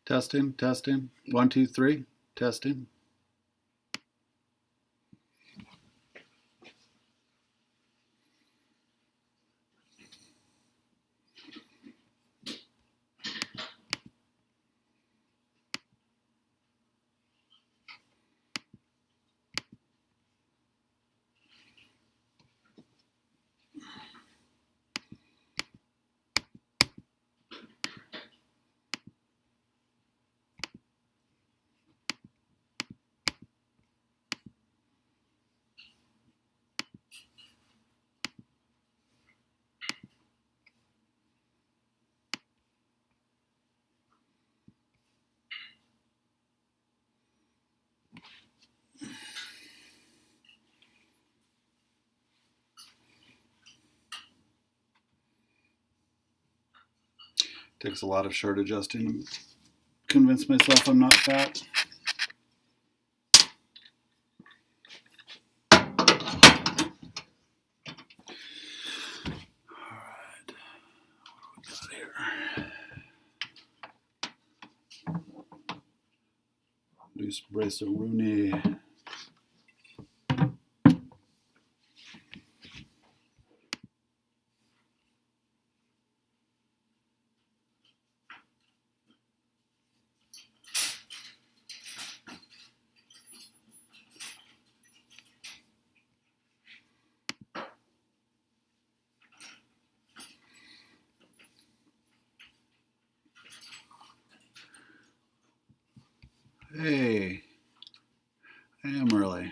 Testing, testing. 1, 2, 3. Testing. Takes a lot of shirt adjusting to convince myself I'm not fat. Alright, what do we got here? Loose brace of Rooney. Hey, I am early.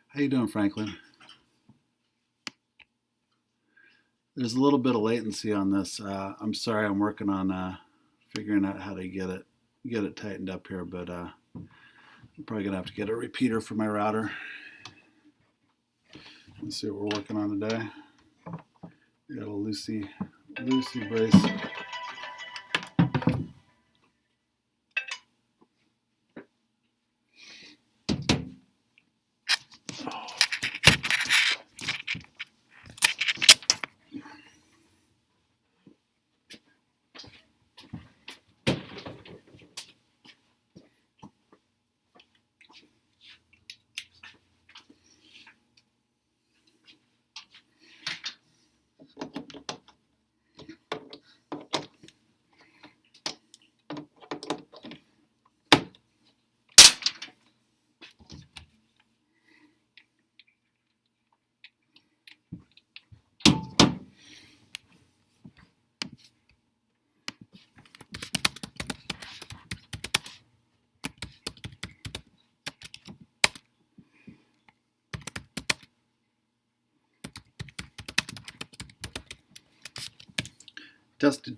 How you doing, Franklin? There's a little bit of latency on this. I'm sorry, I'm working on figuring out how to get it tightened up here, but I'm probably gonna have to get a repeater for my router. Let's see what we're working on today. We got a Lucy brace.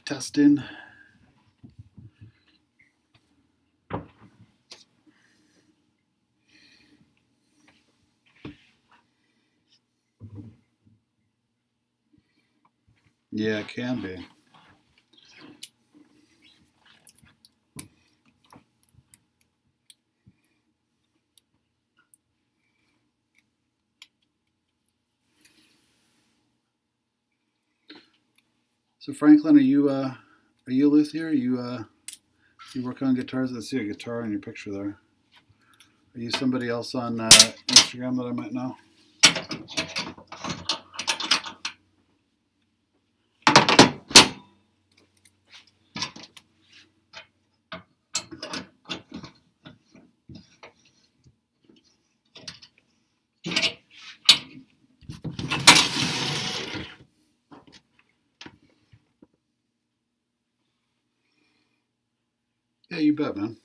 Testing. Yeah, it can be. So Franklin, are you Luthier? You work on guitars? I see a guitar in your picture there. Are you somebody else on Instagram that I might know? Yeah, you bet, man.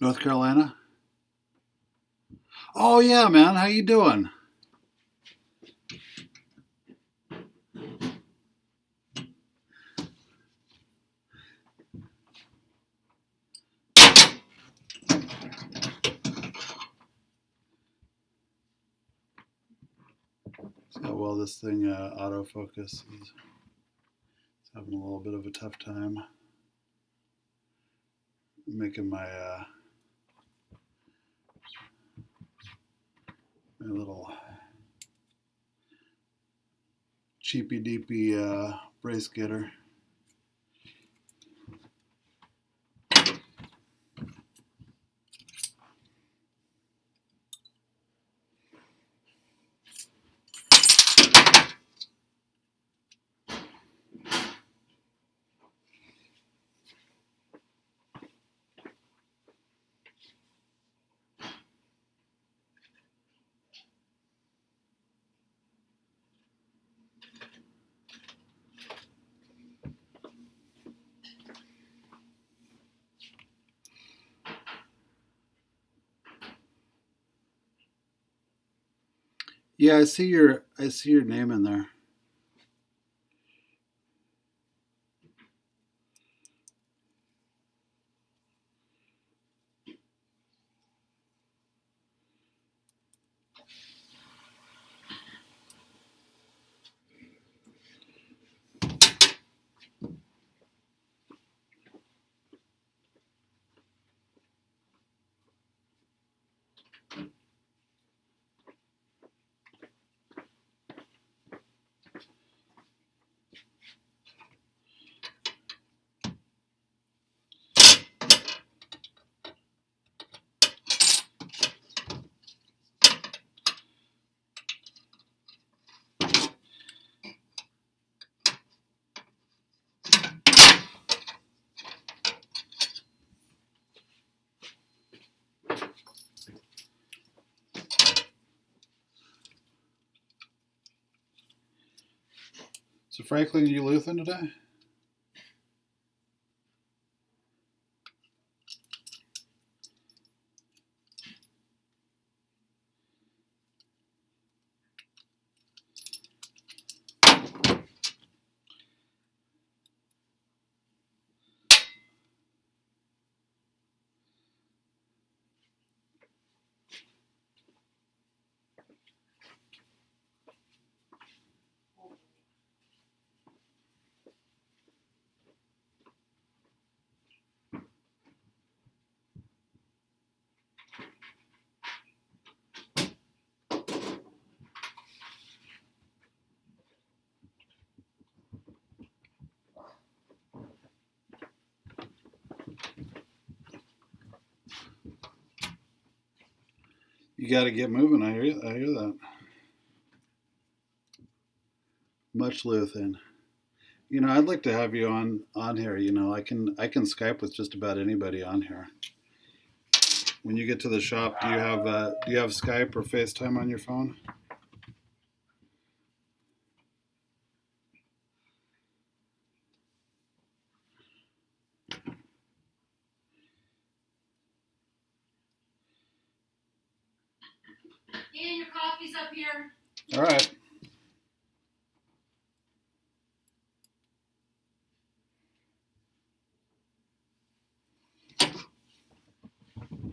North Carolina? Oh yeah, man. How you doing? See how well this thing autofocus is. It's having a little bit of a tough time making my my little cheapy deepy brace getter. Yeah, I see your name in there. So Franklin, you Lutheran today? You got to get moving. I hear that. Much Lutheran. You know, I'd like to have you on here. You know, I can Skype with just about anybody on here. When you get to the shop, do you have Skype or FaceTime on your phone? Ian, your coffee's up here. All right.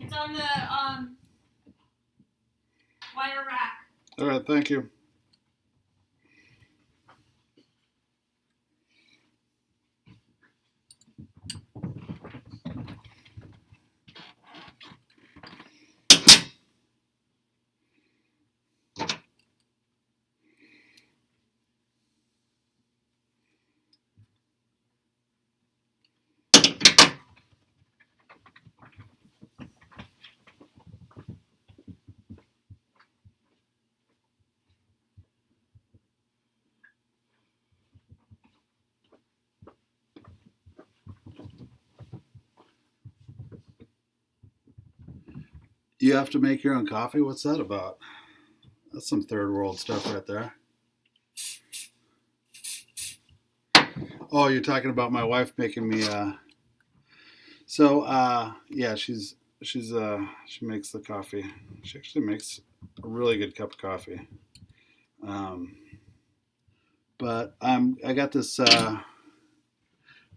It's on the wire rack. All right. Thank you. You have to make your own coffee? What's that about? That's some third world stuff right there. Oh, you're talking about my wife making me. Yeah, she makes the coffee. She actually makes a really good cup of coffee. But I got this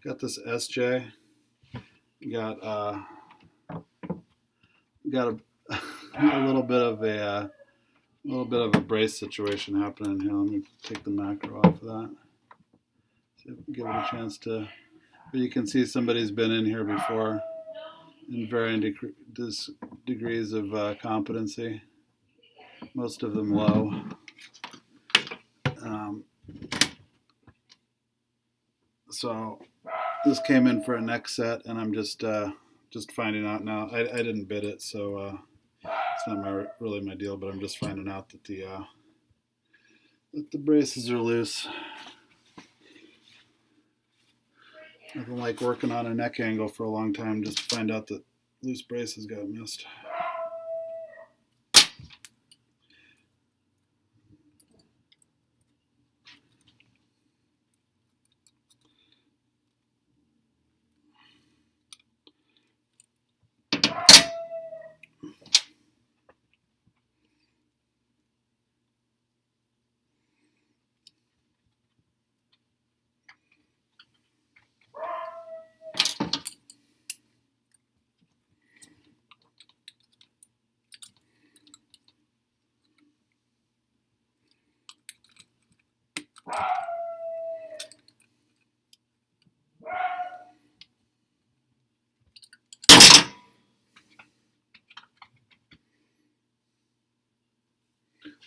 SJ. Got got a little bit of a brace situation happening here. Let me take the macro off of that. See if we can give it a chance to. But you can see somebody's been in here before in varying degrees of competency. Most of them low. So this came in for a next set, and I'm just finding out now. I didn't bid it, so it's not really my deal. But I'm just finding out that the braces are loose. Nothing like working on a neck angle for a long time just to find out that loose braces got missed.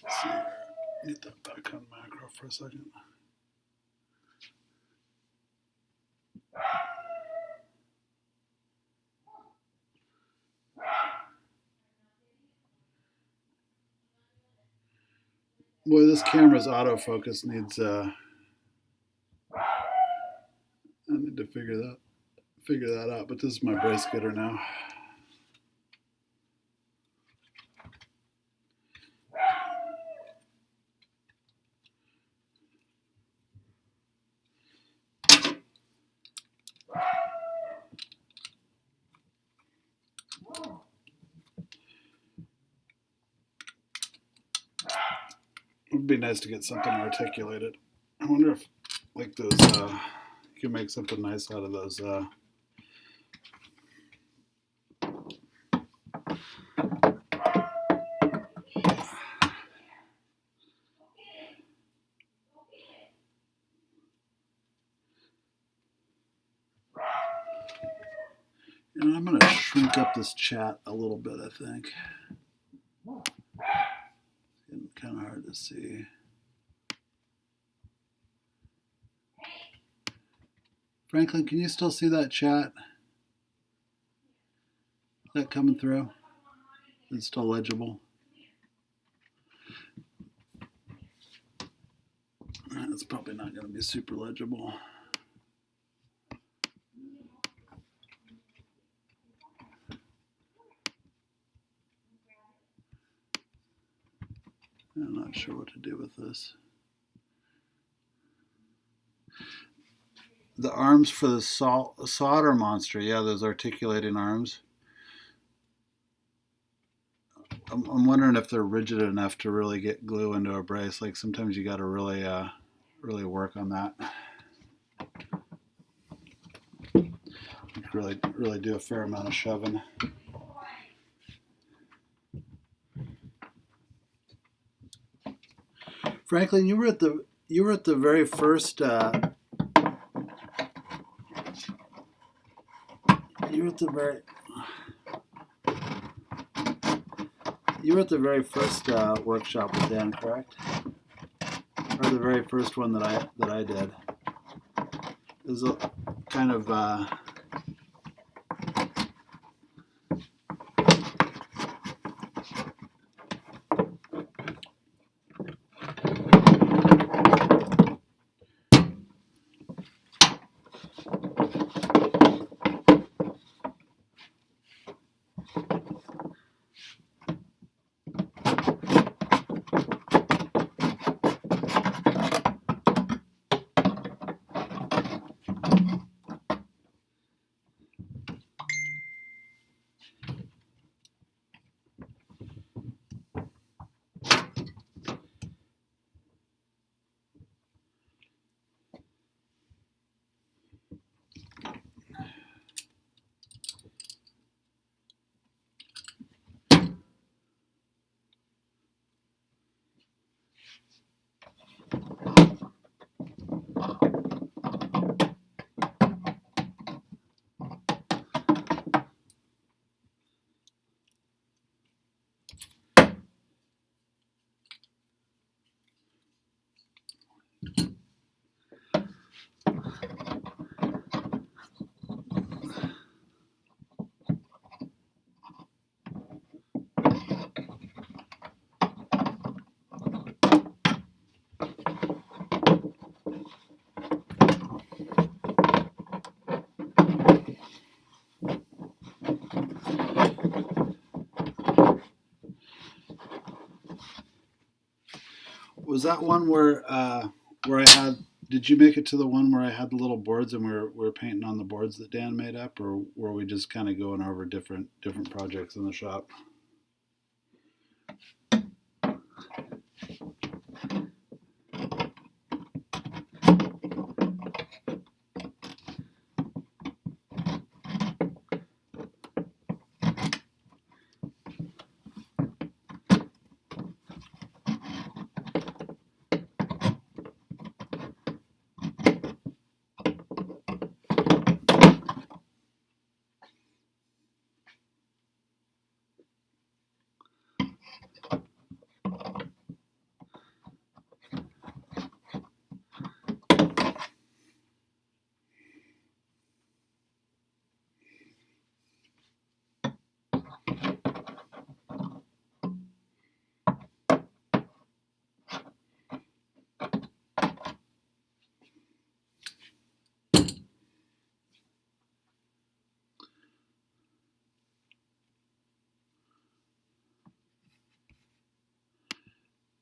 Let's see here. Get that back on macro for a second. Boy, this camera's autofocus needs. I need to figure that out. But this is my brace getter now. It would be nice to get something articulated. I wonder if, like those, you can make something nice out of those. You know, I'm going to shrink up this chat a little bit, I think. It's getting kind of hard to see. Franklin, can you still see that chat? Is that coming through? It's still legible. It's probably not going to be super legible. I'm not sure what to do with this. The arms for the solder monster, yeah, those articulating arms. I'm wondering if they're rigid enough to really get glue into a brace. Like sometimes you got to really work on that. Really do a fair amount of shoving. Franklin, you were at the very first. You were at the very first workshop with Dan, correct? Or the very first one that I did. It was a kind of Was that one where I had? Did you make it to the one where I had the little boards and we were painting on the boards that Dan made up, or were we just kind of going over different projects in the shop?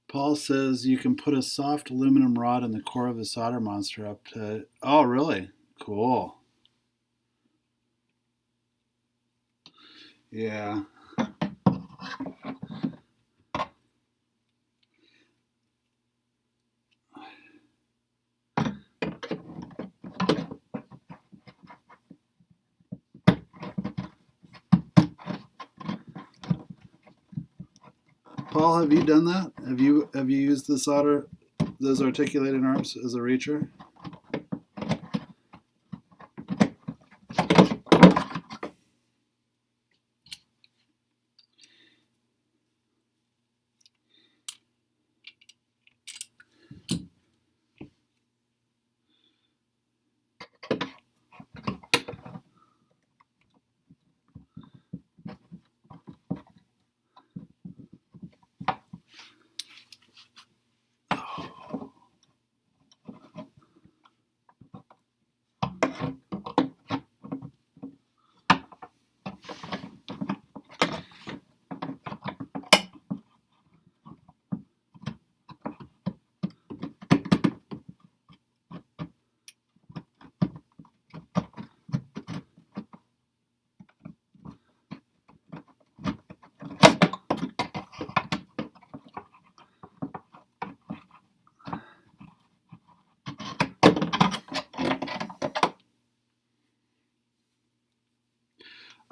Paul says you can put a soft aluminum rod in the core of the solder monster up to. Oh, really? Cool. Yeah. Paul, have you done that? Have you used the solder, those articulating arms as a reacher?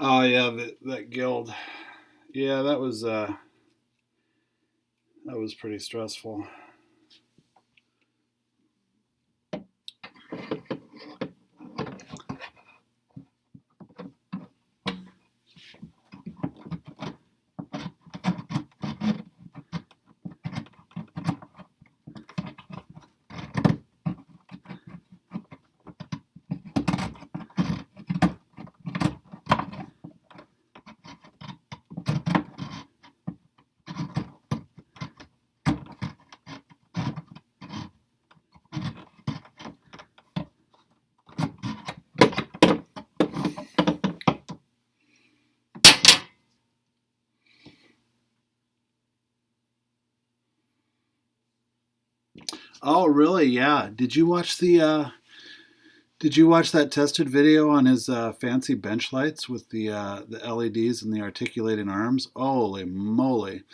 Oh yeah, that guild. Yeah, that was pretty stressful. Oh really? Yeah. Did you watch that tested video on his fancy bench lights with the LEDs and the articulating arms? Holy moly!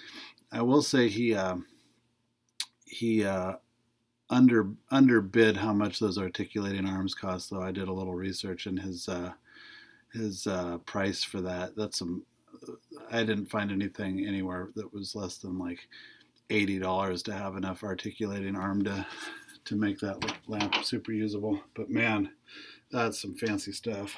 I will say he underbid how much those articulating arms cost. Though I did a little research, and his price for that. I didn't find anything anywhere that was less than like $80 to have enough articulating arm to make that lamp super usable. But man, that's some fancy stuff.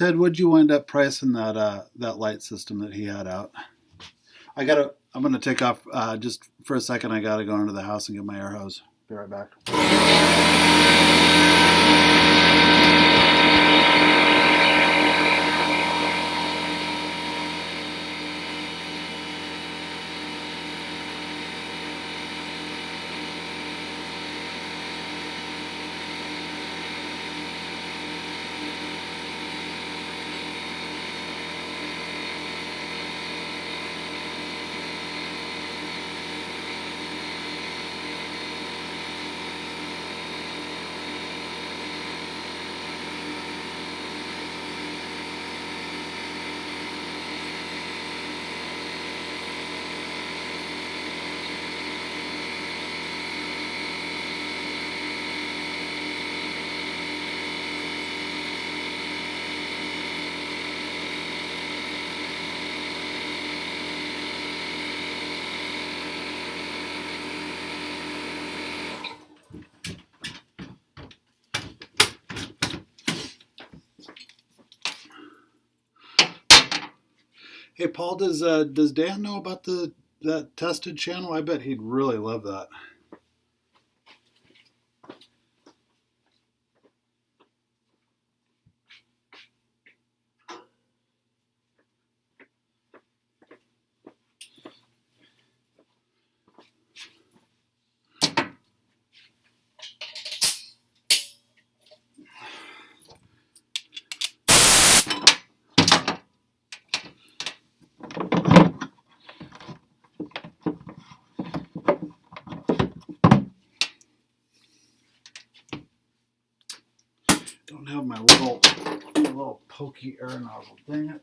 Ted, what'd you wind up pricing that light system that he had out? I'm gonna take off just for a second. I gotta go into the house and get my air hose. Be right back. Hey, Paul, does Dan know about that tested channel? I bet he'd really love that. Don't have my little pokey air nozzle. Dang it.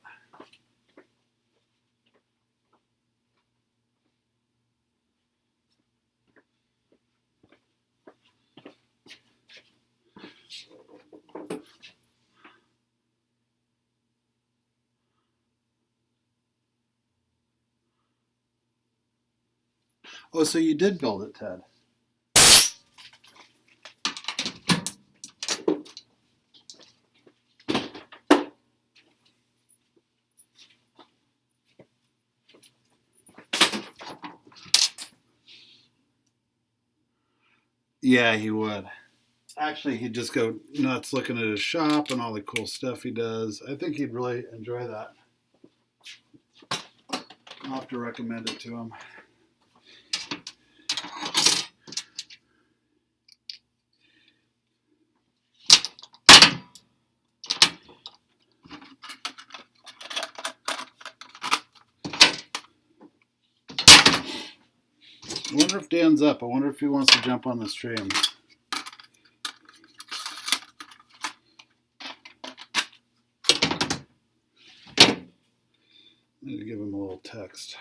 Oh, so you did build it, Ted? Yeah, he would. Actually, he'd just go nuts looking at his shop and all the cool stuff he does. I think he'd really enjoy that. I'll have to recommend it to him. I wonder if Dan's up. I wonder if he wants to jump on the stream. I need to give him a little text.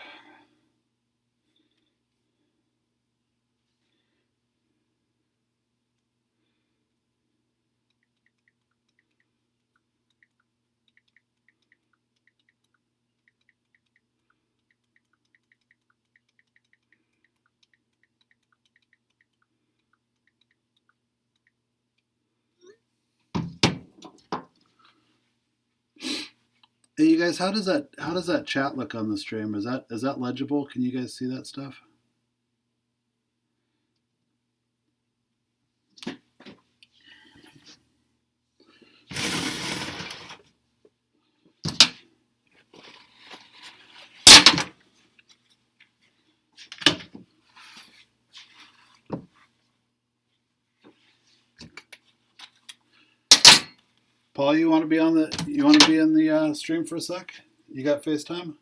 Hey, you guys, how does that chat look on the stream? Is that legible? Can you guys see that stuff? Paul, you want to be in the stream for a sec? You got FaceTime?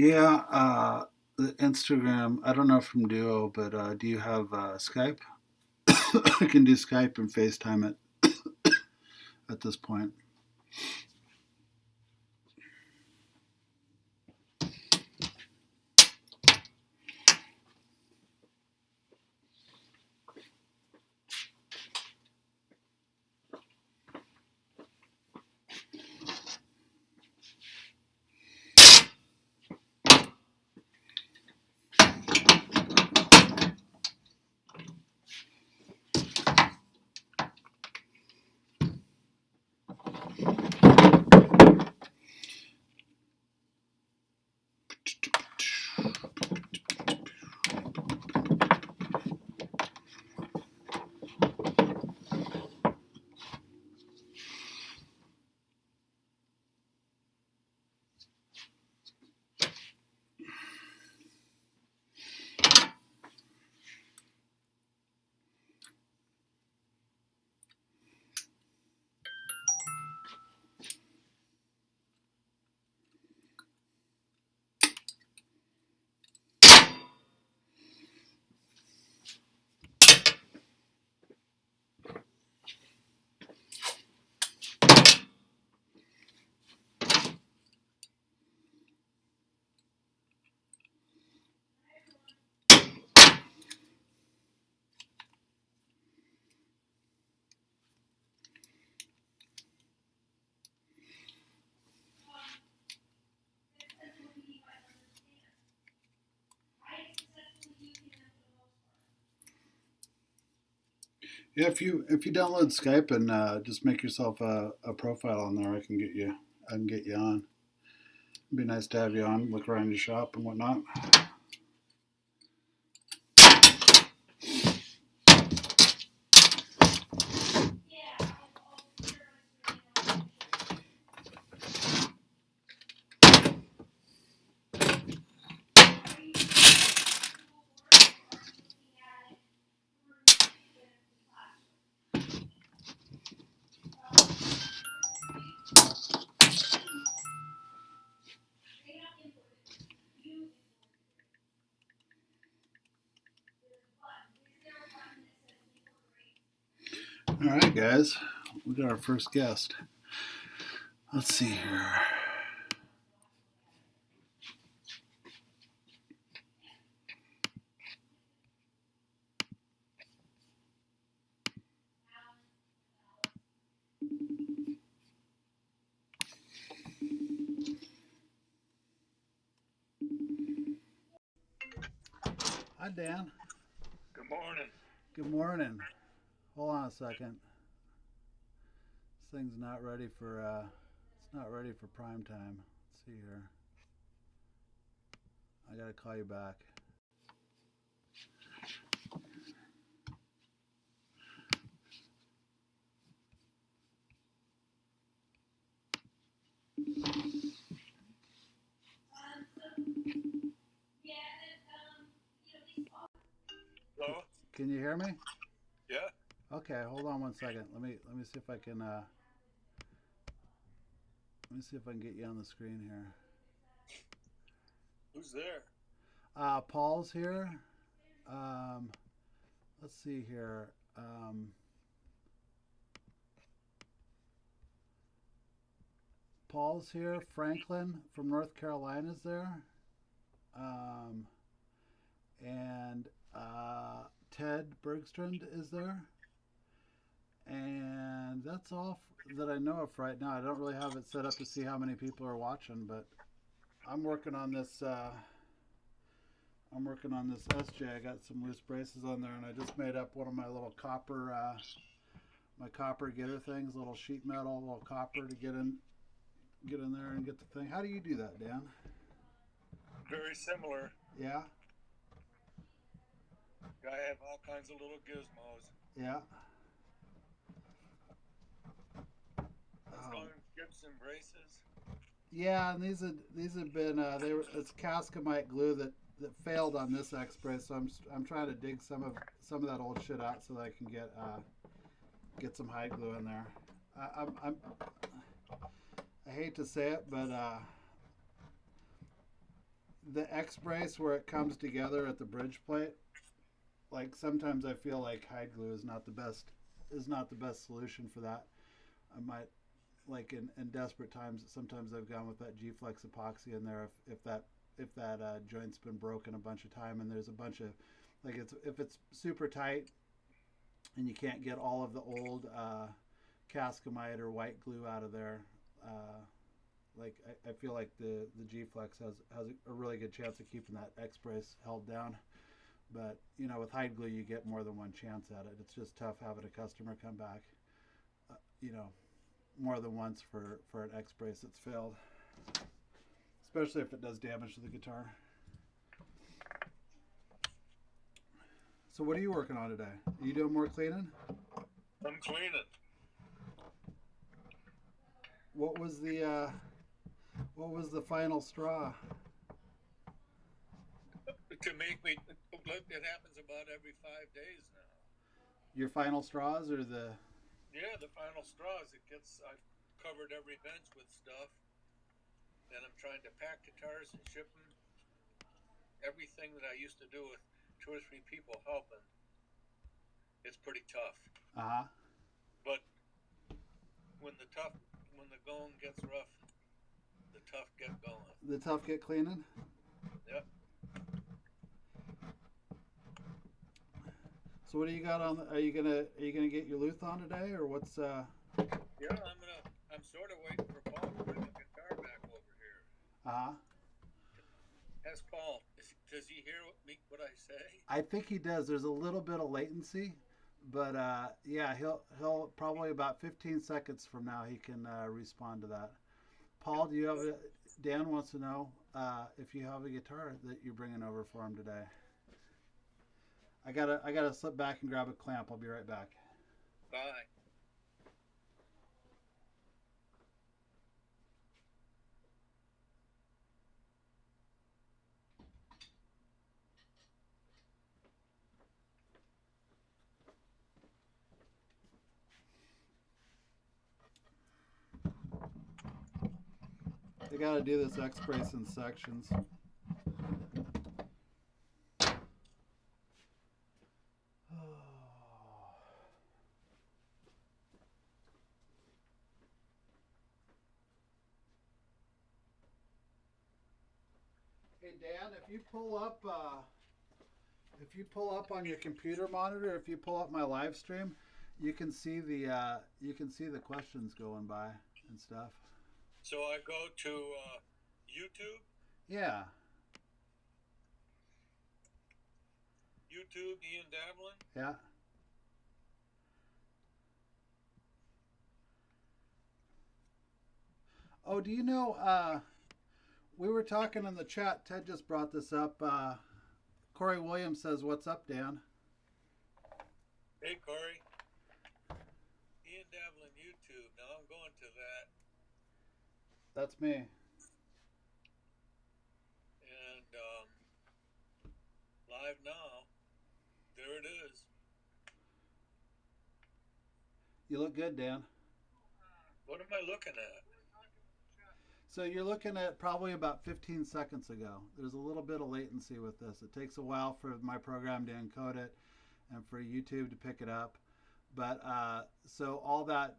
Yeah, the Instagram. I don't know from Duo, but do you have Skype? I can do Skype and FaceTime it at this point. Yeah, if you download Skype and just make yourself a profile on there, I can get you on. It'd be nice to have you on, look around your shop and whatnot. All right, guys, we got our first guest. Let's see here. Hi, Dan. Good morning. Good morning. Hold on a second. This thing's not ready for it's not ready for prime time. Let's see here. I gotta call you back. Hello? Can you hear me? Yeah? Okay, hold on one second. Let me see if I can let me see if I can get you on the screen here. Who's there? Paul's here. Um, let's see here. Paul's here. Franklin from North Carolina is there. Um, and Ted Bergstrand is there. And that's all that I know of right now. I don't really have it set up to see how many people are watching, but I'm working on this. I'm working on this SJ. I got some loose braces on there, and I just made up one of my little copper, my copper getter things, little sheet metal, little copper to get in there and get the thing. How do you do that, Dan? Very similar. Yeah, I have all kinds of little gizmos. yeah. As long as Gibson braces. Yeah, and these have been it's Cascamite glue that failed on this X brace, so I'm trying to dig some of that old shit out so that I can get some hide glue in there. I hate to say it, but the X brace where it comes together at the bridge plate, like sometimes I feel like hide glue is not the best solution for that. I might like in desperate times. Sometimes I've gone with that G Flex epoxy in there if that joint's been broken a bunch of time and there's a bunch of like if it's super tight and you can't get all of the old Cascamite or white glue out of there. Like I feel like the G Flex has a really good chance of keeping that X brace held down. But with hide glue, you get more than one chance at it. It's just tough having a customer come back, more than once for an X brace that's failed, especially if it does damage to the guitar. So what are you working on today? Are you doing more cleaning? I'm cleaning. What was the final straw? To make me, it happens about every 5 days now. Your final straws or the? Yeah, the final straws. I've covered every bench with stuff, and I'm trying to pack guitars and ship them. Everything that I used to do with 2 or 3 people helping, it's pretty tough. But when the going gets rough, the tough get going. The tough get cleaning. Yep. So what do you got on? Are you gonna get your Luth on today, or what's? Yeah, I'm sort of waiting for Paul to bring the guitar back over here. Ask Paul. Does he hear what I say? I think he does. There's a little bit of latency, but yeah, he'll probably about 15 seconds from now he can respond to that. Paul, do you have? Dan wants to know if you have a guitar that you're bringing over for him today. I gotta slip back and grab a clamp. I'll be right back. Bye. I gotta do this X brace in sections. Hey Dan, if you pull up on your computer monitor, if you pull up my live stream, you can see the questions going by and stuff. So I go to YouTube. Yeah. YouTube, Ian Davlin. Yeah. Oh, do you know? We were talking in the chat. Ted just brought this up. Corey Williams says, "What's up, Dan?" Hey, Corey. Ian Davlin YouTube. Now I'm going to that. That's me. And live now. There it is. You look good, Dan. What am I looking at? So you're looking at probably about 15 seconds ago. There's a little bit of latency with this. It takes a while for my program to encode it and for YouTube to pick it up. But so all that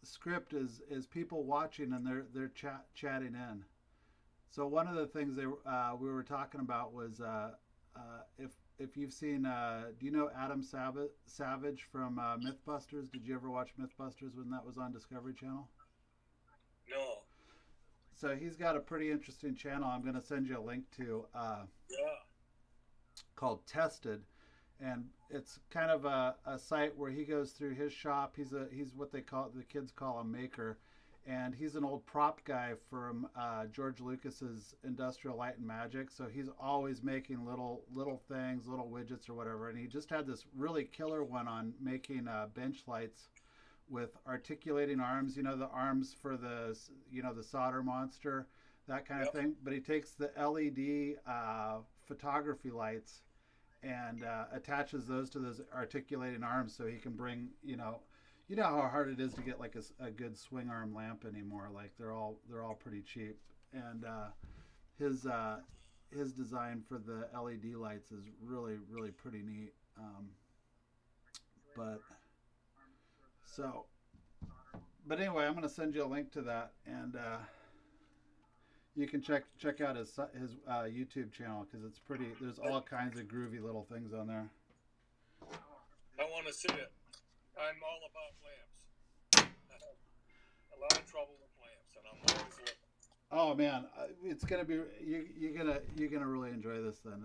script is people watching and they're chatting in. So one of the things we were talking about was if you've seen, do you know Adam Savage from Mythbusters? Did you ever watch Mythbusters when that was on Discovery Channel? No. So he's got a pretty interesting channel. I'm going to send you a link to called Tested, and it's kind of a site where he goes through his shop. He's what the kids call a maker, and he's an old prop guy from George Lucas's Industrial Light and Magic. So he's always making little things, little widgets or whatever. And he just had this really killer one on making bench lights with articulating arms, the arms for the solder monster, that kind of thing. But he takes the LED photography lights and attaches those to those articulating arms, so he can bring, how hard it is to get like a good swing arm lamp anymore. Like they're all pretty cheap. And his design for the LED lights is really pretty neat. But so, but anyway, I'm going to send you a link to that, and you can check out his YouTube channel because it's pretty. There's all kinds of groovy little things on there. I want to see it. I'm all about lamps. I have a lot of trouble with lamps, and I'm always looking. Oh man, it's gonna be you're gonna really enjoy this. Then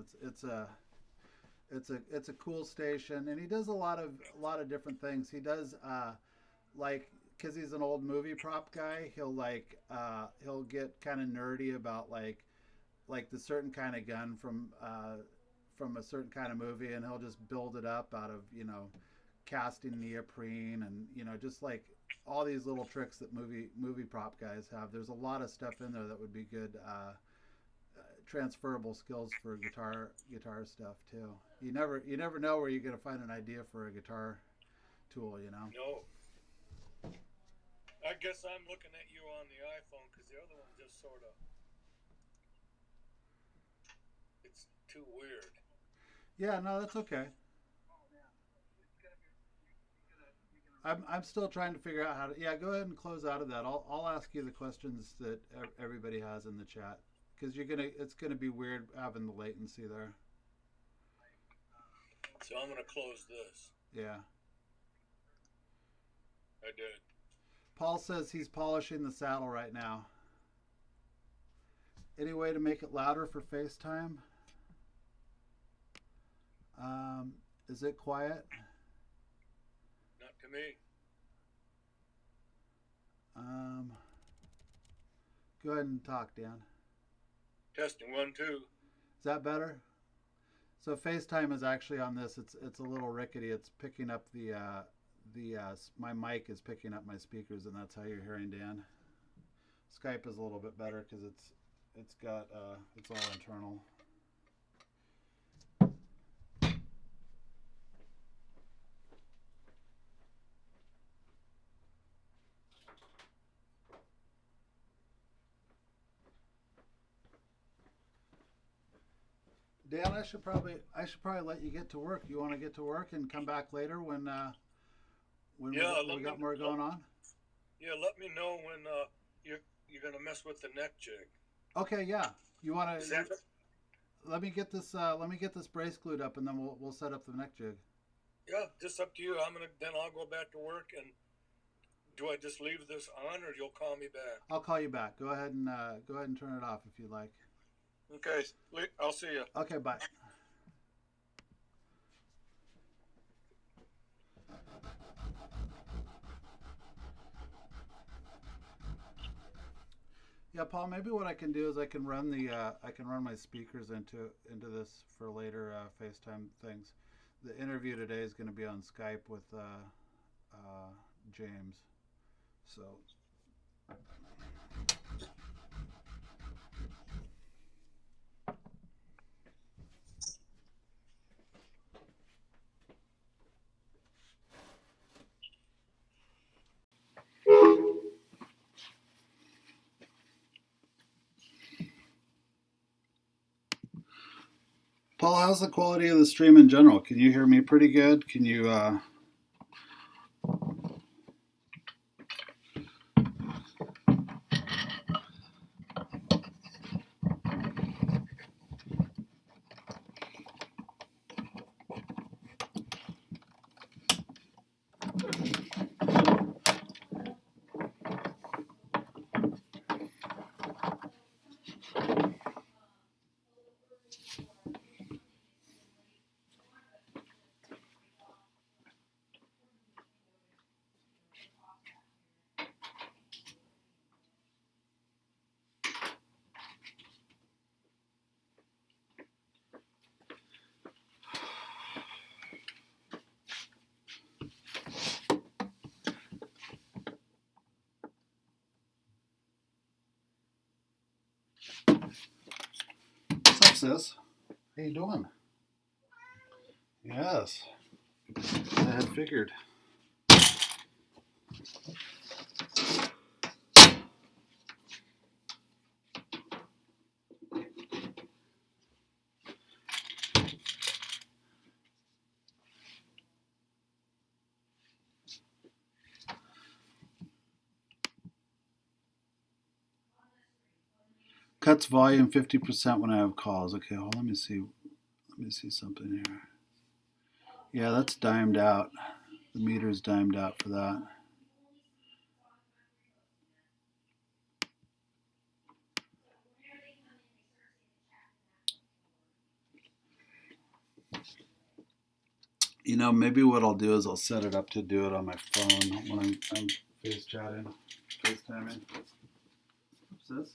it's a cool station, and he does a lot of different things. He does like, because he's an old movie prop guy, he'll get kind of nerdy about like the certain kind of gun from a certain kind of movie, and he'll just build it up out of casting neoprene, and just like all these little tricks that movie prop guys have. There's a lot of stuff in there that would be good transferable skills for guitar stuff too. You never know where you're gonna find an idea for a guitar tool. No. I guess I'm looking at you on the iPhone because the other one just sort of, it's too weird. Yeah, no, that's okay. I'm still trying to figure out how to. Yeah, go ahead and close out of that. I'll ask you the questions that everybody has in the chat, because it's gonna be weird having the latency there. So I'm gonna close this. Yeah. I did. Paul says he's polishing the saddle right now. Any way to make it louder for FaceTime? Is it quiet? Not to me. Go ahead and talk, Dan. Testing 1 2. Is that better? So FaceTime is actually on this. It's a little rickety. It's picking up my mic is picking up my speakers, and that's how you're hearing Dan. Skype is a little bit better because it's all internal. Dan, I should probably let you get to work. You want to get to work and come back later when we got more going on? Yeah, let me know when you're gonna mess with the neck jig. Okay, yeah. You want to? Let me get this brace glued up, and then we'll set up the neck jig. Yeah, just up to you. Then I'll go back to work. And do I just leave this on, or you'll call me back? I'll call you back. Go ahead and turn it off if you like. Okay, I'll see you. Okay, bye. Yeah, Paul. Maybe what I can do is I can run my speakers into this for later FaceTime things. The interview today is going to be on Skype with James. So. Paul, how's the quality of the stream in general? Can you hear me pretty good? Can you What's up, sis? How you doing? Yes, I had figured. Cuts volume 50% when I have calls. Okay, hold on, let me see something here. Yeah, that's dimed out. The meter's dimed out for that. You know, maybe what I'll do is I'll set it up to do it on my phone when I'm FaceTiming. What's this?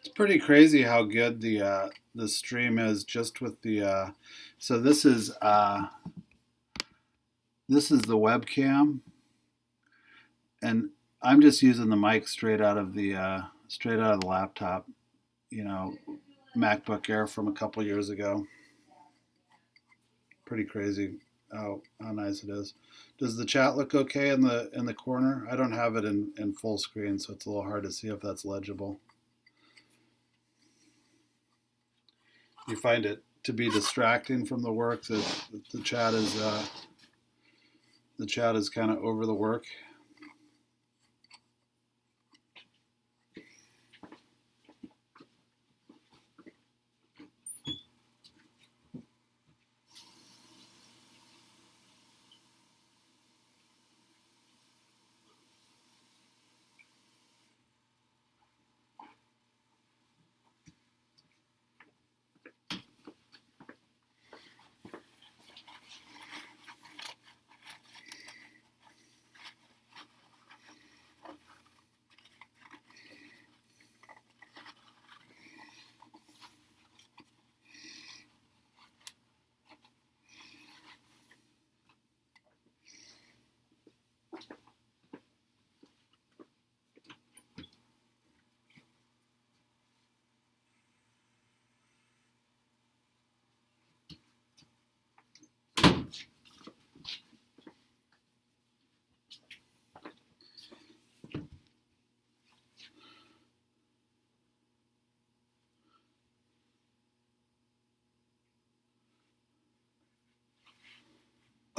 It's pretty crazy how good the stream is just with the. So this is the webcam, and I'm just using the mic straight out of the laptop. You know, MacBook Air from a couple years ago. Pretty crazy how nice it is. Does the chat look okay in the corner? I don't have it in full screen, so it's a little hard to see if that's legible. You find it to be distracting from the work that the chat is kind of over the work.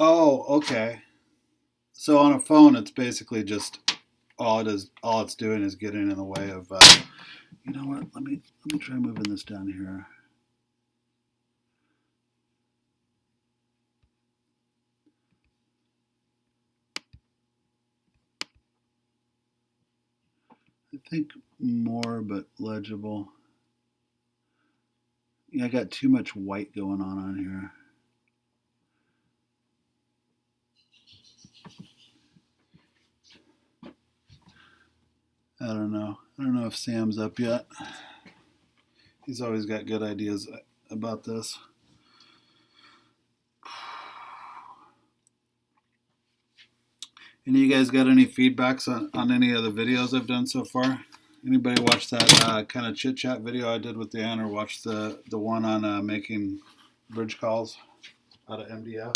Oh, okay. So on a phone, it's basically just all it's doing is getting in the way of. You know what? Let me try moving this down here. I think more, but legible. Yeah, I got too much white going on here. I don't know. I don't know if Sam's up yet. He's always got good ideas about this. Any of you guys got any feedbacks on any of the videos I've done so far? Anybody watch that kind of chit chat video I did with Dan, or watch the one on making bridge calls out of MDF?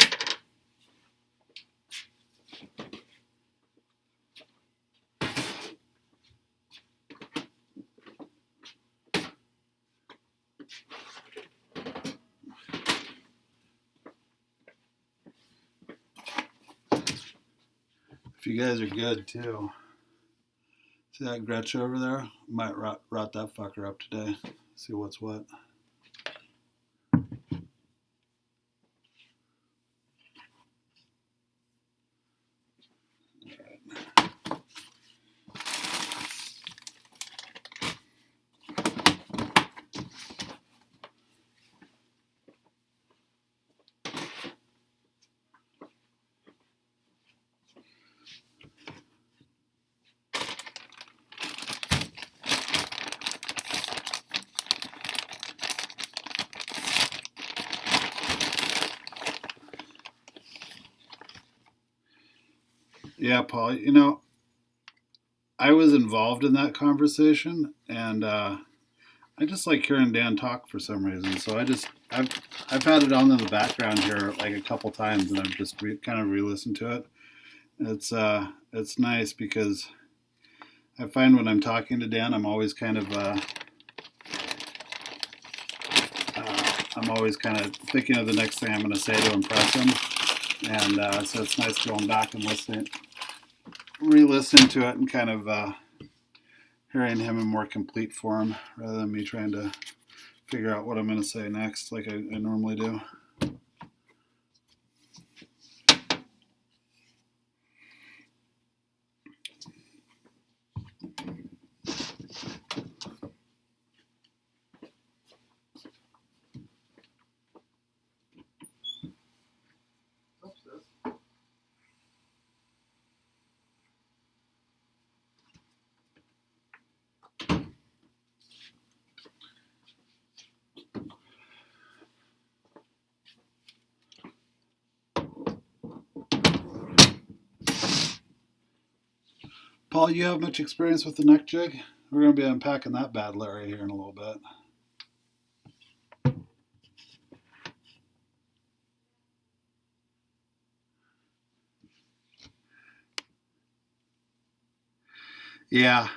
If you guys are good too. See that Gretsch over there? Might rot that fucker up today. See what's what. Yeah, Paul, you know, I was involved in that conversation, and I just like hearing Dan talk for some reason. So I've had it on in the background here like a couple times, and I've just kind of re-listened to it. It's nice because I find when I'm talking to Dan, I'm always kind of thinking of the next thing I'm going to say to impress him, and so it's nice going back and re-listening to it, and kind of hearing him in more complete form rather than me trying to figure out what I'm going to say next like I normally do. Paul, you have much experience with the neck jig? We're going to be unpacking that bad Larry here in a little bit. Yeah.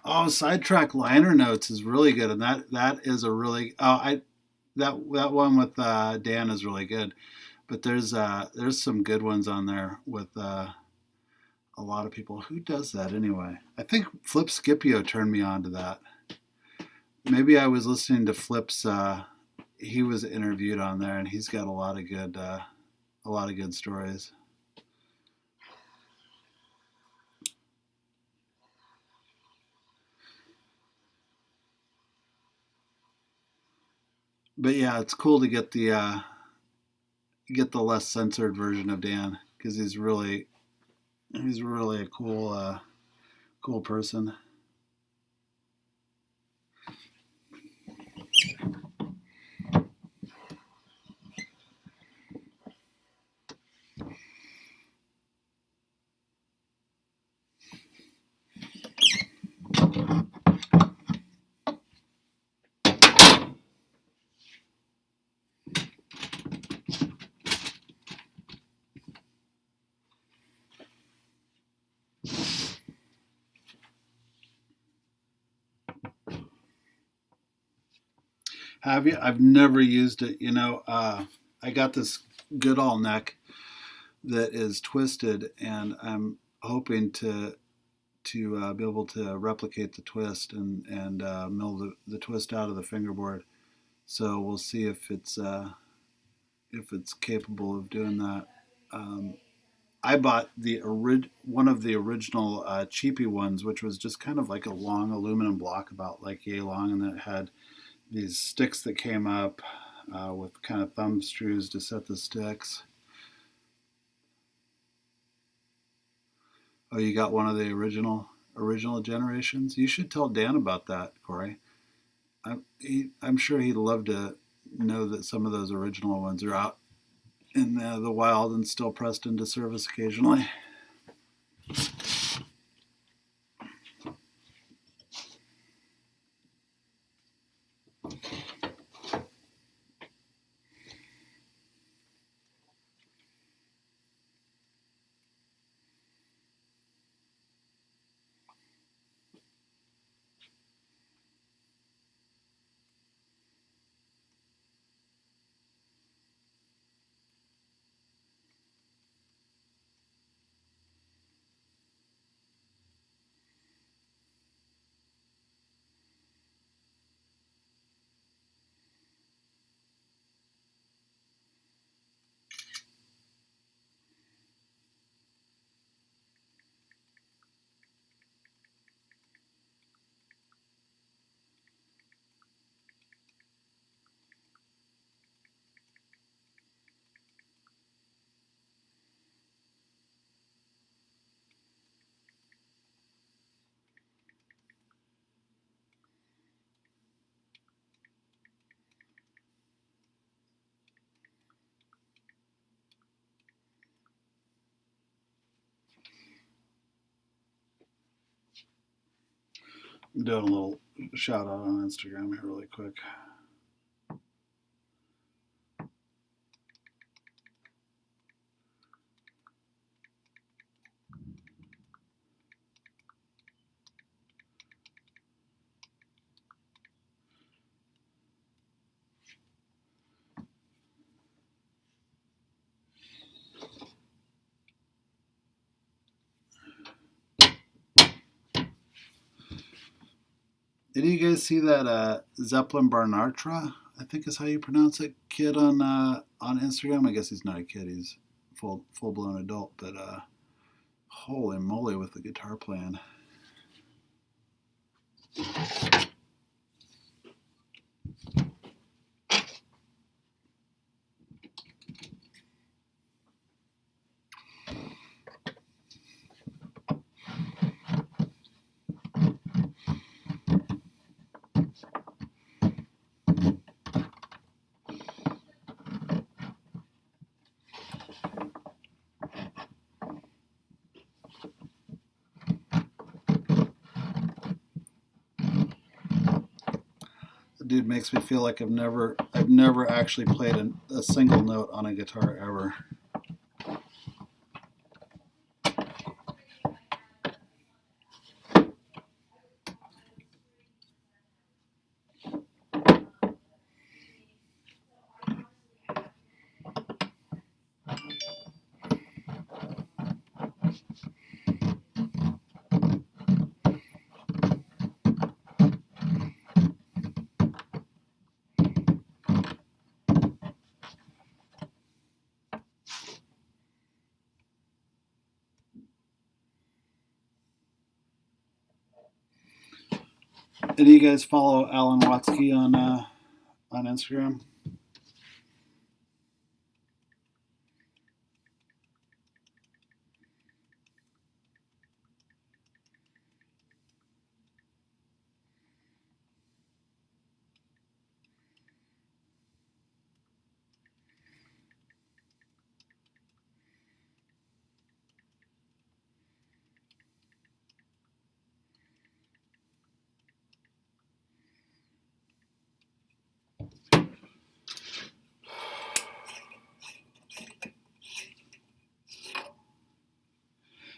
Oh, sidetrack liner notes is really good, and that is a really that one with Dan is really good. But there's some good ones on there with a lot of people. Who does that anyway? I think Flip Scipio turned me on to that. Maybe I was listening to Flip's. He was interviewed on there, and he's got a lot of good stories. But yeah, it's cool to get the less censored version of Dan because he's really a cool person. Have you? I've never used it. I got this Goodall neck that is twisted, and I'm hoping to be able to replicate the twist and mill the twist out of the fingerboard. So we'll see if it's capable of doing that. I bought one of the original cheapy ones, which was just kind of like a long aluminum block, about like yay long, and then it had these sticks that came up with kind of thumb screws to set the sticks. Oh, you got one of the original generations? You should tell Dan about that, Corey. I'm sure he'd love to know that some of those original ones are out in the wild and still pressed into service occasionally. I'm doing a little shout out on Instagram here really quick. Did you guys see that Zeppelin Barnartra, I think is how you pronounce it, kid on Instagram? I guess he's not a kid; he's full blown adult. But holy moly, with the guitar playing! The dude makes me feel like I've never actually played a single note on a guitar ever. Did you guys follow Alan Watsky on Instagram?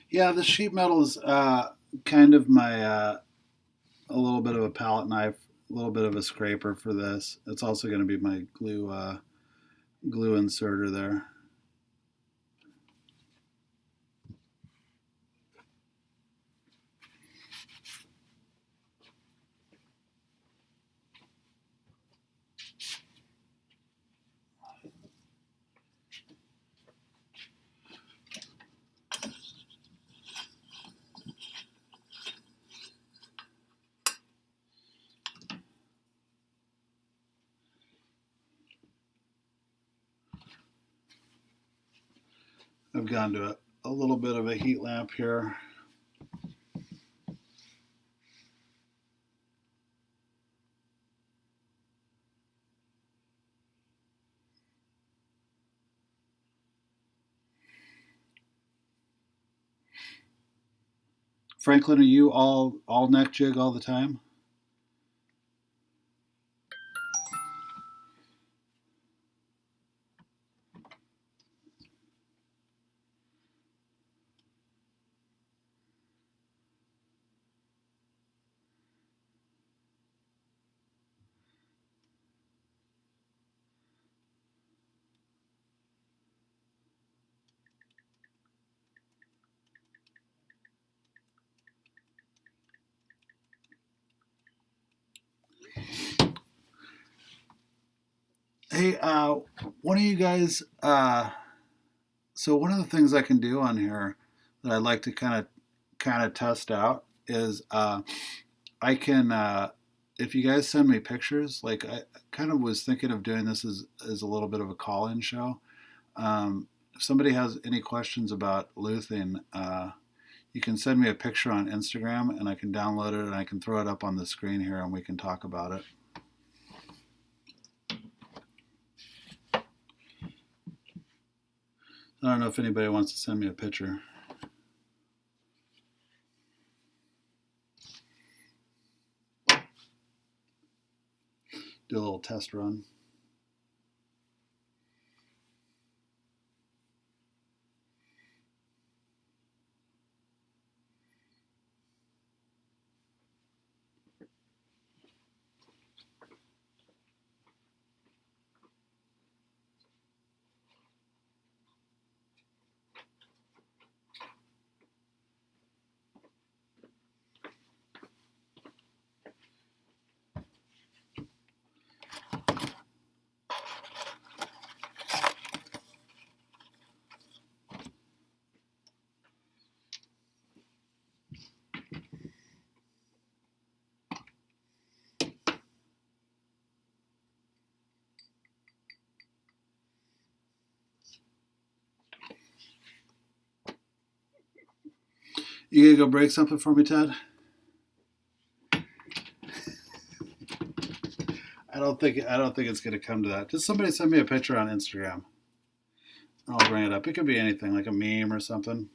Yeah, the sheet metal is kind of my a little bit of a palette knife, a little bit of a scraper for this. It's also going to be my glue inserter there. I've gone to a little bit of a heat lamp here. Franklin, are you all neck jig all the time? Hey, one of you guys. So one of the things I can do on here that I'd like to kind of test out is I can if you guys send me pictures. Like I kind of was thinking of doing this as a little bit of a call-in show. If somebody has any questions about luthing, you can send me a picture on Instagram, and I can download it and I can throw it up on the screen here, and we can talk about it. I don't know if anybody wants to send me a picture. test run. You gonna go break something for me, Ted? I don't think it's gonna come to that. Just somebody send me a picture on Instagram. I'll bring it up. It could be anything, like a meme or something.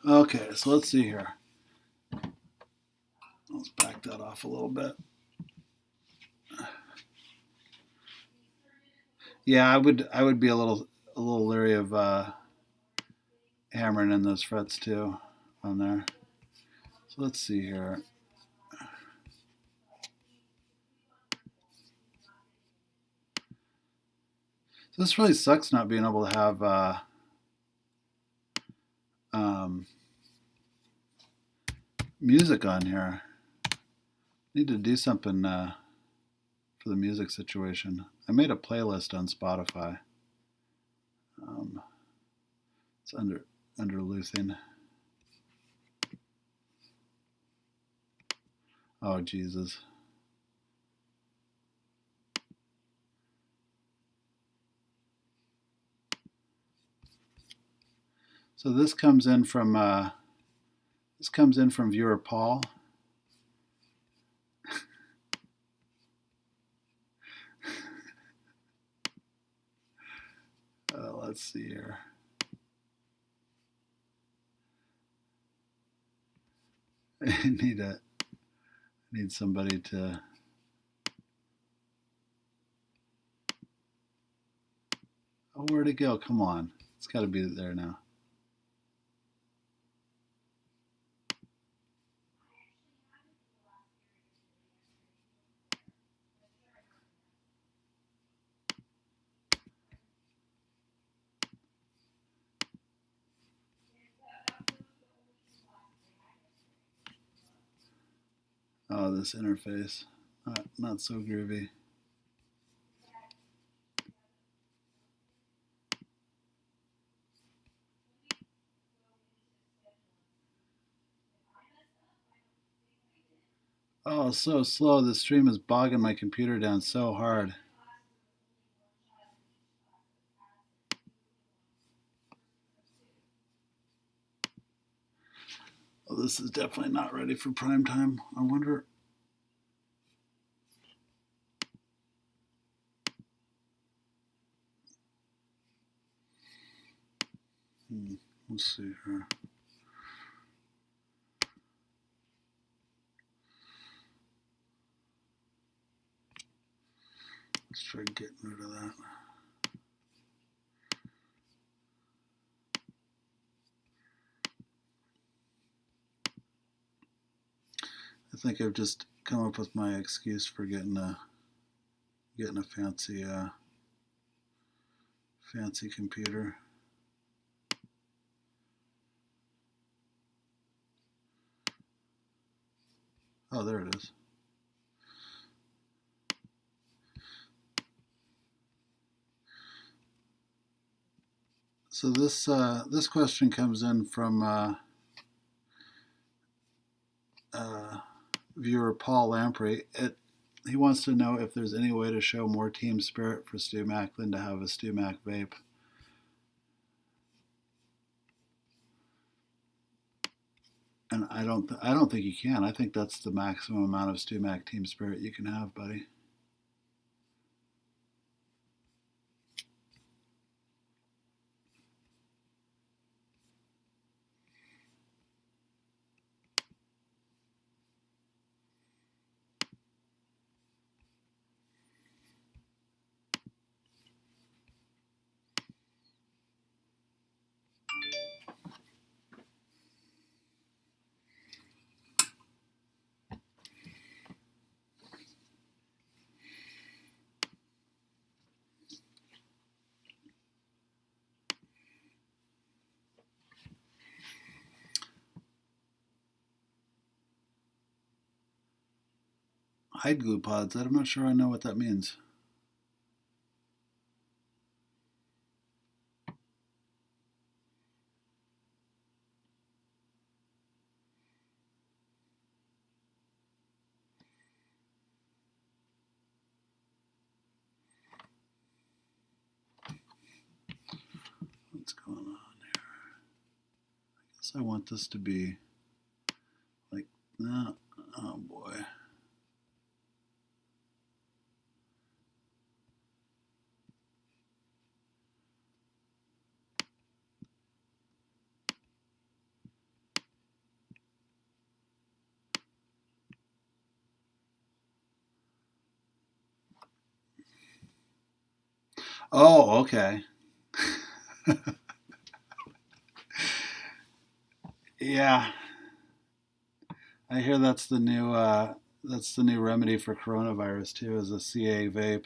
Okay, so let's see here. Let's back that off a little bit. Yeah, I would be a little leery of hammering in those frets too on there. So let's see here. So this really sucks not being able to have music on here. Need to do something for the music situation. I made a playlist on Spotify. It's under Luthing. Oh Jesus. So this comes in from viewer Paul. Let's see here. I need somebody to. Oh, where'd it go? Come on, it's got to be there now. Oh, this interface, not so groovy. Oh, so slow. The stream is bogging my computer down so hard. Oh, this is definitely not ready for prime time. I wonder. Let's see here. Let's try getting rid of that. I think I've just come up with my excuse for getting a fancy computer. Oh, there it is. So this question comes in from viewer Paul Lamprey. He wants to know if there's any way to show more team spirit for Stu Mac than to have a Stu Mac vape. And I don't think you can. I think that's the maximum amount of Stu Mac team spirit you can have, buddy. Hide glue pods. I'm not sure I know what that means. What's going on here? I guess I want this to be like that. Oh boy. Oh, okay. Yeah, I hear that's the new remedy for coronavirus too, is a CA vape.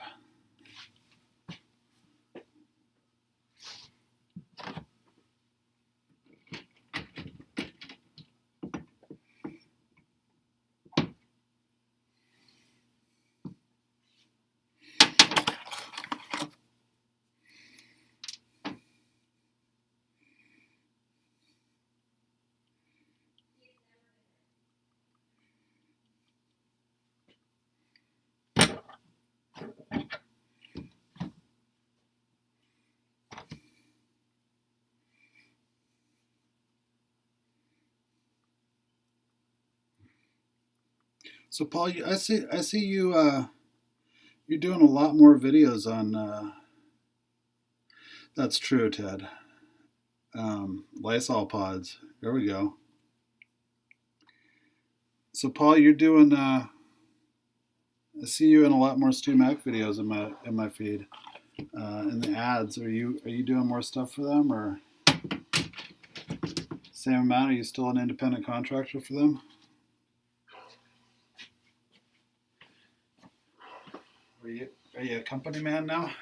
So Paul, I see you you're doing a lot more videos on. That's true, Ted. Lysol pods. There we go. So Paul, you're doing. I see you in a lot more Stu Mac videos in my feed. In the ads, are you doing more stuff for them, or same amount? Are you still an independent contractor for them? Are you a company man now?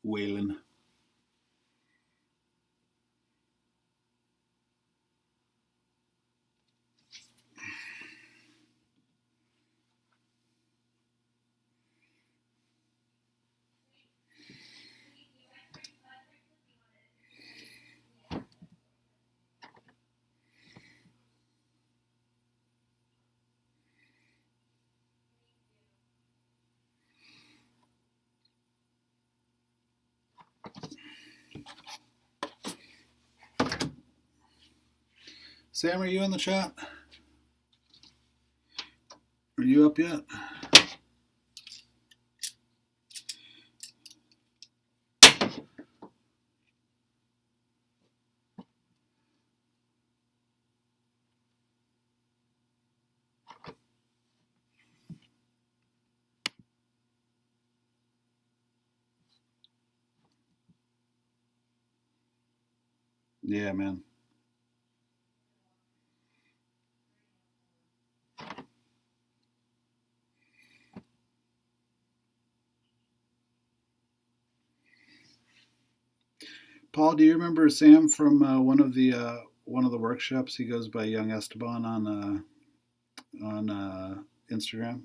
Waylon. Sam, are you in the chat? Are you up yet? Yeah, man. Paul, do you remember Sam from one of the workshops? He goes by Young Esteban on Instagram.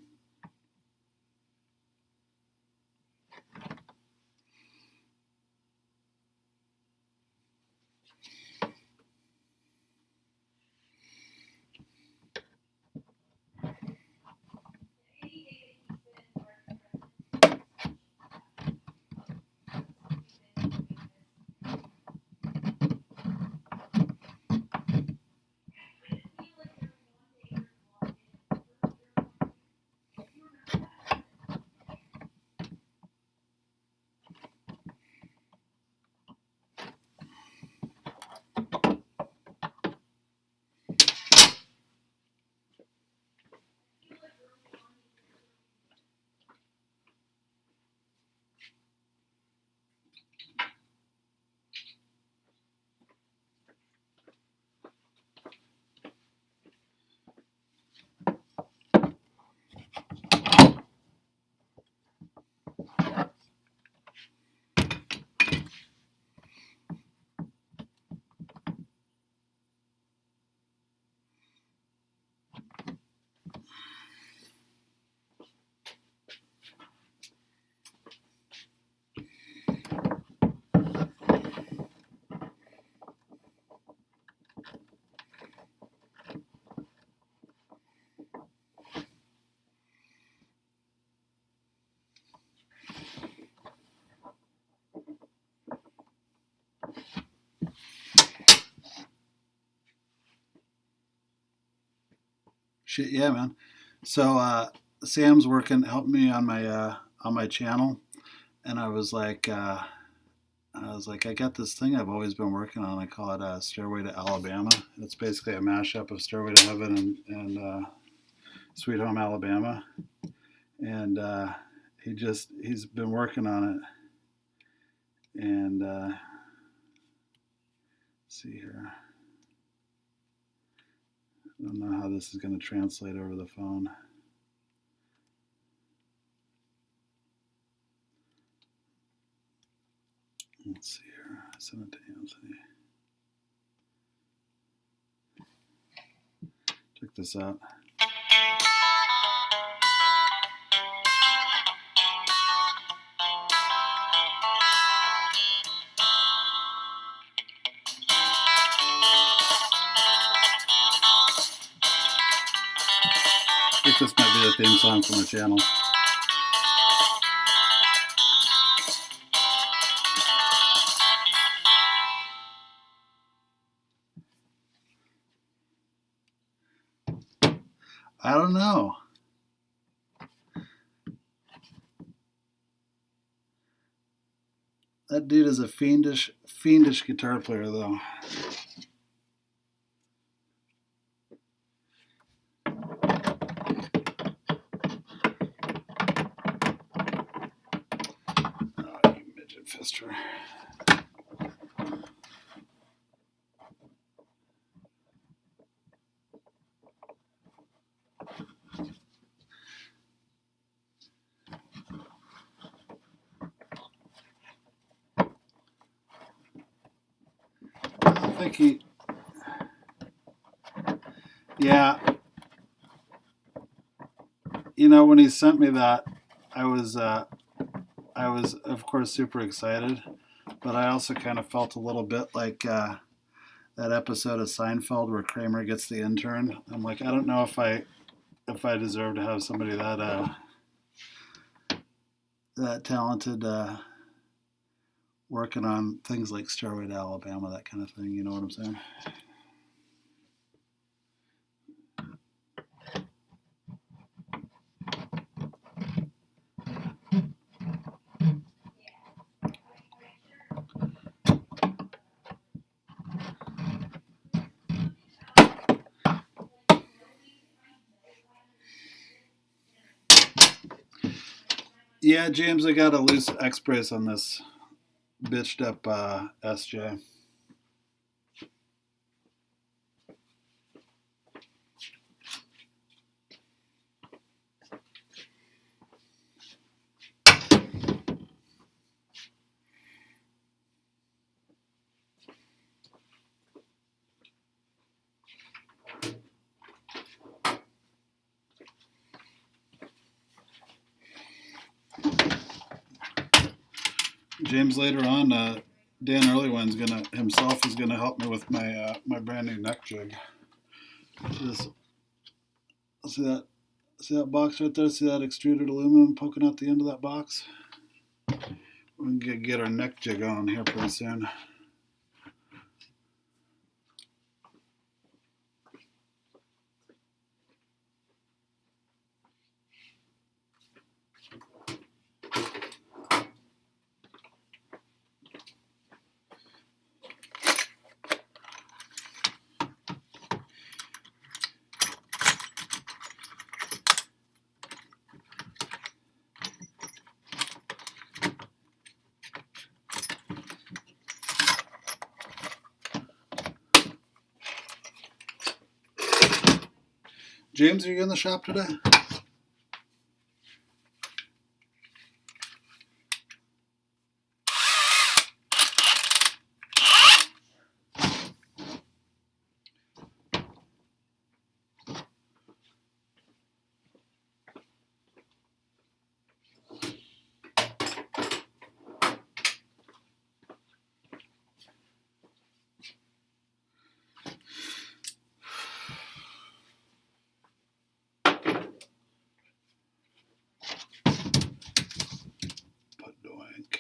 Shit, yeah, man. So Sam's helping me on my channel, and I was like, I got this thing I've always been working on. I call it Stairway to Alabama. It's basically a mashup of Stairway to Heaven and Sweet Home Alabama. And he's been working on it. And let's see here. I don't know how this is going to translate over the phone. Let's see here. I sent it to Anthony. Check this out. I think this might be the theme song from the channel. I don't know. That dude is a fiendish guitar player, though. Oh, you midget fister. I think he. Yeah. You know, when he sent me that, I was of course super excited, but I also kind of felt a little bit like that episode of Seinfeld where Kramer gets the intern. I'm like, I don't know if I deserve to have somebody that talented working on things like Stairway to Alabama, that kind of thing. You know what I'm saying? Yeah, James, I got a loose X brace on this bitched up SJ. James later on, Dan Erlewine's himself is gonna help me with my my brand new neck jig. See that? See that box right there? See that extruded aluminum poking out the end of that box? We're gonna get our neck jig on here pretty soon. James, are you in the shop today? Doink.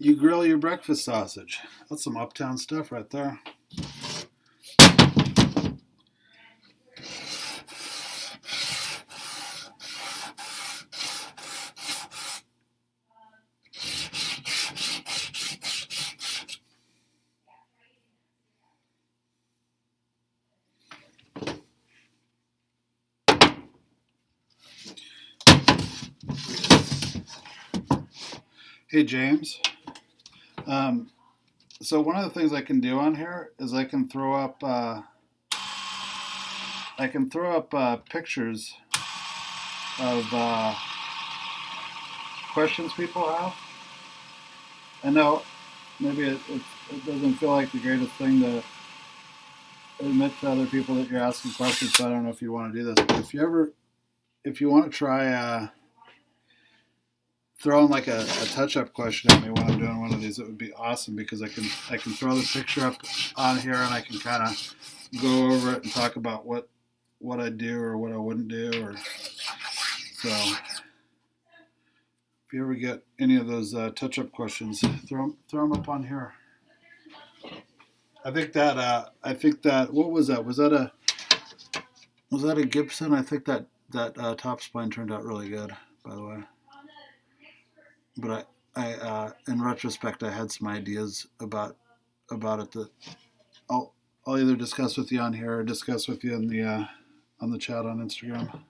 You grill your breakfast sausage. That's some uptown stuff right there. Hey, James. So one of the things I can do on here is I can throw up pictures of questions people have. I know maybe it doesn't feel like the greatest thing to admit to other people that you're asking questions, so I don't know if you want to do this. But if you want to try throwing like a touch-up question at me when I'm doing one of these, it would be awesome because I can throw the picture up on here and I can kind of go over it and talk about what I do or what I wouldn't do, or so. If you ever get any of those touch-up questions, throw them up on here. I think that what was that? Was that a Gibson? I think that top spline turned out really good, by the way. But I in retrospect, I had some ideas about it that I'll either discuss with you on here or discuss with you in the on the chat on Instagram.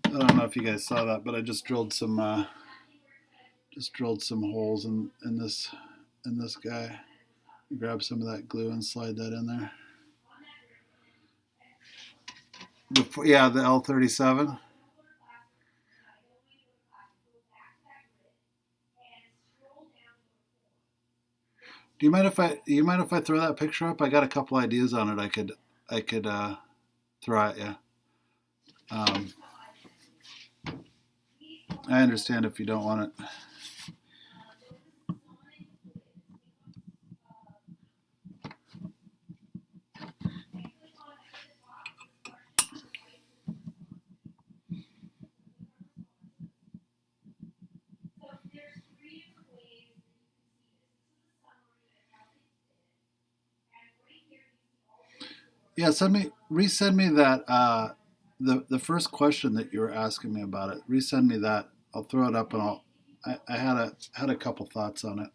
I don't know if you guys saw that, but I just drilled some holes in this guy. Grab some of that glue and slide that in there. Yeah, the L37. Do you mind if I throw that picture up? I got a couple ideas on it. I could throw at you. I understand if you don't want it. Yeah, resend me that the first question that you were asking me about it. Resend me that. I'll throw it up and I had a couple thoughts on it.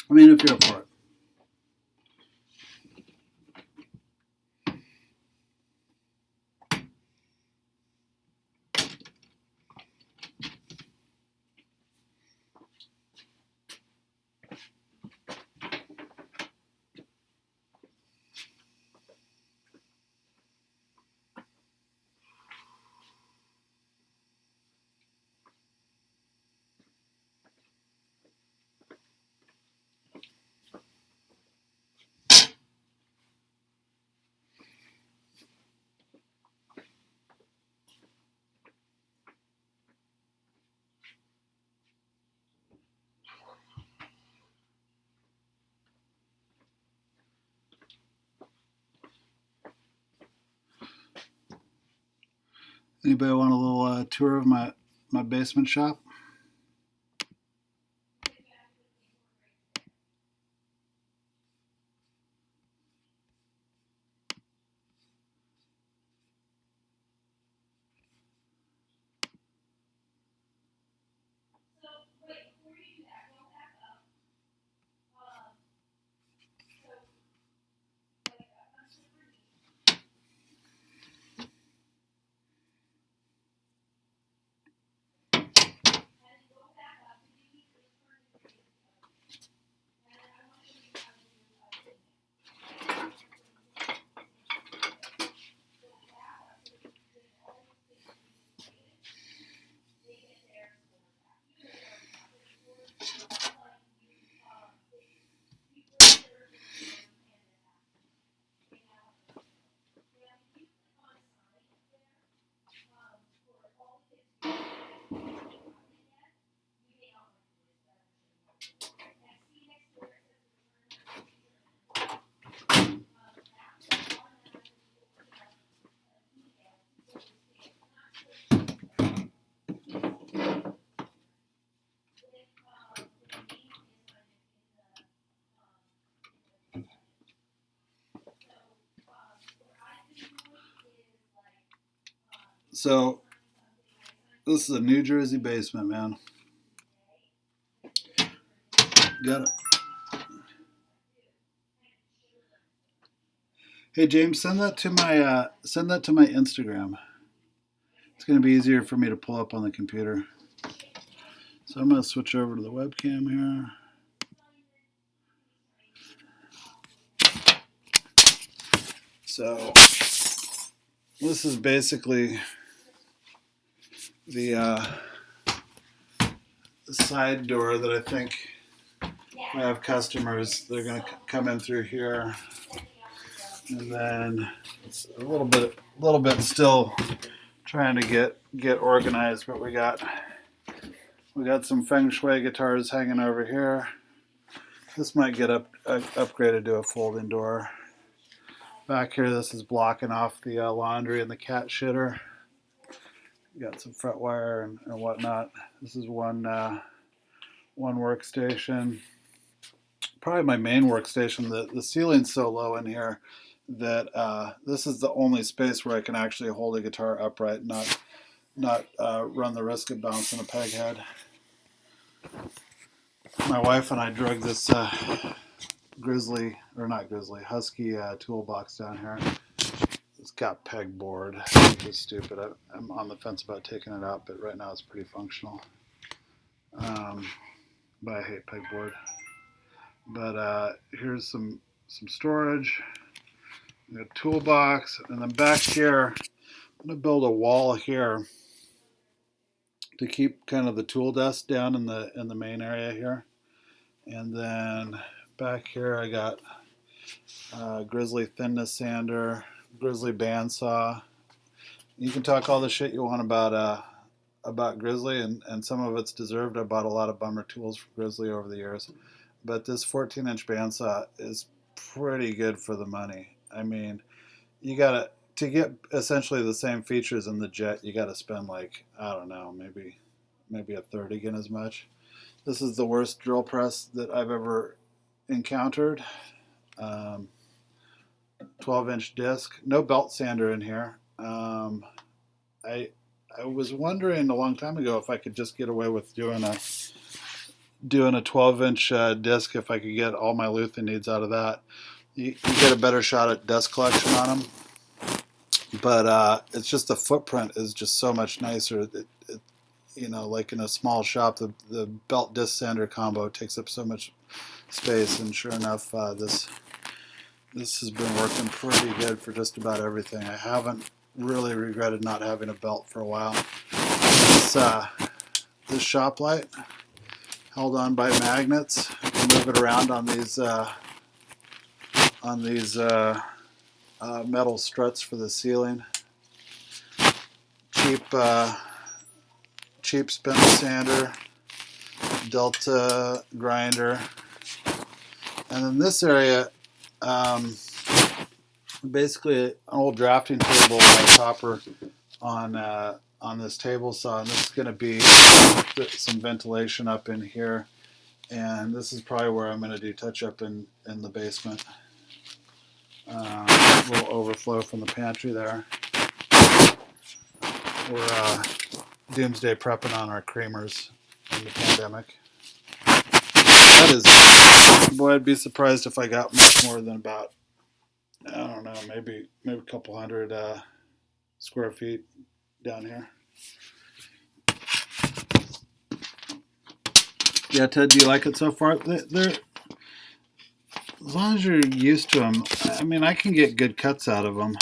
I mean, if you're up for it. Anybody want a little tour of my basement shop? So this is a New Jersey basement, man. Got it. Hey James, send that to my Instagram. It's going to be easier for me to pull up on the computer. So I'm going to switch over to the webcam here. So this is basically the side door that I think I have customers. They're going to come in through here, and then it's a little bit still trying to get organized. But we got some feng shui guitars hanging over here. This might get upgraded to a folding door. Back here, this is blocking off the laundry and the cat shitter. Got some fret wire and whatnot. This is one workstation. Probably my main workstation. The ceiling's so low in here that this is the only space where I can actually hold a guitar upright, not run the risk of bouncing a peg head. My wife and I drug this husky toolbox down here. It's got pegboard, which is stupid. I'm on the fence about taking it out, but right now it's pretty functional. But I hate pegboard. But here's some storage. A toolbox, and then back here, I'm gonna build a wall here to keep kind of the tool desk down in the main area here. And then back here I got Grizzly thinness sander, Grizzly bandsaw. You can talk all the shit you want about Grizzly, and some of it's deserved. I bought a lot of bummer tools from Grizzly over the years, but this 14-inch bandsaw is pretty good for the money. I mean, you gotta, to get essentially the same features in the Jet, you gotta spend like, I don't know, maybe a third again as much. This is the worst drill press that I've ever encountered. 12-inch disc, no belt sander in here. I was wondering a long time ago if I could just get away with doing a 12-inch disc, if I could get all my Luthen needs out of that. You get a better shot at dust collection on them, but it's just the footprint is just so much nicer. Like in a small shop, the belt disc sander combo takes up so much space, and sure enough, this has been working pretty good for just about everything. I haven't really regretted not having a belt for a while. This shop light held on by magnets. You can move it around on these metal struts for the ceiling. Cheap spindle sander, Delta grinder, and then this area, basically an old drafting table by Copper on this table saw, and this is going to be some ventilation up in here, and this is probably where I'm going to do touch up in the basement. A little overflow from the pantry there. We're doomsday prepping on our creamers in the pandemic. That is, boy, I'd be surprised if I got much more than about, I don't know, maybe a couple hundred square feet down here. Yeah, Ted, do you like it so far? They're, as long as you're used to them, I mean, I can get good cuts out of them.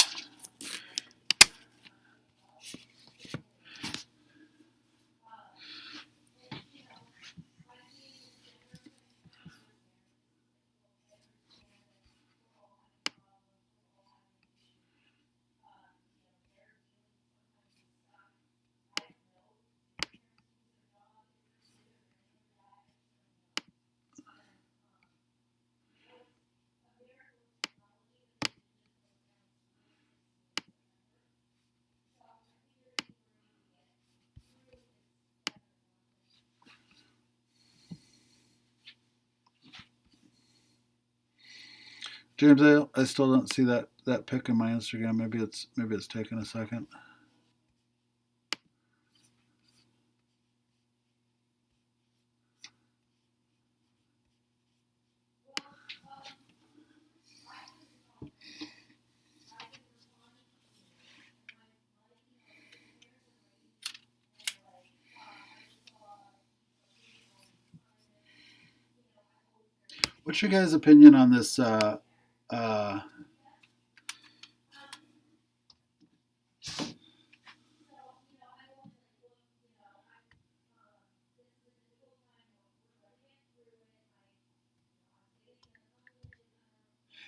James, I still don't see that pic in my Instagram. Maybe it's taking a second. What's your guys' opinion on this?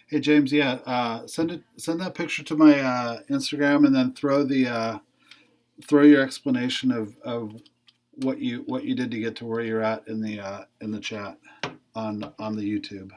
Hey James, yeah, send that picture to my Instagram, and then throw your explanation of what you did to get to where you're at in the chat on the YouTube.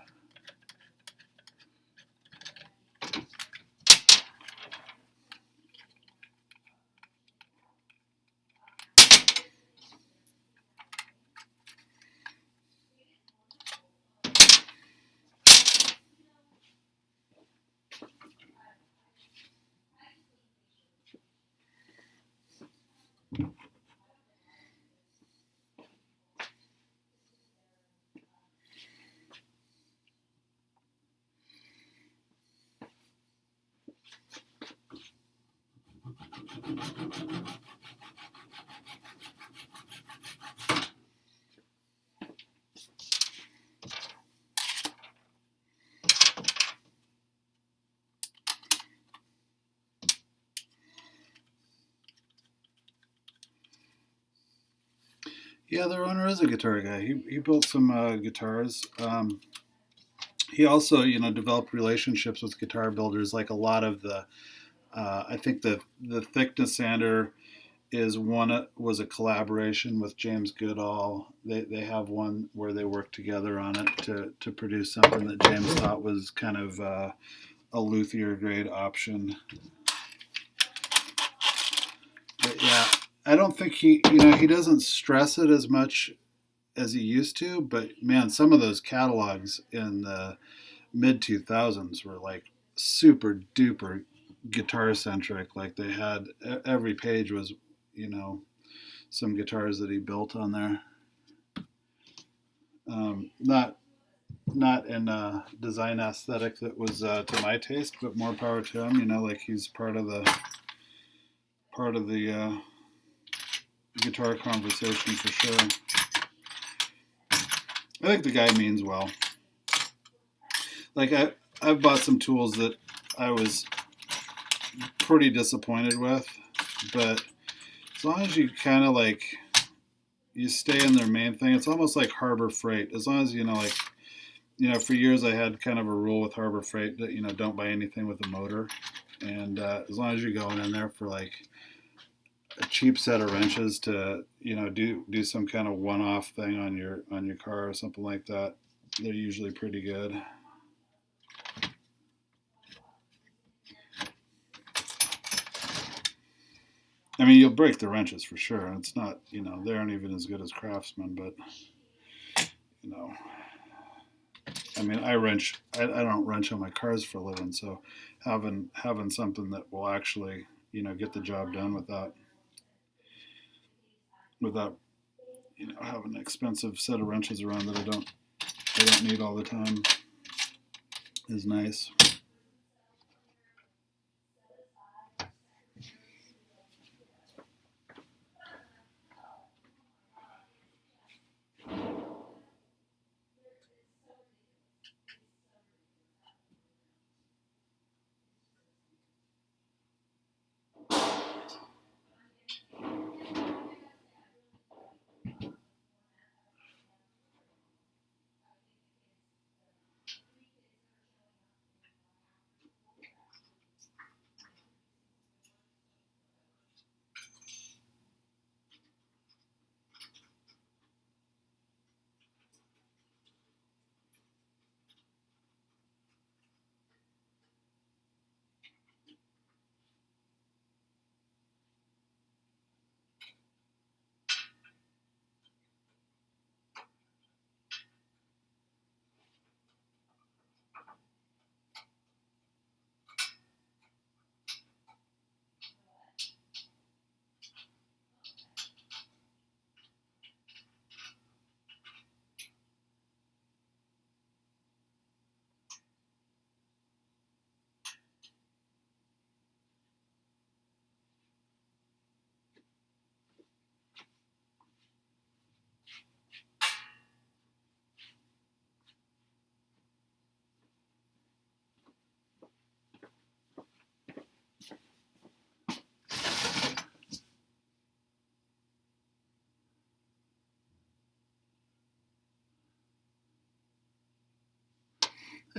Yeah, their owner is a guitar guy. He built some guitars. He also, developed relationships with guitar builders. Like a lot of the, I think the thickness sander is one was a collaboration with James Goodall. They have one where they work together on it to produce something that James thought was kind of a luthier grade option. But yeah, I don't think he doesn't stress it as much as he used to. But man, some of those catalogs in the mid 2000s were like super duper guitar centric. Like they had every page was, you know, some guitars that he built on there. Not in design aesthetic that was to my taste, but more power to him. Like he's part of the guitar conversation for sure. I think the guy means well. Like I've bought some tools that I was pretty disappointed with, but as long as you kind of like you stay in their main thing, it's almost like Harbor Freight. As long as for years I had kind of a rule with Harbor Freight that don't buy anything with a motor, and as long as you're going in there for like a cheap set of wrenches to do some kind of one-off thing on your car or something like that, they're usually pretty good. I mean, you'll break the wrenches for sure. It's not, they aren't even as good as Craftsman, but you know, I mean, I don't wrench on my cars for a living, so having something that will actually, get the job done without having an expensive set of wrenches around that I don't need all the time is nice.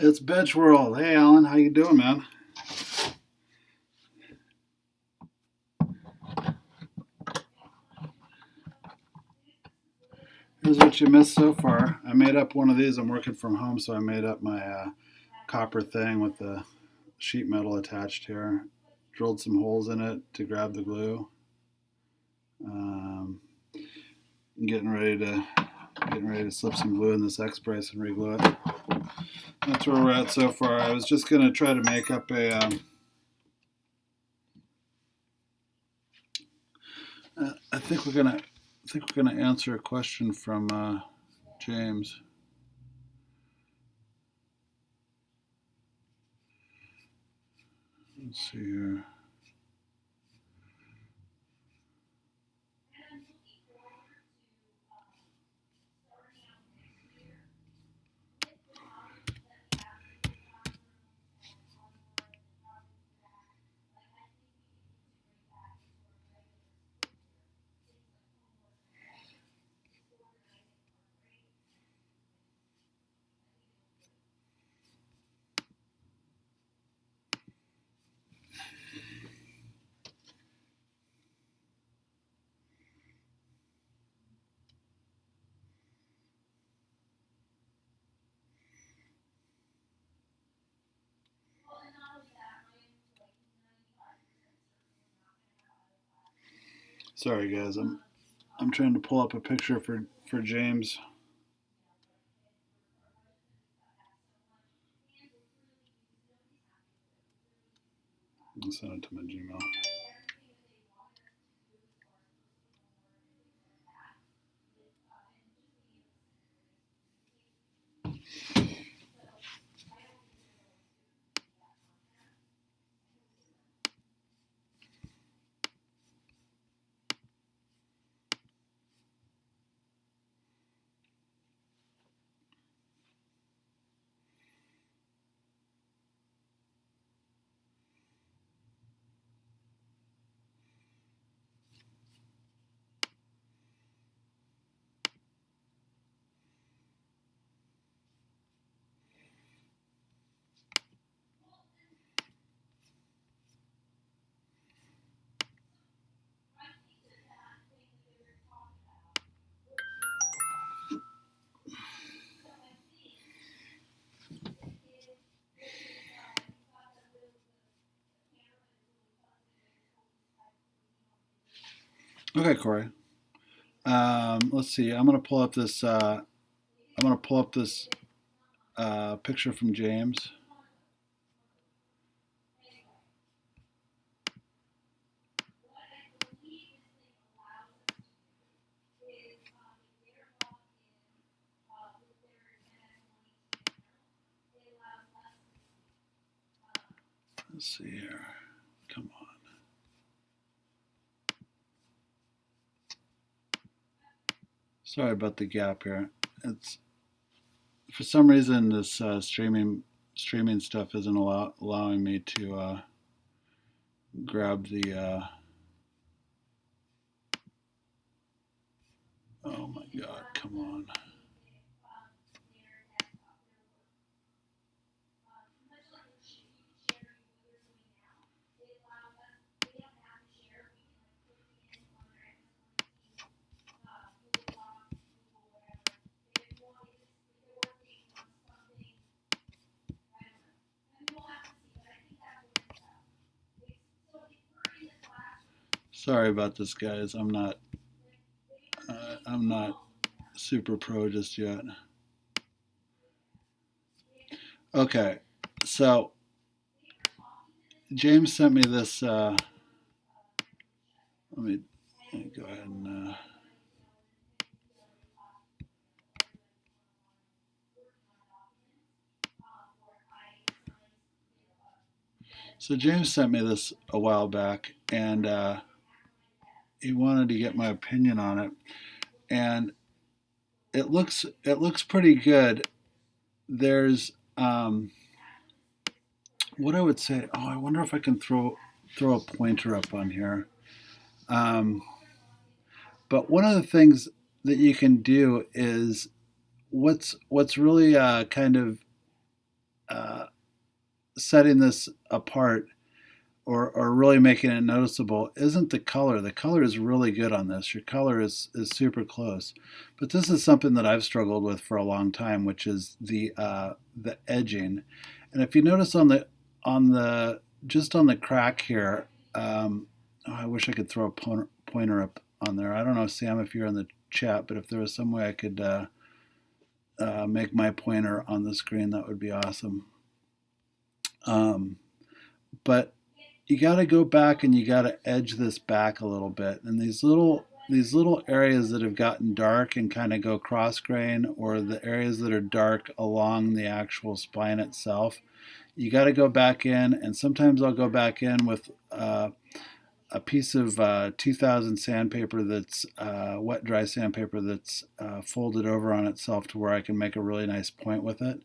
It's Bench World. Hey, Alan, how you doing, man? Here's what you missed so far. I made up one of these. I'm working from home, so I made up my copper thing with the sheet metal attached here. Drilled some holes in it to grab the glue. Um, getting ready to slip some glue in this X-brace and reglue it. That's where we're at so far. I was just gonna try to make up I think we're gonna answer a question from James. Let's see here. Sorry guys, I'm trying to pull up a picture for James. I'll send it to my Gmail. Okay, Corey. Let's see. I'm gonna pull up this. Picture from James. Let's see here. Come on. Sorry about the gap here. It's for some reason this streaming stuff isn't allowing me to grab the. Oh my God! Come on. Sorry about this, guys. I'm not super pro just yet. Okay, so James sent me this. Let me go ahead and. So James sent me this a while back, and he wanted to get my opinion on it, and it looks pretty good. There's what I would say. Oh, I wonder if I can throw a pointer up on here. But one of the things that you can do is what's really kind of setting this apart or really making it noticeable isn't the color. The color is really good on this. Your color is super close. But this is something that I've struggled with for a long time, which is the edging. And if you notice on the just on the crack here, I wish I could throw a pointer up on there. I don't know, Sam, if you're in the chat, but if there was some way I could make my pointer on the screen, that would be awesome. But you got to go back and you got to edge this back a little bit. And these little areas that have gotten dark and kind of go cross grain, or the areas that are dark along the actual spine itself, you got to go back in. And sometimes I'll go back in with a piece of 2000 sandpaper that's wet dry sandpaper that's folded over on itself to where I can make a really nice point with it.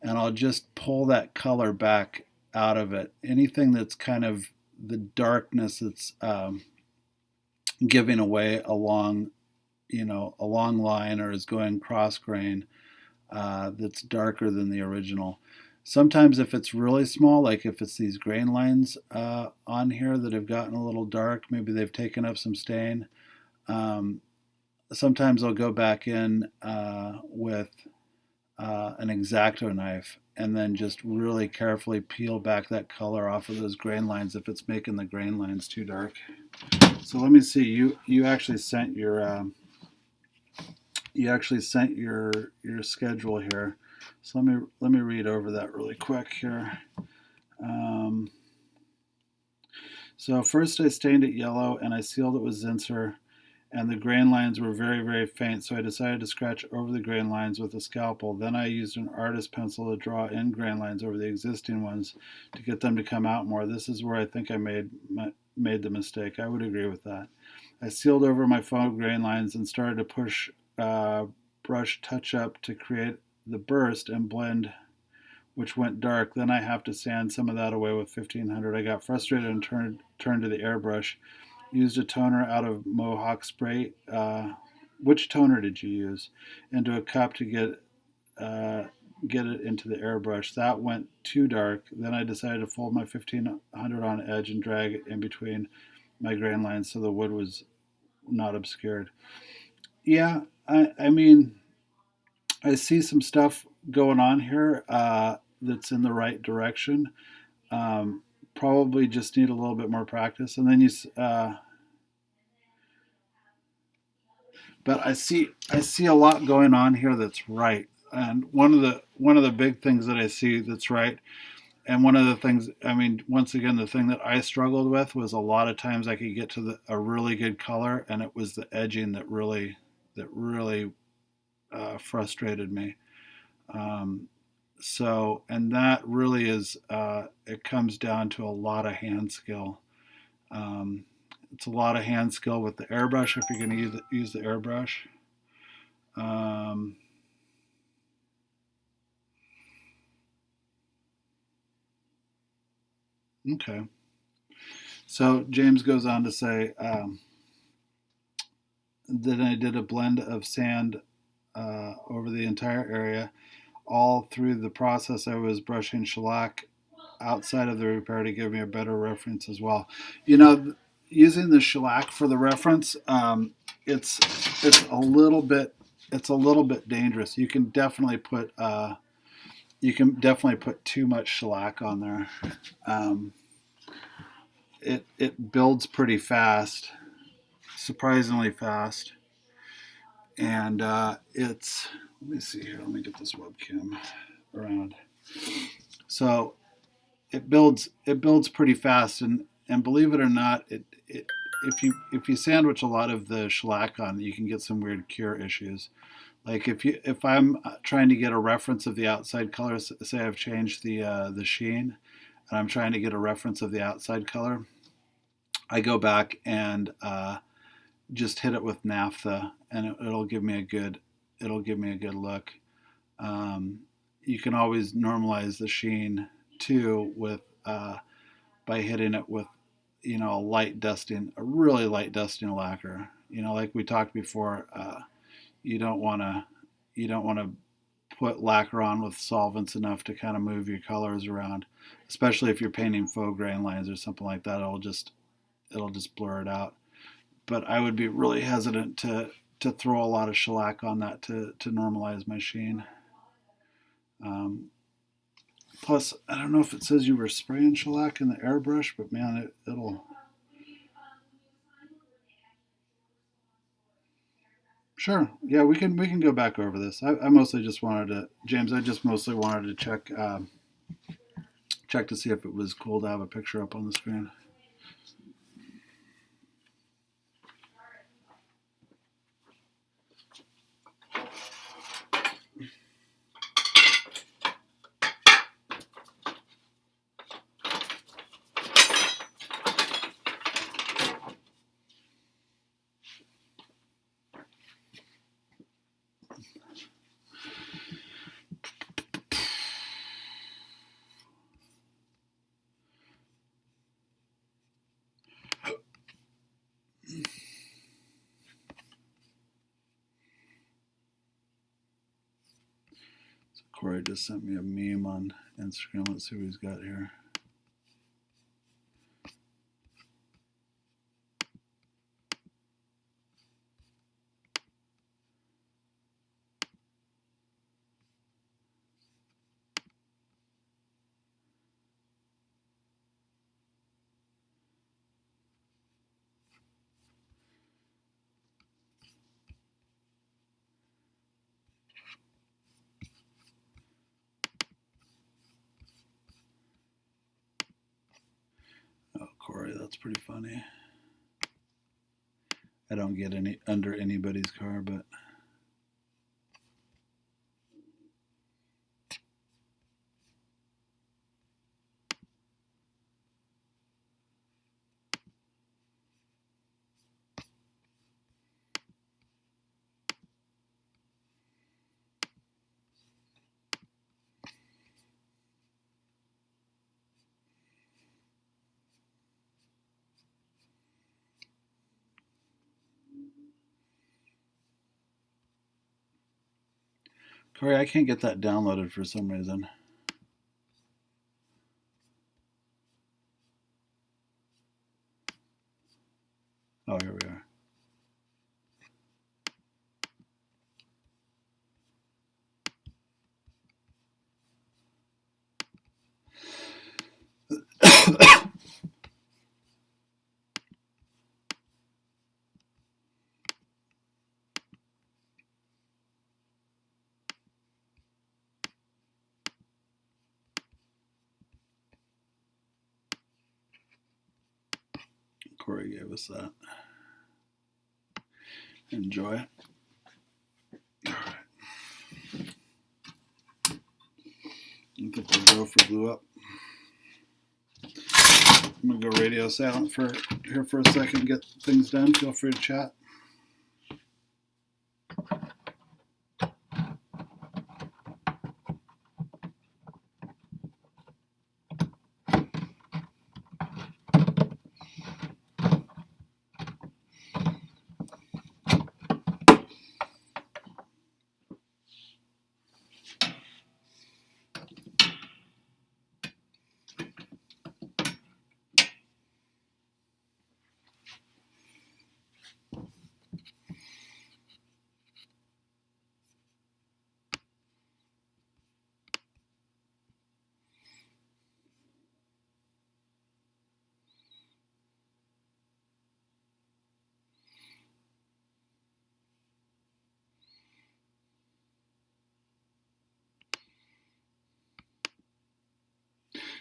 And I'll just pull that color back out of it. Anything that's kind of the darkness that's giving away along, a long line or is going cross grain, that's darker than the original. Sometimes if it's really small, like if it's these grain lines on here that have gotten a little dark, maybe they've taken up some stain. Sometimes I'll go back in with an X-Acto knife and then just really carefully peel back that color off of those grain lines if it's making the grain lines too dark. So let me see. You actually sent your schedule here. So let me read over that really quick here. So first I stained it yellow and I sealed it with Zinsser, and the grain lines were very, very faint, so I decided to scratch over the grain lines with a scalpel. Then I used an artist pencil to draw in grain lines over the existing ones to get them to come out more. This is where I think I made the mistake. I would agree with that. I sealed over my faux grain lines and started to push brush touch up to create the burst and blend, which went dark. Then I have to sand some of that away with 1500. I got frustrated and turned to the airbrush. Used a toner out of Mohawk spray. Which toner did you use? Into a cup to get it into the airbrush. That went too dark. Then I decided to fold my 1500 on edge and drag it in between my grain lines so the wood was not obscured. Yeah, I mean, I see some stuff going on here that's in the right direction. Probably just need a little bit more practice, and then but I see a lot going on here that's right. And one of the big things that I see that's right, and one of the things, I mean, once again, the thing that I struggled with was a lot of times I could get to a really good color, and it was the edging that really frustrated me. Um, so, and that really is, it comes down to a lot of hand skill. Um, it's a lot of hand skill with the airbrush if you're going to use the airbrush. Um, okay. So James goes on to say that I did a blend of sand over the entire area. All through the process, I was brushing shellac outside of the repair to give me a better reference as well. You know, using the shellac for the reference, it's a little bit dangerous. You can definitely put too much shellac on there. Um, it builds pretty fast, surprisingly fast, and it's. Let me see here. Let me get this webcam around. So it builds pretty fast, and believe it or not, if you sandwich a lot of the shellac on, you can get some weird cure issues. Like if I'm trying to get a reference of the outside color, say I've changed the sheen, and I'm trying to get a reference of the outside color, I go back and just hit it with naphtha, and it'll give me a good look. Um, you can always normalize the sheen too with by hitting it with a really light dusting lacquer. Like we talked before, you don't want to put lacquer on with solvents enough to kind of move your colors around, especially if you're painting faux grain lines or something like that. It'll just blur it out. But I would be really hesitant to throw a lot of shellac on that to normalize my sheen. Plus, I don't know if it says you were spraying shellac in the airbrush, but man, it'll. Sure, yeah, we can go back over this. I mostly just wanted to, James. I just mostly wanted to check to see if it was cool to have a picture up on the screen. Corey just sent me a meme on Instagram. Let's see what he's got here. That's pretty funny. I don't get any under anybody's car, but Corey, I can't get that downloaded for some reason. Oh, here we are. Corey gave us that. Enjoy it. All right. I think we'll go for glue up. I'm gonna go radio silent for here for a second, get things done. Feel free to chat.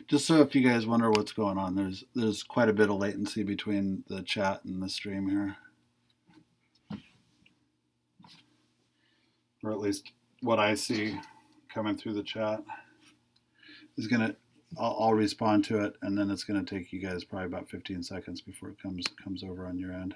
Just so if you guys wonder what's going on, there's quite a bit of latency between the chat and the stream here, or at least what I see coming through the chat is gonna. I'll respond to it, and then it's gonna take you guys probably about 15 seconds before it comes over on your end.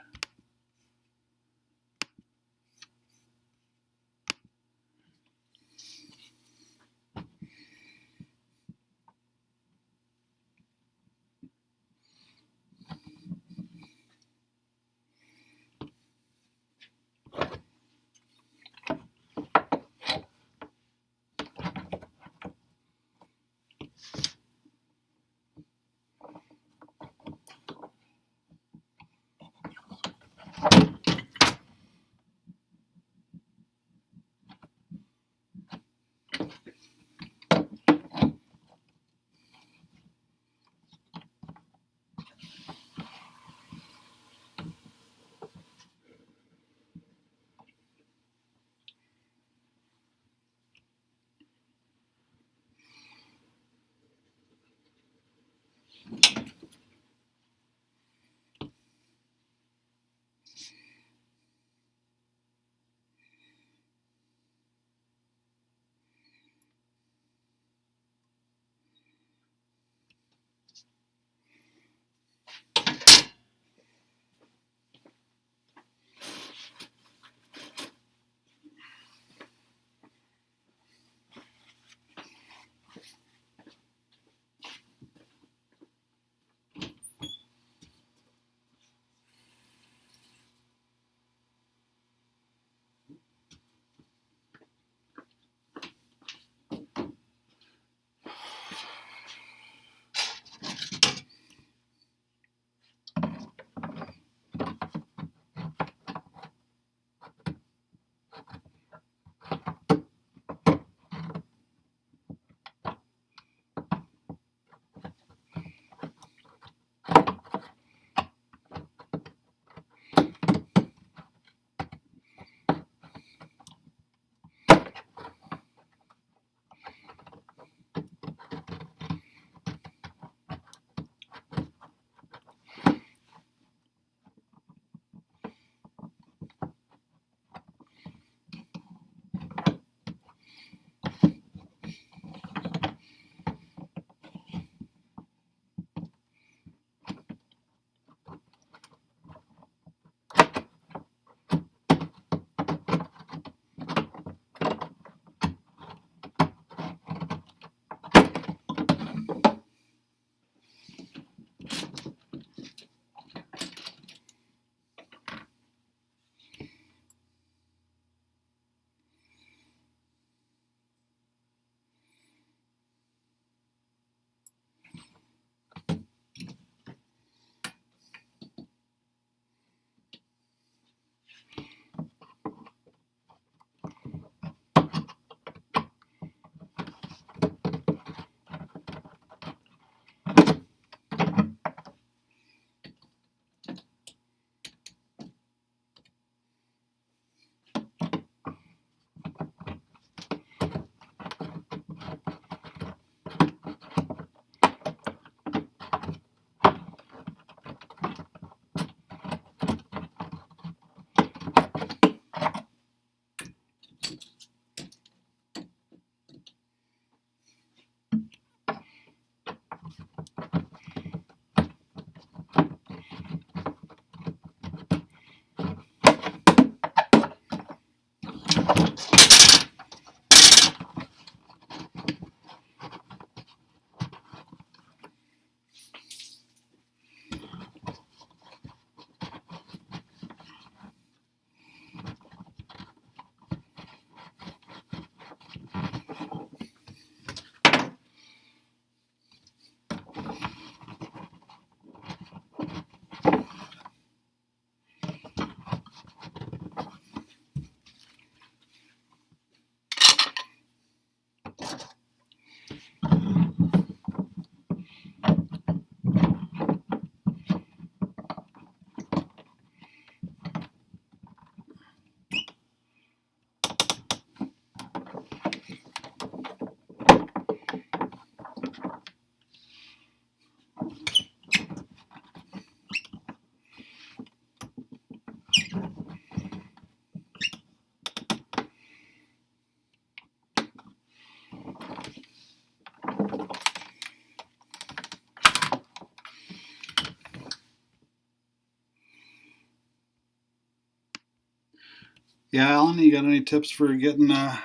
Yeah, Alan, you got any tips for getting that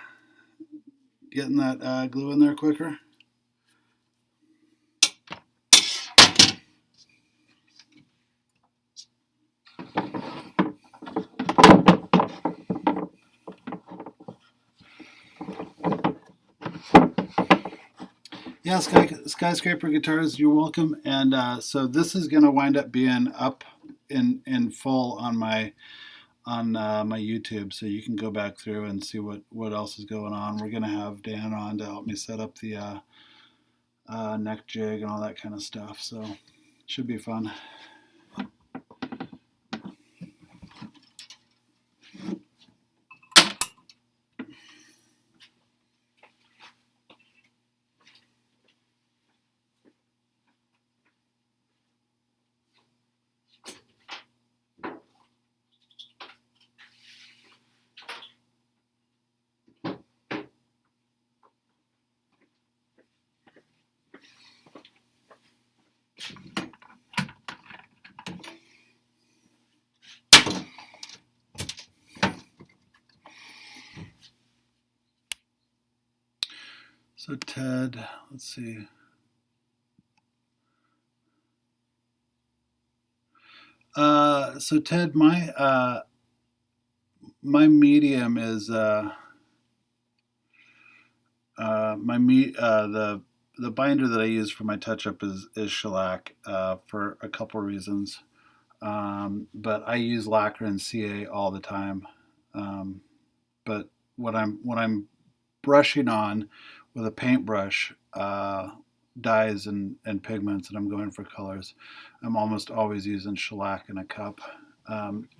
glue in there quicker? Yeah, Skyscraper Guitars, you're welcome. And so this is going to wind up being up in full on my my YouTube, so you can go back through and see what else is going on. We're going to have Dan on to help me set up the neck jig and all that kind of stuff. So it should be fun. So Ted, let's see. So Ted, my medium is the binder that I use for my touch up is shellac for a couple reasons. But I use lacquer and CA all the time. But when I'm brushing on with a paintbrush, dyes and pigments, and I'm going for colors, I'm almost always using shellac in a cup.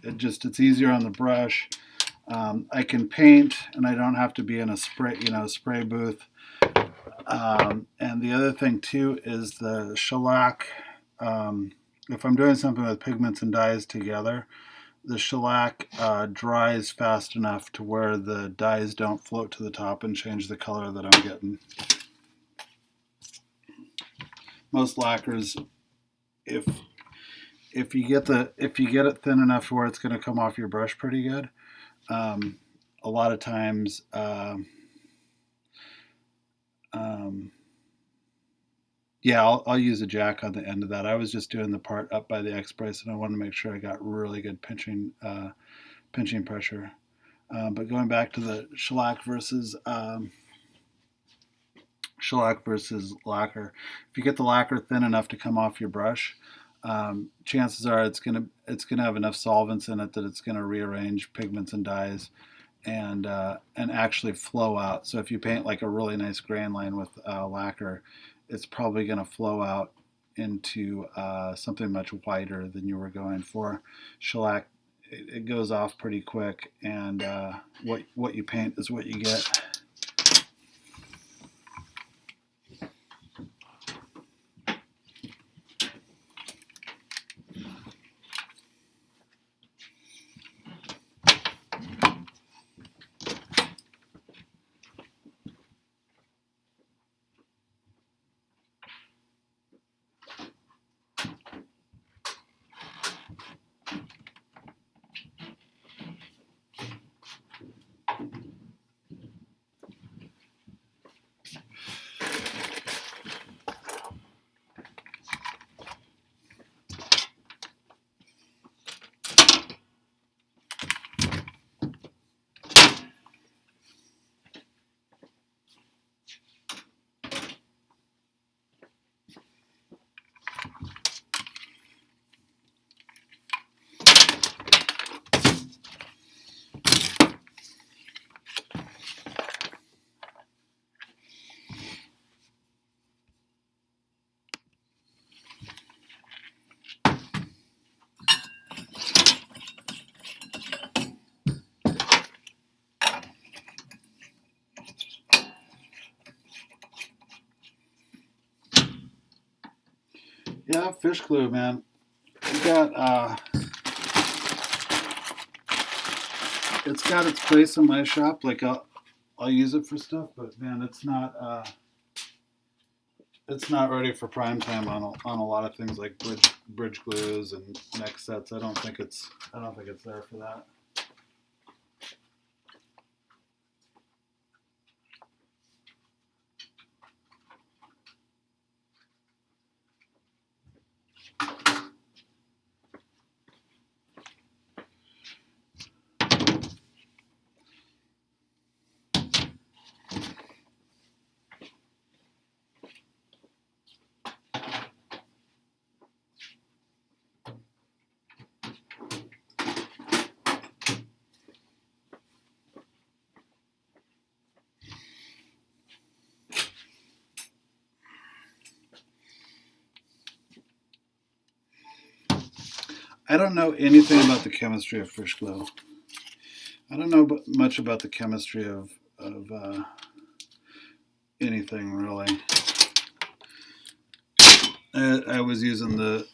It's easier on the brush. I can paint, and I don't have to be in a spray booth. And the other thing too is the shellac. If I'm doing something with pigments and dyes together, the shellac dries fast enough to where the dyes don't float to the top and change the color that I'm getting. Most lacquers, if you get it thin enough to where it's going to come off your brush pretty good, a lot of times yeah, I'll use a jack on the end of that. I was just doing the part up by the X brace, and I wanted to make sure I got really good pinching pressure. But going back to the shellac versus lacquer, if you get the lacquer thin enough to come off your brush, chances are it's gonna have enough solvents in it that it's gonna rearrange pigments and dyes and actually flow out. So if you paint like a really nice grain line with lacquer, it's probably going to flow out into something much whiter than you were going for. Shellac, it goes off pretty quick, and what you paint is what you get. Yeah, fish glue, man. It's got it's got its place in my shop. Like I'll use it for stuff, but man, it's not ready for prime time on a lot of things like bridge glues and neck sets. I don't think it's there for that. I don't know anything about the chemistry of fish glue. I don't know much about the chemistry of anything really. I was using the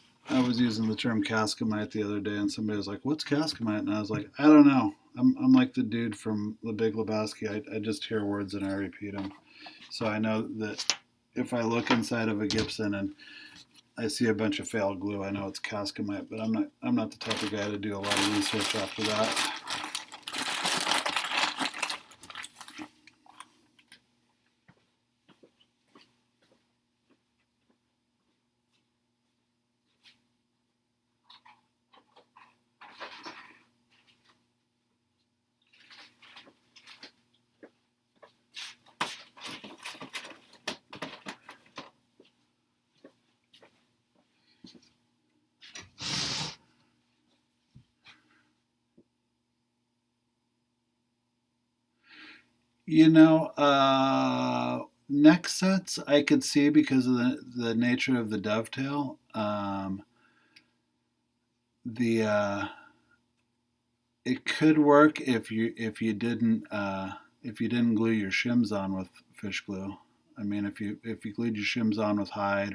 term cascamite the other day, and somebody was like, "What's cascamite?" And I was like, "I don't know. I'm like the dude from The Big Lebowski. I just hear words and I repeat them. So I know that if I look inside of a Gibson and I see a bunch of failed glue, I know it's cascamite. But I'm not the type of guy to do a lot of research after that." You know, neck sets I could see because of the nature of the dovetail. The It could work if you didn't glue your shims on with fish glue. I mean, if you glued your shims on with hide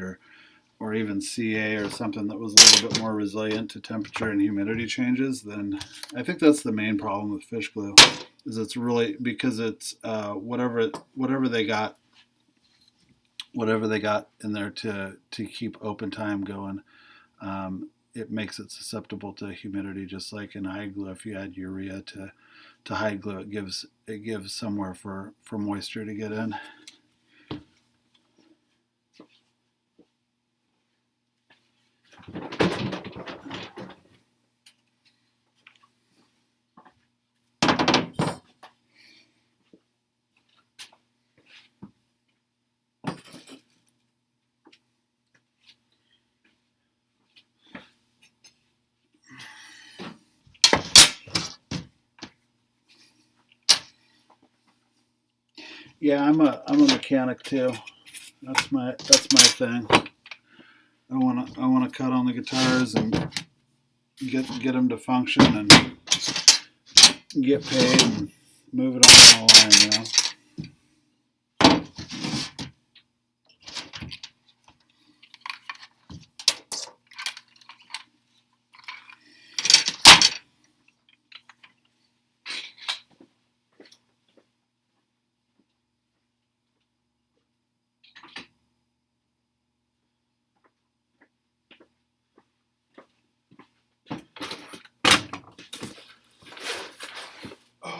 or even CA or something that was a little bit more resilient to temperature and humidity changes, then I think that's the main problem with fish glue. Is it's really because it's whatever they got in there to keep open time going. It makes it susceptible to humidity, just like in hide glue. If you add urea to hide glue, it gives somewhere for moisture to get in. Yeah, I'm a mechanic too. That's my thing. I wanna cut on the guitars and get them to function and get paid and move it on the line. You know. Okay.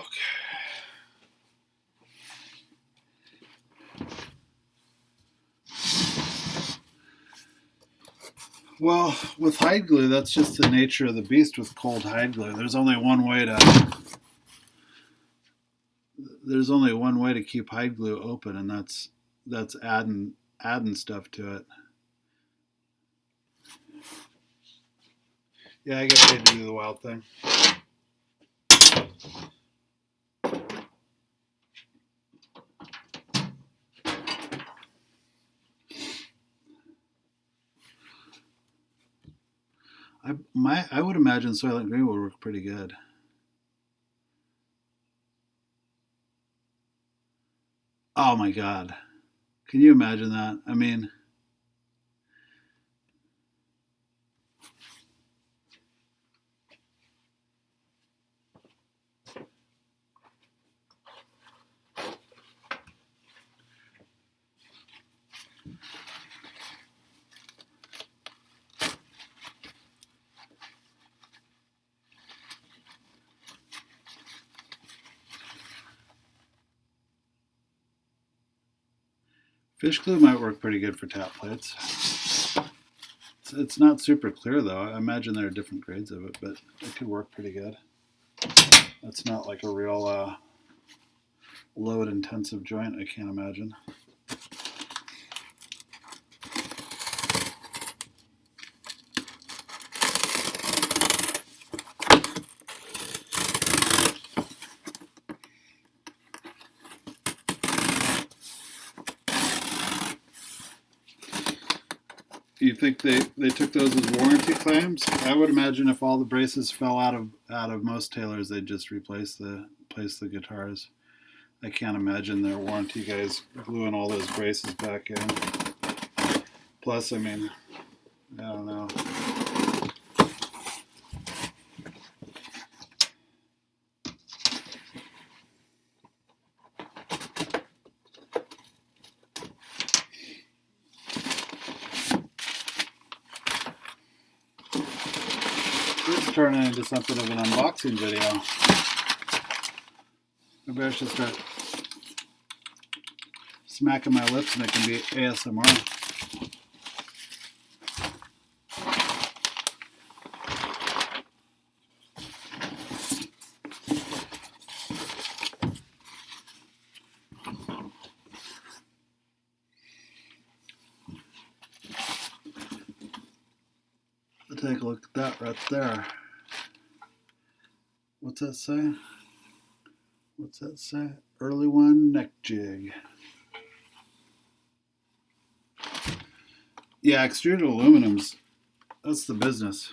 Well, with hide glue, that's just the nature of the beast with cold hide glue. There's only one way to keep hide glue open, and that's adding stuff to it. Yeah, I get paid to do the wild thing. I would imagine Soylent Green would work pretty good. Oh my God, can you imagine that? I mean, Fish glue might work pretty good for tap plates. It's not super clear though. I imagine there are different grades of it, but it could work pretty good. It's not like a real load intensive joint, I can't imagine. You think they took those as warranty claims? I would imagine if all the braces fell out of most tailors, they'd just replace the guitars. I can't imagine their warranty guys gluing all those braces back in. Plus, I mean, I don't know. It's turning into something of an unboxing video. Maybe I should start smacking my lips and it can be ASMR. Take a look at that right there. What's that say? What's that say? Erlewine neck jig. Yeah, extruded aluminums. That's the business.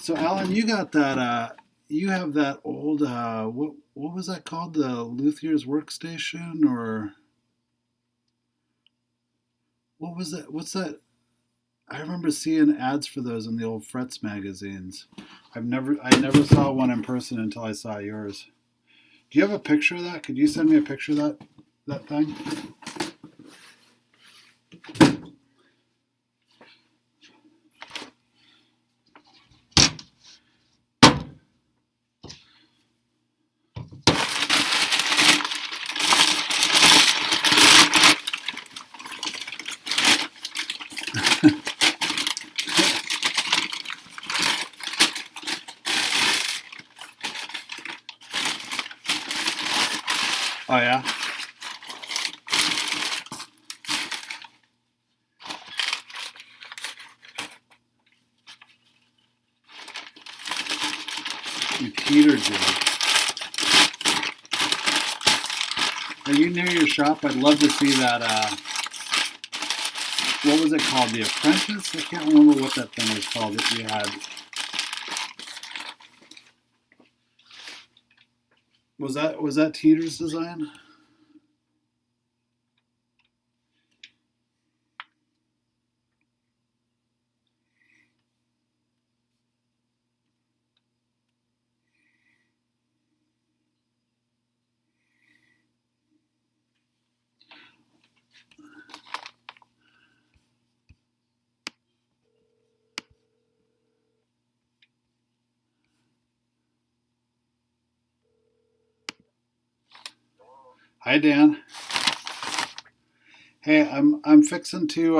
So, Alan, you got that. You have that old. What was that called? The Luthier's workstation, or what was that? What's that? I remember seeing ads for those in the old Frets magazines. I never saw one in person until I saw yours. Do you have a picture of that? Could you send me a picture of that thing? Oh yeah. You teeter jig. Are you near your shop? I'd love to see that. What was it called? The Apprentice? I can't remember what that thing was called that you had. Was that Teeter's design? Hi, Dan. Hey, I'm fixing to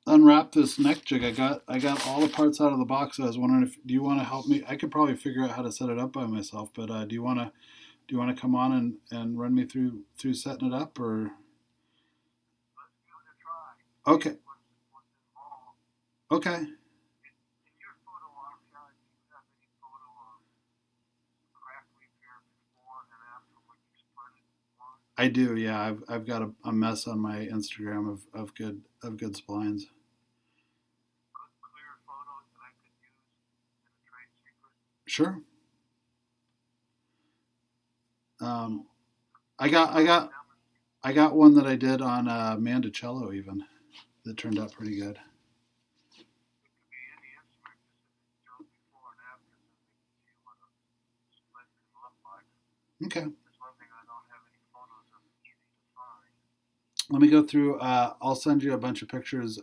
unwrap this neck jig. I got all the parts out of the box. I was wondering if do you want to help me? I could probably figure out how to set it up by myself, but do you want to come on and run me through setting it up, or? Okay. Okay. I do, yeah. I've got a mess on my Instagram of good splines. Sure. Um, I got one that I did on Mandocello even that turned out pretty good. Okay. Let me go through. I'll send you a bunch of pictures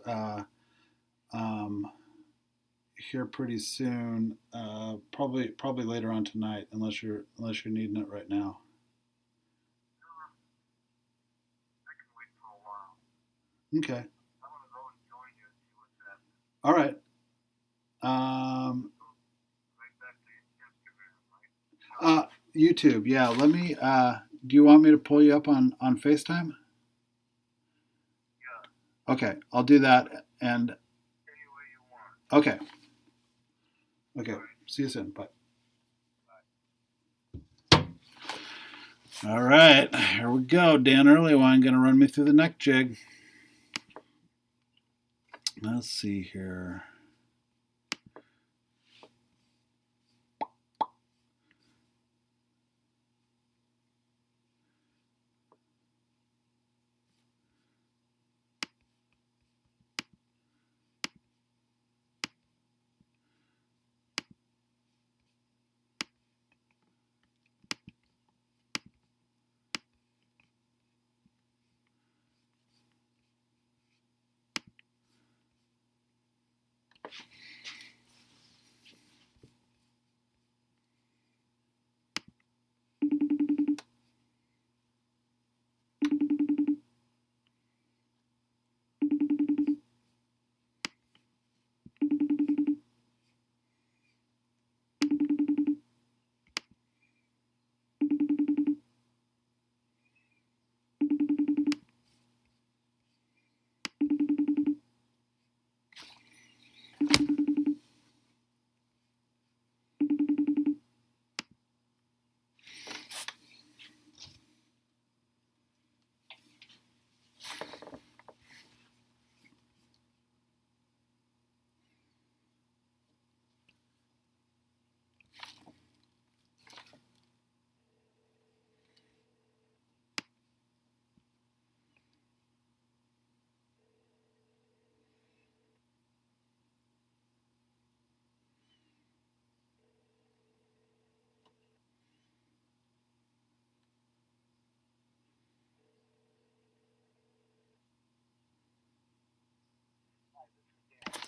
um, here pretty soon. Probably later on tonight, unless you're needing it right now. Okay. I'm gonna go and join you and see what's happening. All right. Right back to Instagram, right? YouTube. Yeah. Let me. Do you want me to pull you up on FaceTime? Yeah, Okay. I'll do that. And any way you want. okay. Okay. See you soon. Bye. All right. Here we go. Dan Erlewine going to run me through the neck jig. Let's see here.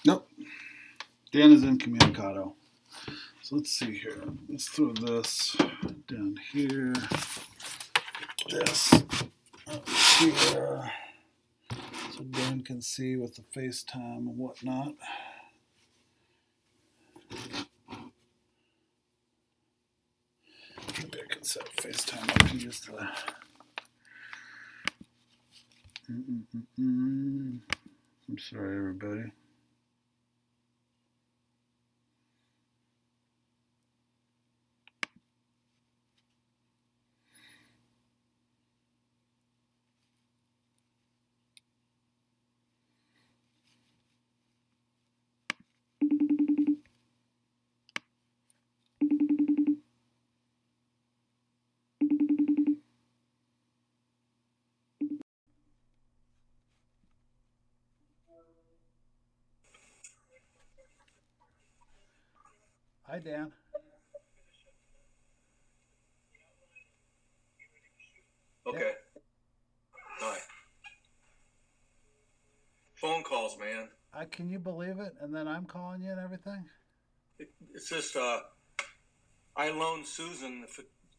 Nope. Dan is incommunicado. So let's see here. Let's throw this down here. This up here. So Dan can see with the FaceTime and whatnot. Maybe I can set FaceTime up to use the. I'm sorry, everybody. Hi, Dan. Okay. All right. Phone calls, man. Can you believe it? And then I'm calling you and everything? It's just I loaned Susan,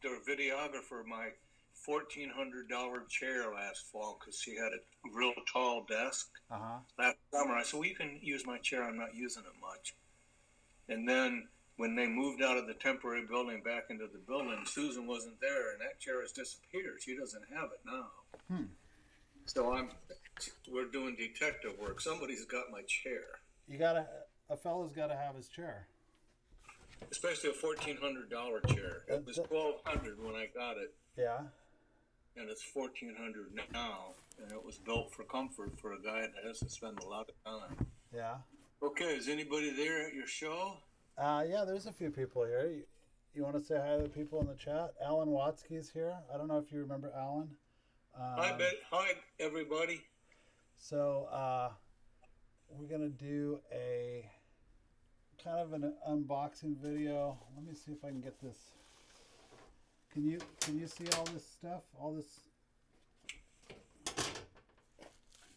the videographer, my $1,400 chair last fall because she had a real tall desk. Last summer, I said, "Well, you can use my chair. I'm not using it much." And then when they moved out of the temporary building back into the building, Susan wasn't there, and that chair has disappeared. She doesn't have it now. So we're doing detective work. Somebody's got my chair. A fella's got to have his chair. Especially a $1,400 chair. It was $1,200 when I got it. Yeah. And it's $1,400 now. And it was built for comfort for a guy that has to spend a lot of time. Yeah. Okay, is anybody there at your show? Yeah, there's a few people here. You want to say hi to the people in the chat? Alan Watsky's here. I don't know if you remember Alan. Hi, everybody. So we're gonna do a kind of an unboxing video. Let me see if I can get this. Can you see all this stuff? All this.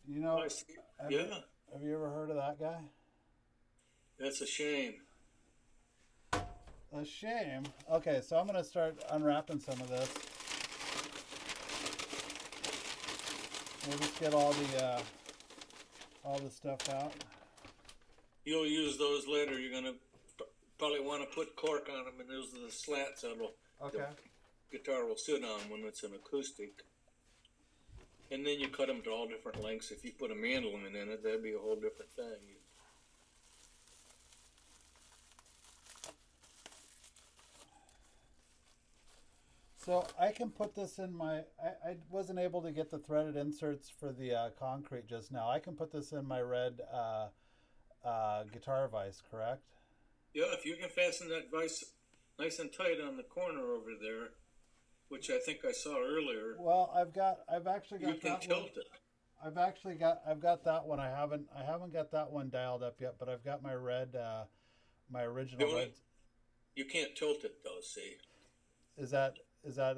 You know. Have you ever heard of that guy? That's a shame. A shame. Okay, so I'm gonna start unwrapping some of this. We'll just get all the all the stuff out. You'll use those later. You're gonna probably want to put cork on them, and those are the slats that'll Okay. the guitar will sit on when it's an acoustic. And then you cut them to all different lengths. If you put a mandolin in it, that'd be a whole different thing. So I can put this in my, I wasn't able to get the threaded inserts for the concrete just now. I can put this in my red guitar vise, correct? Yeah, if you can fasten that vise nice and tight on the corner over there, which I think I saw earlier. Well, I've actually got you can that tilt one. it. I've got that one. I haven't got that one dialed up yet, but I've got my red, my original red. You can't tilt it though. See. Is that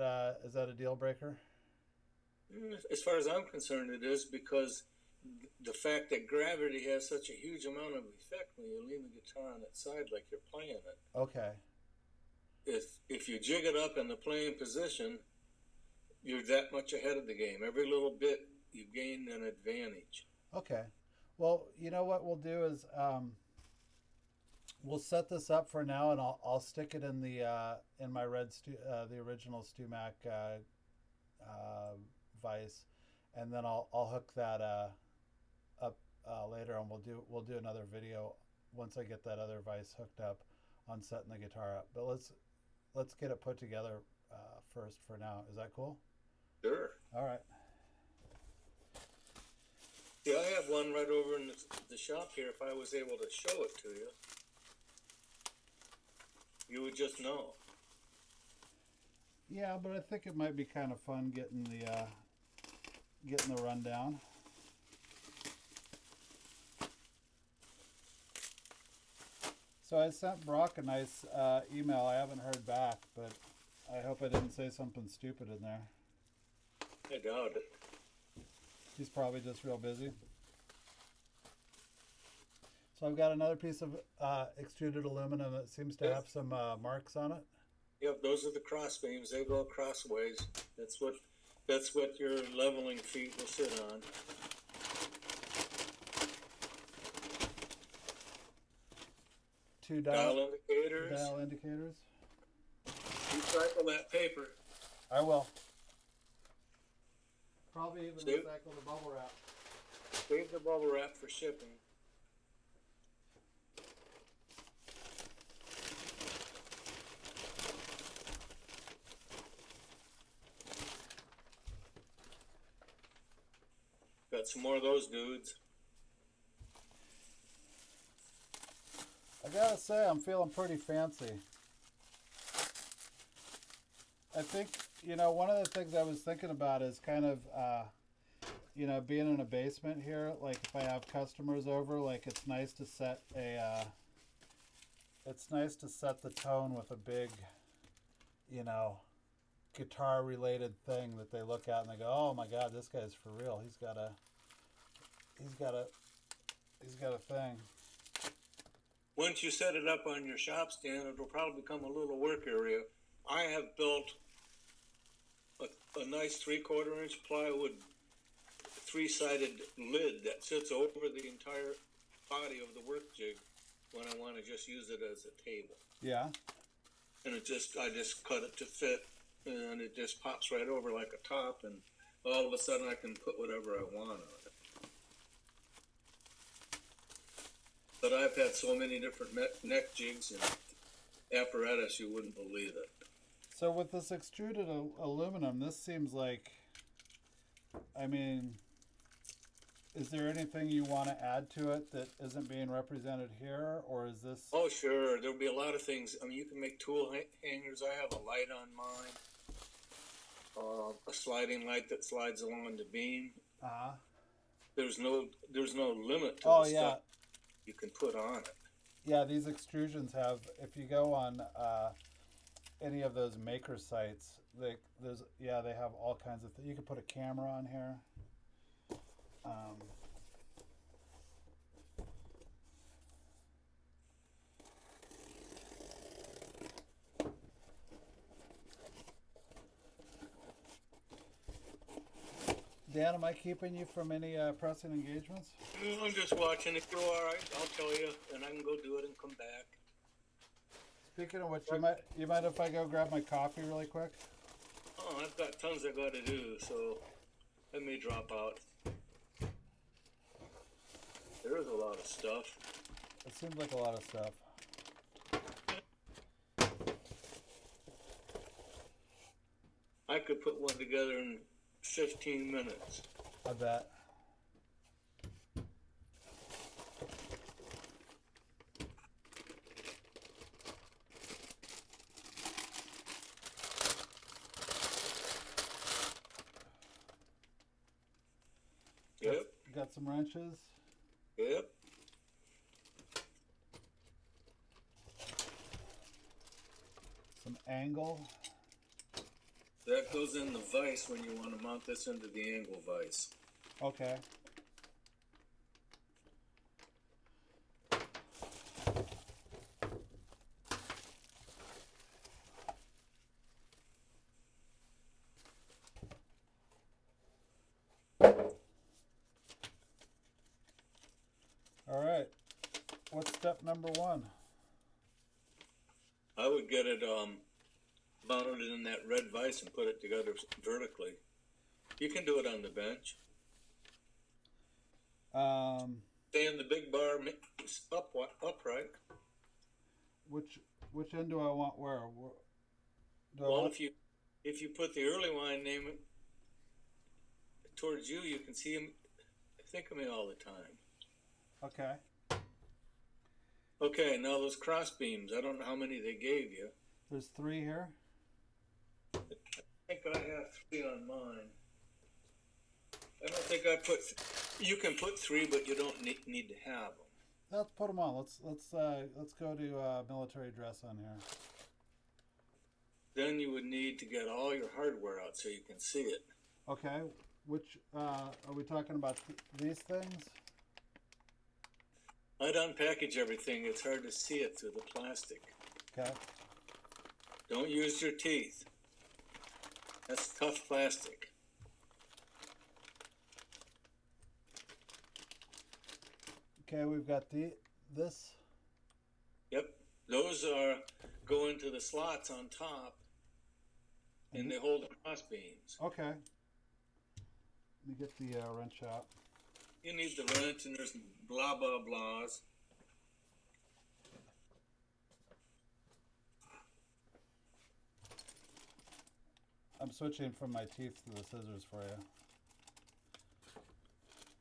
a deal breaker? As far as I'm concerned, it is, because the fact that gravity has such a huge amount of effect when you lean the guitar on its side like you're playing it. Okay. If you jig it up in the playing position, you're that much ahead of the game. Every little bit, you gain an advantage. Okay. Well, you know what we'll do is we'll set this up for now, and I'll stick it in the in my red the original StewMac vise, and then I'll hook that up later, and we'll do another video once I get that other vise hooked up on setting the guitar up. But let's get it put together first for now. Is that cool? Sure. All right. See, I have one right over in the shop here. If I was able to show it to you, you would just know. Yeah, but I think it might be kind of fun getting the rundown. So I sent Brock a nice email. I haven't heard back, but I hope I didn't say something stupid in there. I doubt it. He's probably just real busy. So I've got another piece of extruded aluminum that seems to have some marks on it. Yep, those are the cross beams. They go crossways. That's what your leveling feet will sit on. Two dial indicators. Dial indicators. Recycle that paper. I will. Probably even recycle the bubble wrap. Save the bubble wrap for shipping. Got some more of those dudes. I gotta say, I'm feeling pretty fancy. I think, one of the things I was thinking about is kind of, being in a basement here. Like, if I have customers over, like, it's nice to set the tone with a big, guitar-related thing that they look at and they go, "Oh my God, this guy's for real. He's got a thing." Once you set it up on your shop stand, it'll probably become a little work area. I have built a nice 3/4 inch plywood 3-sided lid that sits over the entire body of the work jig when I want to just use it as a table. Yeah. And I just cut it to fit, and it just pops right over like a top, and all of a sudden I can put whatever I want on it. But I've had so many different neck jigs and apparatus, you wouldn't believe it. So with this extruded aluminum, this seems like, is there anything you want to add to it that isn't being represented here, or is this? Oh, sure. There'll be a lot of things. You can make tool hangers. I have a light on mine. A sliding light that slides along the beam. Uh-huh. There's no limit to the stuff you can put on it. Yeah, these extrusions have, if you go on any of those maker sites, they have all kinds of things. You can put a camera on here. Dan, am I keeping you from any pressing engagements? I'm just watching. If you're all right, I'll tell you, and I can go do it and come back. Speaking of which, you mind if I go grab my coffee really quick? Oh, I've got tons I got to do, so I may drop out. There is a lot of stuff. It seems like a lot of stuff. I could put one together in 15 minutes. I bet. Yep. Got some wrenches. Yep. Some angle. That goes in the vise when you want to mount this into the angle vise. Okay. All right. What's step number one? I would get it mounted in that red vise and put it together vertically. You can do it on the bench. Stay in the big bar upright. Which end do I want where? If you put the Erlewine name towards you, you can see him. Think of me all the time. Okay. Okay, now those cross beams. I don't know how many they gave you. There's 3 here. I think I have 3 on mine. I don't think I put. You can put 3, but you don't need to have them. Let's put them on. Let's go to military dress on here. Then you would need to get all your hardware out so you can see it. Okay. Which are we talking about? These things? I'd unpackage everything. It's hard to see it through the plastic. Okay. Don't use your teeth. That's tough plastic. Okay, we've got this. Yep. Those go into the slots on top, and they hold the cross beams. Okay. Let me get the wrench out. You need the wrench, and there's blah, blah, blahs. I'm switching from my teeth to the scissors for you.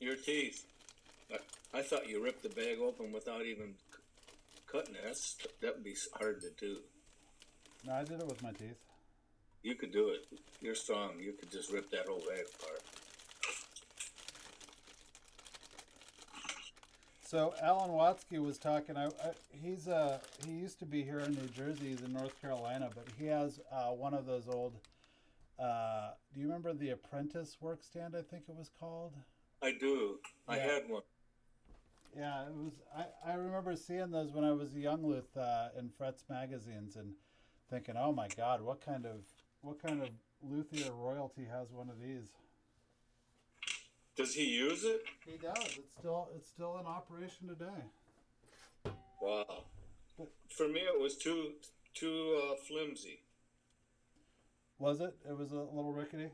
Your teeth. I thought you ripped the bag open without even cutting it. That would be hard to do. No, I did it with my teeth. You could do it. You're strong. You could just rip that whole bag apart. So Alan Watsky was talking. He used to be here in New Jersey. He's in North Carolina, but he has one of those old. Do you remember the Apprentice work stand? I think it was called. I do. Yeah. I had one. Yeah, it was. I remember seeing those when I was a young Luth in Fretz magazines and thinking, oh my God, what kind of luthier royalty has one of these? Does he use it? He does. It's still in operation today. Wow. But for me, it was too flimsy. Was it? It was a little rickety.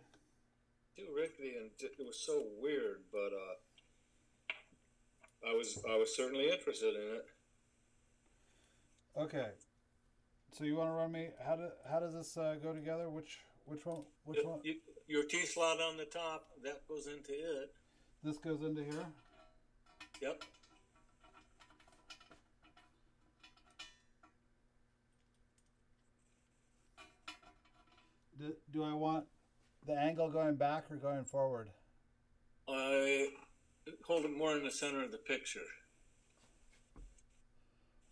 Too rickety, and it was so weird. But I was certainly interested in it. Okay. So you want to run me? How does this go together? Which one? Your T slot on the top that goes into it. This goes into here. Yep. Do I want the angle going back or going forward? I hold it more in the center of the picture.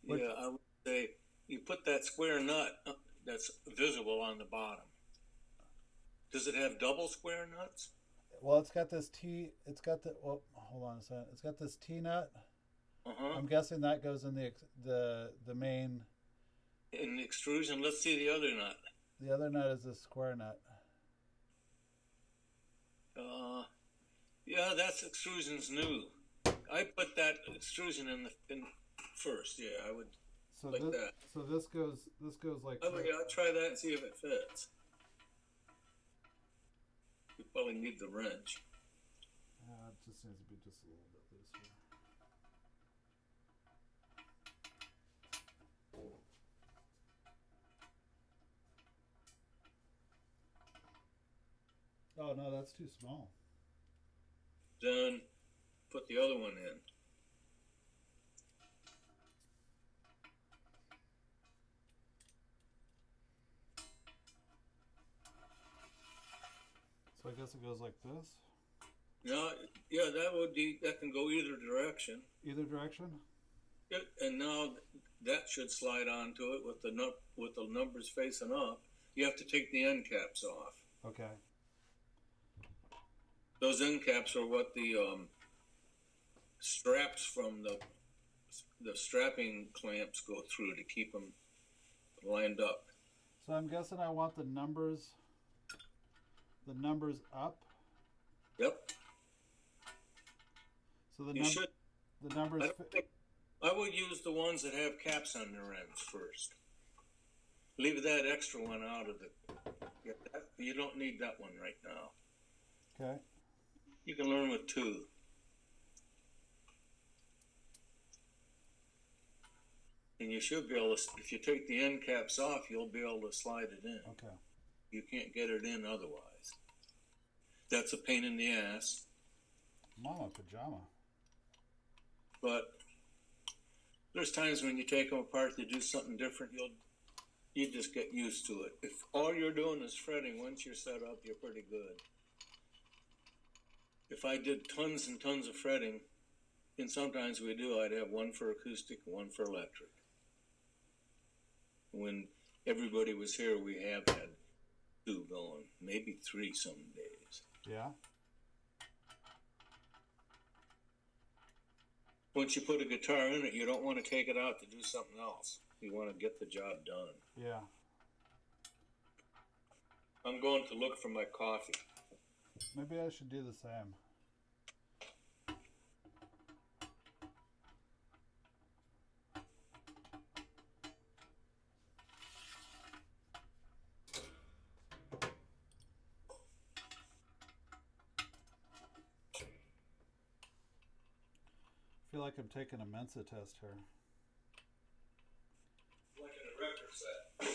Yeah, I would say you put that square nut that's visible on the bottom. Does it have double square nuts? Well, it's got this T. It's got the. Well, hold on a second. It's got this T nut. I'm guessing that goes in the main. In the extrusion, let's see the other nut. The other nut is a square nut. Yeah, that's extrusion's new. I put that extrusion in first. Yeah, I would So like this, that. so this goes like. Oh yeah, I'll try that and see if it fits. You probably need the wrench. It just needs to be just a little bit looser. Oh no, that's too small. Then put the other one in. So I guess it goes like this. No, yeah, that can go either direction. Either direction. And now that should slide onto it with the numbers facing up. You have to take the end caps off. Okay. Those end caps are what the straps from the strapping clamps go through to keep them lined up. So I'm guessing I want the numbers up. Yep. So You should. the numbers. I would use the ones that have caps on their ends first. Leave that extra one out of the. You don't need that one right now. Okay. You can learn with two. And you should be able to, if you take the end caps off, you'll be able to slide it in. Okay. You can't get it in otherwise. That's a pain in the ass. Mama pajama. But there's times when you take them apart to do something different, you just get used to it. If all you're doing is fretting, once you're set up, you're pretty good. If I did tons and tons of fretting, and sometimes we do, I'd have one for acoustic and one for electric. When everybody was here, we have had two going, maybe three some days. Yeah. Once you put a guitar in it, you don't want to take it out to do something else. You want to get the job done. Yeah. I'm going to look for my coffee. Maybe I should do the same. I feel like I'm taking a Mensa test here. Like in a record set.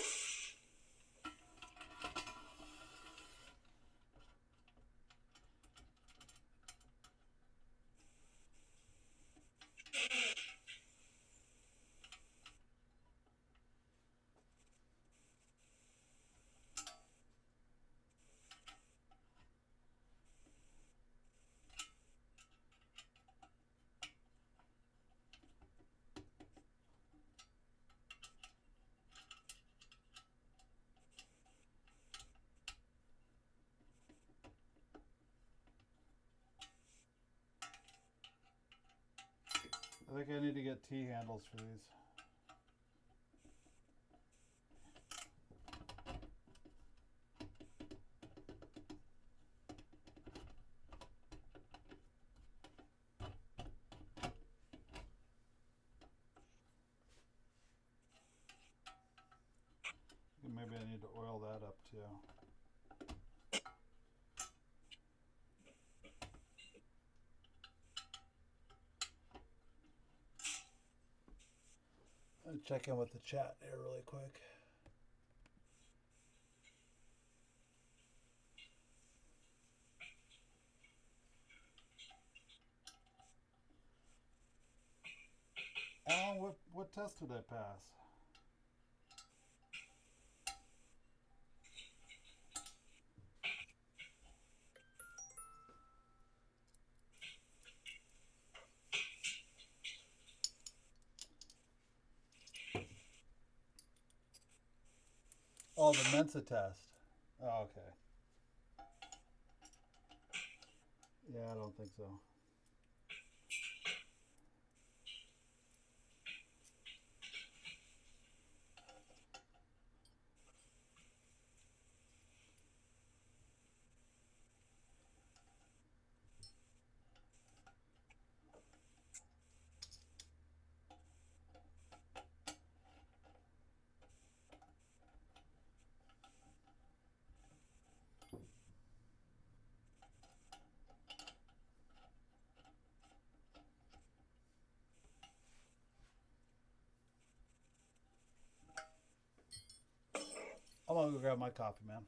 I think I need to get T-handles for these. Maybe I need to oil that up too. I'll check in with the chat here really quick. Alan, what test did I pass? Oh, the Mensa test. Oh, okay. Yeah, I don't think so. gonna go grab my coffee, man.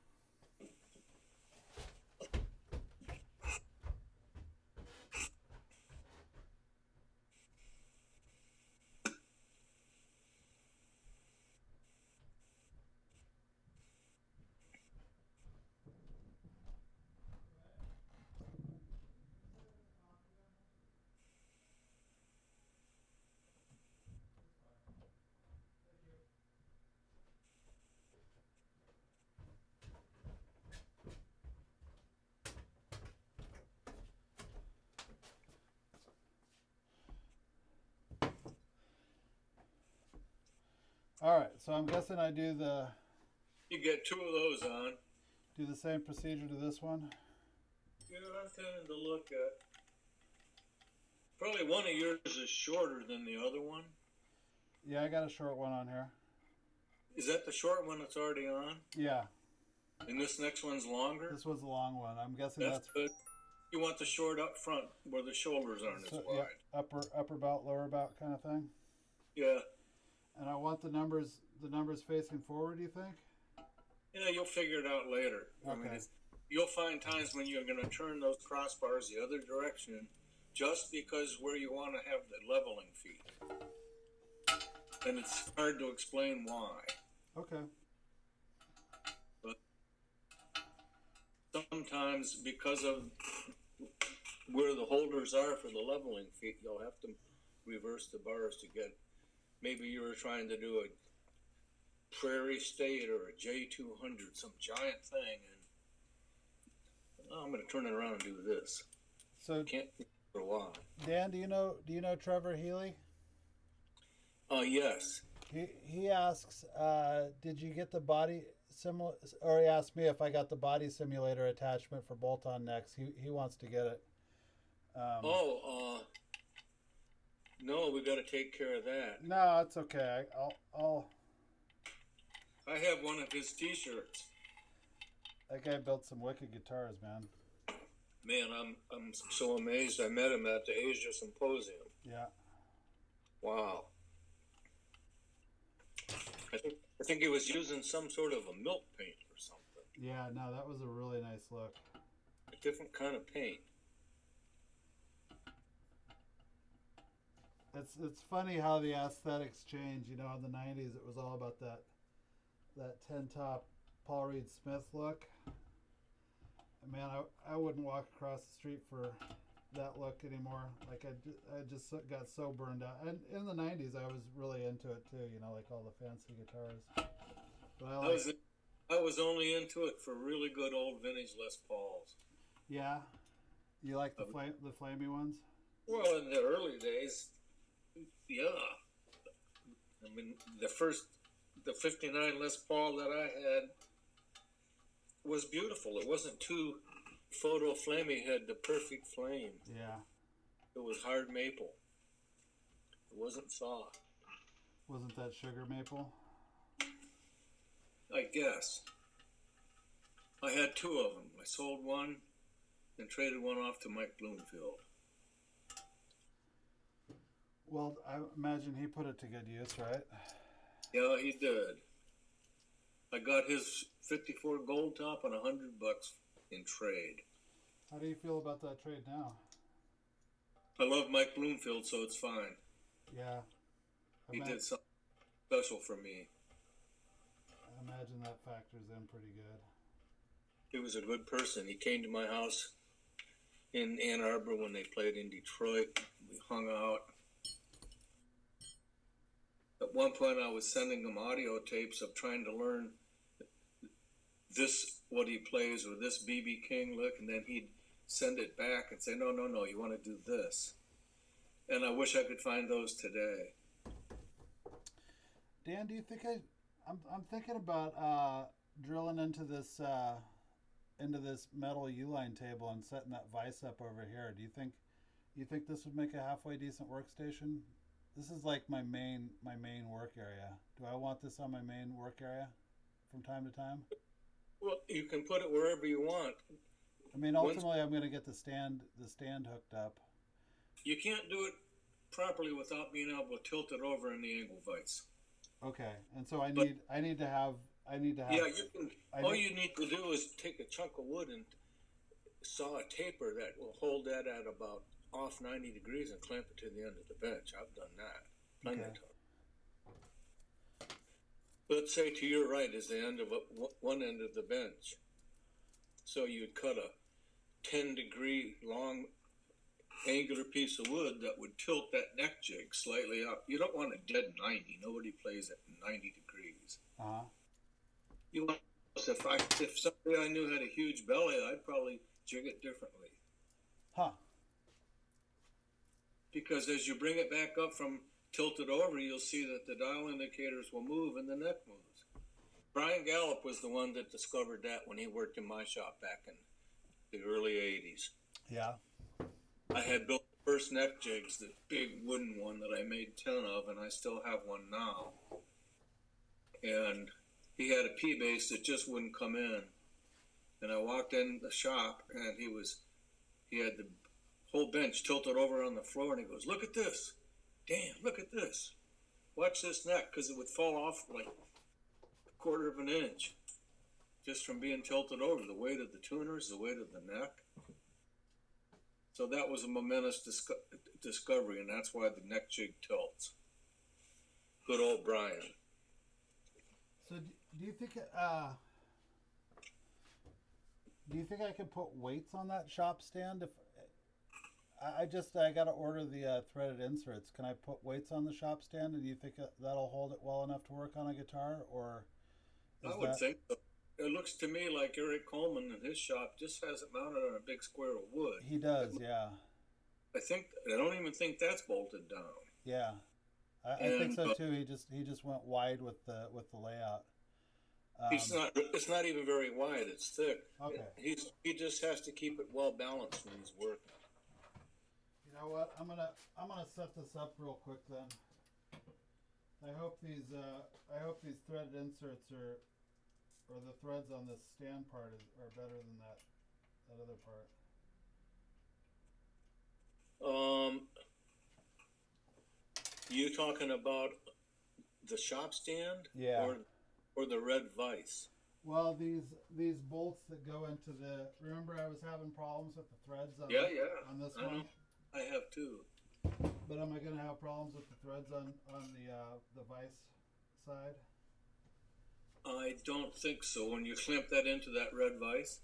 All right, so I'm guessing I do You get 2 of those on. the same procedure to this one. Yeah, I'm tending to look at. Probably one of yours is shorter than the other one. Yeah, I got a short one on here. Is that the short one that's already on? Yeah, And this next one's longer? this was a long one. I'm guessing That's good. You want the short up front where the shoulders aren't as wide. Yeah, upper bout, lower bout kind of thing. Yeah. And I want the numbers facing forward. Do you think? Yeah, you'll figure it out later. Okay. I mean, you'll find times when you're going to turn those crossbars the other direction just because where you want to have the leveling feet. And it's hard to explain why. Okay. But sometimes because of where the holders are for the leveling feet, you'll have to reverse the bars to get, maybe you were trying to do a Prairie State or a J200, some giant thing, and I'm going to turn it around and do this. So Can't for a while. Dan, do you know Trevor Healy? Yes. He asks, did you get the body similar? Or he asked me if I got the body simulator attachment for bolt-on necks. He wants to get it. No, we got to take care of that. No, it's okay. I'll. I have one of his T-shirts. That guy built some wicked guitars, man. Man, I'm so amazed. I met him at the Asia Symposium. Yeah. Wow. I think he was using some sort of a milk paint or something. Yeah, no, that was a really nice look. A different kind of paint. It's funny how the aesthetics change. You know, in the '90s, it was all about that 10-top Paul Reed Smith look. Man, I wouldn't walk across the street for that look anymore. Like I just got so burned out. And in the '90s, I was really into it too. You know, like all the fancy guitars. But I was only into it for really good old vintage Les Pauls. Yeah, you like the flamey ones? Well, in the early days, yeah. I mean, the '59 Les Paul that I had was beautiful. It wasn't too photo flamey. Had the perfect flame. Yeah. It was hard maple. It wasn't soft. Wasn't that sugar maple? I guess. I had 2 of them. I sold one and traded one off to Mike Bloomfield. Well, I imagine he put it to good use, right? Yeah, he did. I got his 54 gold top and $100 in trade. How do you feel about that trade now? I love Mike Bloomfield, so it's fine. Yeah. He did something special for me. I imagine that factors in pretty good. He was a good person. He came to my house in Ann Arbor when they played in Detroit. We hung out. At one point, I was sending him audio tapes of trying to learn this, what he plays, or this B.B. King lick, and then he'd send it back and say, no, you want to do this. And I wish I could find those today. Dan, do you think I'm thinking about drilling into this metal U-line table and setting that vise up over here. Do you think this would make a halfway decent workstation? This is like my main work area. Do I want this on my main work area from time to time? Well, you can put it wherever you want. I mean, ultimately, I'm going to get the stand hooked up. You can't do it properly without being able to tilt it over in the angle vise. Okay, and so I need to have I need to have. Yeah, you can. All you need to do is take a chunk of wood and saw a taper that will hold that at about off 90 degrees and clamp it to the end of the bench. I've done that plenty of times. Let's say to your right is the end of one end of the bench. So you'd cut a 10-degree long angular piece of wood that would tilt that neck jig slightly up. You don't want a dead 90. Nobody plays at 90 degrees. Uh-huh. You want, if somebody I knew had a huge belly, I'd probably jig it differently. Huh. Because as you bring it back up from tilted over, you'll see that the dial indicators will move and the neck moves. Brian Gallup was the one that discovered that when he worked in my shop back in the early 80s. Yeah. I had built the first neck jigs, the big wooden one that I made 10 of, and I still have one now. And he had a P-base that just wouldn't come in. And I walked in the shop, and he had the whole bench tilted over on the floor, and he goes, "Look at this. Damn, look at this. Watch this neck," because it would fall off like a quarter of an inch just from being tilted over. The weight of the tuners, the weight of the neck. So that was a momentous discovery, and that's why the neck jig tilts. Good old Brian. So do you think I can put weights on that shop stand? If I got to order the threaded inserts. Can I put weights on the shop stand, and do you think that'll hold it well enough to work on a guitar, or? I would think so. It looks to me like Eric Coleman in his shop just has it mounted on a big square of wood. He does, yeah. I don't even think that's bolted down. Yeah, I think so too. He just went wide with the layout. It's not even very wide. It's thick. Okay. He just has to keep it well balanced when he's working. You know what? I'm gonna set this up real quick then. I hope these threaded inserts or the threads on this stand part are better than that other part. You talking about the shop stand? Yeah. Or the red vise? Well, these bolts that go into remember I was having problems with the threads on on this one? I have too. But am I going to have problems with the threads on the vise side? I don't think so. When you clamp that into that red vise?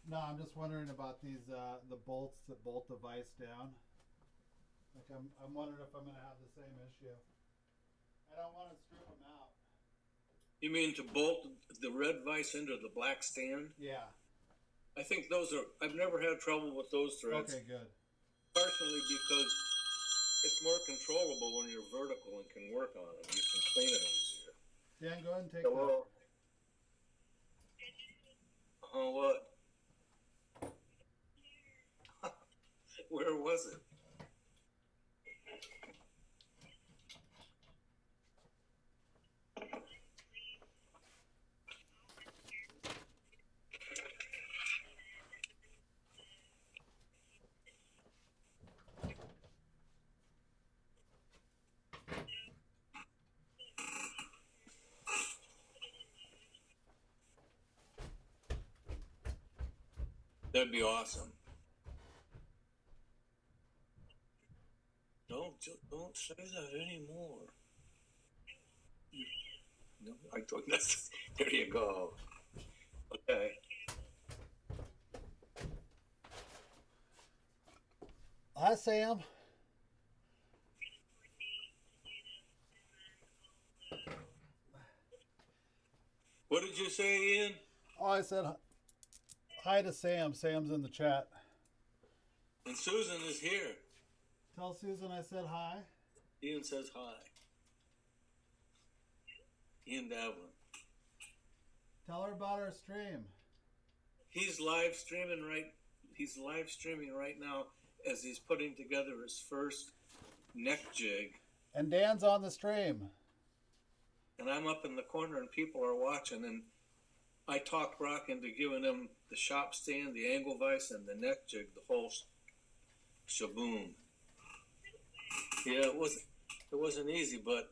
No, I'm just wondering about these the bolts that bolt the vise down. Like I'm wondering if I'm going to have the same issue. I don't want to strip them out. You mean to bolt the red vise into the black stand? Yeah. I think I've never had trouble with those threads. Okay, good. Partially because it's more controllable when you're vertical and can work on them. You can clean it easier. Dan, go ahead and take Hello? What? Where was it? That'd be awesome. Don't say that anymore. No, I don't. There you go. Okay. Hi, Sam. What did you say, Ian? Oh, I said hi to Sam. Sam's in the chat. And Susan is here. Tell Susan I said hi. Ian says hi. Ian Davlin. Tell her about our stream. He's live streaming right now as he's putting together his first neck jig. And Dan's on the stream. And I'm up in the corner and people are watching, and I talked Brock into giving him the shop stand, the angle vise, and the neck jig, the whole shaboom. Yeah, it wasn't easy, but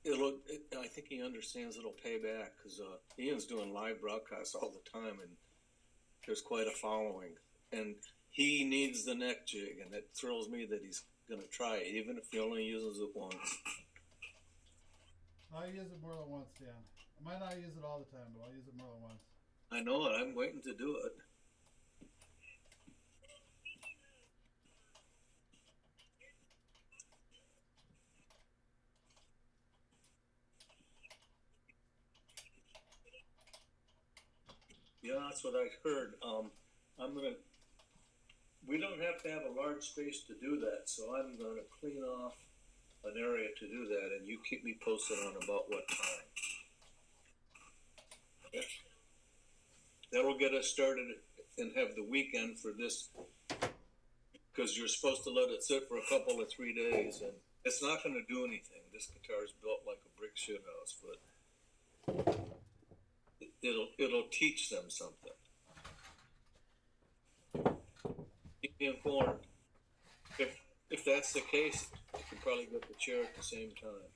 I think he understands it'll pay back because Ian's doing live broadcasts all the time, and there's quite a following. And he needs the neck jig, and it thrills me that he's going to try it, even if he only uses it once. I'll use it more than once, Dan. I might not use it all the time, but I'll use it more than once. I know it. I'm waiting to do it. Yeah, that's what I heard. We don't have to have a large space to do that, so I'm gonna clean off an area to do that, and you keep me posted on about what time. Yeah. That'll get us started and have the weekend for this, because you're supposed to let it sit for a couple of 3 days, and it's not gonna do anything. This guitar is built like a brick shithouse, but it'll teach them something. Keep me informed. If that's the case, you can probably get the chair at the same time.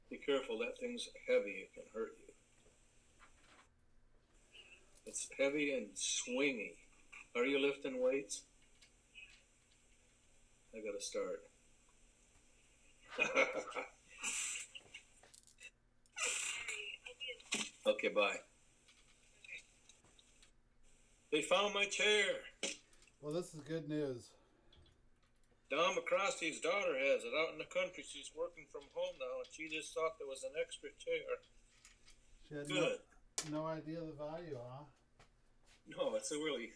Be careful, that thing's heavy, it can hurt you. It's heavy and swingy. Are you lifting weights? I gotta start. Okay, bye. They found my chair. Well, this is good news. Don McCrosty's daughter has it out in the country. She's working from home now, and she just thought there was an extra chair. She had Good. No idea the value, huh? No, it's a really.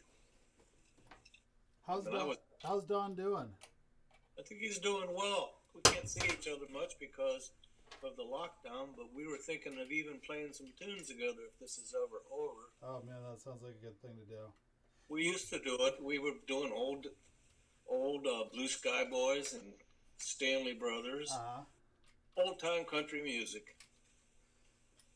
How's Don doing? I think he's doing well. We can't see each other much because of the lockdown, but we were thinking of even playing some tunes together if this is ever over. Oh man, that sounds like a good thing to do. We used to do it. We were doing old Blue Sky Boys and Stanley Brothers, old time country music.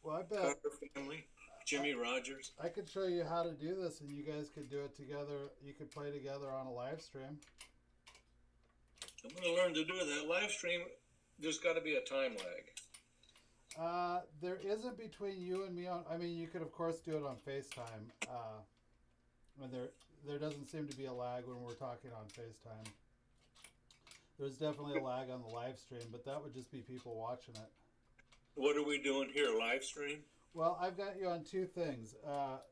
Well, I bet Carter Family, Jimmy Rogers. I could show you how to do this, and you guys could do it together. You could play together on a live stream. I'm going to learn to do that live stream. There's got to be a time lag. There isn't between you and me on. I mean, you could of course do it on FaceTime. When there doesn't seem to be a lag when we're talking on FaceTime. There's definitely a lag on the live stream, but that would just be people watching it. What are we doing here? Live stream? Well, I've got you on two things.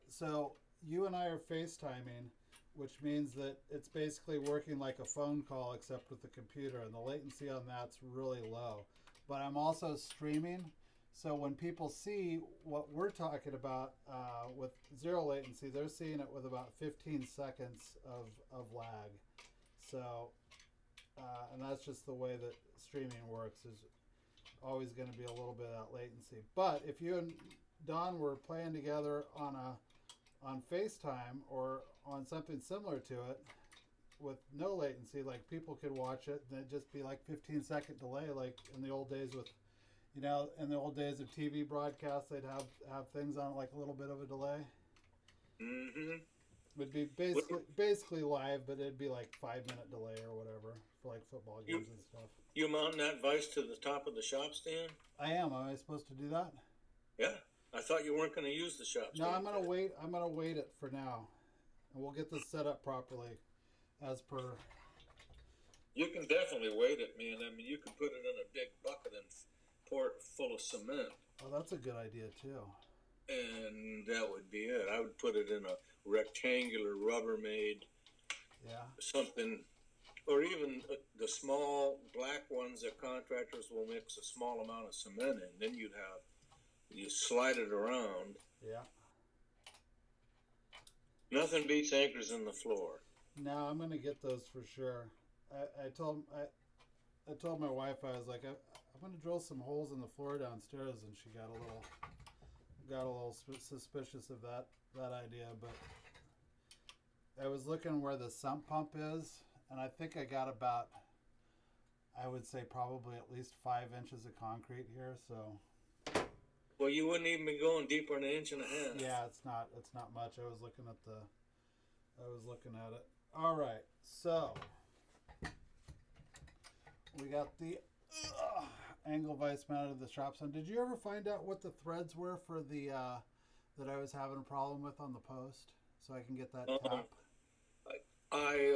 So you and I are FaceTiming, which means that it's basically working like a phone call except with the computer, and the latency on that's really low. But I'm also streaming, so when people see what we're talking about with zero latency, they're seeing it with about 15 seconds of lag. So, and that's just the way that streaming works. There's always going to be a little bit of that latency. But if you and Don were playing together on FaceTime or on something similar to it with no latency, like people could watch it and it'd just be like 15-second delay, like in the old days with, in the old days of TV broadcasts, they'd have things on like a little bit of a delay. Mm-hmm. It'd be basically live, but it'd be like 5-minute delay or whatever for like football games and stuff. You mounting that vise to the top of the shop stand? I am. Am I supposed to do that? Yeah. I thought you weren't going to use the shop stand. No, I'm gonna wait. I'm gonna wait it for now, and we'll get this set up properly, as per. You can definitely weight it, man. I mean, you can put it in a big bucket and pour it full of cement. Oh, that's a good idea too. And that would be it. I would put it in a rectangular Rubbermaid, something, or even the small black ones that contractors will mix a small amount of cement in. Then you slide it around. Yeah. Nothing beats anchors in the floor. No, I'm gonna get those for sure. I told my wife, I was like, I'm gonna drill some holes in the floor downstairs, and she got a little suspicious of that idea. But I was looking where the sump pump is, and I think I got about, I would say probably at least 5 inches of concrete here. So. Well, you wouldn't even be going deeper than an inch and a half. Yeah, it's not much. I was looking at it. All right, so we got the angle vise mounted the straps on. Did you ever find out what the threads were for the that I was having a problem with on the post, so I can get that tap? I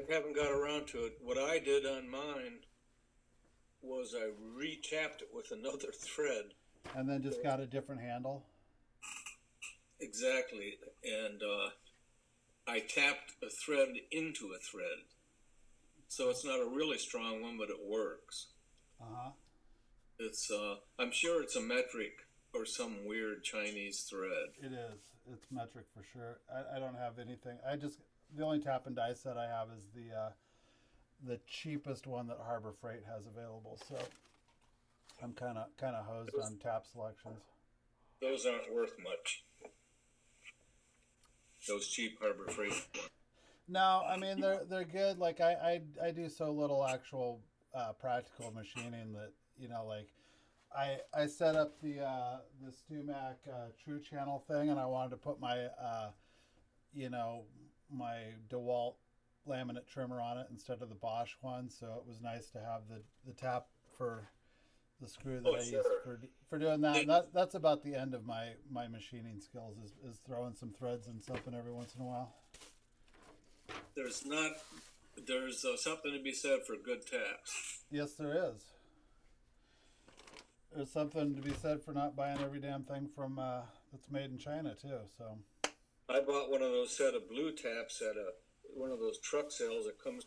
haven't got around to it. What I did on mine was I re-tapped it with another thread. And then just got a different handle? Exactly. And I tapped a thread into a thread. So it's not a really strong one, but it works. Uh-huh. It's I'm sure it's a metric or some weird Chinese thread. It is. It's metric for sure. I don't have anything. The only tap and die set I have is the cheapest one that Harbor Freight has available. So I'm kind of hosed on tap selections. Those aren't worth much. Those cheap Harbor Freight ones. No, I mean they're good. Like I do so little actual practical machining that like I set up the StuMac True Channel thing, and I wanted to put my my DeWalt laminate trimmer on it instead of the Bosch one. So it was nice to have the tap for the screw that I use for doing that. And that's about the end of my machining skills is throwing some threads in something every once in a while. There's something to be said for good taps. Yes, there is. There's something to be said for not buying every damn thing from that's made in China too. So I bought one of those set of blue taps at one of those truck sales that comes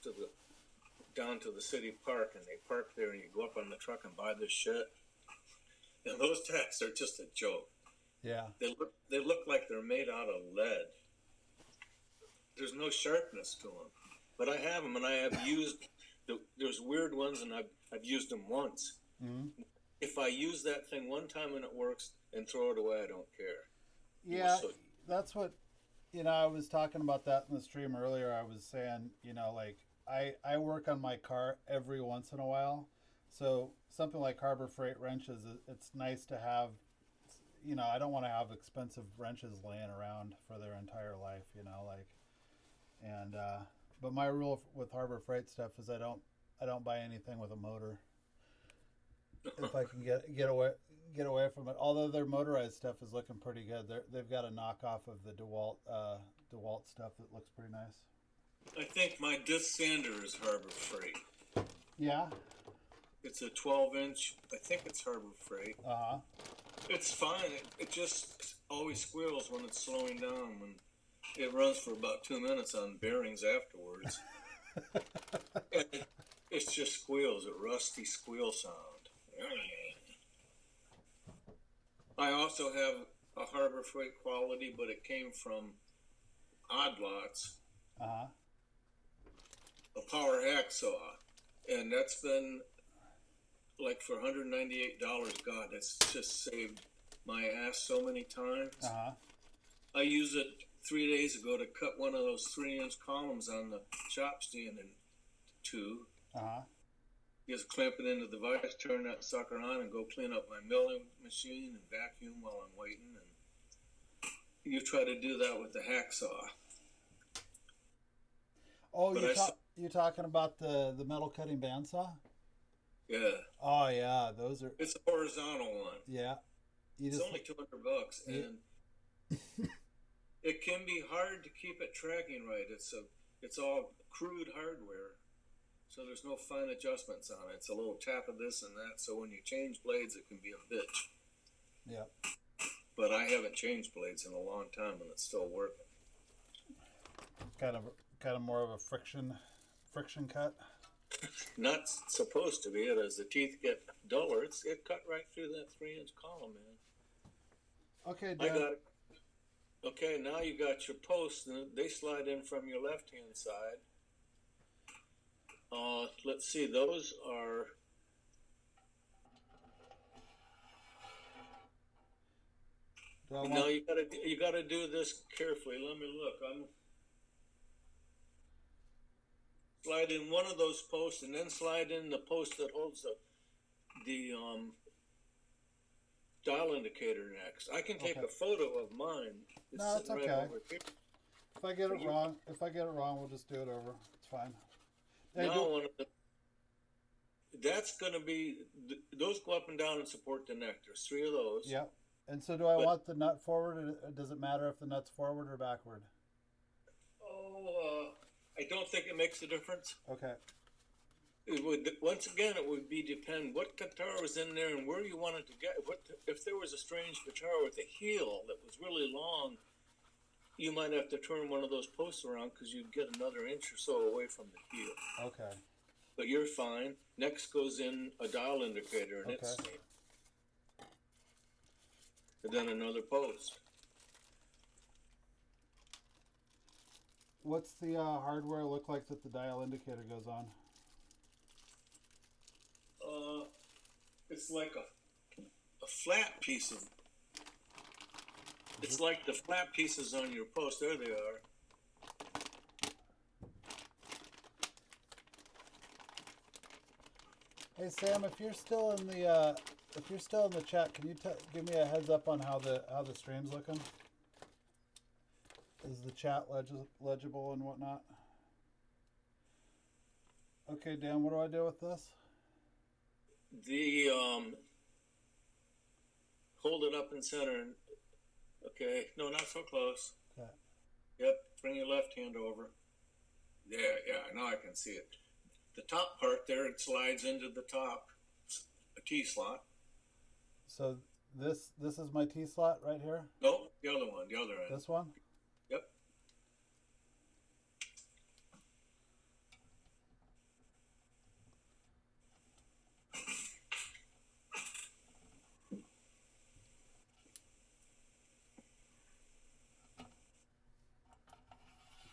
down to the city park, and they park there, and you go up on the truck and buy this shit. And those taps are just a joke. Yeah. They look like they're made out of lead. There's no sharpness to them. But I have them, and I have used there's weird ones, and I've used them once. Mm-hmm. If I use that thing one time and it works, and throw it away, I don't care. Yeah, that's what, I was talking about that in the stream earlier. I was saying, like, I work on my car every once in a while. So something like Harbor Freight wrenches, it's nice to have, I don't want to have expensive wrenches laying around for their entire life, but my rule with Harbor Freight stuff is I don't buy anything with a motor. If I can get away from it. Although their motorized stuff is looking pretty good. They've got a knockoff of the DeWalt stuff that looks pretty nice. I think my disc sander is Harbor Freight. Yeah? It's a 12-inch. I think it's Harbor Freight. Uh-huh. It's fine. It just always squeals when it's slowing down. When it runs for about 2 minutes on bearings afterwards. It just squeals, a rusty squeal sound. I also have a Harbor Freight quality, but it came from Odd Lots. Uh-huh. A power hacksaw. And that's been like for $198. God, that's just saved my ass so many times. Uh-huh. I used it 3 days ago to cut one of those 3-inch columns on the chop stand in two. Uh-huh. Just clamp it into the vise, turn that sucker on, and go clean up my milling machine and vacuum while I'm waiting. And you try to do that with the hacksaw. Oh, you're talking about the metal cutting bandsaw? Yeah. Oh yeah, those are. It's a horizontal one. Yeah. It's only $200, and it can be hard to keep it tracking right. It's all crude hardware. So there's no fine adjustments on it. It's a little tap of this and that. So when you change blades, it can be a bitch. Yeah. But I haven't changed blades in a long time, and it's still working. Kind of more of a friction cut. Not supposed to be. As the teeth get duller, it cut right through that 3-inch column, man. Okay, Dan. I got it. Okay, now you got your posts, and they slide in from your left-hand side. Let's see, those are. Now you gotta do this carefully. Let me look. I'm slide in one of those posts, and then slide in the post that holds the dial indicator next. I can take a photo of mine. No, it's okay. Right over here. If I get it wrong, we'll just do it over. It's fine. Hey, now That's going to be, those go up and down and support the neck. There's 3 of those. Yep. And so do I But- want the nut forward, or does it matter if the nut's forward or backward? I don't think it makes a difference. Okay. It would, once again, it would be depend what guitar was in there and where you wanted to get. If there was a strange guitar with a heel that was really long, you might have to turn one of those posts around because you'd get another inch or so away from the heel. Okay. But you're fine. Next goes in a dial indicator, and it's Okay. and then another post. What's the hardware look like that the dial indicator goes on? It's like a flat piece of. It's like the flat pieces on your post. There they are. Hey Sam, if you're still in the chat, can you give me a heads up on how the stream's looking? Is the chat legible and whatnot? Okay, Dan, what do I do with this? Hold it up in center. Okay, no, not so close. Okay. Yep, bring your left hand over. Yeah, now I can see it. The top part there, it slides into the top, a T slot. So this is my T slot right here? No, the other one, the other end. This one? Yep.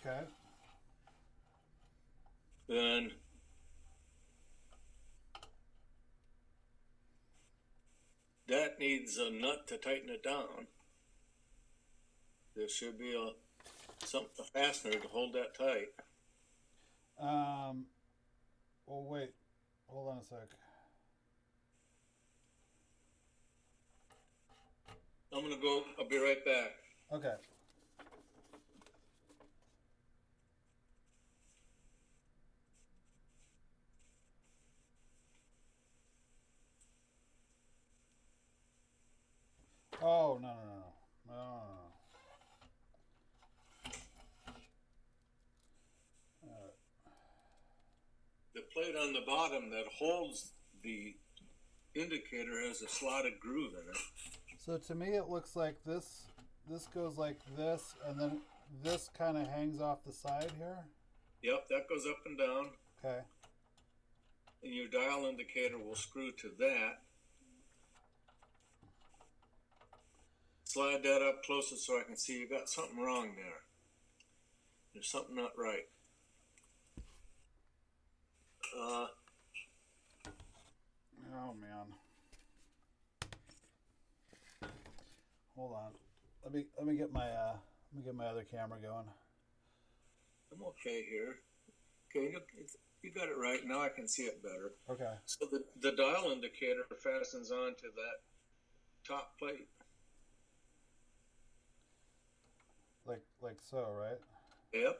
Okay. Then that needs a nut to tighten it down. There should be a fastener to hold that tight. Well, wait. Hold on a sec. I'm gonna go. I'll be right back. Okay. Oh, no. The plate on the bottom that holds the indicator has a slotted groove in it. So to me, it looks like this goes like this, and then this kind of hangs off the side here. Yep, that goes up and down, Okay. and your dial indicator will screw to that. Slide that up closer so I can see you got something wrong there. There's something not right. Oh man. Hold on. Let me get my other camera going. I'm okay here. Okay, you got it right. Now I can see it better. Okay. So the dial indicator fastens onto that top plate. Like so, right? Yep.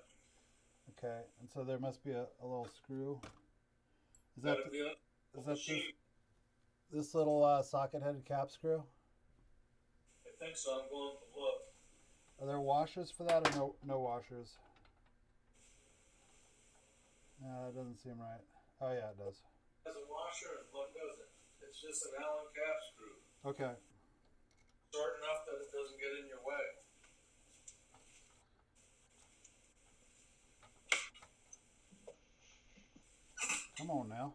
Okay. And so there must be a little screw. Is Gotta that be a is that sheet. this little socket-headed cap screw? I think so. I'm going to look. Are there washers for that, or no washers? No, that doesn't seem right. Oh yeah, it does. It has a washer and one doesn't. It's just an Allen cap screw. Okay. Short enough that it doesn't get in your way. Come on now.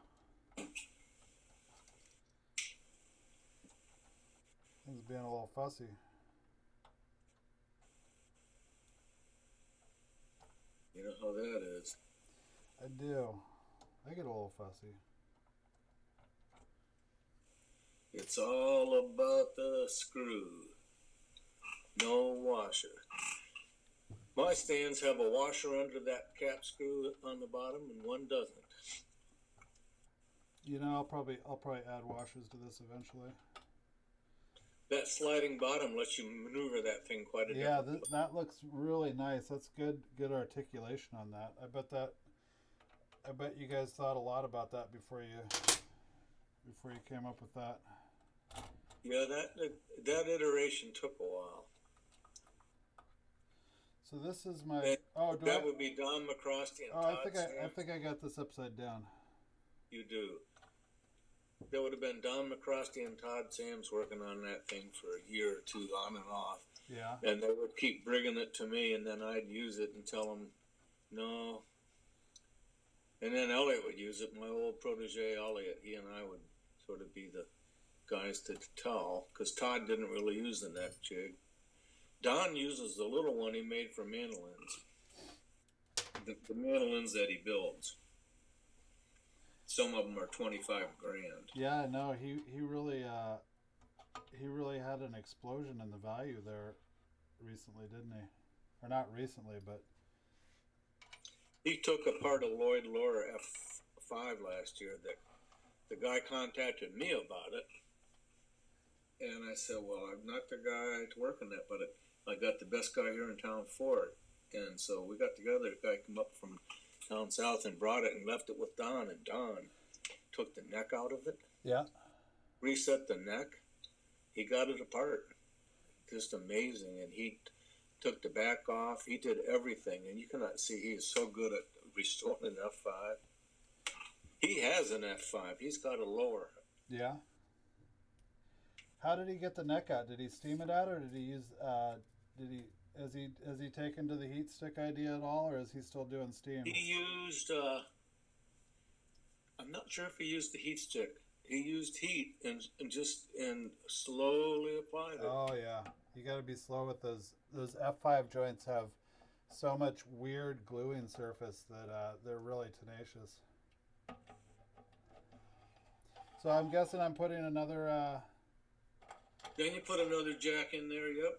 Things being a little fussy. You know how that is. I do. I get a little fussy. It's all about the screw. No washer. My stands have a washer under that cap screw on the bottom, and one doesn't. You know, I'll probably add washers to this eventually. That sliding bottom lets you maneuver that thing quite a bit. Yeah, that looks really nice. That's good articulation on that. I bet you guys thought a lot about that before you before you came up with that. Yeah, that iteration took a while. So this is my. And Oh, that would be Don McCrosty and Todd I think I got this upside down. You do. There would have been Don McCrosty and Todd Sams working on that thing for a year or two, on and off. Yeah. And they would keep bringing it to me, and then I'd use it and tell them, no. And then Elliot would use it. My old protege, Elliot, he and I would sort of be the guys to tell, because Todd didn't really use the neck jig. Don uses the little one he made for mandolins. The mandolins that he builds. Some of them are $25,000. Yeah, no, he really had an explosion in the value there recently, didn't he? Or not recently, but he took apart a Lloyd Loar F5 last year that the guy contacted me about it. And I said, well, I'm not the guy to work on that, but I got the best guy here in town for it. And so we got together. The guy came up from down south and brought it and left it with Don. And Don took the neck out of it. Yeah. Reset the neck. He got it apart. Just amazing. And he took the back off. He did everything. And you cannot see, he is so good at restoring an F5. He has an F5. He's got a lower. Yeah. How did he get the neck out? Did he steam it out, or did he use? Has he taken to the heat stick idea at all, or is he still doing steam? He used. I'm not sure if he used the heat stick. He used heat and slowly applied it. Oh yeah, you got to be slow with those. Those F5 joints have so much weird gluing surface that they're really tenacious. So I'm guessing I'm putting another. Then you put another jack in there. Yep.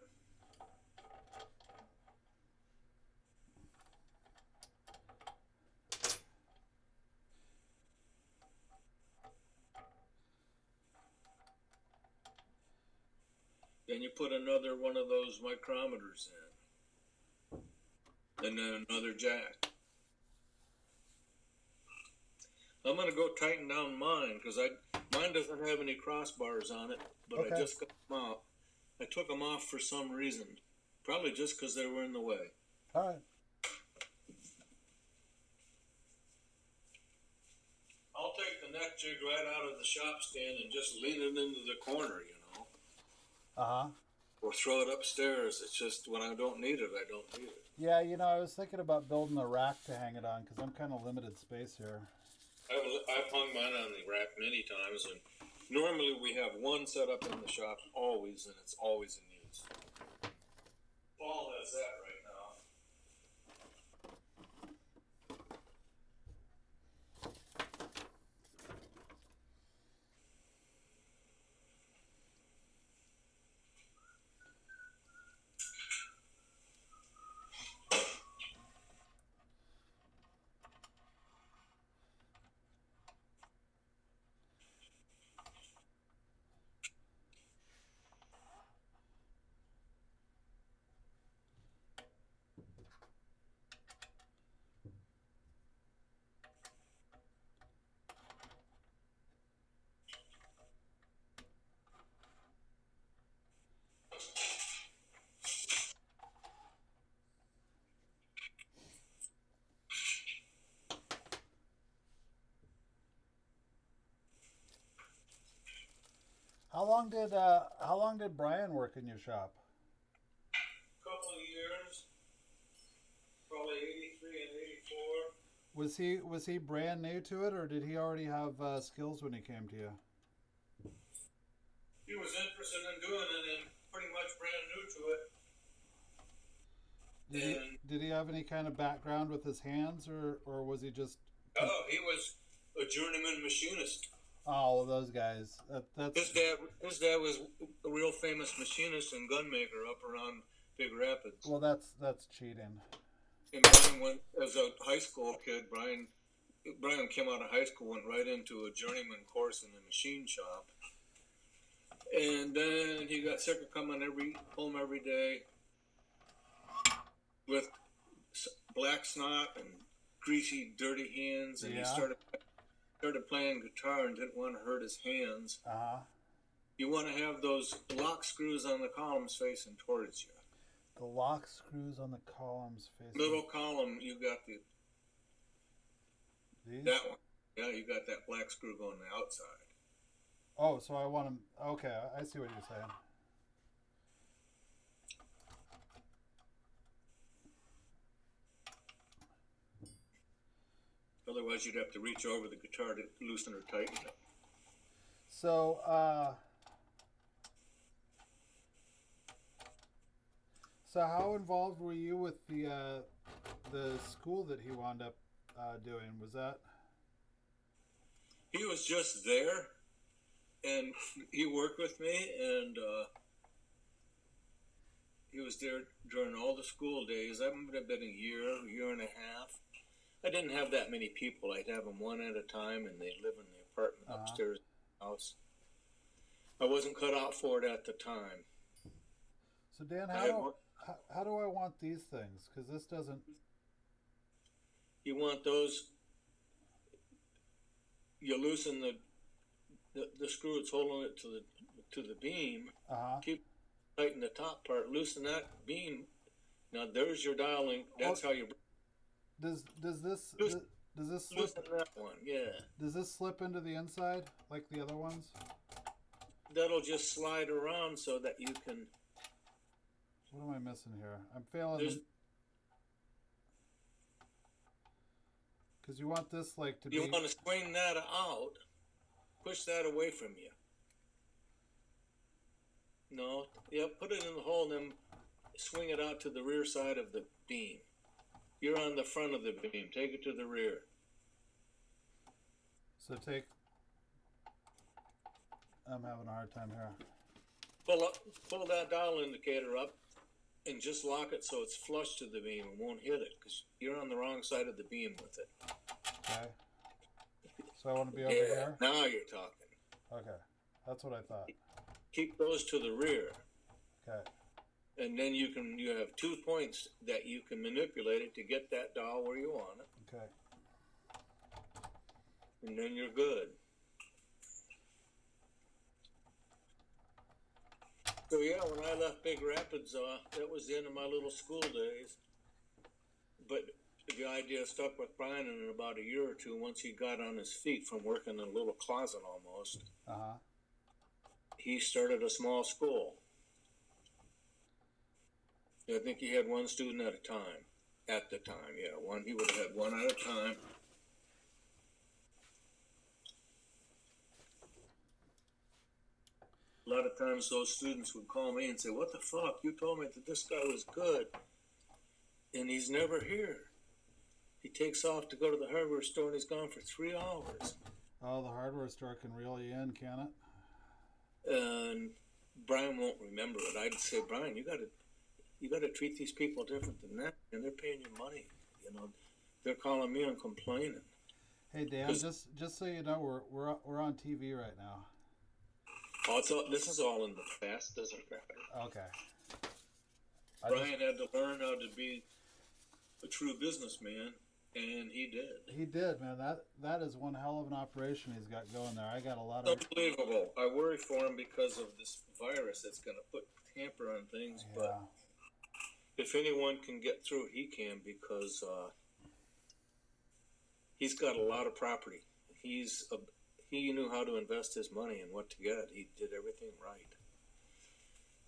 Then you put another one of those micrometers in. And then another jack. I'm going to go tighten down mine because mine doesn't have any crossbars on it, but Okay. I just got them out. I took them off for some reason, probably just because they were in the way. All right. I'll take the neck jig right out of the shop stand and just lean it into the corner, or throw it upstairs. It's just when I don't need it, I don't need it. Yeah, I was thinking about building a rack to hang it on because I'm kind of limited space here. I've hung mine on the rack many times, and normally we have one set up in the shop always, and it's always in use. Paul has that right now. How long did Brian work in your shop? Couple of years, probably 83 and 84. Was he brand new to it, or did he already have skills when he came to you? He was interested in doing it and pretty much brand new to it. Did he have any kind of background with his hands, or was he just? Oh, he was a journeyman machinist. Oh, well, those guys. That's His dad was a real famous machinist and gunmaker up around Big Rapids. well, that's cheating. And Brian went as a high school kid. Brian came out of high school, went right into a journeyman course in the machine shop, and then he got sick of coming home every day with black snot and greasy, dirty hands, and Yeah. he started started playing guitar and didn't want to hurt his hands, you want to have those lock screws on the columns facing towards you. The lock screws on the columns facing. Middle column, you got these? That one. Yeah, you got that black screw going on the outside. Oh, so I want them. Okay, I see what you're saying. Otherwise, you'd have to reach over the guitar to loosen or tighten it. So, how involved were you with the school that he wound up doing? Was that? He was just there, and he worked with me, and he was there during all the school days. I would have been a year and a half. I didn't have that many people. I'd have them one at a time, and they'd live in the apartment upstairs of the house. I wasn't cut out for it at the time. So, Dan, how do I want these things? Because this doesn't... You want those... You loosen the screw that's holding it to the beam. Keep tighten the top part. Loosen that beam. Now, there's your dialing. That's how you... Does this slip? Loosen that one, yeah. Does this slip into the inside like the other ones? That'll just slide around so that you can... What am I missing here? I'm failing. Because you want this like to be... You want to swing that out. Push that away from you. No. Yeah, put it in the hole and then swing it out to the rear side of the beam. You're on the front of the beam. Take it to the rear. So I'm having a hard time here. Pull that dial indicator up and just lock it so it's flush to the beam and won't hit it because you're on the wrong side of the beam with it. Okay. So I want to be over here? Now you're talking. Okay. That's what I thought. Keep those to the rear. Okay. And then you have 2 points that you can manipulate it to get that dial where you want it. Okay. And then you're good. So yeah, when I left Big Rapids, that was the end of my little school days. But the idea stuck with Brian in about a year or two once he got on his feet from working in a little closet almost. He started a small school. I think he had one student at a time. At the time, yeah. He would have had one at a time. A lot of times those students would call me and say, "What the fuck? You told me that this guy was good. And he's never here. He takes off to go to the hardware store and he's gone for 3 hours." Oh, the hardware store can reel you in, can it? And Brian won't remember it. I'd say, "Brian, you got to treat these people different than that, and they're paying you money. You know, they're calling me and complaining." Hey Dan, just so you know, we're on TV right now. Oh, this is all in the past. Doesn't matter. Okay. Brian had to learn how to be a true businessman, and he did. He did, man. That is one hell of an operation he's got going there. I got a lot of... Unbelievable. I worry for him because of this virus that's going to put hamper on things, Yeah. but if anyone can get through, he can, because he's got a lot of property. He knew how to invest his money and what to get. He did everything right.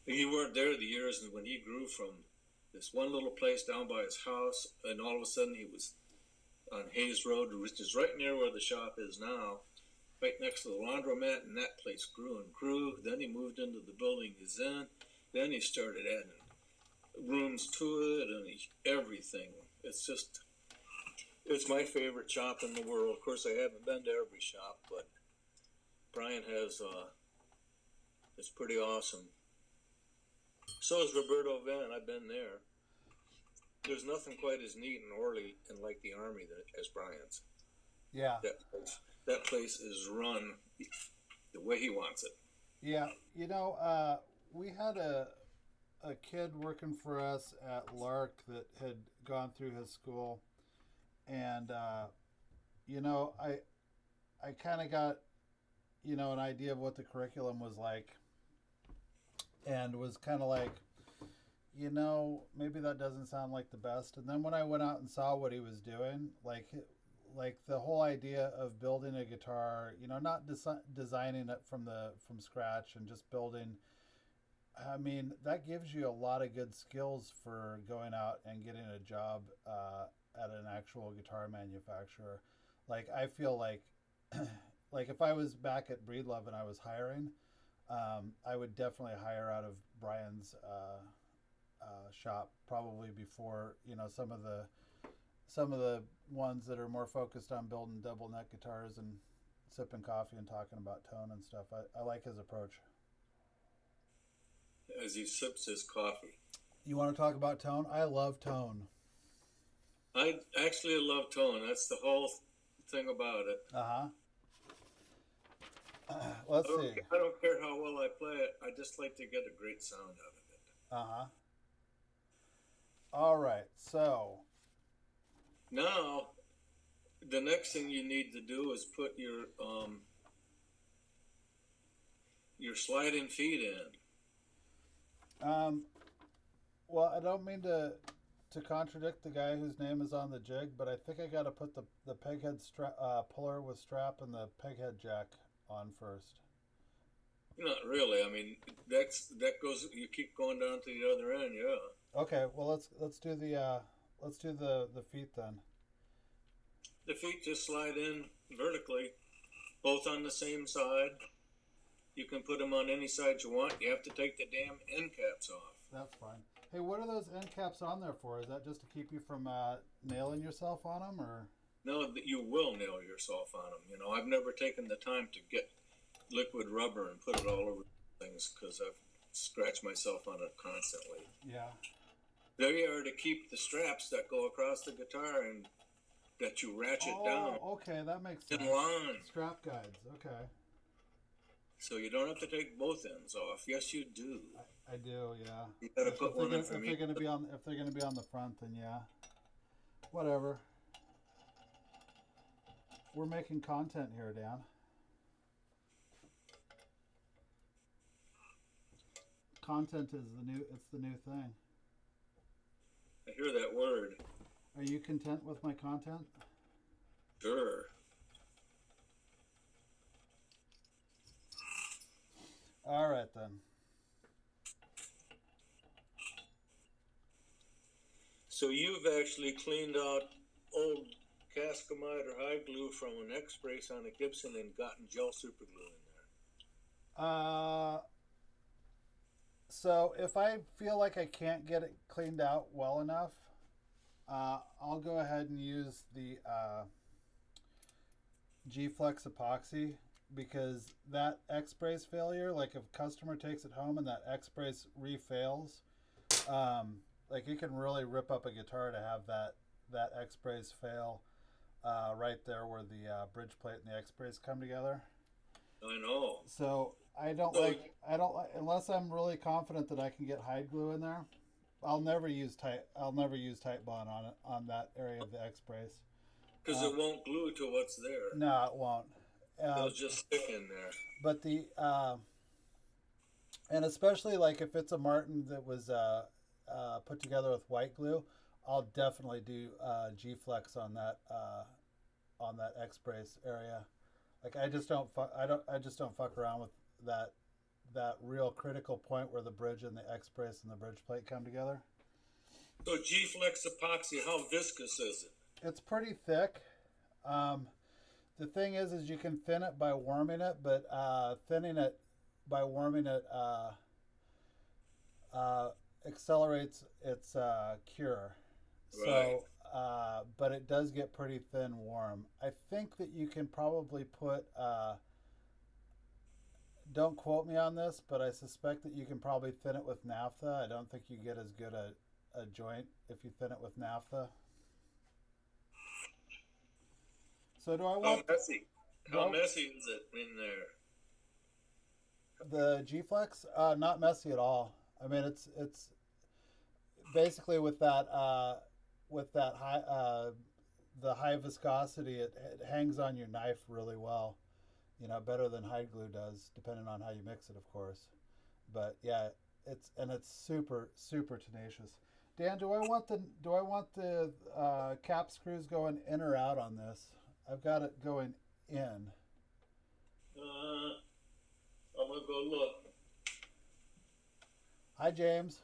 You weren't there the years when he grew from this one little place down by his house, and all of a sudden he was on Hayes Road, which is right near where the shop is now, right next to the laundromat, and that place grew and grew. Then he moved into the building he's in. Then he started adding rooms to it and everything. It's my favorite shop in the world. Of course, I haven't been to every shop, but Brian has, it's pretty awesome. So is Roberto Van. I've been there. There's nothing quite as neat and orderly and like the Army as Brian's. Yeah. That place is run the way he wants it. Yeah. You know, we had a kid working for us at Lark that had gone through his school, and you know, I kind of got, an idea of what the curriculum was like, and was kind of like, maybe that doesn't sound like the best. And then when I went out and saw what he was doing, like the whole idea of building a guitar, not designing it from scratch and just building. I mean, that gives you a lot of good skills for going out and getting a job at an actual guitar manufacturer. Like I feel like, like if I was back at Breedlove and I was hiring, I would definitely hire out of Brian's shop probably before some of the ones that are more focused on building double neck guitars and sipping coffee and talking about tone and stuff. I like his approach. As he sips his coffee. You want to talk about tone? I love tone. I actually love tone. That's the whole thing about it. Let's see. I don't care how well I play it. I just like to get a great sound out of it. All right. So now, the next thing you need to do is put your sliding feet in. Well, I don't mean to contradict the guy whose name is on the jig, but I think I got to put the peghead puller with strap and the peghead jack on first. Not really. I mean, that goes. You keep going down to the other end, yeah. Okay. Well, let's do the feet then. The feet just slide in vertically, both on the same side. You can put them on any side you want. You have to take the damn end caps off. That's fine. Hey, what are those end caps on there for? Is that just to keep you from nailing yourself on them, or? No, you will nail yourself on them. I've never taken the time to get liquid rubber and put it all over things because I've scratched myself on it constantly. Yeah. They are to keep the straps that go across the guitar and that you ratchet down. Okay, that makes sense. In line. Strap guides, okay. So you don't have to take both ends off. Yes, you do. I do, yeah. You gotta put one in for me. If they're gonna be on the front, then yeah. Whatever. We're making content here, Dan. Content is the new thing. I hear that word. Are you content with my content? Sure. All right then. So you've actually cleaned out old Cascamide or high glue from an X-brace on a Gibson and gotten gel super glue in there. So if I feel like I can't get it cleaned out well enough, I'll go ahead and use the G-Flex epoxy, because that X-brace failure, like if a customer takes it home and that X-brace refails, like it can really rip up a guitar to have that X-brace fail right there where the bridge plate and the X-brace come together. I know. So I don't like unless I'm really confident that I can get hide glue in there. I'll never use tight bond on that area of the X-brace. Because it won't glue to what's there. No, it won't. It'll just stick in there. But and especially like if it's a Martin that was put together with white glue, I'll definitely do G-Flex on that X-brace area. Like I just don't fuck around with that real critical point where the bridge and the X-brace and the bridge plate come together. So G-Flex epoxy, how viscous is it? It's pretty thick. The thing is you can thin it by warming it, but thinning it by warming it accelerates its cure. Right. So, but it does get pretty thin warm. I think that you can probably put, don't quote me on this, but I suspect that you can probably thin it with naphtha. I don't think you get as good a joint if you thin it with naphtha. So do I want... How messy is it in there? The G-Flex? Not messy at all. I mean, it's basically with that high the high viscosity, it hangs on your knife really well. Better than hide glue does, depending on how you mix it, of course. But yeah, it's super super tenacious. Dan, do I want the cap screws going in or out on this? I've got it going in. I'm gonna go look. Hi, James.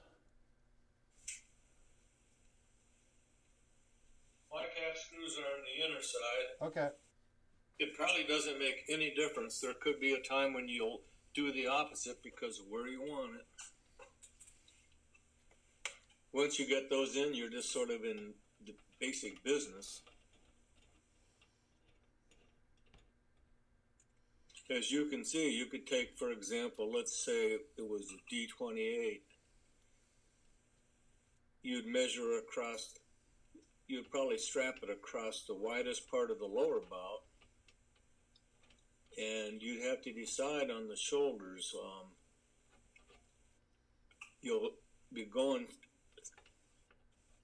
My cap screws are on the inner side. Okay. It probably doesn't make any difference. There could be a time when you'll do the opposite because of where you want it. Once you get those in, you're just sort of in the basic business. As you can see, you could take, for example, let's say it was a D28. You'd measure across, you'd probably strap it across the widest part of the lower bout, and you'd have to decide on the shoulders. You'll be going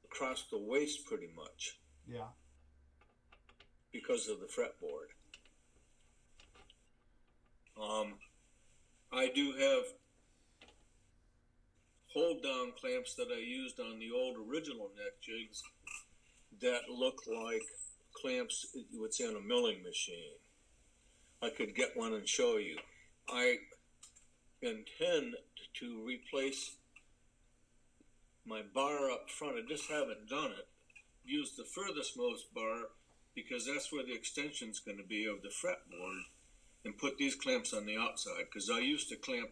across the waist pretty much. Yeah. Because of the fretboard. I do have hold down clamps that I used on the old original neck jigs that look like clamps you would see on a milling machine. I could get one and show you. I intend to replace my bar up front. I just haven't done it. Use the furthest most bar because that's where the extension's going to be of the fretboard, and put these clamps on the outside, because I used to clamp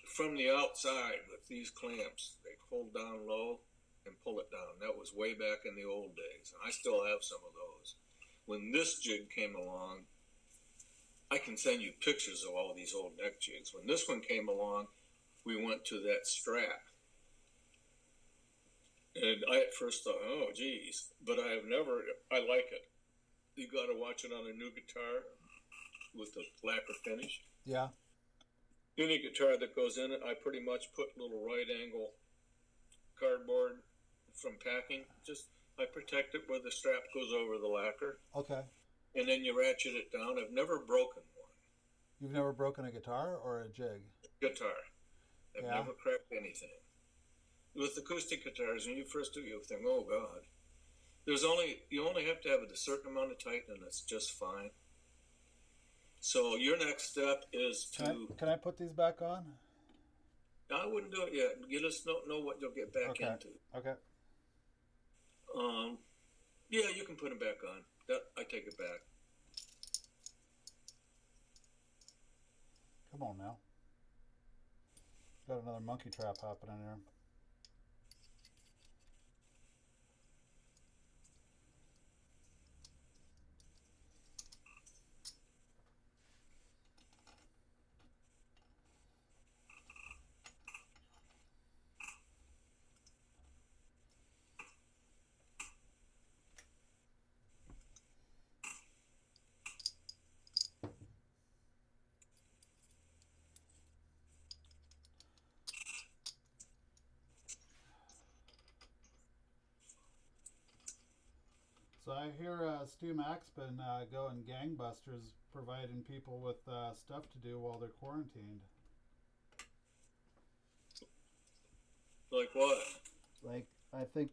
from the outside with these clamps. They hold down low and pull it down. That was way back in the old days, and I still have some of those. When this jig came along, I can send you pictures of all these old neck jigs. When this one came along, we went to that strap. And I at first thought, oh, geez, but I like it. You got to watch it on a new guitar with the lacquer finish. Yeah. Any guitar that goes in it, I pretty much put little right angle cardboard from packing. I protect it where the strap goes over the lacquer. Okay. And then you ratchet it down. I've never broken one. You've never broken a guitar or a jig? Guitar. I've never cracked anything. With acoustic guitars, when you first do, you think, oh God. You only have to have a certain amount of tightening, and it's just fine. So your next step is to... Can I put these back on? I wouldn't do it yet. You just don't know what you'll get back into. Okay. Yeah, you can put them back on. I take it back. Come on now. Got another monkey trap happening here. So I hear Stu Mack's been going gangbusters, providing people with stuff to do while they're quarantined. Like what? Like, I think,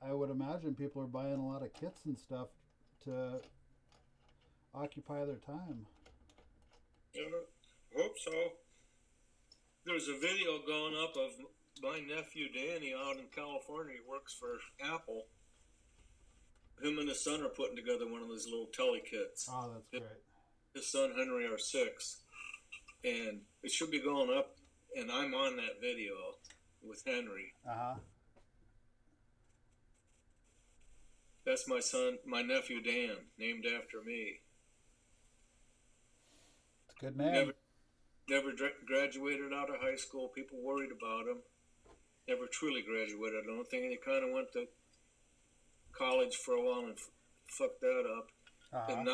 I would imagine people are buying a lot of kits and stuff to occupy their time. Yeah, I hope so. There's a video going up of my nephew Danny out in California. He works for Apple. Him and his son are putting together one of those little tele kits. Oh, that's great. His son Henry are 6, and it should be going up. And I'm on that video with Henry. That's my nephew Dan, named after me. It's a good name. Never graduated out of high school. People worried about him. Never truly graduated. I don't think he kind of went to college for a while and fucked that up. And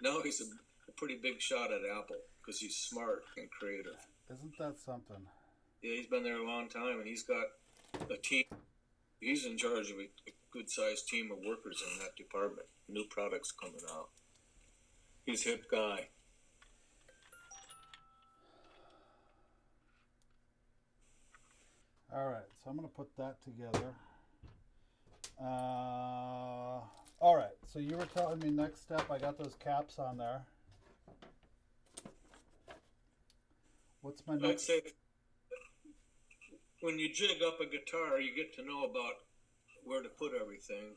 now he's a pretty big shot at Apple because he's smart and creative. Isn't that something? Yeah, he's been there a long time, and he's got a team. He's in charge of good-sized team of workers in that department. New products coming out. He's a hip guy. All right, so I'm going to put that together. All right, so you were telling me next step, I got those caps on there. What's my I'd next? say when you jig up a guitar, you get to know about where to put everything.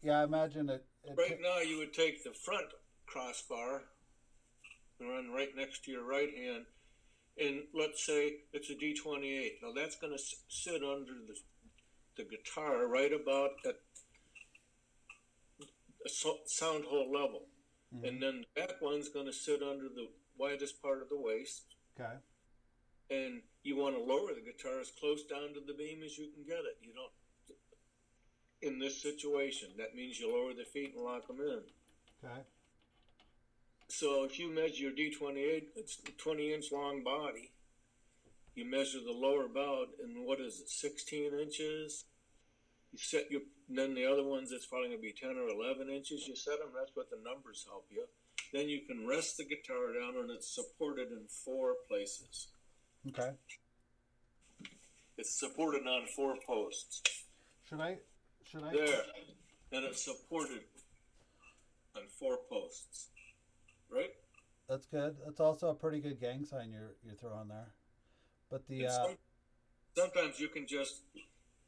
Yeah, I imagine it. Right now, you would take the front crossbar and run right next to your right hand, and let's say it's a D28. Now that's going to sit under the guitar right about at a sound hole level. Mm-hmm. And then the back one's going to sit under the widest part of the waist. Okay. And you want to lower the guitar as close down to the beam as you can get it. You don't. In this situation, that means you lower the feet and lock them in. Okay. So if you measure your D28, it's a 20-inch long body. You measure the lower bout, and what is it, 16 inches? You set your, then the other ones, it's probably going to be 10 or 11 inches. You set them, that's what the numbers help you. Then you can rest the guitar down, and it's supported in 4 places. Okay. It's supported on 4 posts. Should I? There. And it's supported on 4 posts. Right? That's good. That's also a pretty good gang sign you're throwing there. But the sometimes you can just,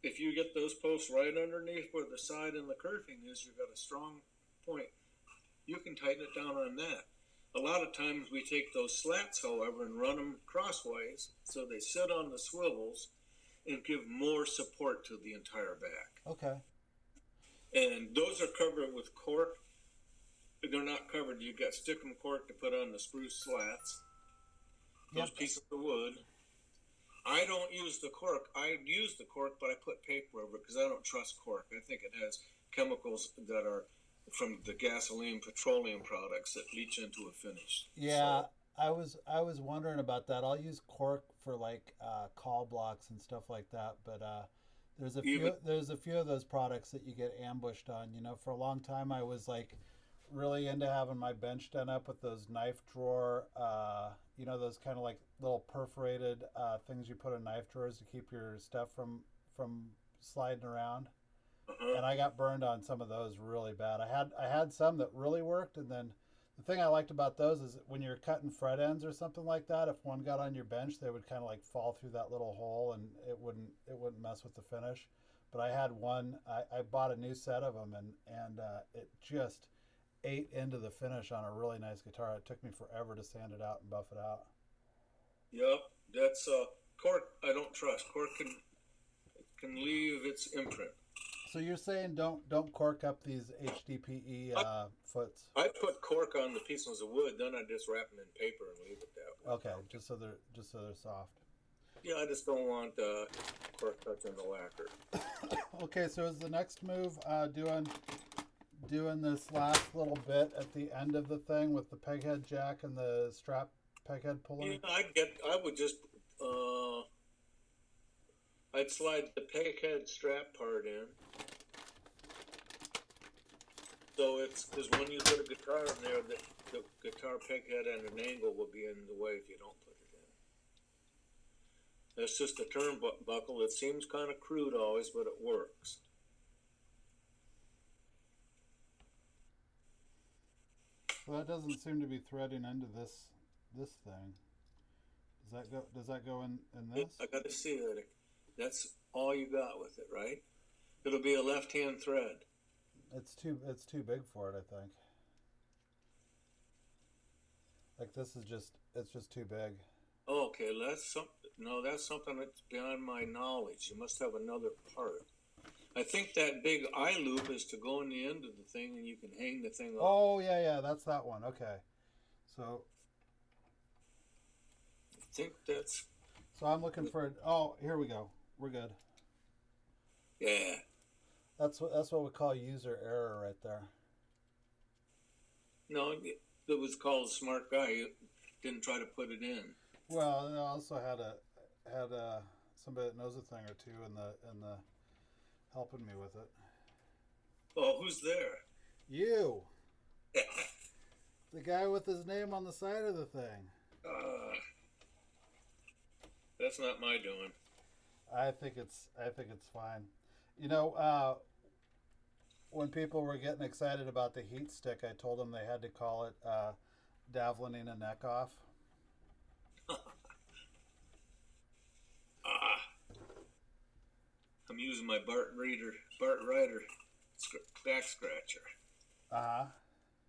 if you get those posts right underneath where the side and the curving is, you've got a strong point. You can tighten it down on that. A lot of times we take those slats, however, and run them crossways so they sit on the swivels and give more support to the entire back. Okay. And those are covered with cork. They're not covered. You've got stickum cork to put on the spruce slats. Those pieces of wood. I don't use the cork. I use the cork, but I put paper over it because I don't trust cork. I think it has chemicals that are from the gasoline, petroleum products that leach into a finish. Yeah, so, I was wondering about that. I'll use cork for like call blocks and stuff like that, but there's a few of those products that you get ambushed on. You know, for a long time I was like really into having my bench done up with those knife drawer, you know, those kind of like little perforated things you put in knife drawers to keep your stuff from sliding around. And I got burned on some of those really bad. I had some that really worked, and then the thing I liked about those is when you're cutting fret ends or something like that, if one got on your bench, they would kind of like fall through that little hole, and it wouldn't mess with the finish. But I had one. I bought a new set of them, and it just ate into the finish on a really nice guitar. It took me forever to sand it out and buff it out. Yep, that's cork. I don't trust cork. Can leave its imprint. So you're saying don't cork up these HDPE foots? I put cork on the pieces of wood, then I just wrap them in paper and leave it that way. Okay, just so they're soft. Yeah, I just don't want cork touching the lacquer. Okay, so is the next move doing this last little bit at the end of the thing with the peghead jack and the strap peghead puller? Yeah, I would just I'd slide the peghead strap part in. So it's because when you put a guitar in there, the guitar peghead at an angle will be in the way if you don't put it in. That's just a turnbuckle. It seems kind of crude always, but it works. Well, that doesn't seem to be threading into this thing. Does that go in this? I got to see that. That's all you got with it, right? It'll be a left-hand thread. It's too big for it, I think. Like this is it's just too big. Okay, that's something that's beyond my knowledge. You must have another part. I think that big eye loop is to go in the end of the thing, and you can hang the thing up. Oh yeah, that's that one. Okay, so I think that's. So I'm looking for. Oh, here we go. We're good. Yeah. That's what we call user error right there. No, it was called a smart guy. He didn't try to put it in. Well, I also had somebody that knows a thing or two in the helping me with it. Oh, who's there? You, the guy with his name on the side of the thing. That's not my doing. I think it's fine. When people were getting excited about the heat stick, I told them they had to call it Davlining a neck off. I'm using my Bart Ryder back scratcher.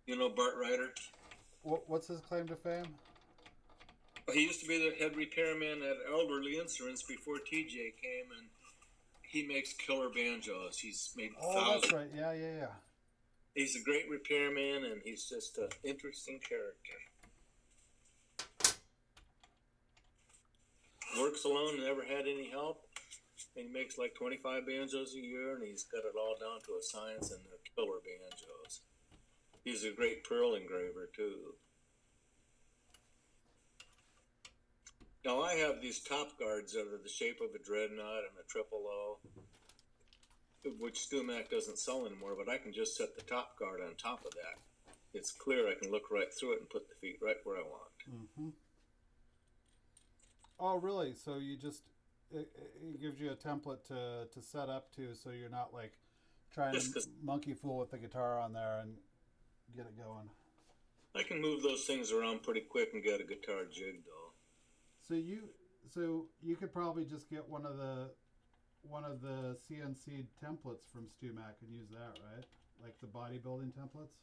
You know Bart Ryder? What's his claim to fame? He used to be the head repairman at Elderly Instruments before TJ came, and he makes killer banjos. He's made thousands. That's right. Yeah. He's a great repairman, and he's just an interesting character. Works alone, never had any help. And he makes like 25 banjos a year, and he's got it all down to a science, and they're killer banjos. He's a great pearl engraver, too. Now, I have these top guards that are the shape of a dreadnought and a triple O, which StewMac doesn't sell anymore, but I can just set the top guard on top of that. It's clear. I can look right through it and put the feet right where I want. Mm-hmm. Oh, really? So you just... It gives you a template to set up to, so you're not like trying to monkey fool with the guitar on there and get it going. I can move those things around pretty quick and get a guitar jig, though. So you could probably just get one of the CNC templates from StewMac and use that, right? Like the bodybuilding templates.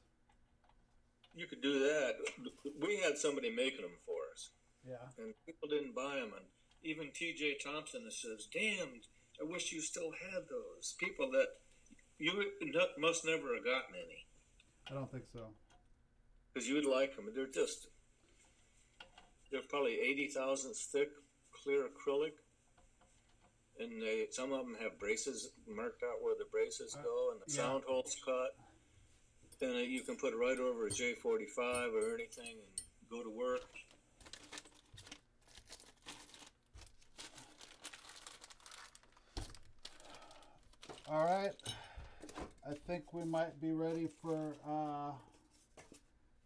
You could do that. We had somebody making them for us. Yeah. And people didn't buy them, and even T.J. Thompson says, "Damn, I wish you still had those." People that you must never have gotten any. I don't think so. Because you would like them. They're probably 80 thousandths thick, clear acrylic, and some of them have braces marked out where the braces go, and the sound holes cut. And you can put it right over a J45 or anything and go to work. All right, I think we might be ready for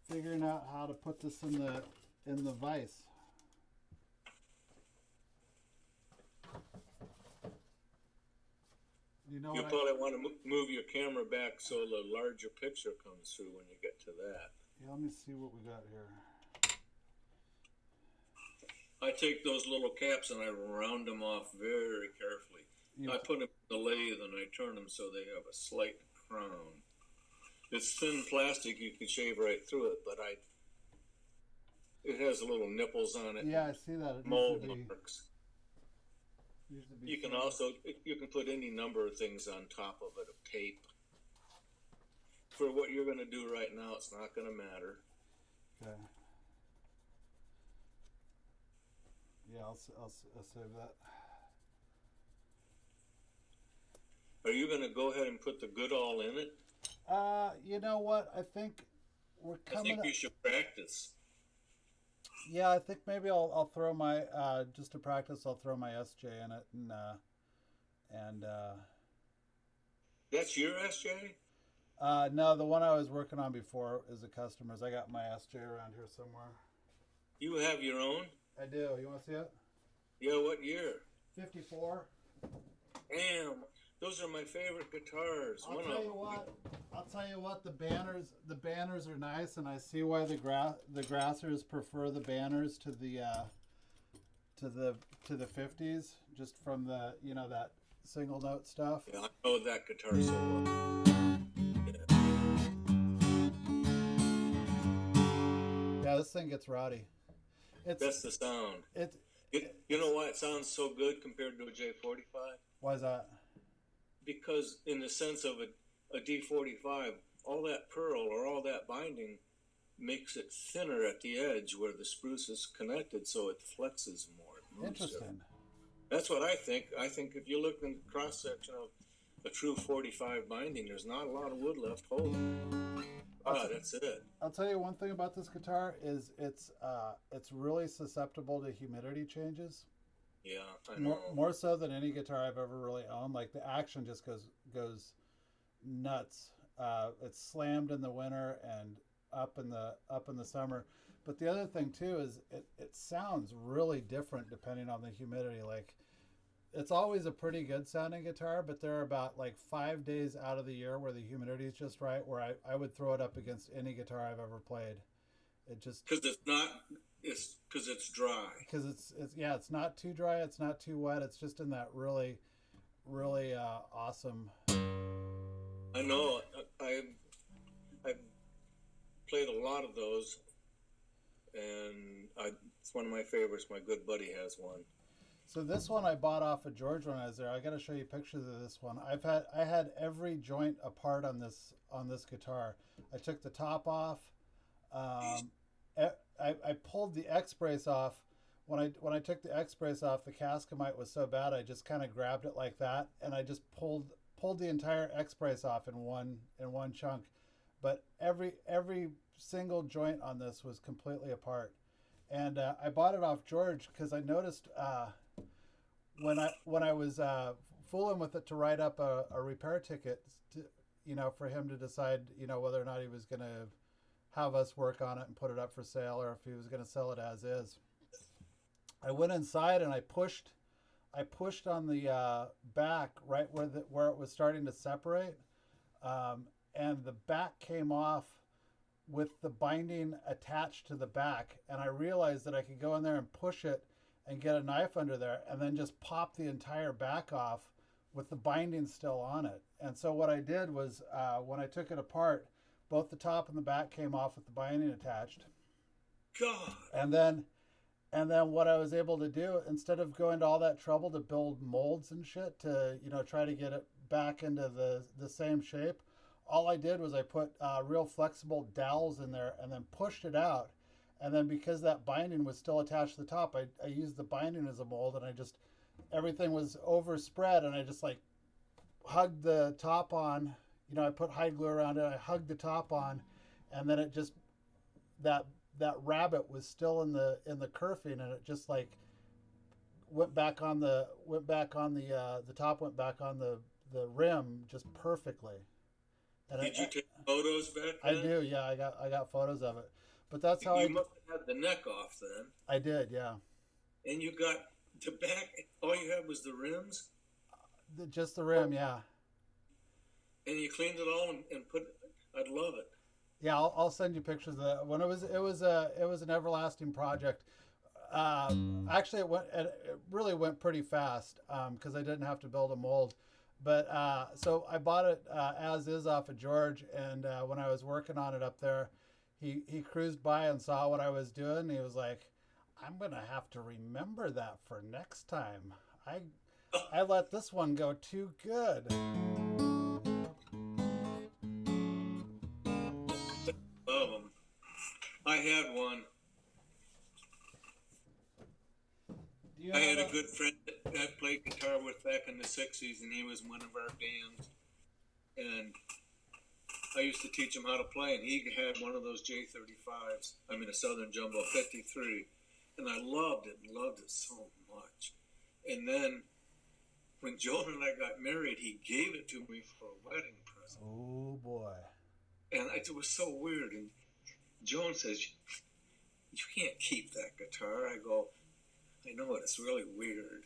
figuring out how to put this in the vise. You probably want to move your camera back so the larger picture comes through when you get to that. Yeah, let me see what we got here. I take those little caps and I round them off very carefully. I put them in the lathe and I turn them so they have a slight crown. It's thin plastic, you can shave right through it, but it has little nipples on it. Yeah, I see that. It mold marks. You can put any number of things on top of it, of tape. For what you're going to do right now, it's not going to matter. Okay. Yeah, I'll save that. Are you going to go ahead and put the Goodall in it? You know what? I think we're coming. I think you should practice. Yeah, I think maybe I'll throw my just to practice. I'll throw my SJ in it and. That's your SJ? No, the one I was working on before is a customer's. I got my SJ around here somewhere. You have your own? I do. You want to see it? Yeah. What year? 54. Damn. Those are my favorite guitars. I'll tell you what. The banners are nice, and I see why the grassers prefer the banners to the 50s, just from the that single note stuff. Yeah, I know that guitar so well. Yeah, this thing gets rowdy. That's the sound. You know why it sounds so good compared to a J45? Why is that? Because in the sense of a D45, all that pearl or all that binding makes it thinner at the edge where the spruce is connected, so it flexes more. Interesting. That's what I think. I think if you look in the cross-section of a true 45 binding, there's not a lot of wood left holding. That's it. I'll tell you one thing about this guitar is it's really susceptible to humidity changes. Yeah, I More know. more so than any guitar I've ever really owned. Like the action just goes nuts. It's slammed in the winter and up in the summer. But the other thing too is it sounds really different depending on the humidity. Like it's always a pretty good sounding guitar, but there are about like 5 days out of the year where the humidity is just right, where I would throw it up against any guitar I've ever played. It just Because it's not. It's because it's dry. because it's yeah, it's not too dry, it's not too wet. It's just in that really awesome. I know. I played a lot of those, and it's one of my favorites. My good buddy has one. So this one I bought off of George when I was there. I got to show you pictures of this one. I had every joint apart on this guitar. I took the top off. Um, I pulled the X brace off. When I took the X brace off, the Cascamite was so bad. I just kind of grabbed it like that, and I just pulled the entire X brace off in one chunk. But every single joint on this was completely apart. And I bought it off George because I noticed when I was fooling with it to write up a repair ticket, for him to decide, whether or not he was going to have us work on it and put it up for sale, or if he was going to sell it as is. I went inside and I pushed on the back right where it was starting to separate, and the back came off with the binding attached to the back, and I realized that I could go in there and push it and get a knife under there and then just pop the entire back off with the binding still on it. And so what I did was, when I took it apart, both the top and the back came off with the binding attached. God. And then what I was able to do, instead of going to all that trouble to build molds and shit to try to get it back into the same shape, all I did was I put real flexible dowels in there and then pushed it out. And then because that binding was still attached to the top, I used the binding as a mold, and everything was overspread, and I just like hugged the top on. I put hide glue around it. I hugged the top on, and then it just that rabbit was still in the kerfing, and it just like went back on the top went back on the rim just perfectly. And Did you take photos back I then? do, yeah. I got photos of it, but that's how You must have had the neck off then, I did, yeah. and you got the back. All you had was the rims, Just the rim, yeah. and you cleaned it all and put. I'd love it. Yeah, I'll send you pictures of that. When it was an everlasting project. Actually, it really went pretty fast because I didn't have to build a mold. But so I bought it as is off of George, and when I was working on it up there, he cruised by and saw what I was doing. And he was like, "I'm gonna have to remember that for next time. I let this one go too good." Love them. I had one. Do you I have had a good friend that I played guitar with back in the '60s, and he was in one of our bands. And I used to teach him how to play, and he had one of those J35s. I mean, a Southern Jumbo 53, and I loved it so much. And then when Joan and I got married, he gave it to me for a wedding present, Oh boy. and it was so weird. And Joan says, "You can't keep that guitar." I go, "I know it. It's really weird.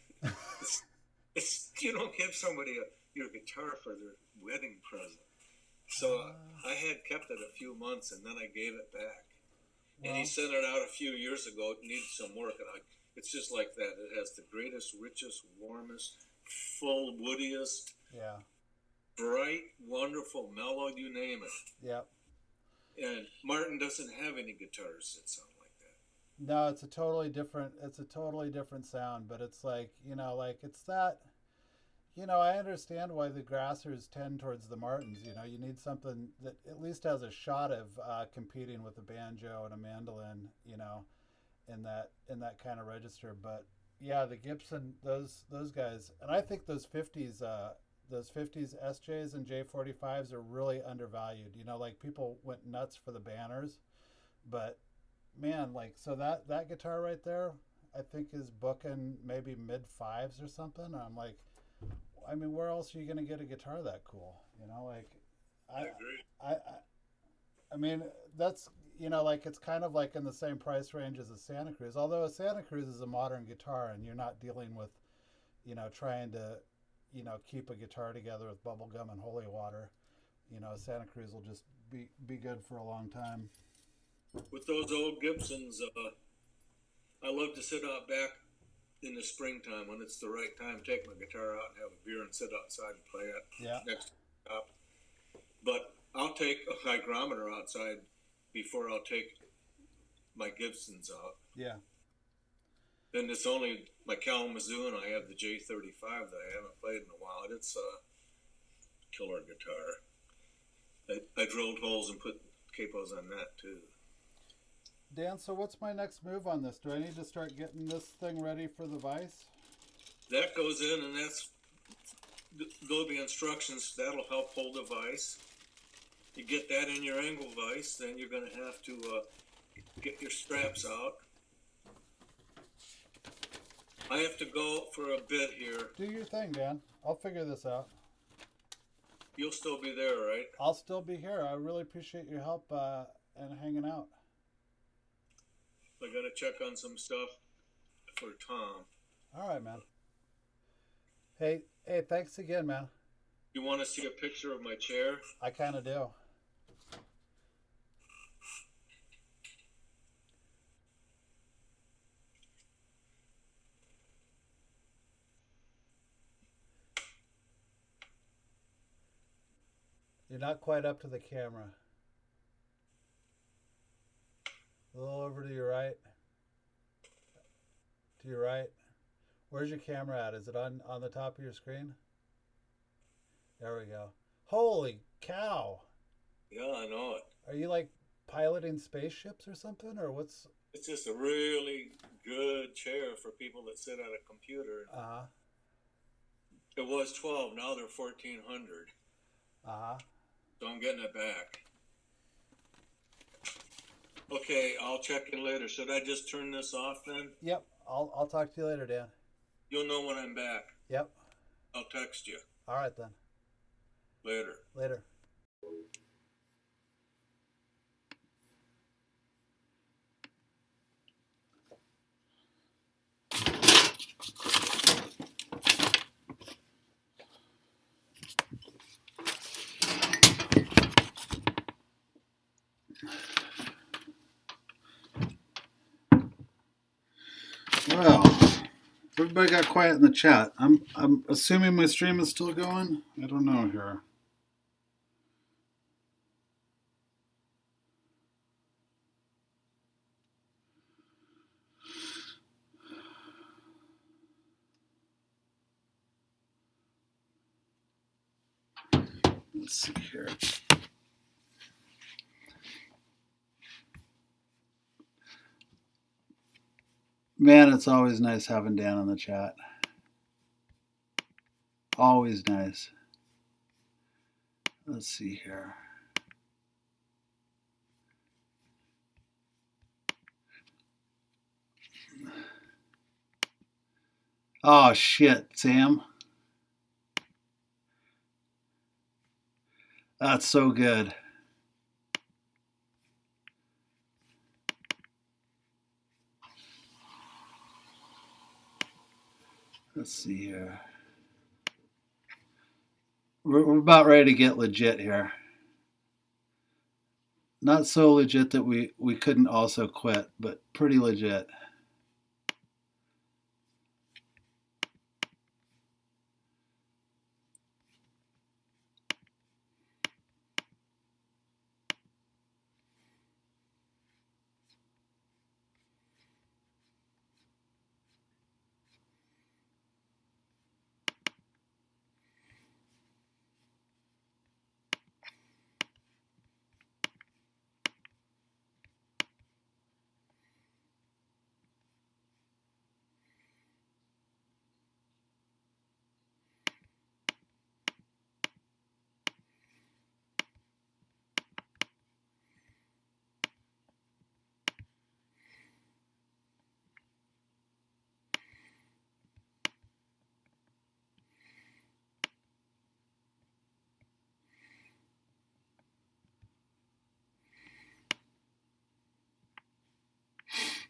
It's you don't give somebody your guitar for their wedding present." So I had kept it a few months, and then I gave it back. And he Well, sent it out a few years ago. It needed some work, and it's just like that. It has the greatest, richest, warmest, full, woodiest, yeah. bright, wonderful, mellow, you name it. Yep. And Martin doesn't have any guitars that sound like that. No, it's a totally different sound, but it's like, like it's that, I understand why the Grassers tend towards the Martins. You need something that at least has a shot of competing with a banjo and a mandolin, in that kind of register. But yeah, the Gibson, those guys, and I think those 50s SJs and J45s are really undervalued. Like people went nuts for the banners, but man, like so that guitar right there, I think is booking maybe mid fives or something. And I'm like, I mean, where else are you going to get a guitar that cool? You know, like, I agree. I mean, that's, you know, like it's kind of like in the same price range as a Santa Cruz. Although a Santa Cruz is a modern guitar, and you're not dealing with, you know, trying to, you know, keep a guitar together with bubble gum and holy water. You know, Santa Cruz will just be good for a long time. With those old Gibsons, I love to sit out back in the springtime when it's the right time. Take my guitar out and have a beer and sit outside and play it. Yeah. Next to the top. But I'll take a hygrometer outside before I'll take my Gibsons out. Yeah. And it's only my Kalamazoo, and I have the J35 that I haven't played in a while. And it's a killer guitar. I drilled holes and put capos on that too. Dan, so what's my next move on this? Do I need to start getting this thing ready for the vise? That goes in, and there'll be instructions that'll help hold the vise. You get that in your angle vise, then you're going to have to get your straps out. I have to go for a bit here. Do your thing, Dan. I'll figure this out. You'll still be there, right? I'll still be here. I really appreciate your help and hanging out. I got to check on some stuff for Tom. All right, man. Hey, thanks again, man. You want to see a picture of my chair? I kind of do. You're not quite up to the camera. A little over to your right. To your right. Where's your camera at? Is it on the top of your screen? There we go. Holy cow. Yeah, I know it. Are you like piloting spaceships or something? Or what's... It's just a really good chair for people that sit at a computer. Uh-huh. It was 12, now they're 1,400. Uh-huh. So I'm getting it back. Okay, I'll check in later. Should I just turn this off then? Yep. I'll talk to you later, Dan. You'll know when I'm back. Yep. I'll text you. All right then. Later. Later. Well, everybody got quiet in the chat. I'm assuming my stream is still going. I don't know here. Let's see here. Man, it's always nice having Dan on the chat. Always nice. Let's see here. Oh, shit, Sam. That's so good. Let's see here. We're about ready to get legit here. Not so legit that we couldn't also quit, but pretty legit.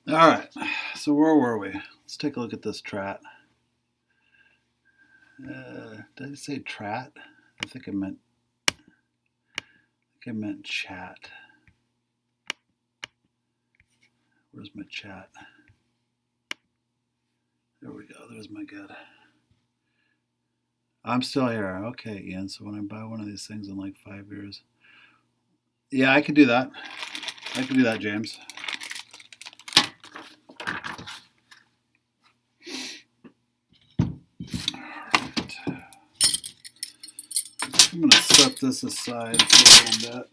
All right, so where were we? Let's take a look at this trat. Did I say trat? I think I meant chat. Where's my chat? There we go. There's my good. I'm still here. Okay, Ian. So when I buy one of these things in like 5 years, yeah, I could do that. I could do that, James. I'm going to set this aside for a little bit.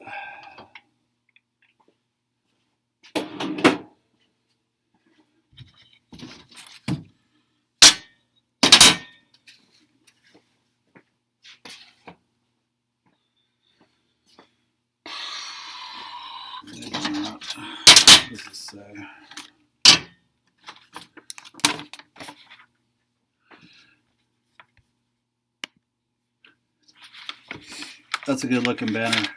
Maybe not. What does it say? That's a good looking banner.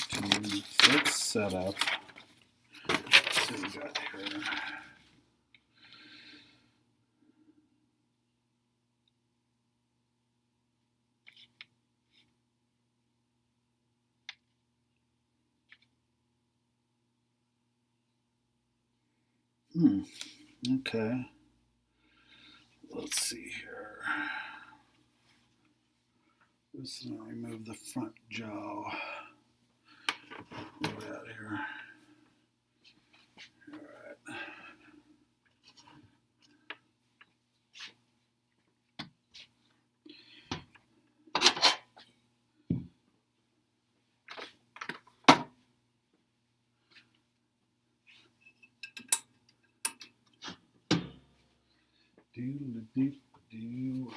So let's set up. Let's see what we got here. Okay. Let's see here. Just gonna remove the front jaw. Where are we at here? All right. Do.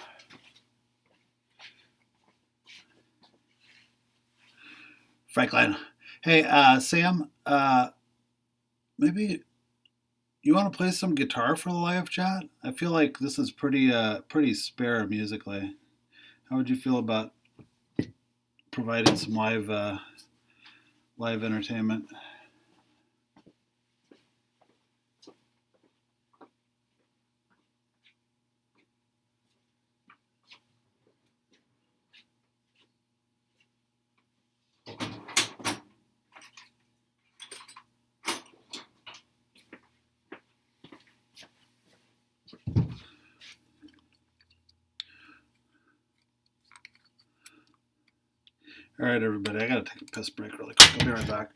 Franklin. Hey, Sam, maybe you want to play some guitar for the live chat? I feel like this is pretty spare musically. How would you feel about providing some live entertainment? All right, everybody, I gotta take a piss break really quick. I'll be right back.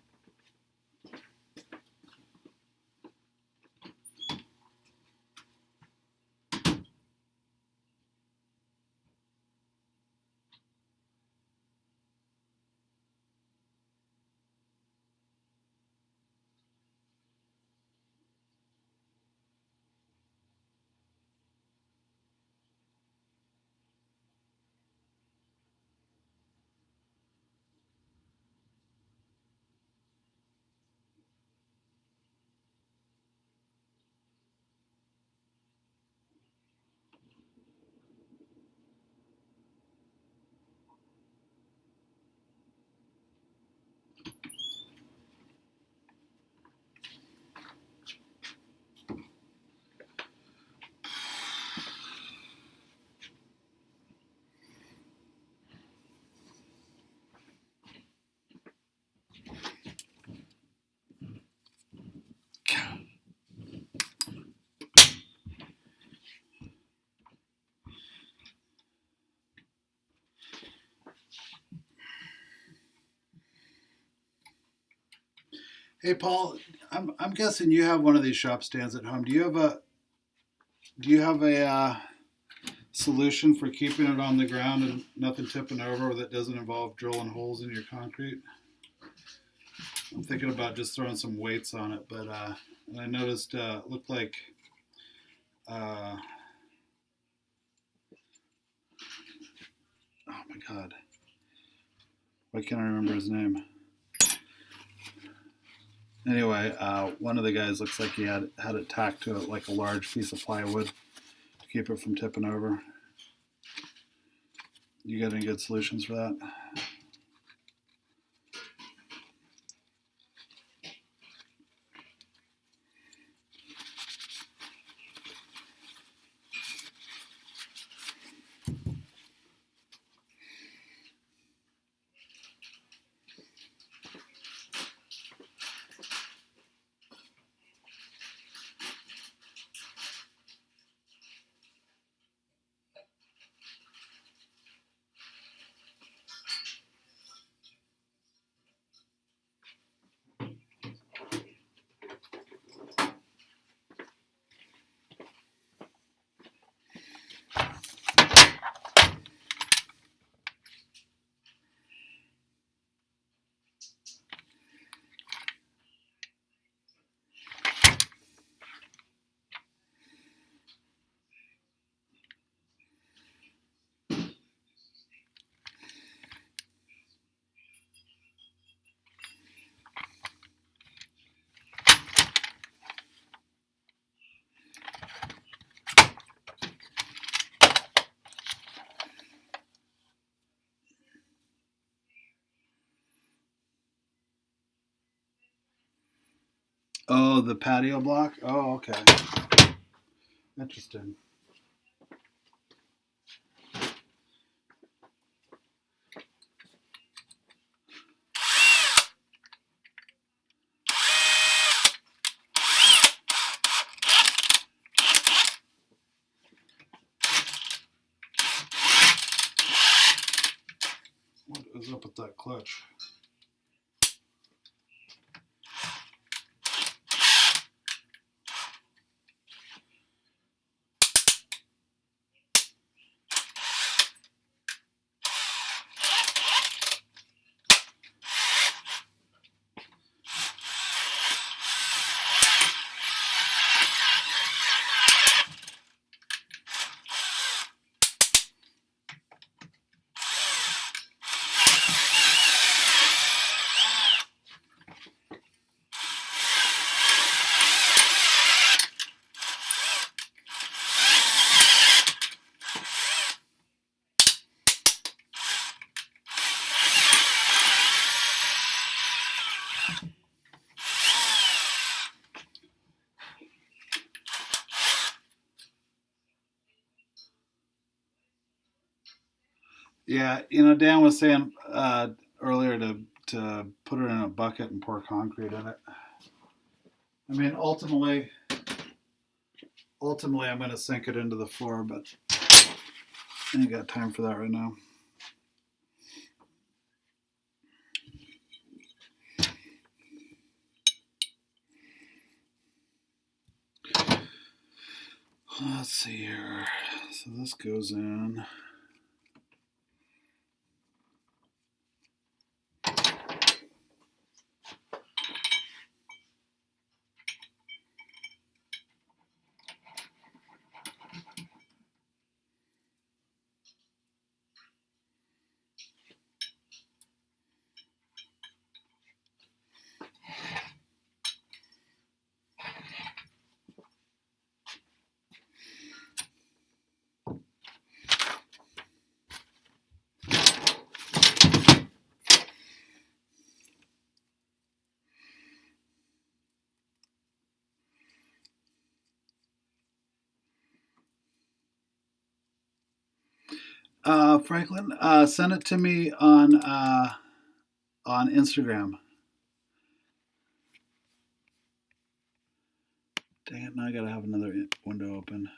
Hey, Paul, I'm guessing you have one of these shop stands at home. Do you have a solution for keeping it on the ground and nothing tipping over that doesn't involve drilling holes in your concrete? I'm thinking about just throwing some weights on it, but and I noticed it looked like oh my god, why can't I remember his name? Anyway, one of the guys looks like he had it tacked to it like a large piece of plywood to keep it from tipping over. You got any good solutions for that? Oh, the patio block? Oh, okay. Interesting. What is up with that clutch? Yeah, Dan was saying earlier to put it in a bucket and pour concrete in it. I mean, ultimately, I'm going to sink it into the floor, but I ain't got time for that right now. Let's see here. So this goes in. Franklin, send it to me on Instagram. Dang it, now I gotta have another window open.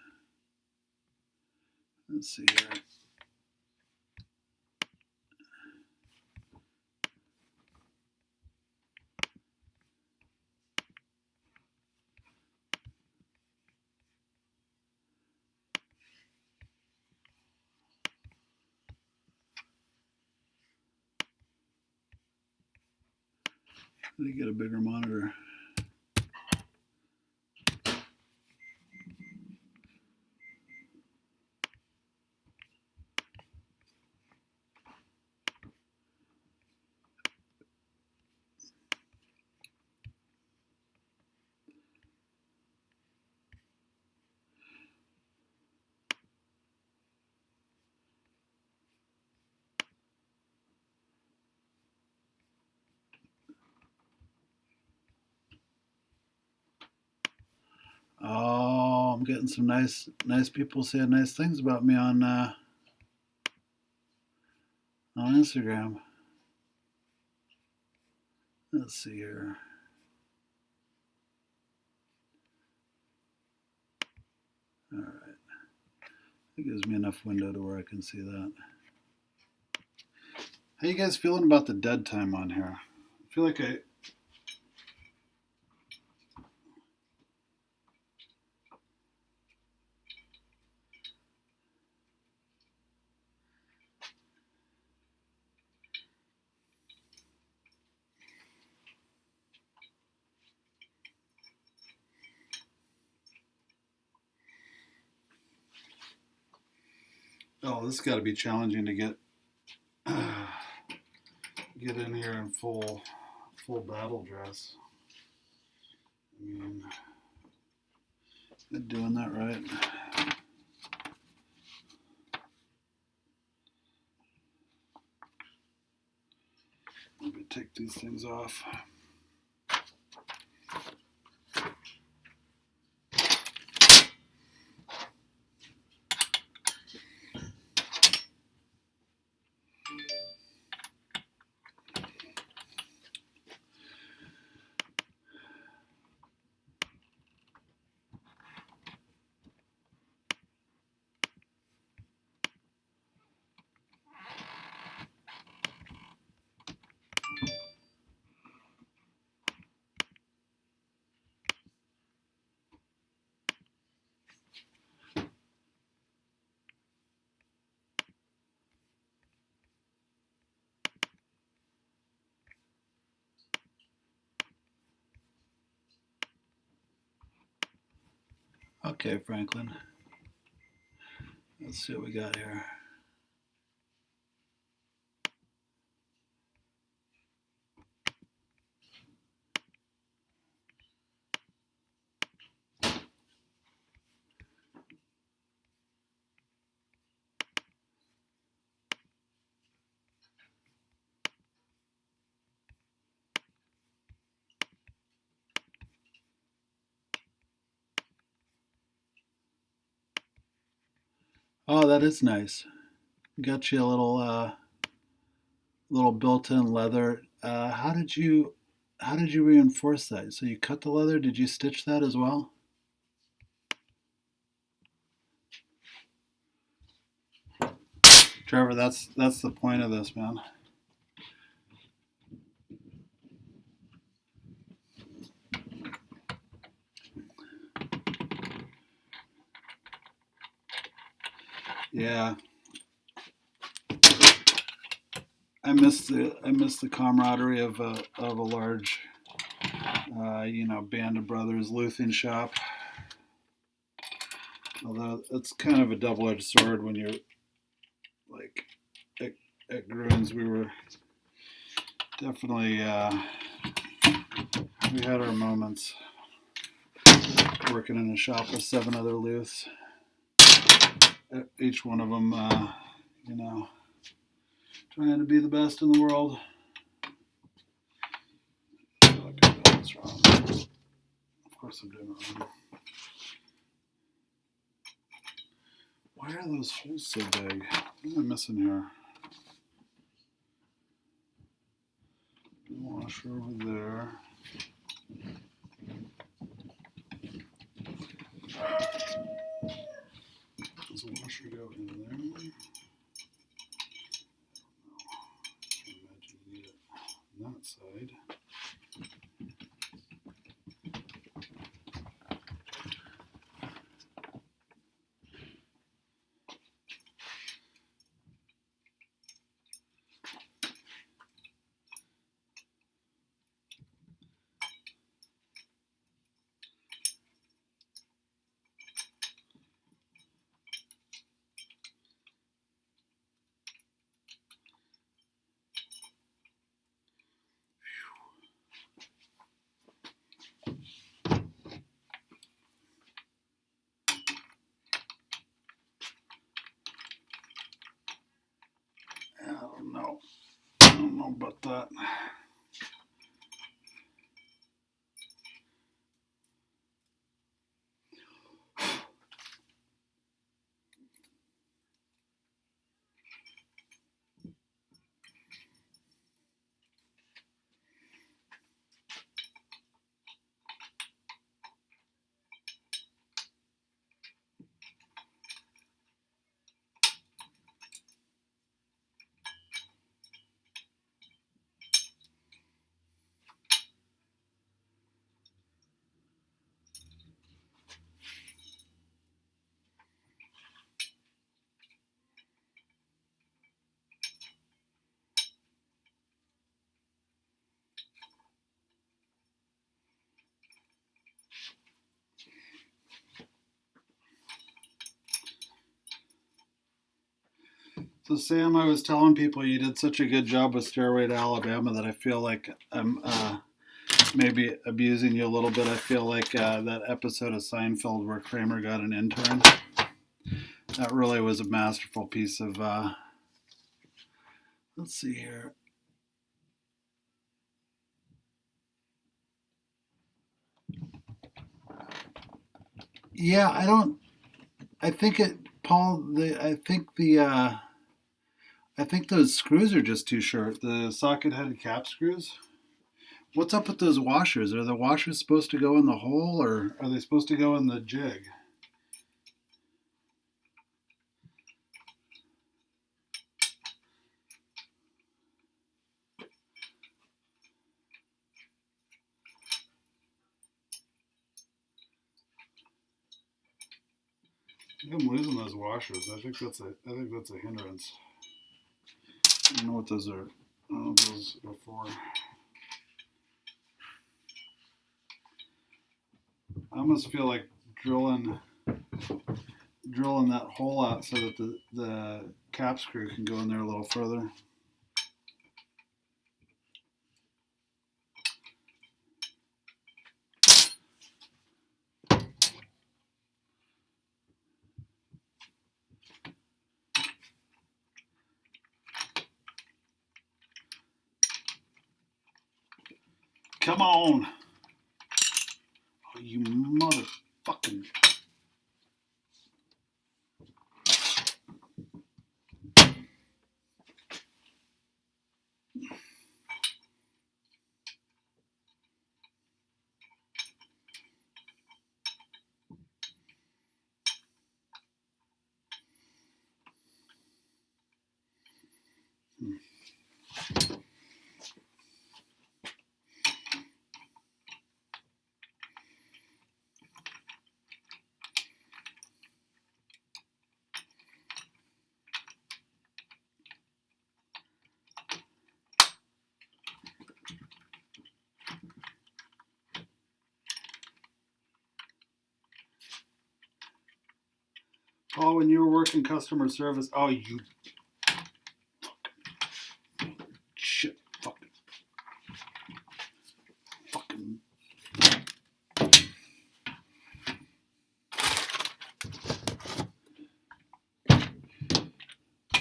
Let's see here. Let me get a bigger monitor. getting some nice people saying nice things about me on Instagram. Let's see here. All right. It gives me enough window to where I can see that. How you guys feeling about the dead time on here? I feel like oh, this has got to be challenging to get in here in full battle dress. I mean, am I doing that right? Maybe take these things off. Okay, Franklin. Let's see what we got here. Oh, that is nice. Got you a little built-in leather. How did you reinforce that? So you cut the leather? Did you stitch that as well? Trevor, that's the point of this, man. Yeah. I miss the camaraderie of a large band of brothers luthing shop. Although it's kind of a double-edged sword when you're like at Gruen's, we were definitely we had our moments working in a shop with 7 other luths. Each one of them, trying to be the best in the world. I feel like I'm doing this wrong. Of course I'm doing it wrong. Why are those holes so big? What am I missing here? Washer over there. Does the washer go in there? I imagine you need it on that side. I don't know about that. So Sam, I was telling people you did such a good job with Stairway to Alabama that I feel like I'm maybe abusing you a little bit. I feel like that episode of Seinfeld where Kramer got an intern. That really was a masterful piece of. Let's see here. Yeah, I don't. I think it, Paul. I think those screws are just too short. The socket-headed cap screws. What's up with those washers? Are the washers supposed to go in the hole, or are they supposed to go in the jig? I think I'm losing those washers. I think that's a hindrance. I don't know what those are. I don't know what those are for. I almost feel like drilling that hole out so that the cap screw can go in there a little further. Come on! Oh, you motherfucking. Oh, when you were working customer service. Oh, you shit. Fucking.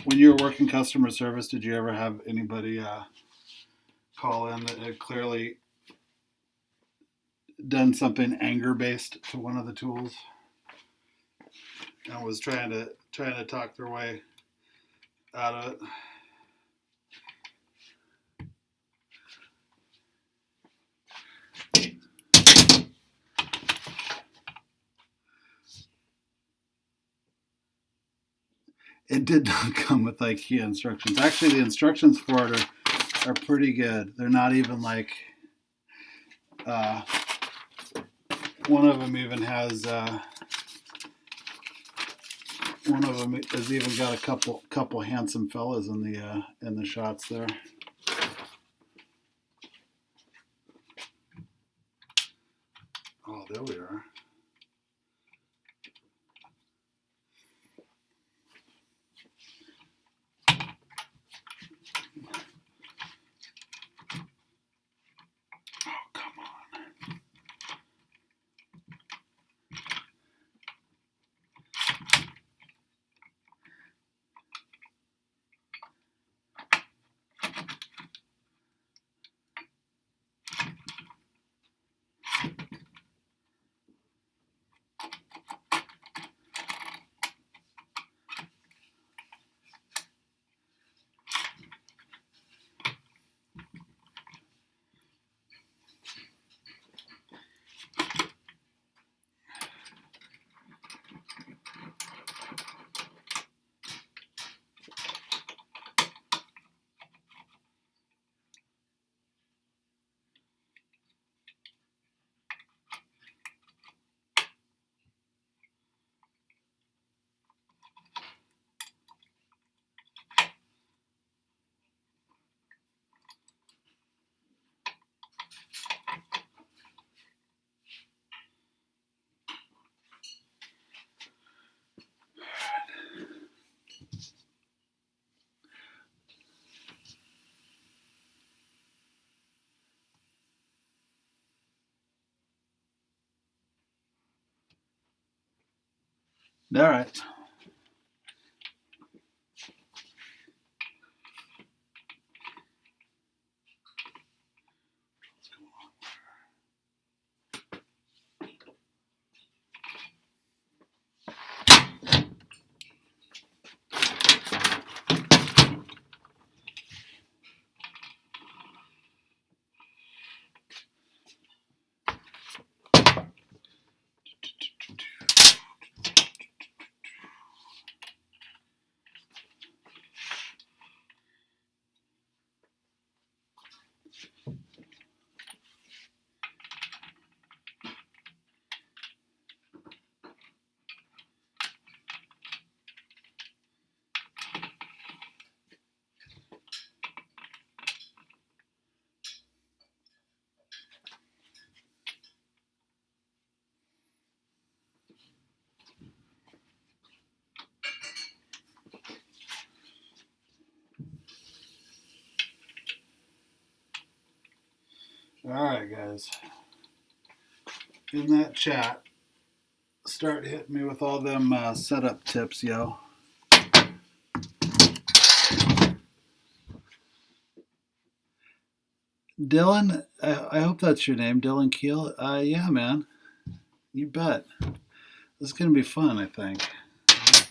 When you were working customer service, did you ever have anybody call in that had clearly done something anger based to one of the tools and was trying to talk their way out of it? It did not come with IKEA instructions. Actually, the instructions for it are pretty good. They're not even like. One of them even has. One of them has even got a couple handsome fellas in the shots there. Oh, there we are. All right. All right, guys. In that chat, start hitting me with all them setup tips, yo. Dylan, I hope that's your name, Dylan Keel. Yeah, man. You bet. This is gonna be fun. I think.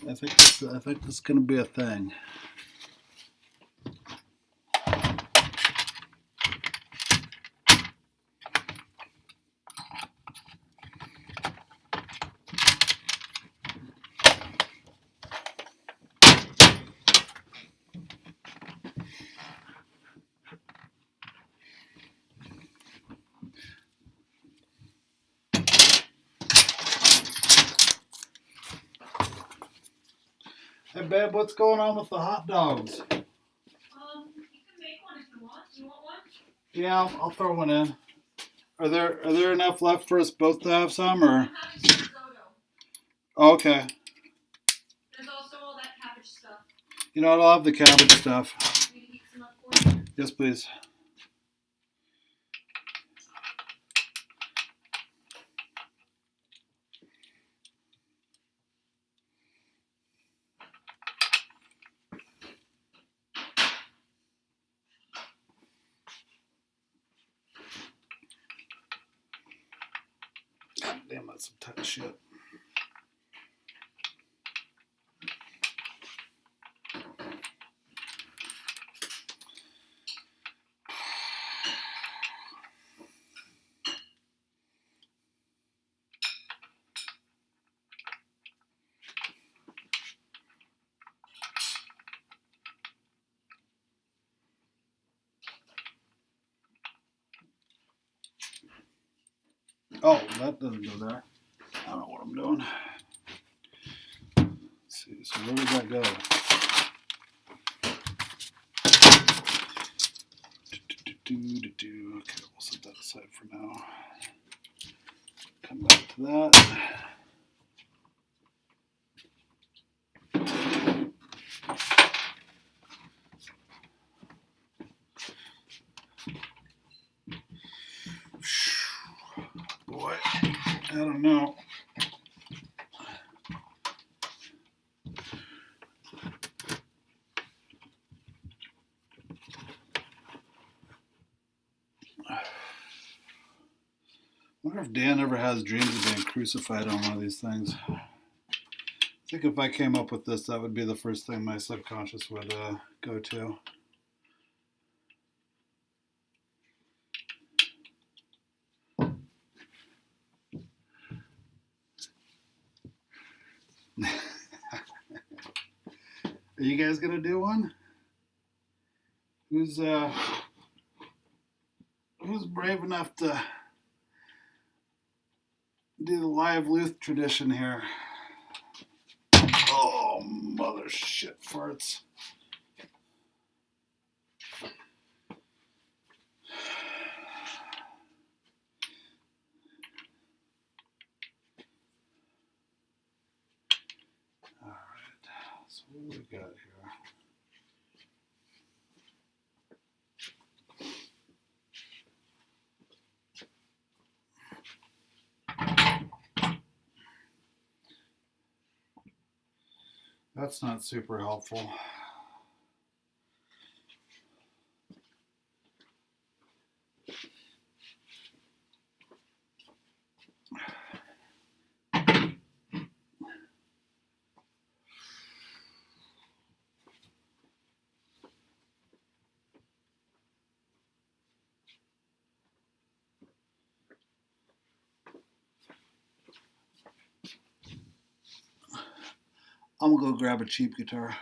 I think this is gonna be a thing. Hey, babe, what's going on with the hot dogs? You can make one if you want. You want one? Yeah, I'll throw one in. Are there enough left for us both to have some, or? Oh, okay. There's also all that cabbage stuff. You know what? I'll have the cabbage stuff. We can heat some up for you. Yes, please. God damn, that's some tight shit. Oh, that doesn't go there. I don't know what I'm doing. Let's see, so where did that go? Okay, we'll set that aside for now. Come back to that. Boy, I don't know. I wonder if Dan ever has dreams of being crucified on one of these things. I think if I came up with this, that would be the first thing my subconscious would go to. Are you guys gonna do one? Who's brave enough to do the live Luth tradition here? Oh, mother shit farts. All right, so what do we got here? That's not super helpful. I'm gonna go grab a cheap guitar.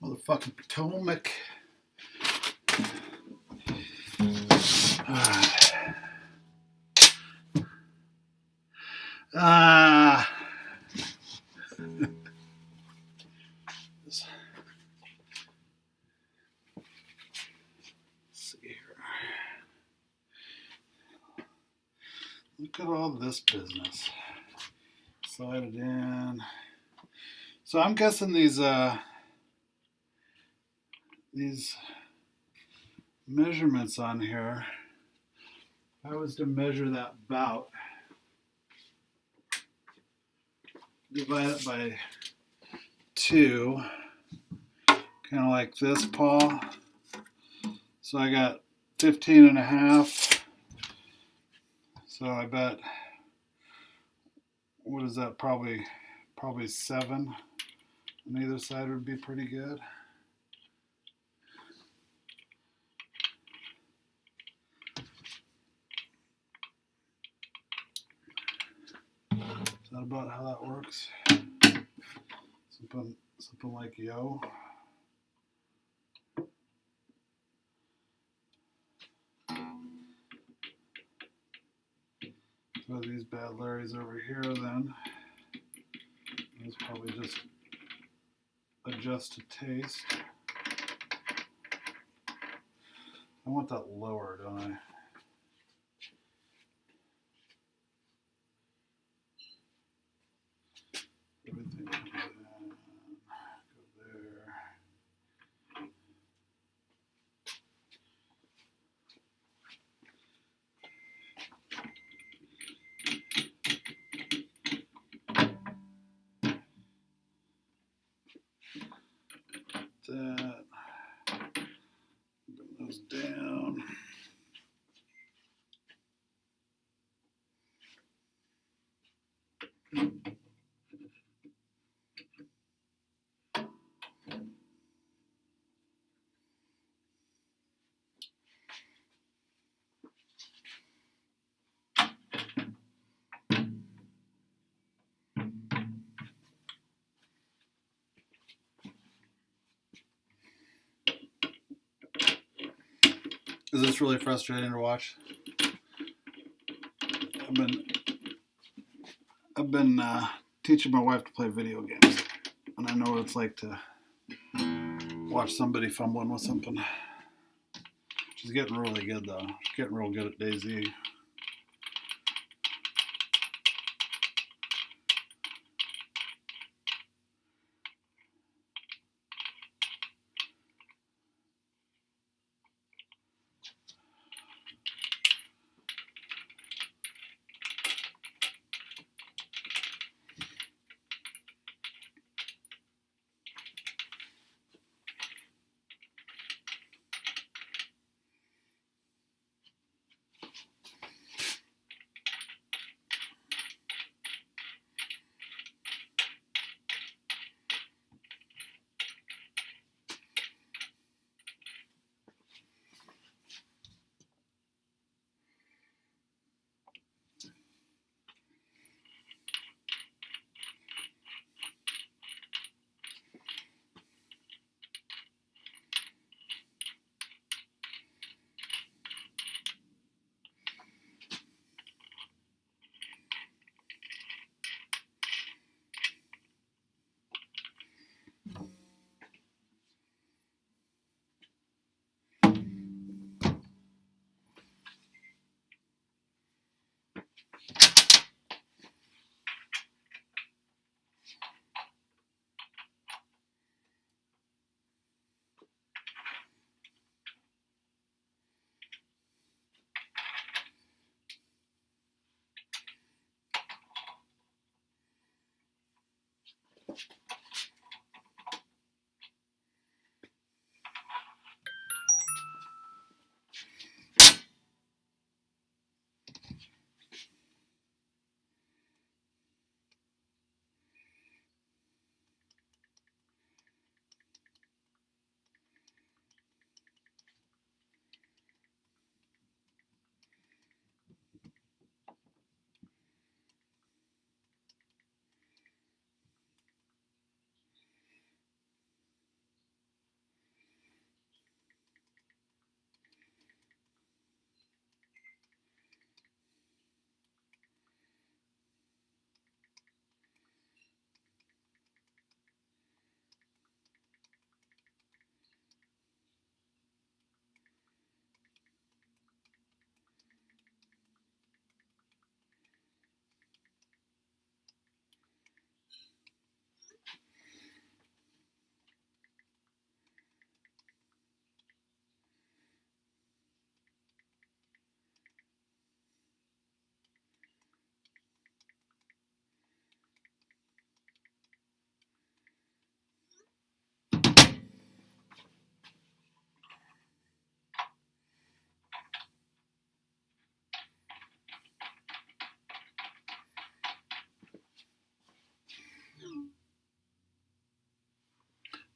Motherfucking Potomac. Let's see here. Look at all this business. Slide it in. So I'm guessing these measurements on here, if I was to measure that bout, divide it by 2, kind of like this, Paul. So I got 15.5. So I bet, what is that, probably 7 on either side would be pretty good. Is that about how that works? Something like yo. So these bad Larrys over here then. Let's probably just adjust to taste. I want that lower, don't I? Everything comes in. Go there. That. Bring those down. Is this really frustrating to watch? I've been teaching my wife to play video games, and I know what it's like to watch somebody fumbling with something. She's getting really good though. She's getting real good at DayZ.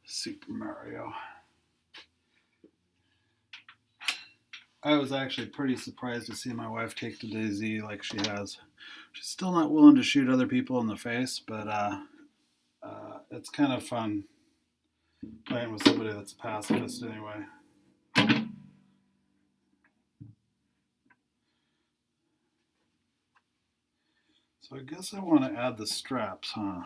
Super Mario. I was actually pretty surprised to see my wife take to DayZ like she has. She's still not willing to shoot other people in the face, but it's kind of fun playing with somebody that's a pacifist anyway. So I guess I want to add the straps, huh?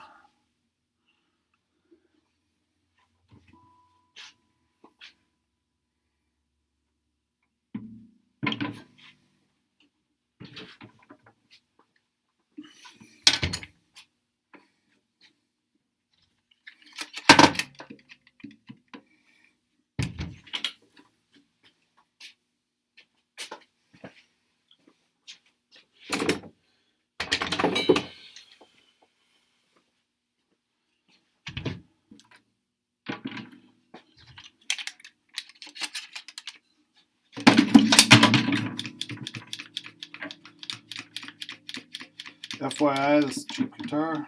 FYI, this is a cheap guitar.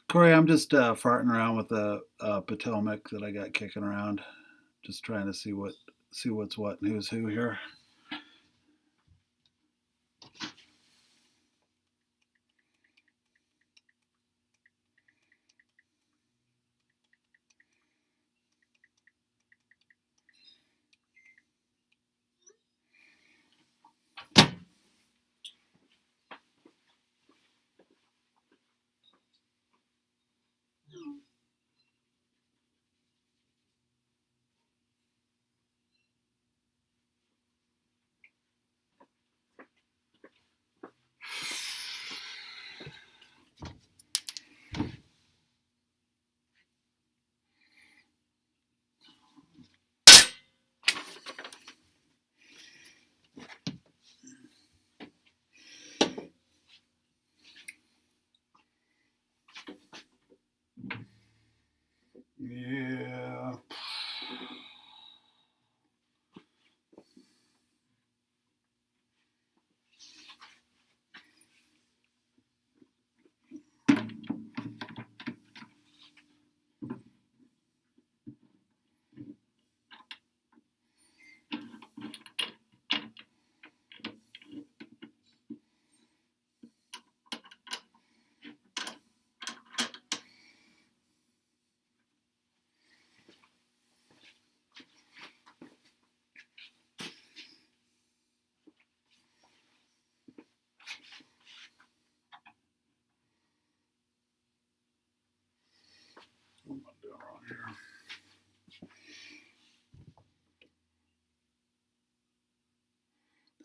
Corey, I'm just farting around with a Potomac that I got kicking around, just trying to see what's what and who's who here.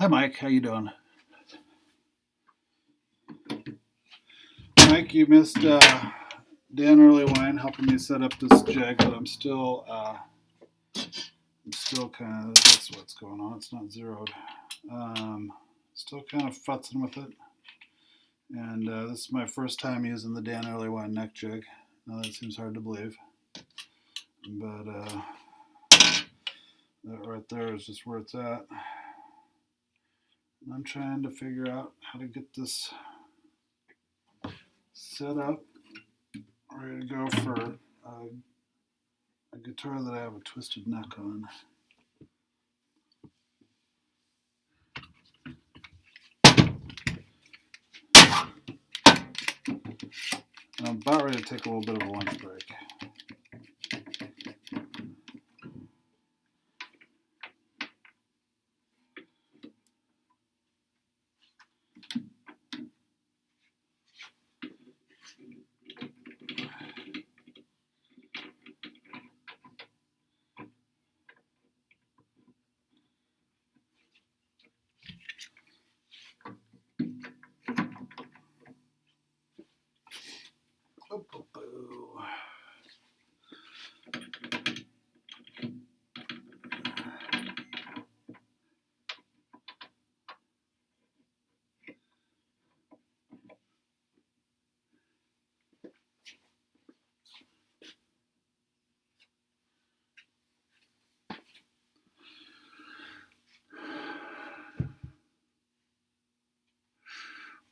Hi, Mike. How you doing? Mike, you missed Dan Erlewine helping me set up this jig, but I'm still kind of, that's what's going on. It's not zeroed. Still kind of futzing with it. And this is my first time using the Dan Erlewine neck jig. Now that seems hard to believe. But that right there is just where it's at. I'm trying to figure out how to get this set up, ready to go for a guitar that I have a twisted neck on. I'm about ready to take a little bit of a lunch break.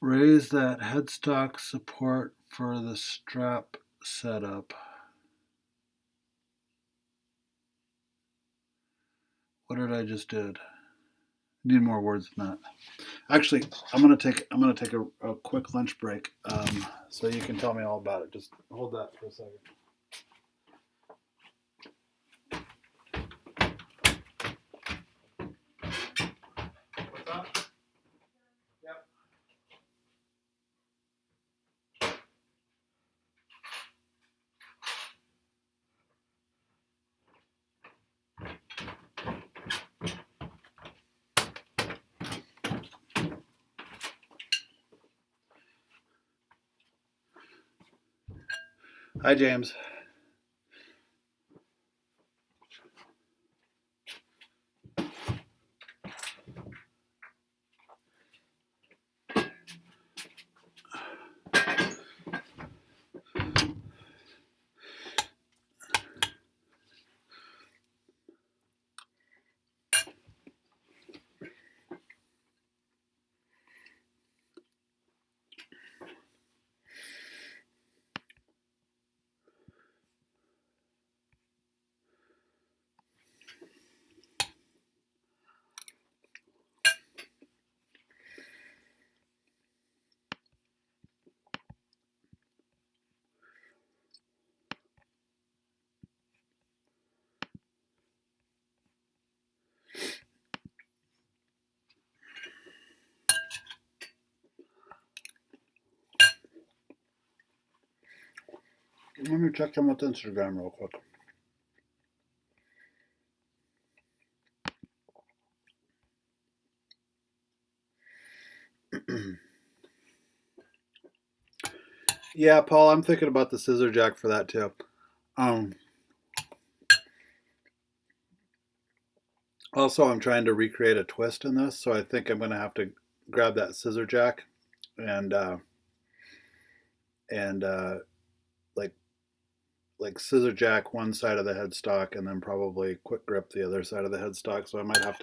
Raise that headstock support for the strap setup. What did I just did? Need more words than that. Actually, I'm gonna take a quick lunch break, so you can tell me all about it. Just hold that for a second. What's up? Yep. Hi, James. Let me check them with Instagram real quick. Yeah, Paul, I'm thinking about the scissor jack for that too. Also, I'm trying to recreate a twist in this, so I think I'm going to have to grab that scissor jack and like scissor jack one side of the headstock and then probably quick grip the other side of the headstock. So I might have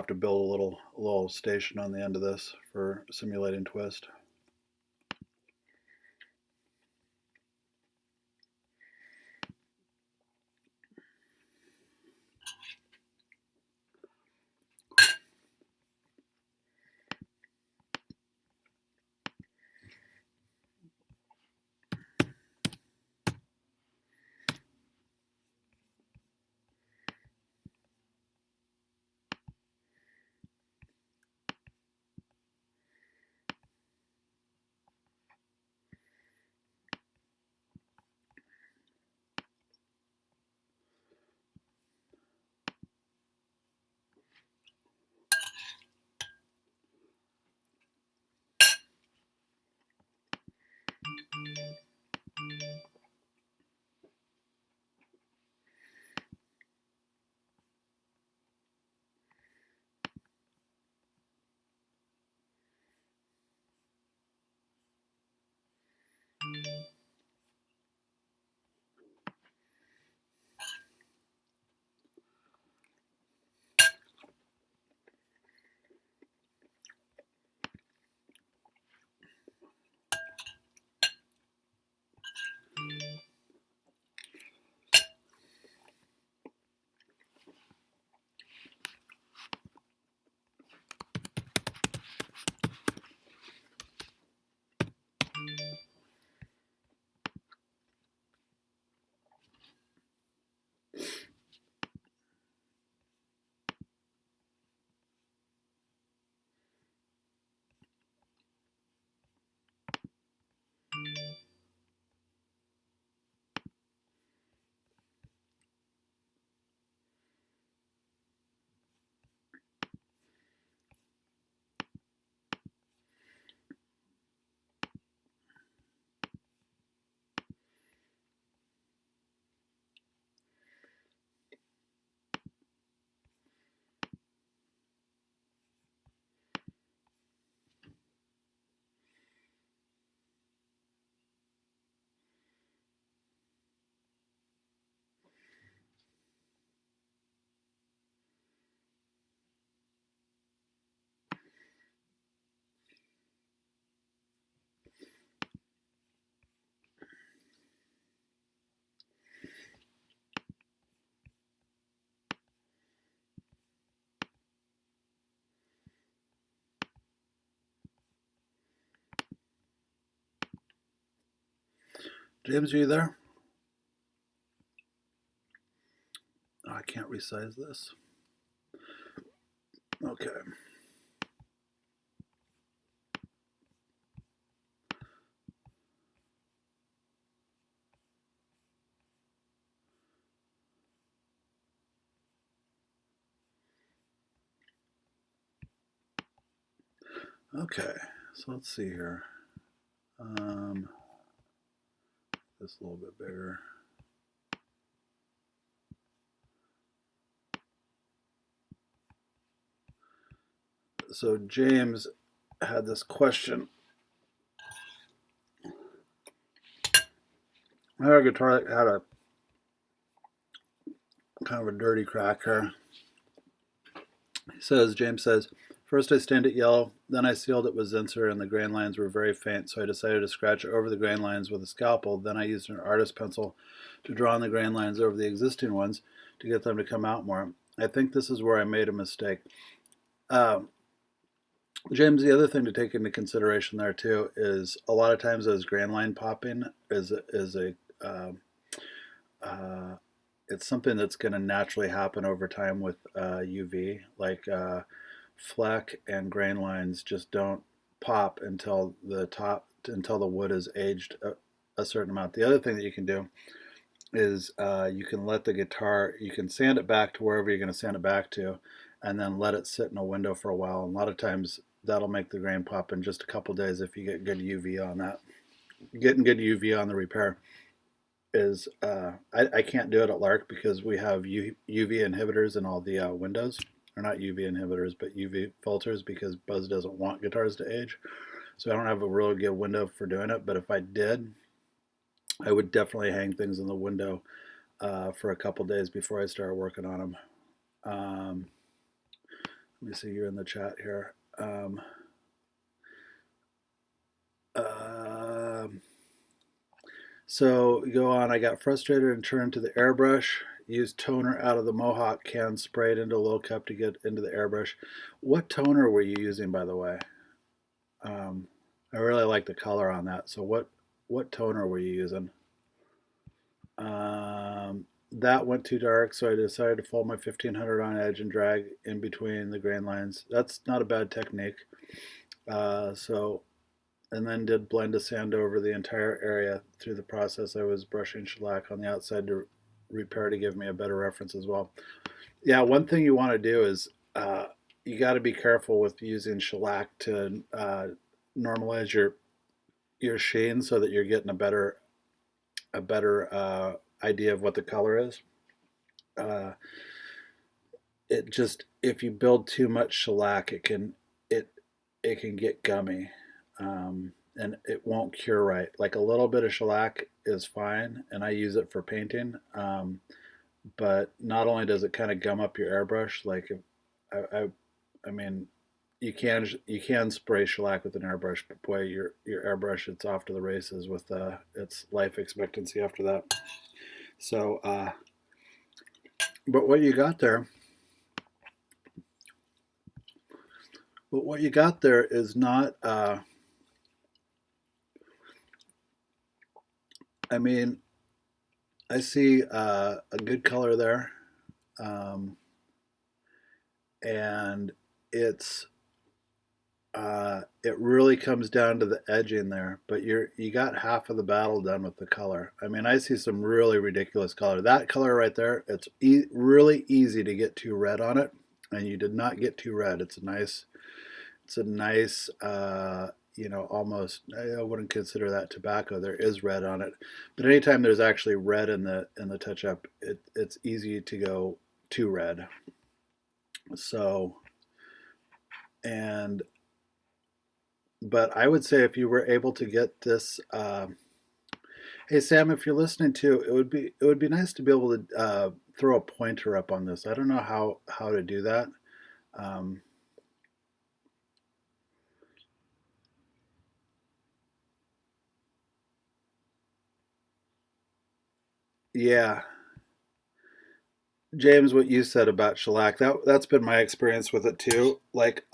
to build a little station on the end of this for simulating twist. James, are you there? Oh, I can't resize this. Okay. Okay, so let's see here. This a little bit bigger. So James had this question. I had a guitar that had a kind of a dirty crack here. James says, first I stained it yellow, then I sealed it with Zinsser and the grain lines were very faint, so I decided to scratch over the grain lines with a scalpel. Then I used an artist pencil to draw on the grain lines over the existing ones to get them to come out more. I think this is where I made a mistake. James, the other thing to take into consideration there too is a lot of times those grain line popping is it's something that's going to naturally happen over time with UV. Like Plek and grain lines just don't pop until the wood is aged a certain amount. The other thing that you can do is you can let the guitar, you can sand it back to wherever you're going to sand it back to, and then let it sit in a window for a while. And a lot of times that'll make the grain pop in just a couple days if you get good UV on that. Getting good UV on the repair is I can't do it at Lark because we have UV inhibitors in all the windows, or not UV inhibitors but UV filters, because Buzz doesn't want guitars to age, so I don't have a really good window for doing it. But if I did, I would definitely hang things in the window for a couple days before I start working on them. Let me see, you're in the chat here. So go on. I got frustrated and turned to the airbrush. Used toner out of the Mohawk can, sprayed into a little cup to get into the airbrush. What toner were you using, by the way? I really like the color on that. So what toner were you using? That went too dark, so I decided to fold my 1500 on edge and drag in between the grain lines. That's not a bad technique. And then did blend a sand over the entire area. Through the process, I was brushing shellac on the outside to repair to give me a better reference as well. Yeah, one thing you want to do is you got to be careful with using shellac to normalize your sheen so that you're getting a better idea of what the color is. It just, if you build too much shellac, it can get gummy. And it won't cure right. Like a little bit of shellac is fine, and I use it for painting. But not only does it kind of gum up your airbrush, like I mean, you can spray shellac with an airbrush, but boy, your airbrush, it's off to the races with its life expectancy after that. So, but what you got there is not. I mean, I see a good color there, and it really comes down to the edging there. But you got half of the battle done with the color. I mean, I see some really ridiculous color. That color right there, it's really easy to get too red on it, and you did not get too red. It's a nice almost, I wouldn't consider that tobacco. There is red on it, but anytime there's actually red in the touch-up, it's easy to go too red. So, but I would say if you were able to get this, hey Sam, if you're listening too, it would be nice to be able to throw a pointer up on this. I don't know how to do that. Yeah, James, what you said about shellac, that's been my experience with it too. Like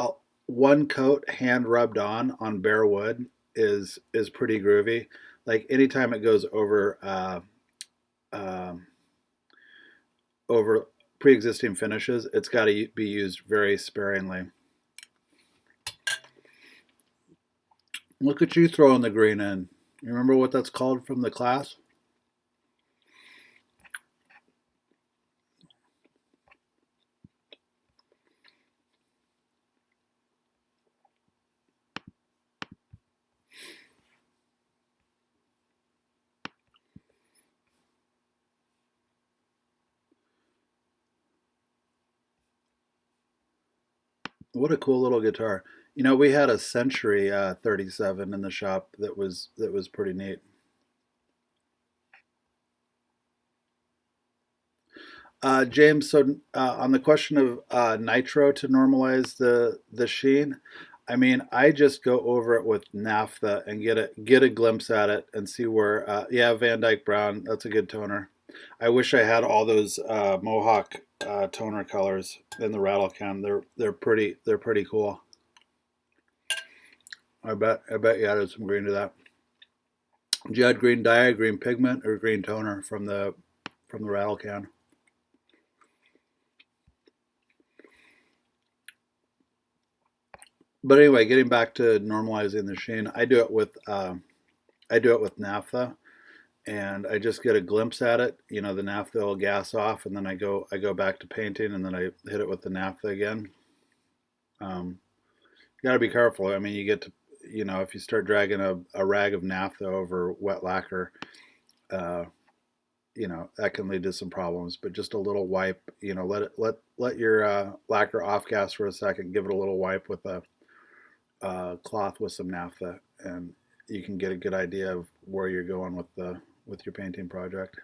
one coat hand rubbed on bare wood is pretty groovy, like anytime it goes over pre-existing finishes, it's got to be used very sparingly. Look at you throwing the green in. You remember what that's called from the class? What a cool little guitar. You know, we had a Century 37 in the shop that was pretty neat. James, so on the question of nitro to normalize the sheen, I mean, I just go over it with naphtha and get a glimpse at it and see where. Yeah, Van Dyke Brown, that's a good toner. I wish I had all those Mohawk toner colors in the rattle can. They're pretty cool. I bet you added some green to that. Did you add green dye, green pigment, or green toner from the rattle can? But anyway, getting back to normalizing the sheen, I do it with naphtha, and I just get a glimpse at it. You know, the naphtha will gas off, and then I go back to painting, and then I hit it with the naphtha again. You got to be careful. I mean, you get to, if you start dragging a rag of naphtha over wet lacquer, uh, that can lead to some problems. But just a little wipe, let your lacquer off gas for a second. Give it a little wipe with a cloth with some naphtha, and you can get a good idea of where you're going with your painting project.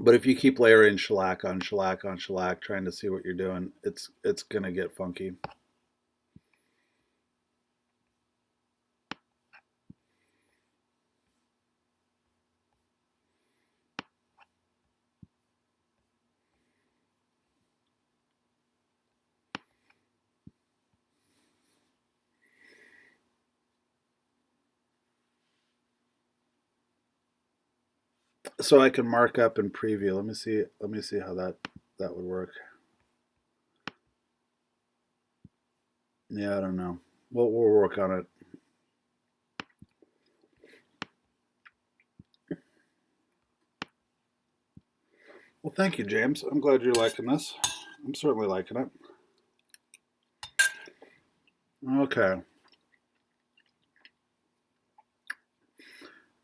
But if you keep layering shellac on shellac on shellac, trying to see what you're doing, it's gonna get funky. So I can mark up and preview. Let me see. Let me see how that would work. Yeah, I don't know. We'll work on it. Well, thank you, James. I'm glad you're liking this. I'm certainly liking it. Okay.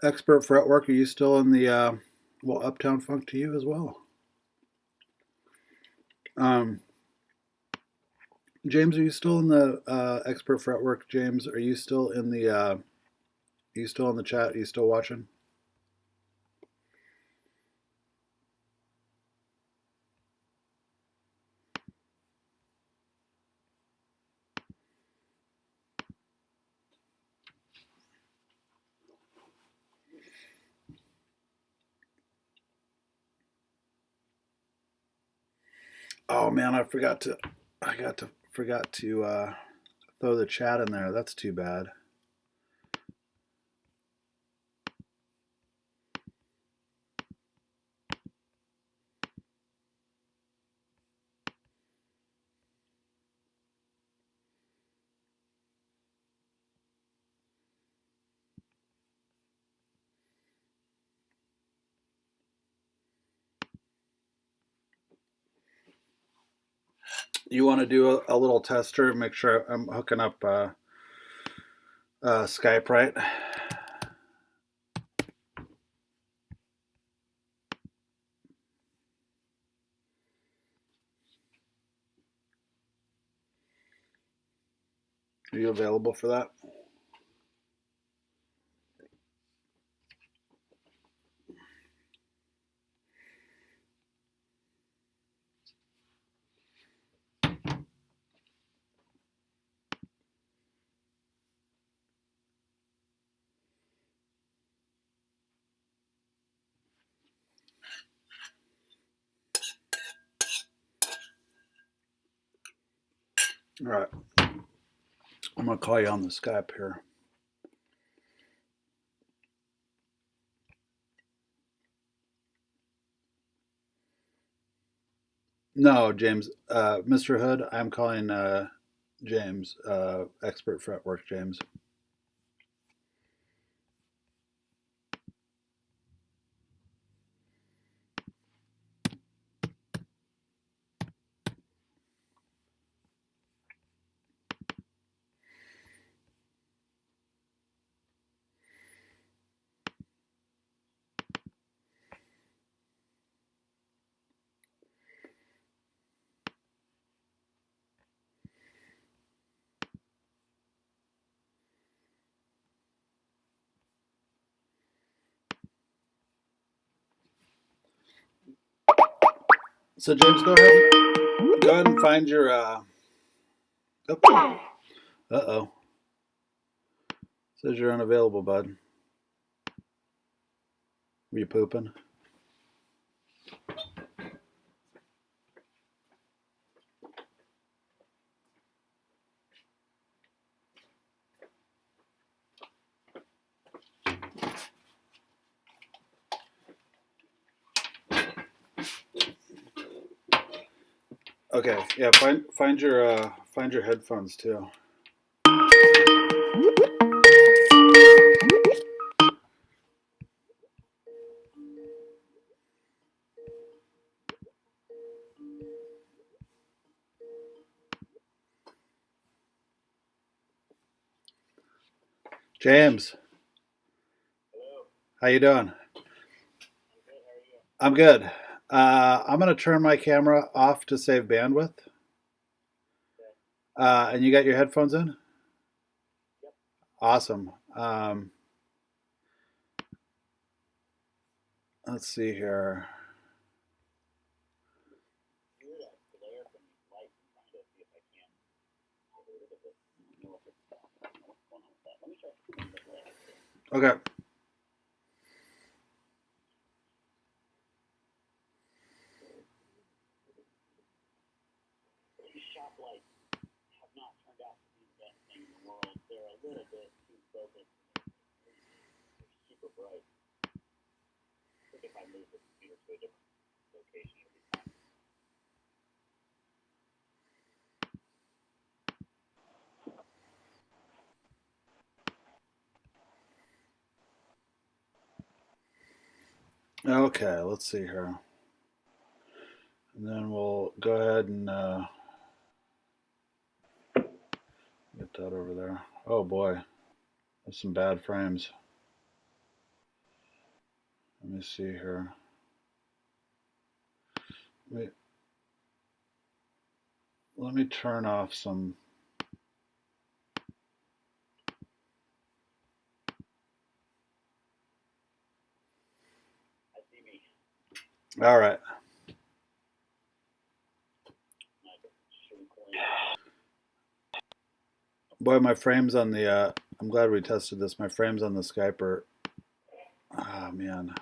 Expert fretwork. Are you still in the Uptown Funk to you as well? Um, James, are you still in the expert fretwork? James, are you still in the? Are you still in the chat? Are you still watching? Oh man, I forgot to throw the chat in there. That's too bad. You want to do a little tester? Make sure I'm hooking up Skype right. Are you available for that? All right. I'm gonna call you on the Skype here. No, James. Mr. Hood, I'm calling James, expert fretwork James. So James, go ahead and find your. Oh, uh-oh. Says you're unavailable, bud. Were you pooping? Okay, yeah. Find your headphones too. James, how you doing? I'm good. I'm gonna turn my camera off to save bandwidth. And you got your headphones in? Awesome. Let's see here. Okay. Okay, let's see here. And then we'll go ahead and get that over there. Oh boy, that's some bad frames. Let me see here. Let me turn off some. All right. Boy, my frames on the. I'm glad we tested this. My frames on the Skype are. Ah, man.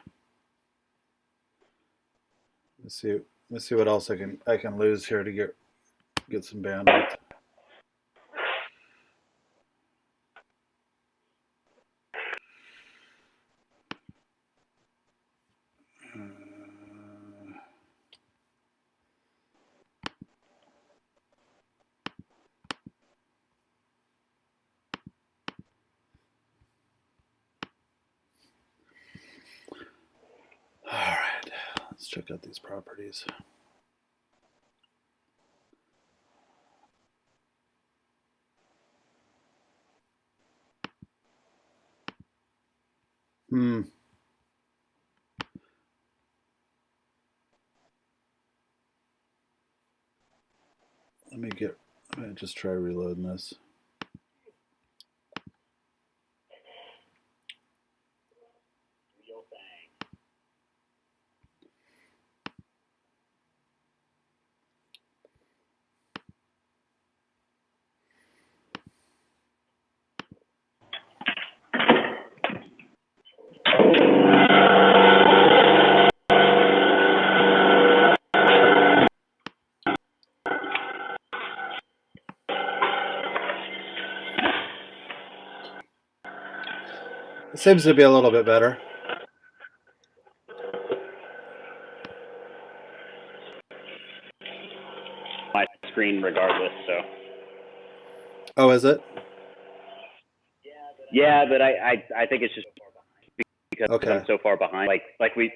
Let's see what else I can lose here to get some bandwidth. All right, let's check out these properties. Hmm. Let me just try reloading this. It seems to be a little bit better. screen regardless. So. Oh, is it? Yeah, but I think it's just because I'm so far behind. Like we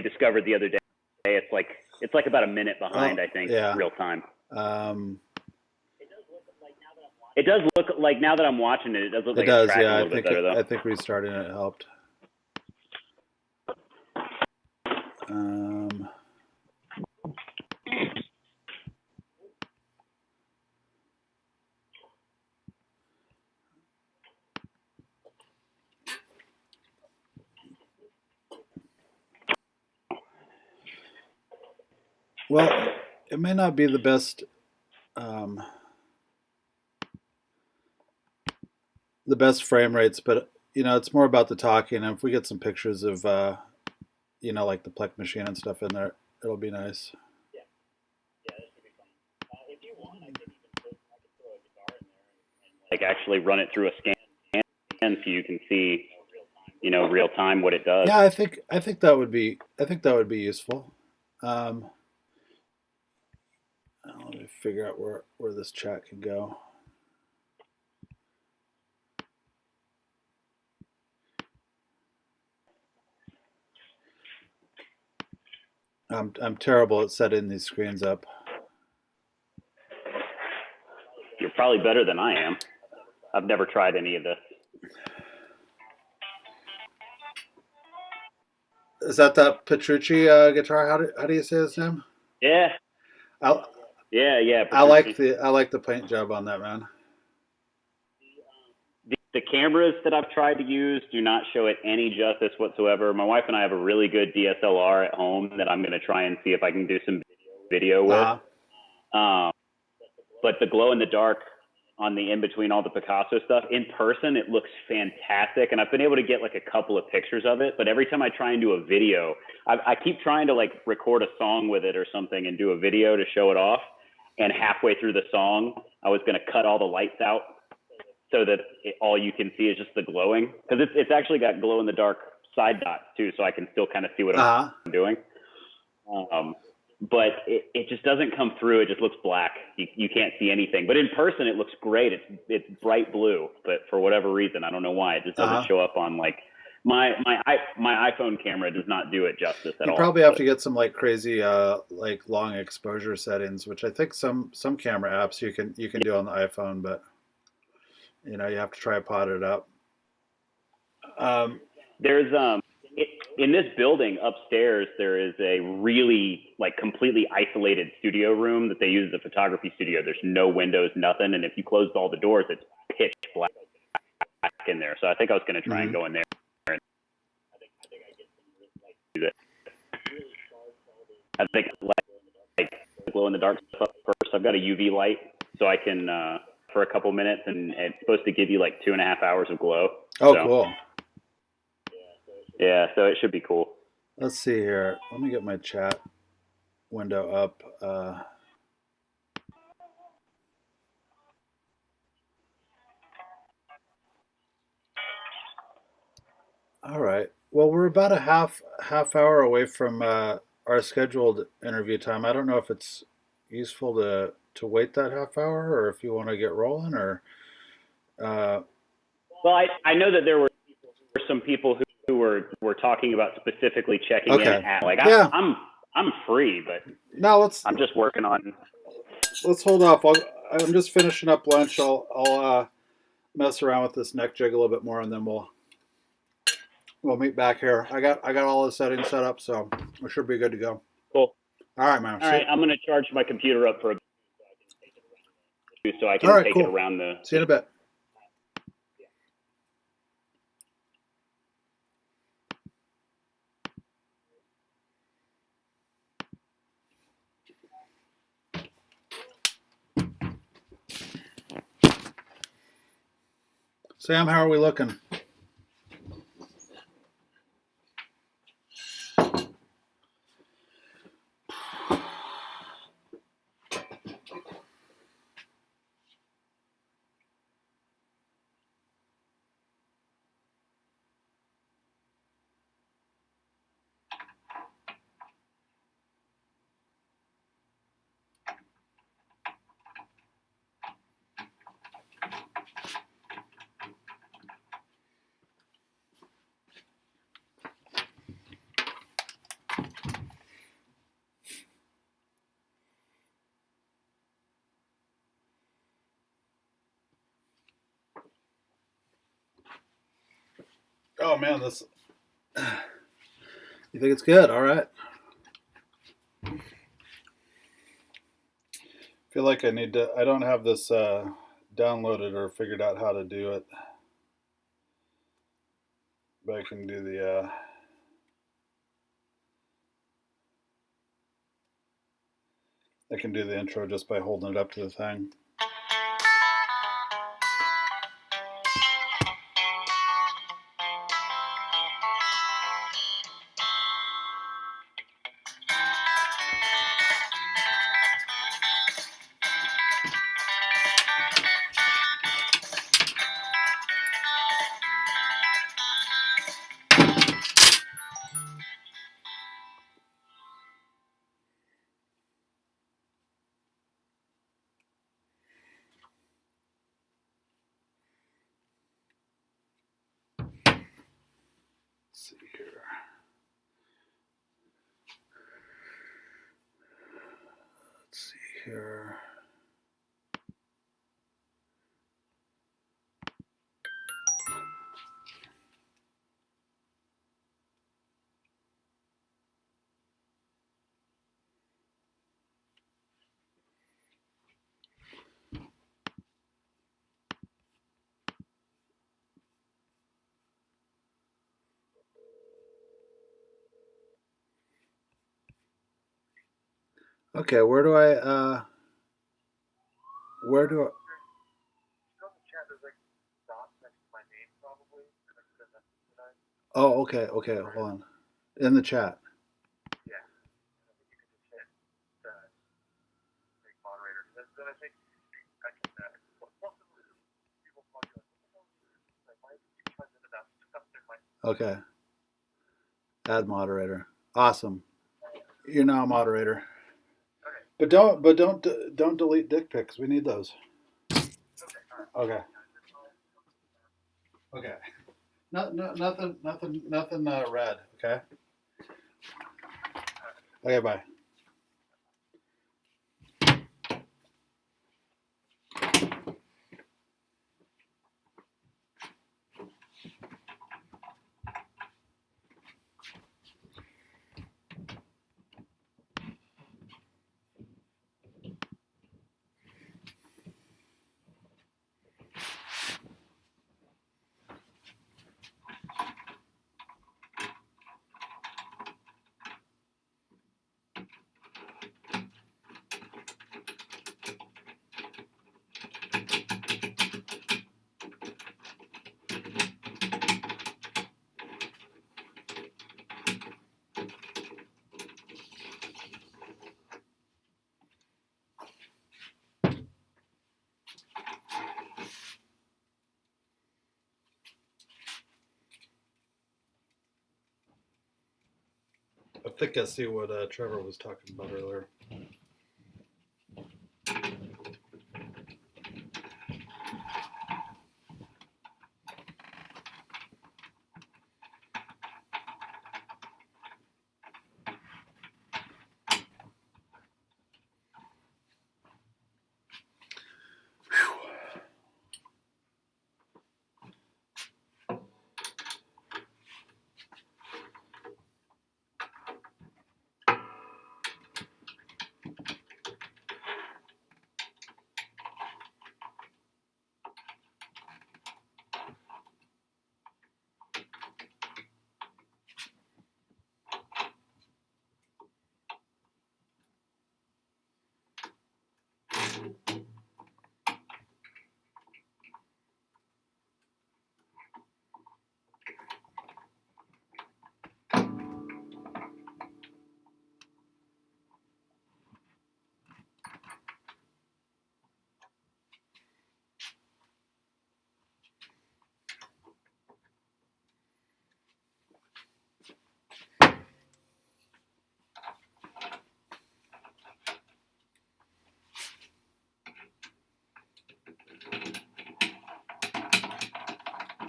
discovered the other day, it's like about a minute behind. I think real time. It does look like now that I'm watching it, it does look like it's tracking a little bit better though. I think restarting it helped. Well, it may not be the best frame rates, but it's more about the talking. And if we get some pictures of like the Plek machine and stuff in there, it'll be nice. Yeah, this would be fun. If you want, I could throw a guitar in there and like actually run it through a scan so you can see real time what it does. Yeah, I think that would be useful. Let me figure out where this chat can go. I'm terrible at setting these screens up. You're probably better than I am. I've never tried any of this. Is that Petrucci guitar? How do you say his name? Yeah. Yeah. Petrucci. I like the paint job on that, man. The cameras that I've tried to use do not show it any justice whatsoever. My wife and I have a really good DSLR at home that I'm going to try and see if I can do some video with. But the glow in the dark on the in between all the Picasso stuff in person, it looks fantastic. And I've been able to get like a couple of pictures of it. But every time I try and do a video, I keep trying to like record a song with it or something and do a video to show it off. And halfway through the song, I was going to cut all the lights out so that all you can see is just the glowing. Because it's actually got glow in the dark side dots too, so I can still kind of see what I'm doing. But it just doesn't come through. It just looks black. You can't see anything. But in person, it looks great. It's bright blue. But for whatever reason, I don't know why, it just doesn't show up on like my iPhone camera does not do it justice at all. You probably have to get some like crazy like long exposure settings, which I think some camera apps you can do on the iPhone, but you have to tripod it up. There's in this building upstairs, there is a really like completely isolated studio room that they use as a photography studio. There's no windows, nothing. And if you closed all the doors, it's pitch black in there. So I think I was going to try and go in there. And I think like glow in the dark stuff first. I've got a UV light so I can, for a couple minutes, and it's supposed to give you like 2.5 hours of glow. Oh, so, cool. Yeah, so it should be cool. Let's see here. Let me get my chat window up. All right. Well, we're about a half hour away from our scheduled interview time. I don't know if it's useful to wait that half hour, or if you want to get rolling, or. Well, I know that there were some people who were talking about specifically checking in at like I'm free, but no, I'm just working on. Let's hold off. I'm just finishing up lunch. I'll mess around with this neck jig a little bit more, and then we'll meet back here. I got all the settings set up, so we should be good to go. Cool. All right, man. All right, I'm gonna charge my computer up for a bit so I can take it around the. See you in a bit. Sam, how are we looking? Oh man, this. You think it's good? All right. Feel like I need to. I don't have this downloaded or figured out how to do it, but I can do the. I can do the intro just by holding it up to the thing. Let's see here. Let's see here. Okay, where do I? Where do I? Oh, okay, okay. Hold on. In the chat. Okay. Add moderator. Awesome. You're now a moderator. But don't delete dick pics. We need those. Okay. Okay. Nothing red. Okay. Okay. Bye. I think I see what Trevor was talking about earlier.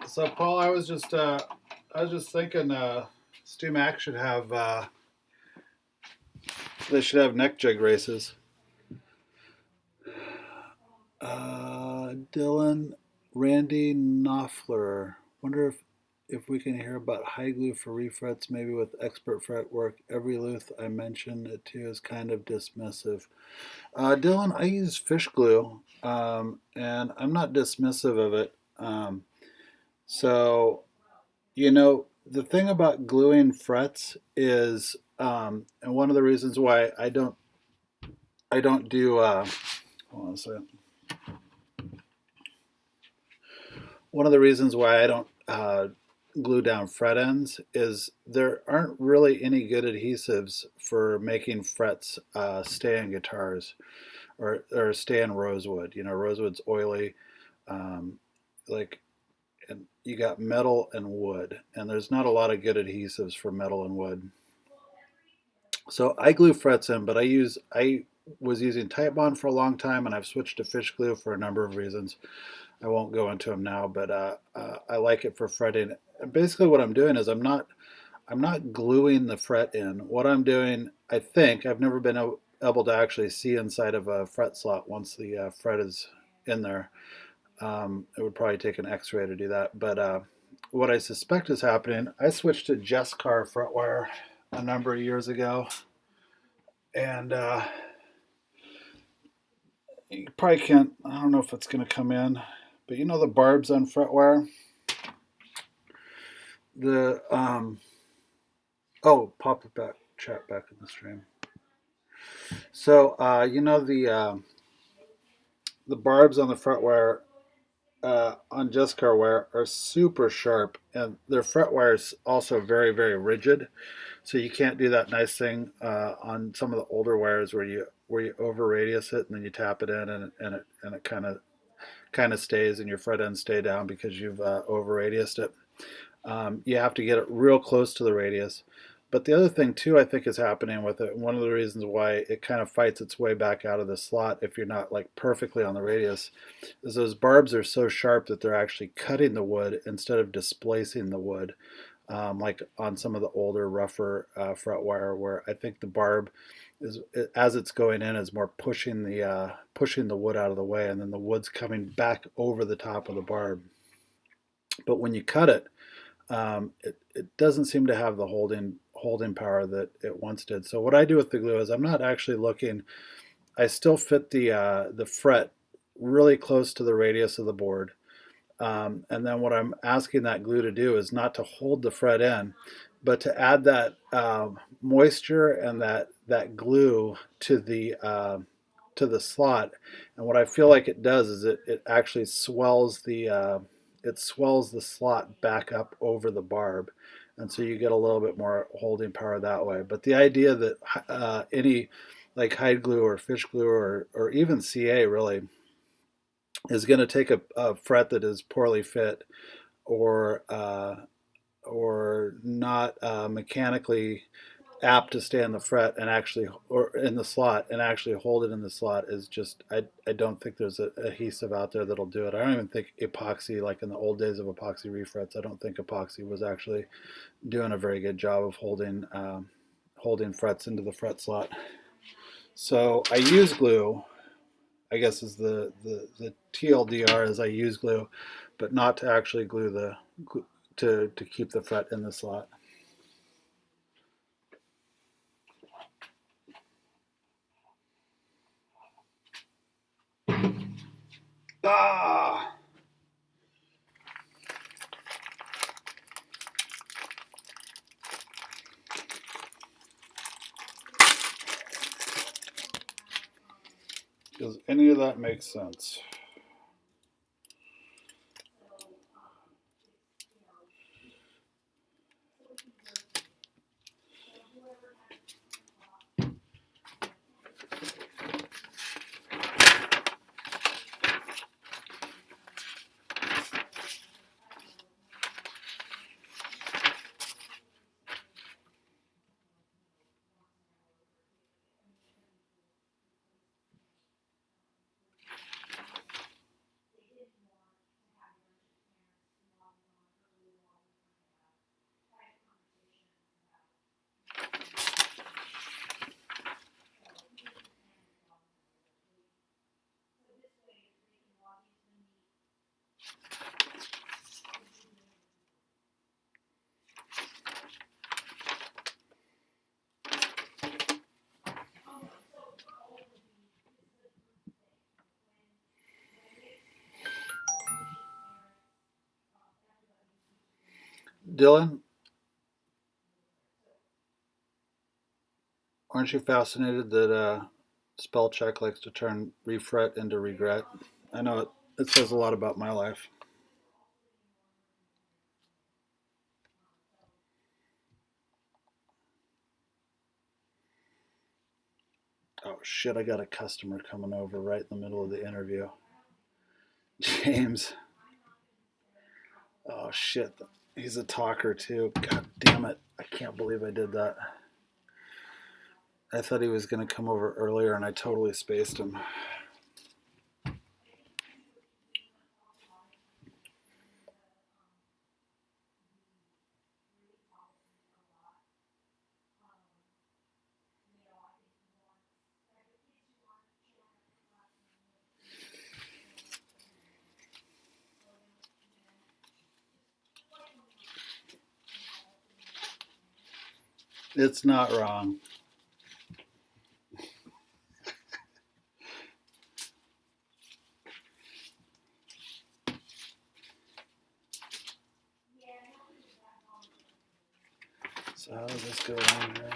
So Paul, I was just thinking, Stu Mac should have they should have neck jig races. Dylan, Randy Knopfler. Wonder if if we can hear about high glue for refrets, maybe with expert fret work. Every Luth I mentioned it to is kind of dismissive. Dylan, I use fish glue, and I'm not dismissive of it. So, the thing about gluing frets is, and one of the reasons why I don't do, hold on a second. One of the reasons why I don't glue down fret ends is there aren't really any good adhesives for making frets stay in guitars or stay in rosewood. Rosewood's oily. Um, like, and you got metal and wood, and there's not a lot of good adhesives for metal and wood. So I glue frets in, but I was using Titebond for a long time, and I've switched to fish glue for a number of reasons. I won't go into them now, but I like it for fretting. And basically, what I'm doing is I'm not gluing the fret in. What I'm doing, I think, I've never been able to actually see inside of a fret slot once the fret is in there. It would probably take an X-ray to do that. But what I suspect is happening, I switched to Jesscar fret wire a number of years ago, and you probably can't. I don't know if it's going to come in, but the barbs on fret wire. The pop it back, chat back in the stream. So the barbs on the fret wire on Jesscar wire are super sharp, and their fret wire is also very, very rigid. So you can't do that nice thing on some of the older wires where you over radius it and then you tap it in and it kind of stays and your fret ends stay down because you've over radiused it. You have to get it real close to the radius. But the other thing too, I think, is happening with it. One of the reasons why it kind of fights its way back out of the slot if you're not like perfectly on the radius is those barbs are so sharp that they're actually cutting the wood instead of displacing the wood. Like on some of the older, rougher fret wire, where I think the barb is, as it's going in, is more pushing the wood out of the way, and then the wood's coming back over the top of the barb. But when you cut it, it doesn't seem to have the holding power that it once did. So what I do with the glue is I'm not actually looking. I still fit the fret really close to the radius of the board. And then what I'm asking that glue to do is not to hold the fret in, but to add that moisture and that glue to the slot. And what I feel like it does is it actually swells the slot back up over the barb, and so you get a little bit more holding power that way. But the idea that any like hide glue or fish glue or even CA really is going to take a fret that is poorly fit or not mechanically apt to stay in the fret and actually or in the slot and actually hold it in the slot is just I don't think there's a adhesive out there that'll do it. I don't even think epoxy, like in the old days of epoxy refrets, I don't think epoxy was actually doing a very good job of holding frets into the fret slot. So I use glue, I guess is the TLDR is I use glue, but not to actually glue to keep the fret in the slot. Ah! Does any of that make sense? Dylan, aren't you fascinated that spell check likes to turn refret into regret? I know it says a lot about my life. Oh shit, I got a customer coming over right in the middle of the interview. James. Oh shit, he's a talker too. God damn it. I can't believe I did that. I thought he was going to come over earlier and I totally spaced him. It's not wrong. So how does this go on here?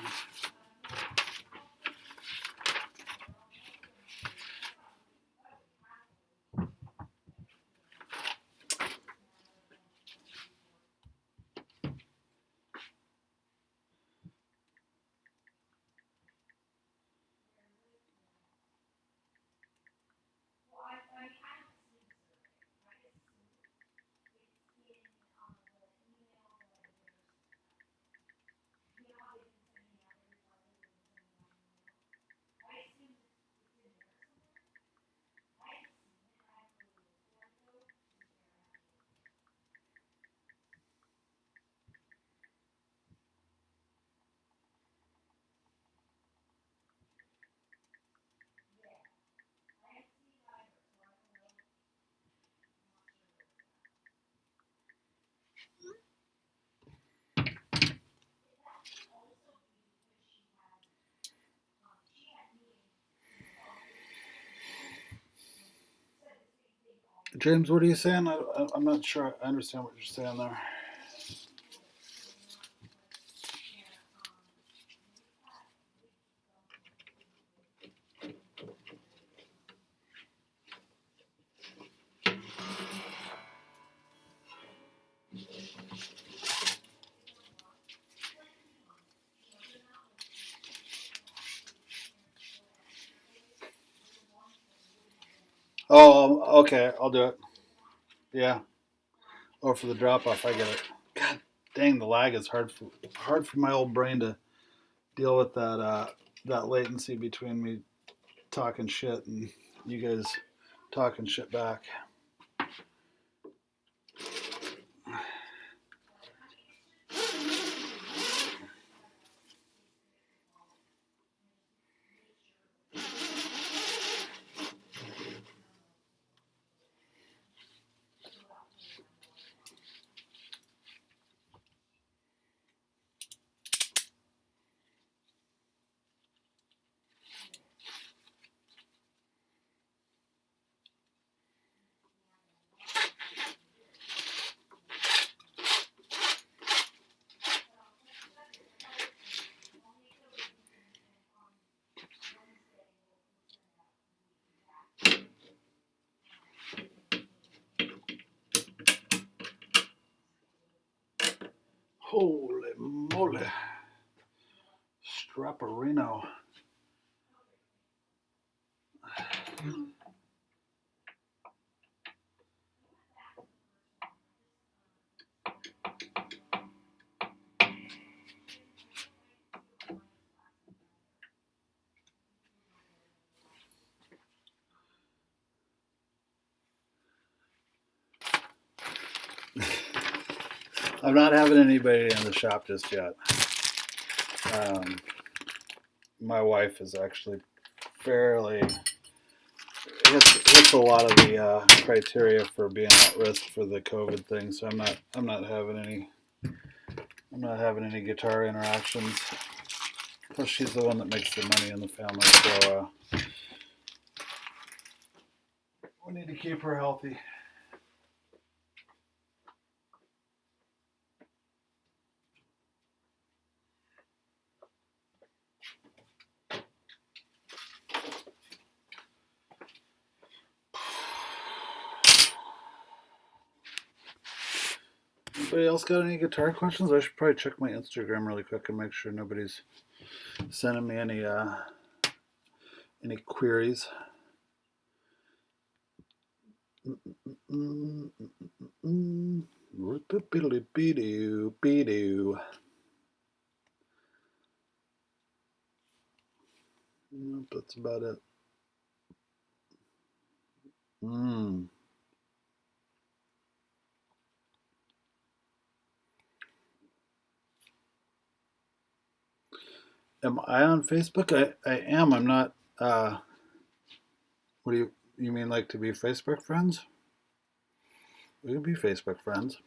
James, what are you saying? I'm not sure I understand what you're saying there. Oh, okay, I'll do it. Yeah. Or for the drop off, I get it. God dang, the lag is hard for my old brain to deal with that latency between me talking shit and you guys talking shit back. Holy moly. Strapperino. I'm not having anybody in the shop just yet. My wife is actually fairly hits a lot of the criteria for being at risk for the COVID thing. So I'm not having any guitar interactions. Plus, she's the one that makes the money in the family, so we need to keep her healthy. Anybody else got any guitar questions? I should probably check my Instagram really quick and make sure nobody's sending me any queries. That's about it. Am I on Facebook? I am. I'm not. What do you mean, like to be Facebook friends? We can be Facebook friends.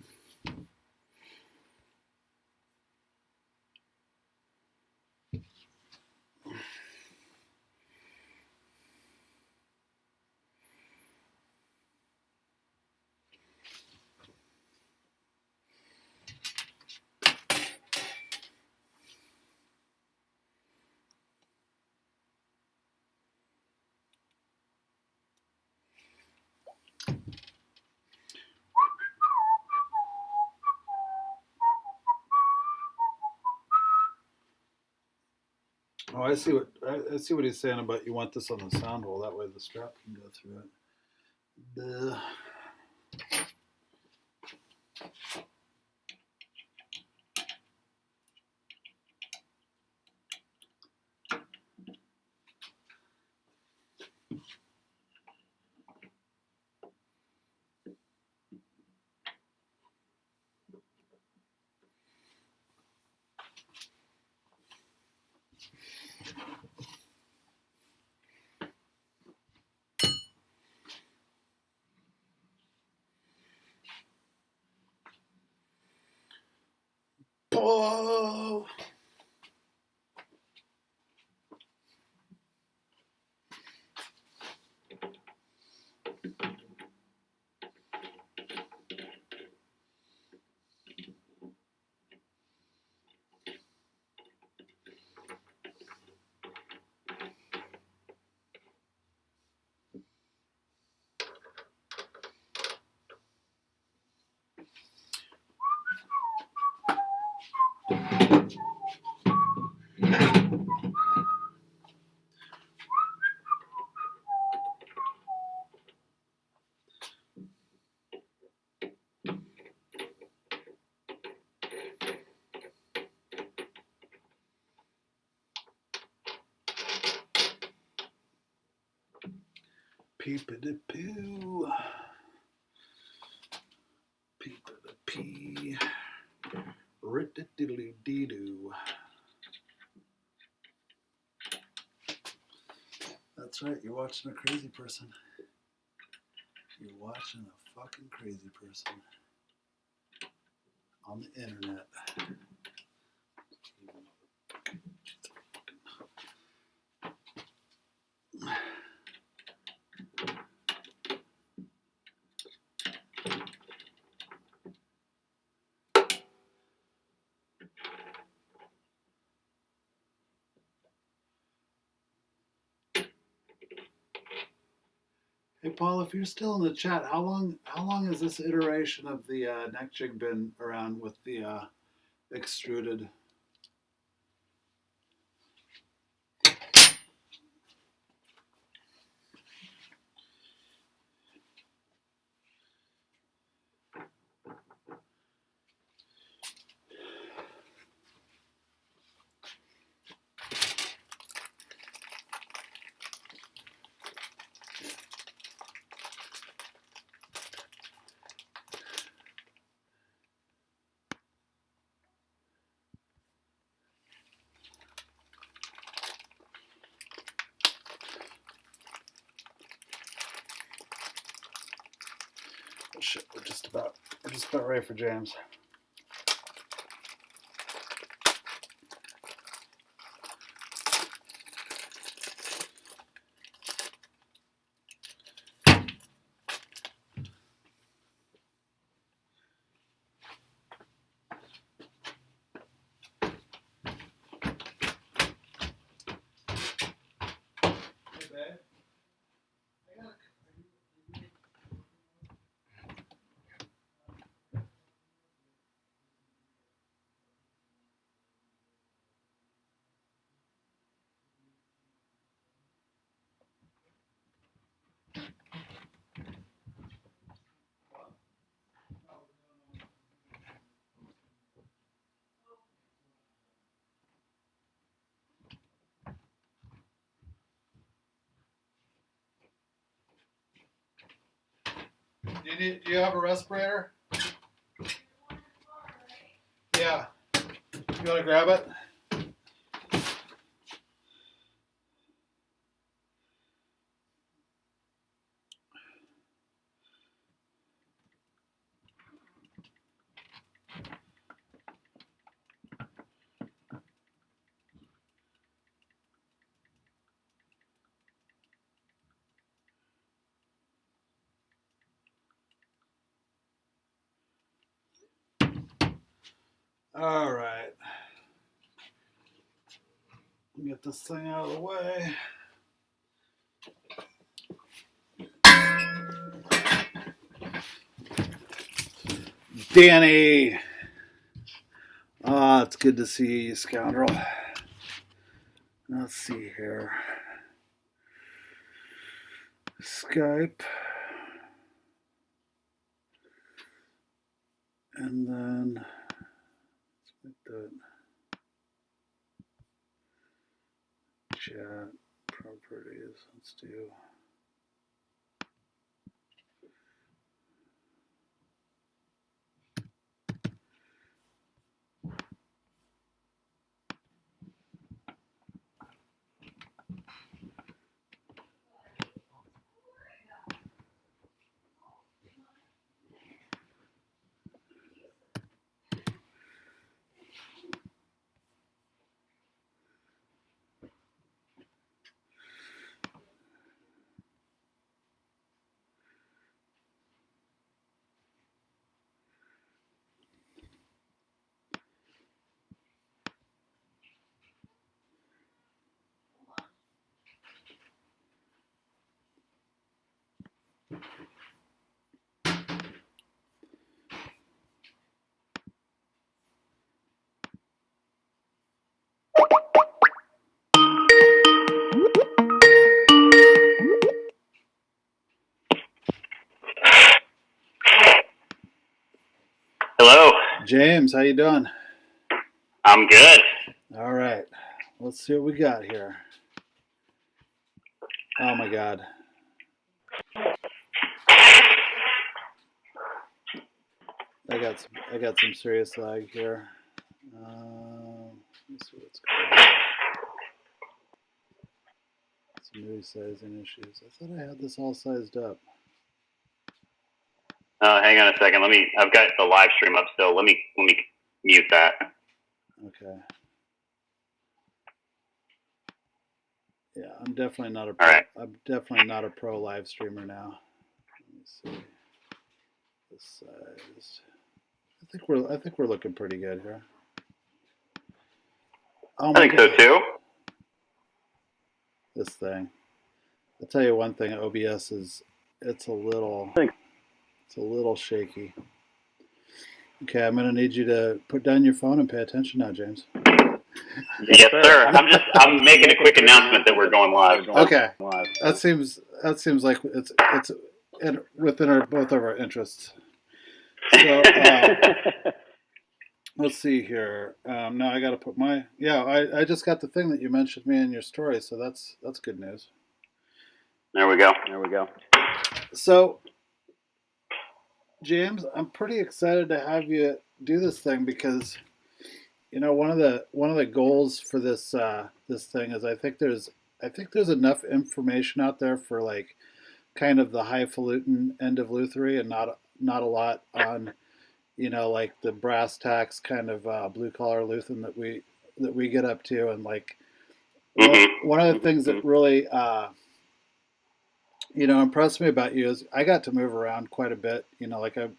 Oh, I see what he's saying about you want this on the sound hole. That way the strap can go through it. Duh. Oh. Peep-a-da-poo. Peep-a-da-pee. Rit-a-diddly-dee-doo. That's right, you're watching a crazy person. You're watching a fucking crazy person on the internet. Hey Paul, if you're still in the chat, how long has this iteration of the neck jig been around with the extruded? Shit, we're just about ready for James. Do you have a respirator? Yeah. You want to grab it? All right. Get this thing out of the way. Danny. Ah, it's good to see you, you scoundrel. Let's see here. Skype. And then let's make that chat properties. Let's do. Hello. James, how you doing? I'm good. All right. Let's see what we got here. Oh my God. I got some serious lag here. Let's see what's going on. Some resizing issues. I thought I had this all sized up. Hang on a second. I've got the live stream up still. Let me mute that. Okay. Yeah, I'm definitely not a pro. Right. I'm definitely not a pro live streamer now. Let me see. This size. I think we're looking pretty good here. Oh my I think so too. This thing. I'll tell you one thing. OBS it's a little shaky. Okay, I'm gonna need you to put down your phone and pay attention now, James. Yes, sir. I'm making a quick announcement that we're going live. Okay, that seems like it's within both of our interests. So let's see here. Now I got to put my I just got the thing that you mentioned me in your story, so that's good news. There we go. So, James, I'm pretty excited to have you do this thing because, one of the goals for this this thing is I think there's enough information out there for like kind of the highfalutin end of Luthery and not a lot on like the brass tacks kind of blue collar Lutheran that we get up to, and like one of the things that really impressed me about you is I got to move around quite a bit. Like I'm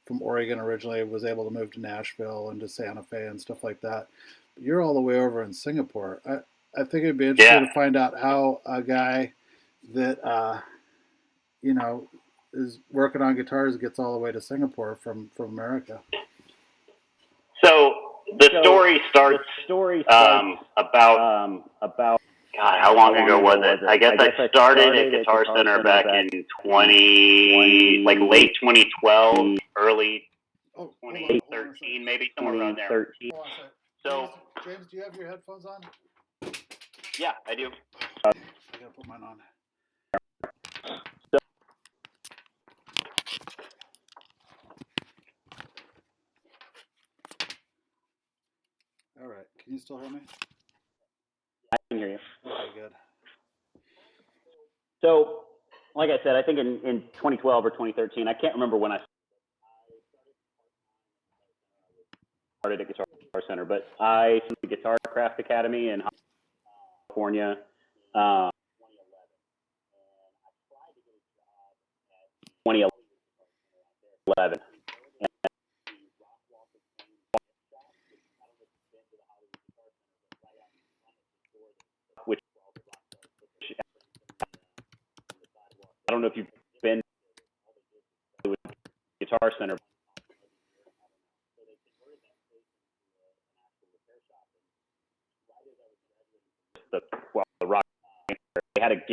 from Oregon originally, was able to move to Nashville and to Santa Fe and stuff like that. But you're all the way over in Singapore. I think it'd be interesting to find out how a guy that is working on guitars gets all the way to Singapore from America. So the story starts about God, how long ago was it? I guess I started at Guitar Center back in late 2012, early 2013, maybe somewhere around there. So, James, do you have your headphones on? Yeah, I do. I gotta put mine on. you still hear me? I can hear you. Okay, good. So, like I said, I think in 2012 or 2013, I can't remember when I started at Guitar Center, but I started the Guitar Craft Academy in California. 2011. Which I don't know if you've been to Guitar Center. The rock, they had a gift.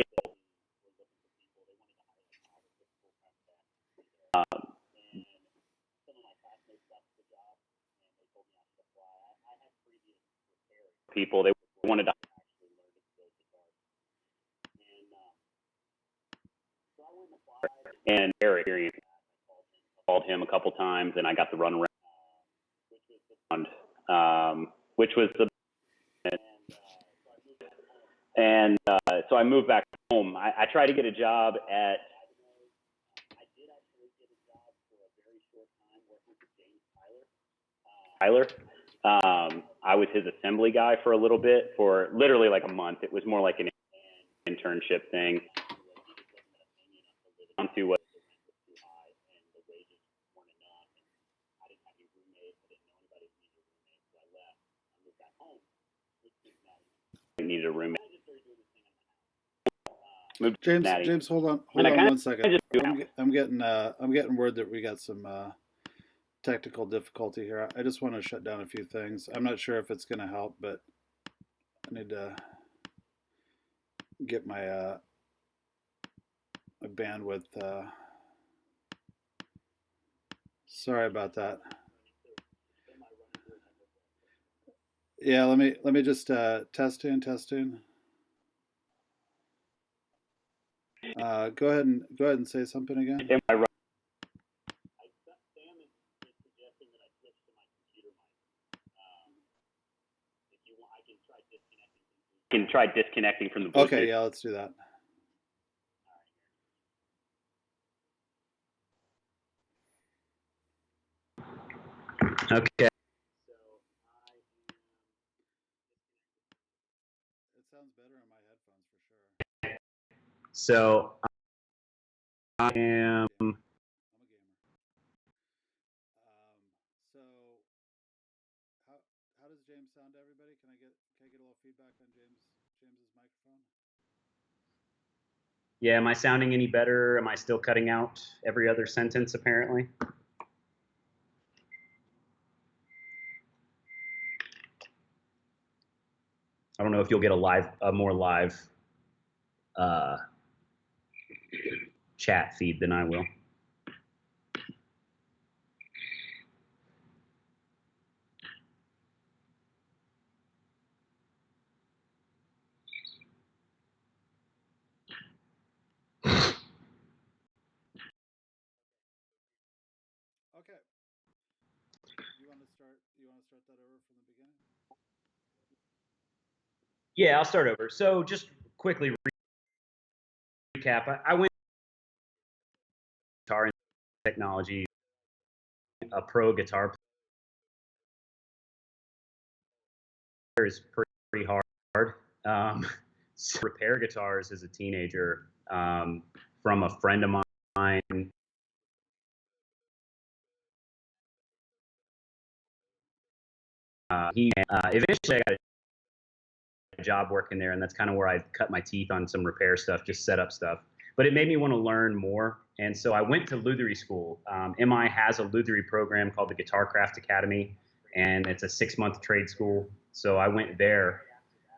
People, they wanted to and Eric called him a couple times, and I got the run around, which was the and so I moved back home. I tried to get a job at Tyler. I was his assembly guy for a little bit, for literally like a month. It was more like an internship thing. To what I needed a roommate. James, hold on 1 second. I'm getting word that we got some technical difficulty here. I just want to shut down a few things. I'm not sure if it's going to help, but I need to get my bandwidth. Sorry about that. Yeah, let me just testing. Go ahead and say something again. Am I right? I can try disconnecting from the Bluetooth. Okay, yeah, let's do that. Okay. It sounds better on my headphones for sure. So I am. I'm a gamer. So how does James sound to everybody? Can I get a little feedback on James's microphone? Yeah, am I sounding any better? Am I still cutting out every other sentence apparently? I don't know if you'll get a more live chat feed than I will. Okay. You want to start that over from the beginning? Yeah, I'll start over. So just quickly recap. I went guitar technology, a pro guitar player is pretty hard. Repair guitars as a teenager from a friend of mine. Eventually I got a job working there, and that's kind of where I cut my teeth on some repair stuff, just setup stuff. But it made me want to learn more, and so I went to Lutherie School. MI has a Lutherie program called the Guitar Craft Academy, and it's a 6-month trade school. So I went there,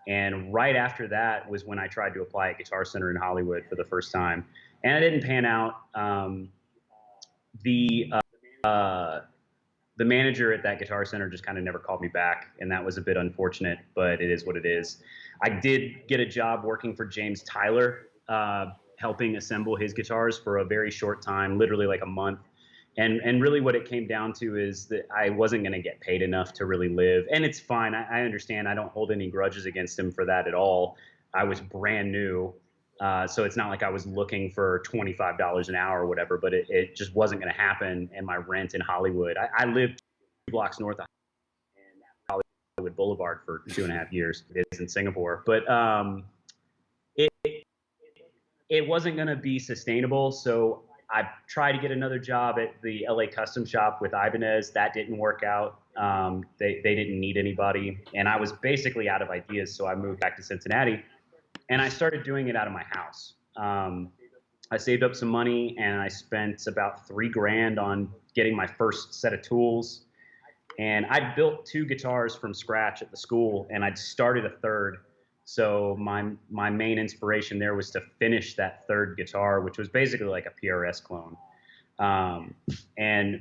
and right after that was when I tried to apply at Guitar Center in Hollywood for the first time, and it didn't pan out. The manager at that Guitar Center just kind of never called me back, and that was a bit unfortunate, but it is what it is. I did get a job working for James Tyler, helping assemble his guitars for a very short time, literally like a month. And really what it came down to is that I wasn't going to get paid enough to really live. And it's fine. I understand. I don't hold any grudges against him for that at all. I was brand new. So it's not like I was looking for $25 an hour or whatever, but it just wasn't going to happen. And my rent in Hollywood, I lived 2 blocks north of Hollywood Boulevard for 2.5 years. It is in Singapore, but it it wasn't going to be sustainable. So I tried to get another job at the LA Custom Shop with Ibanez. That didn't work out. They didn't need anybody, and I was basically out of ideas. So I moved back to Cincinnati, and I started doing it out of my house. I saved up some money, and I spent about $3,000 on getting my first set of tools. And I built 2 guitars from scratch at the school, and I'd started a third. So my main inspiration there was to finish that third guitar, which was basically like a PRS clone. And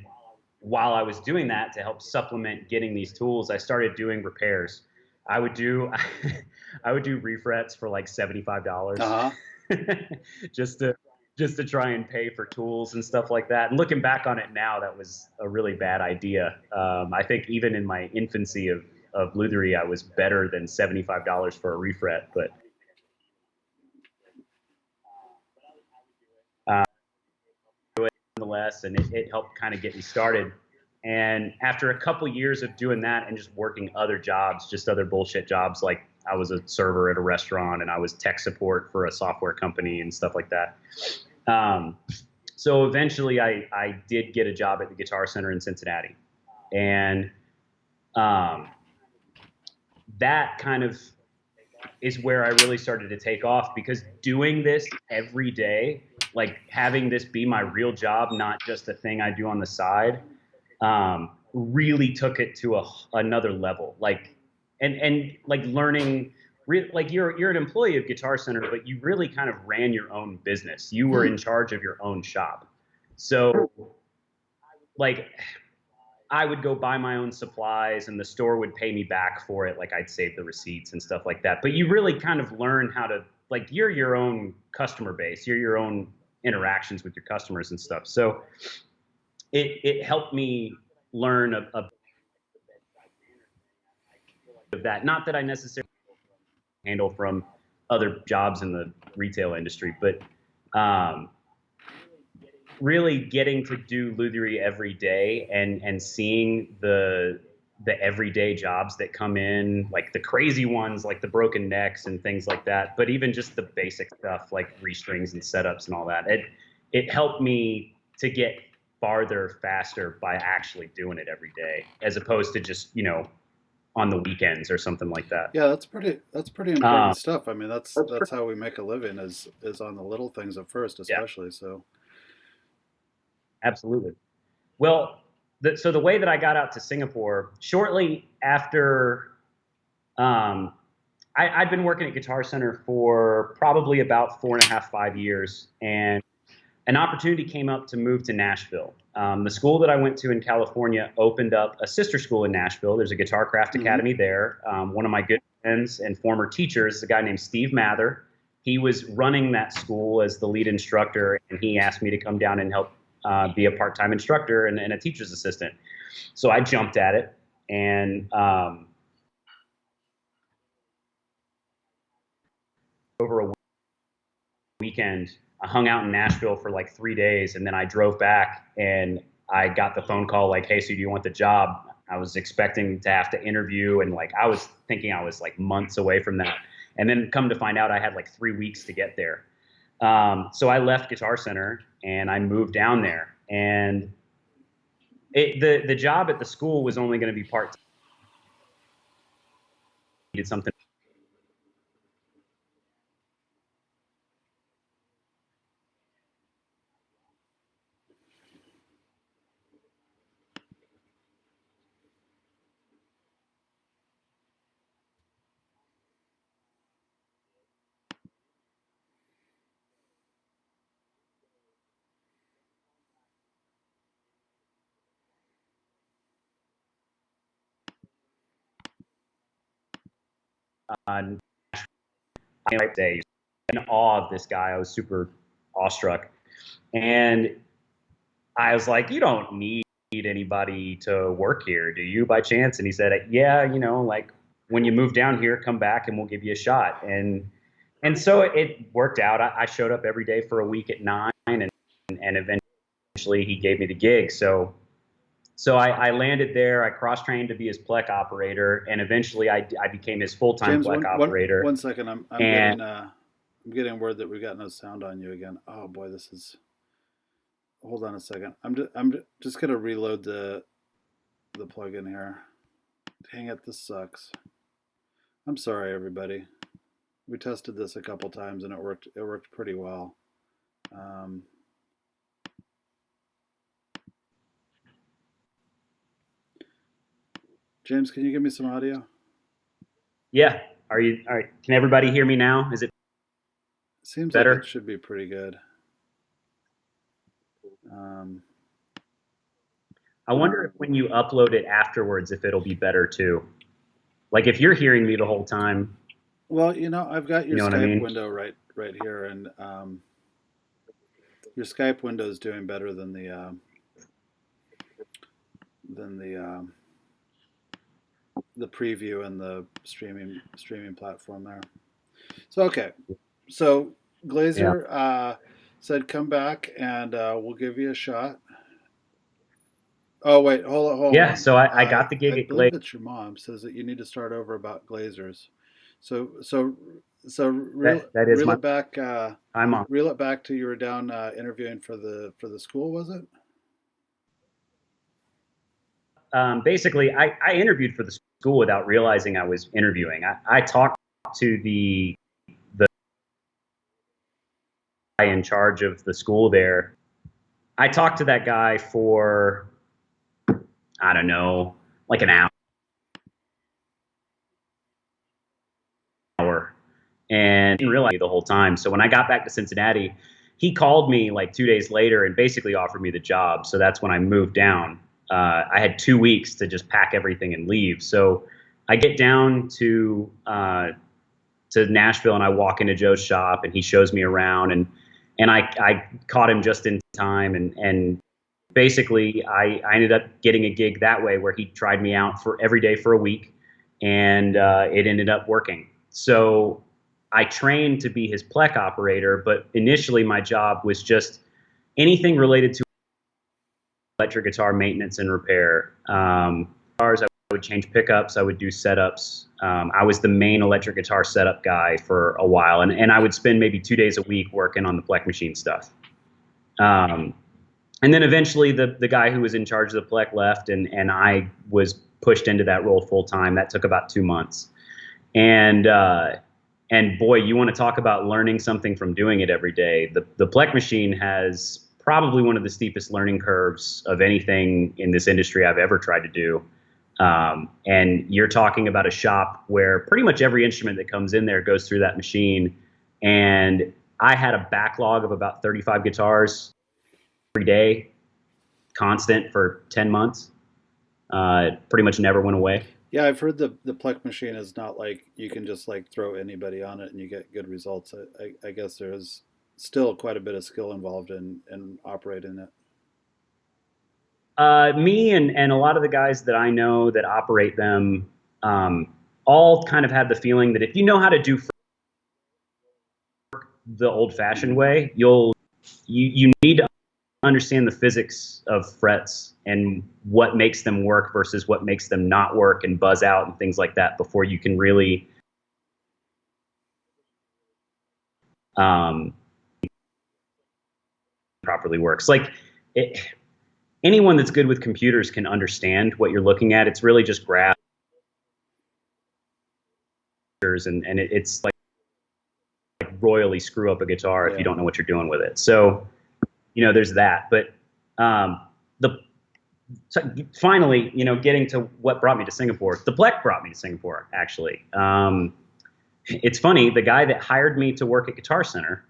while I was doing that to help supplement getting these tools, I started doing repairs. I would do I would do refrets for like $75 just to try and pay for tools and stuff like that. And looking back on it now, that was a really bad idea. I think even in my infancy of lutherie, I was better than $75 for a refret, but nonetheless, and it helped kind of get me started. And after a couple years of doing that and just working other jobs, just other bullshit jobs, like I was a server at a restaurant and I was tech support for a software company and stuff like that. So eventually I did get a job at the Guitar Center in Cincinnati. And that kind of is where I really started to take off, because doing this every day, like having this be my real job, not just a thing I do on the side, really took it to another level. Like, and like learning, like you're an employee of Guitar Center, but you really kind of ran your own business. You were in charge of your own shop. So like I would go buy my own supplies and the store would pay me back for it. Like I'd save the receipts and stuff like that. But you really kind of learn how to, like, you're your own customer base. You're your own interactions with your customers and stuff. So it helped me learn of that. Not that I necessarily handle from other jobs in the retail industry, but really getting to do lutherie every day and seeing the everyday jobs that come in, like the crazy ones, like the broken necks and things like that. But even just the basic stuff like restrings and setups and all that, it helped me to get farther faster by actually doing it every day, as opposed to just, you know, on the weekends or something like that. Yeah, that's pretty important stuff. I mean, that's how we make a living is on the little things at first, especially. Yeah. So absolutely. Well, so the way that I got out to Singapore, shortly after, I'd been working at Guitar Center for probably about 4.5, 5 years, and an opportunity came up to move to Nashville. The school that I went to in California opened up a sister school in Nashville. There's a Guitar Craft Academy there. One of my good friends and former teachers is a guy named Steve Mather. He was running that school as the lead instructor, and he asked me to come down and help be a part-time instructor and a teacher's assistant. So I jumped at it, and over a weekend, I hung out in Nashville for like 3 days, and then I drove back and I got the phone call like, hey, so do you want the job? I was expecting to have to interview, and like I was thinking I was like months away from that. And then come to find out I had like 3 weeks to get there. So I left Guitar Center and I moved down there, and the job at the school was only going to be part-time. I needed something. Day in awe of this guy. I was super awestruck, and I was like, you don't need anybody to work here, do you, by chance? And he said, yeah, like when you move down here, come back and we'll give you a shot. And so it worked out. I showed up every day for a week at 9, and eventually he gave me the gig. So I landed there. I cross-trained to be his Plek operator, and eventually I became his full-time James, Plek operator. one second. I'm And getting word that we got no sound on you again. Oh boy, this is. Hold on a second. I'm just gonna reload the plugin here. Dang it, this sucks. I'm sorry, everybody. We tested this a couple times and it worked pretty well. James, can you give me some audio? yeah, all right? Can everybody hear me now? Is it Seems better? like it should be pretty good. I wonder if when you upload it afterwards, if it'll be better too. Like if you're hearing me the whole time. Well, I've got your Skype I mean? window right here, and your Skype window is doing better than the preview and the streaming platform there. So okay, so Glazer said come back and we'll give you a shot. Oh wait, hold on. Yeah, so I got the gig I at believe Glazer. it's your mom says that you need to start over about Glazers. So reel it back. I'm on. Reel it back to you were down interviewing for the school, was it? Basically, I interviewed for the school without realizing I was interviewing. I talked to the guy in charge of the school there. I talked to that guy for, I don't know, like an hour, and didn't realize the whole time. So when I got back to Cincinnati, he called me like 2 days later and basically offered me the job. So that's when I moved down. I had 2 weeks to just pack everything and leave. So I get down to Nashville and I walk into Joe's shop and he shows me around, and I caught him just in time, and basically I ended up getting a gig that way where he tried me out for every day for a week, and it ended up working. So I trained to be his Plek operator, but initially my job was just anything related to electric guitar maintenance and repair. Guitars, I would change pickups, I would do setups. I was the main electric guitar setup guy for a while, and I would spend maybe 2 days a week working on the Plek machine stuff. And then eventually the guy who was in charge of the Plek left, and I was pushed into that role full time. That took about 2 months. And boy, you want to talk about learning something from doing it every day. The Plek machine has probably one of the steepest learning curves of anything in this industry I've ever tried to do. And you're talking about a shop where pretty much every instrument that comes in there goes through that machine. And I had a backlog of about 35 guitars every day, constant for 10 months. Pretty much never went away. Yeah, I've heard the Plek machine is not like you can just like throw anybody on it and you get good results. I guess there's still quite a bit of skill involved in operating it. Me and a lot of the guys that I know that operate them all kind of have the feeling that if you know how to do the old-fashioned way, you need to understand the physics of frets and what makes them work versus what makes them not work and buzz out and things like that before you can really properly works. Like anyone that's good with computers can understand what you're looking at. It's really just graphs, and it's like royally screw up a guitar if you don't know what you're doing with it. So there's that. But finally, getting to what brought me to Singapore, the Plek brought me to Singapore, actually. It's funny, the guy that hired me to work at Guitar Center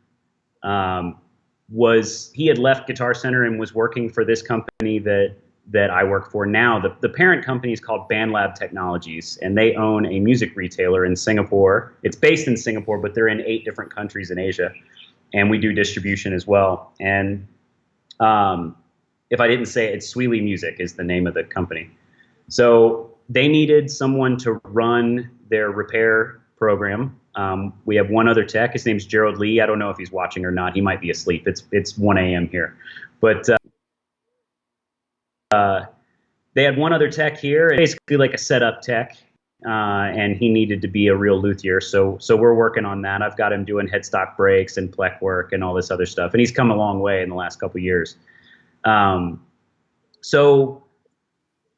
he had left Guitar Center and was working for this company that I work for now. The parent company is called BandLab Technologies, and they own a music retailer in Singapore. It's based in Singapore, but they're in 8 different countries in Asia, and we do distribution as well. And if I didn't say it, it's Sweely Music is the name of the company. So they needed someone to run their repair program. We have one other tech. His name's Gerald Lee. I don't know if he's watching or not. He might be asleep. It's 1 a.m. here. But they had one other tech here, basically like a setup tech, and he needed to be a real luthier. So we're working on that. I've got him doing headstock brakes and Plek work and all this other stuff, and he's come a long way in the last couple of years. So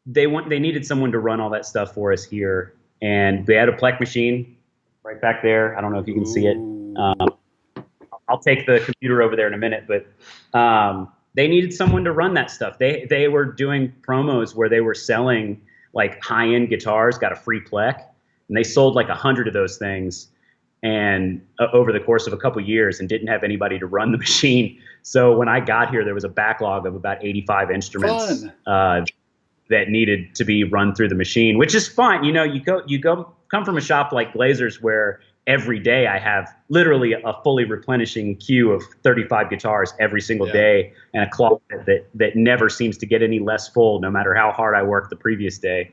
they needed someone to run all that stuff for us here, and they had a Plek machine right back there. I don't know if you can see it. I'll take the computer over there in a minute, but they needed someone to run that stuff. They were doing promos where they were selling like high-end guitars, got a free Plek, and they sold like 100 of those things and over the course of a couple years, and didn't have anybody to run the machine. So when I got here, there was a backlog of about 85 instruments that needed to be run through the machine, which is fine. You know, you come from a shop like Glazer's where every day I have literally a fully replenishing queue of 35 guitars every single day, and a closet that never seems to get any less full no matter how hard I work the previous day.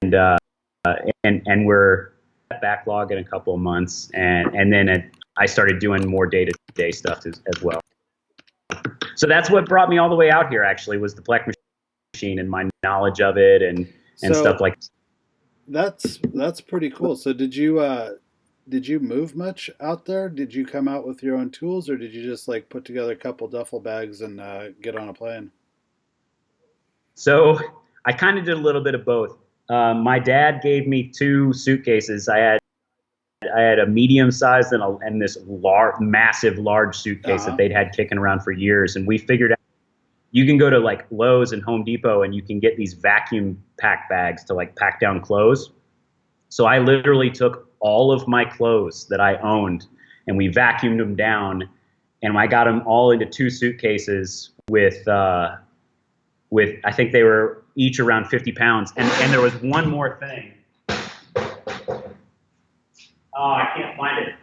And we're at backlog in a couple of months, and then I started doing more day-to-day stuff as well. So that's what brought me all the way out here, actually, was the Plek machine and my knowledge of it and stuff like that. That's pretty cool. So did you move much out there? Did you come out with your own tools, or did you just like put together a couple duffel bags and get on a plane? So I kind of did a little bit of both. My dad gave me 2 suitcases. I had a medium sized and this massive large suitcase that they'd had kicking around for years, and we figured out you can go to like Lowe's and Home Depot and you can get these vacuum pack bags to like pack down clothes. So I literally took all of my clothes that I owned and we vacuumed them down, and I got them all into 2 suitcases with I think they were each around 50 pounds. And there was one more thing. Oh, I can't find it.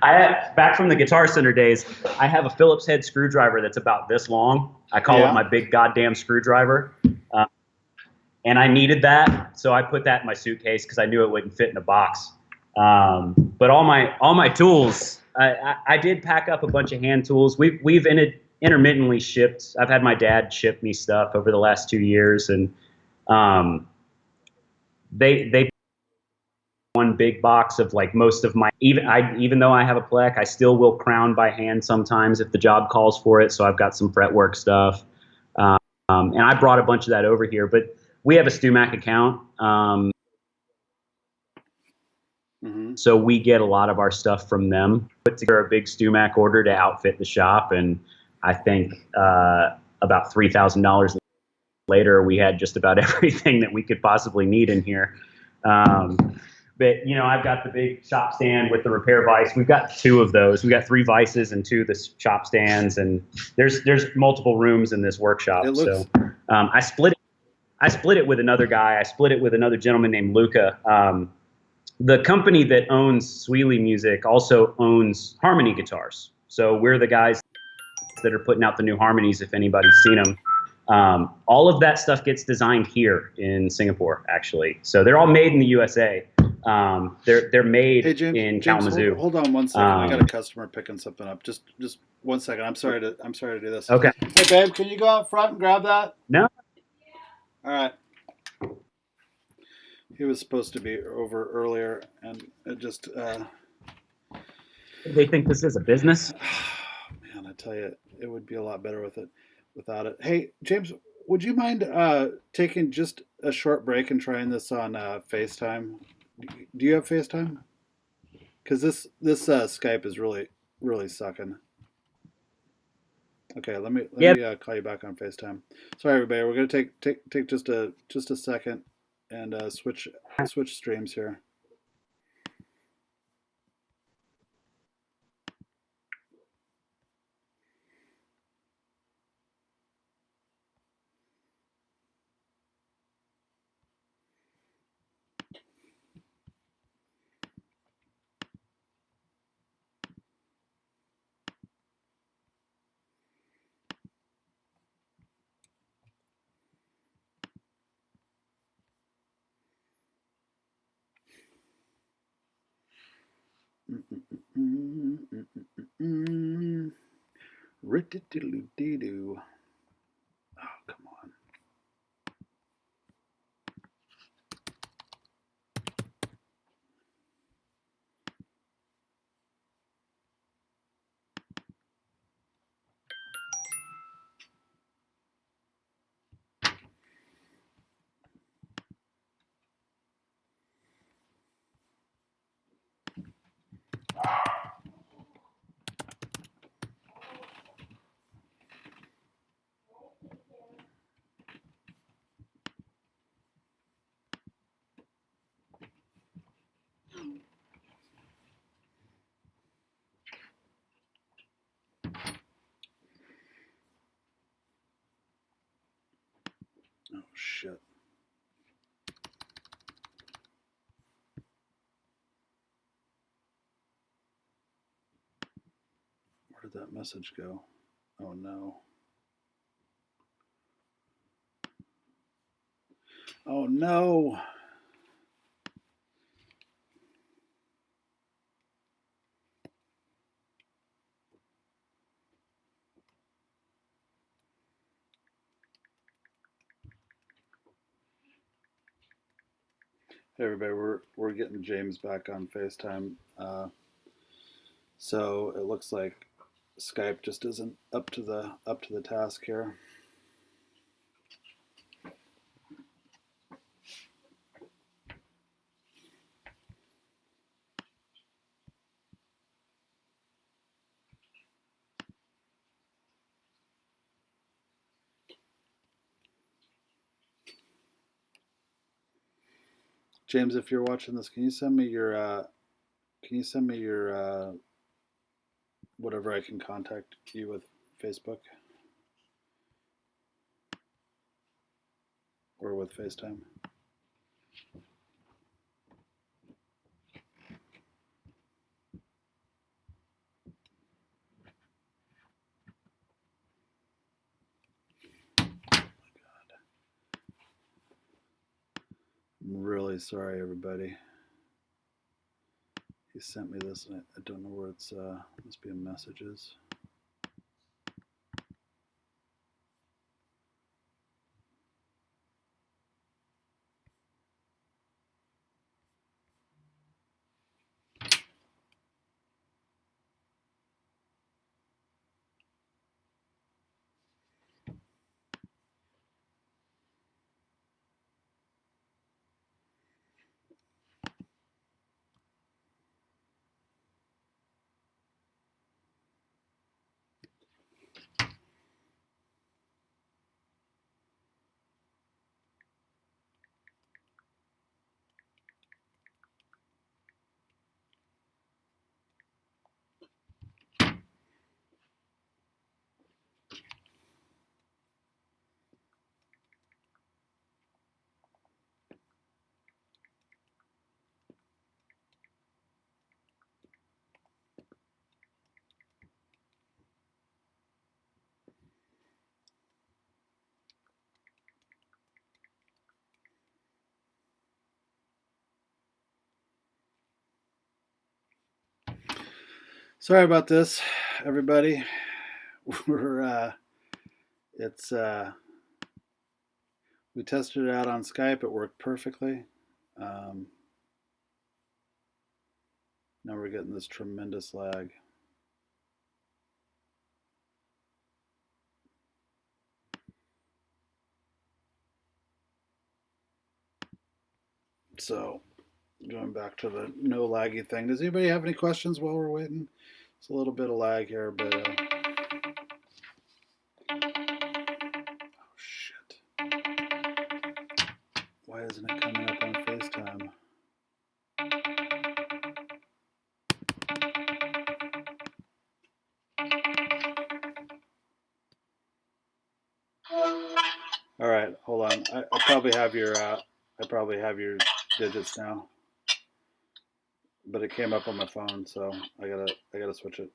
I have back from the Guitar Center days, I have a Phillips head screwdriver that's about this long. I call it my big goddamn screwdriver. And I needed that, so I put that in my suitcase because I knew it wouldn't fit in a box. But all my tools, I did pack up a bunch of hand tools. We've intermittently shipped. I've had my dad ship me stuff over the last 2 years, and they one big box of like most of my, even though I have a Plek, I still will crown by hand sometimes if the job calls for it. So I've got some fretwork stuff, and I brought a bunch of that over here. But we have a StewMac account, so we get a lot of our stuff from them. Put together a big StewMac order to outfit the shop, and I think about $3,000 later, we had just about everything that we could possibly need in here. But, you know, I've got the big shop stand with the repair vise. We've got 2 of those. We've got 3 vices and 2 of the shop stands, and there's multiple rooms in this workshop. So I split it with another guy. I split it with another gentleman named Luca. The company that owns Sweely Music also owns Harmony guitars. So we're the guys that are putting out the new Harmonies, if anybody's seen them. All of that stuff gets designed here in Singapore, actually. So they're all made in the USA. They're made in Kalamazoo. Hold on 1 second. I got a customer picking something up. Just 1 second. I'm sorry to do this. Okay. Hey babe, can you go out front and grab that? No. All right. He was supposed to be over earlier, and it just. They think this is a business. Man, I tell you, it would be a lot better without it. Hey, James, would you mind taking just a short break and trying this on FaceTime? Do you have FaceTime? Because this Skype is really sucking. Okay, let me call you back on FaceTime. Sorry, everybody. We're gonna take just a second and switch streams here. Ritty-diddly-dee-doo. Oh, come on. Oh, shit. Where did that message go? Oh, no. Oh, no. Hey, everybody, we're getting James back on FaceTime. So it looks like Skype just isn't up to the task here. James, if you're watching this, can you send me your whatever I can contact you with Facebook or with FaceTime? I'm really sorry, everybody. He sent me this, and I don't know where it's. Must be in messages. Sorry about this, everybody. We're it's we tested it out on Skype. It worked perfectly. Now we're getting this tremendous lag. So going back to the no laggy thing. Does anybody have any questions while we're waiting? It's a little bit of lag here, but oh shit! Why isn't it coming up on FaceTime? All right, hold on. I probably have your digits now, but it came up on my phone, so I gotta switch it.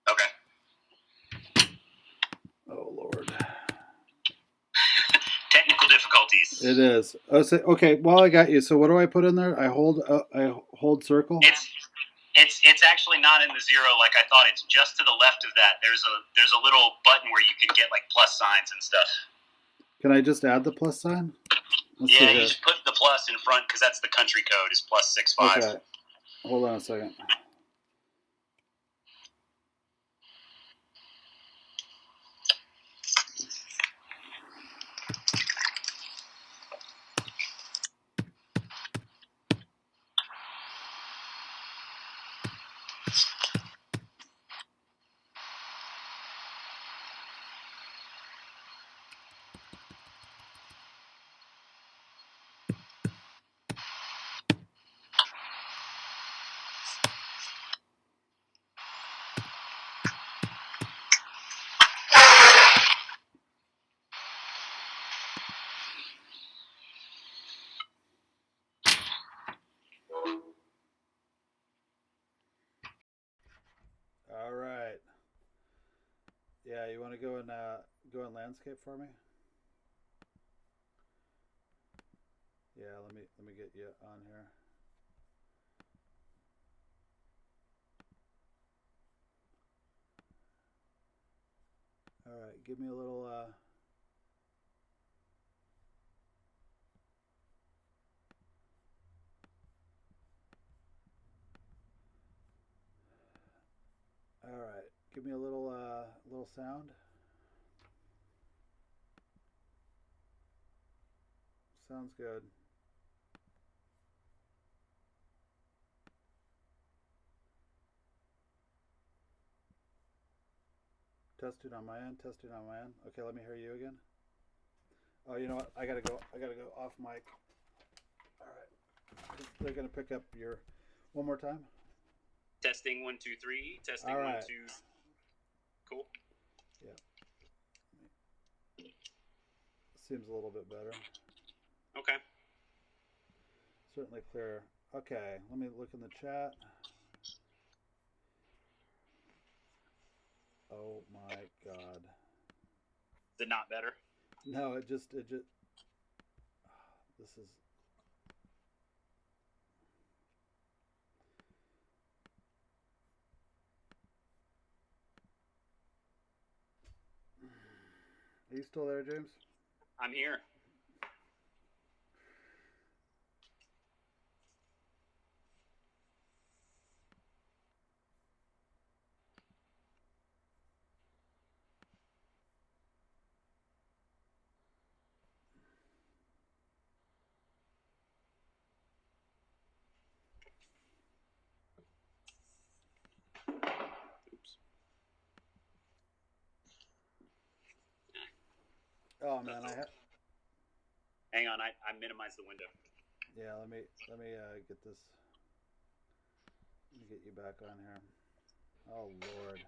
Okay. Oh Lord. Technical difficulties. It is. Oh, so, okay. Well, I got you. So what do I put in there? I hold circle. It's actually not in the zero like I thought. It's just to the left of that. There's a little button where you can get like plus signs and stuff. Can I just add the plus sign? Let's yeah, you should put the plus in front because that's the country code is +65. Okay. Hold on a second. All right. Yeah, you want to go in landscape for me? Yeah, let me get you on here. All right, give me a little all right, give me a little sound. Sounds good. Testing on my end. Testing on my end. Okay, let me hear you again. Oh, you know what? I gotta go off mic. All right. They're gonna pick up your one more time. Testing 1 2 3. Testing All right. 1 2. Cool. Yeah. Seems a little bit better. Okay. Certainly clearer. Okay, let me look in the chat. Oh my God. Is it not better? No, it just. This is. Are you still there, James? I'm here. Oops. Oh man, Hang on, I minimized the window. Yeah, let me get this. Let me get you back on here. Oh Lord.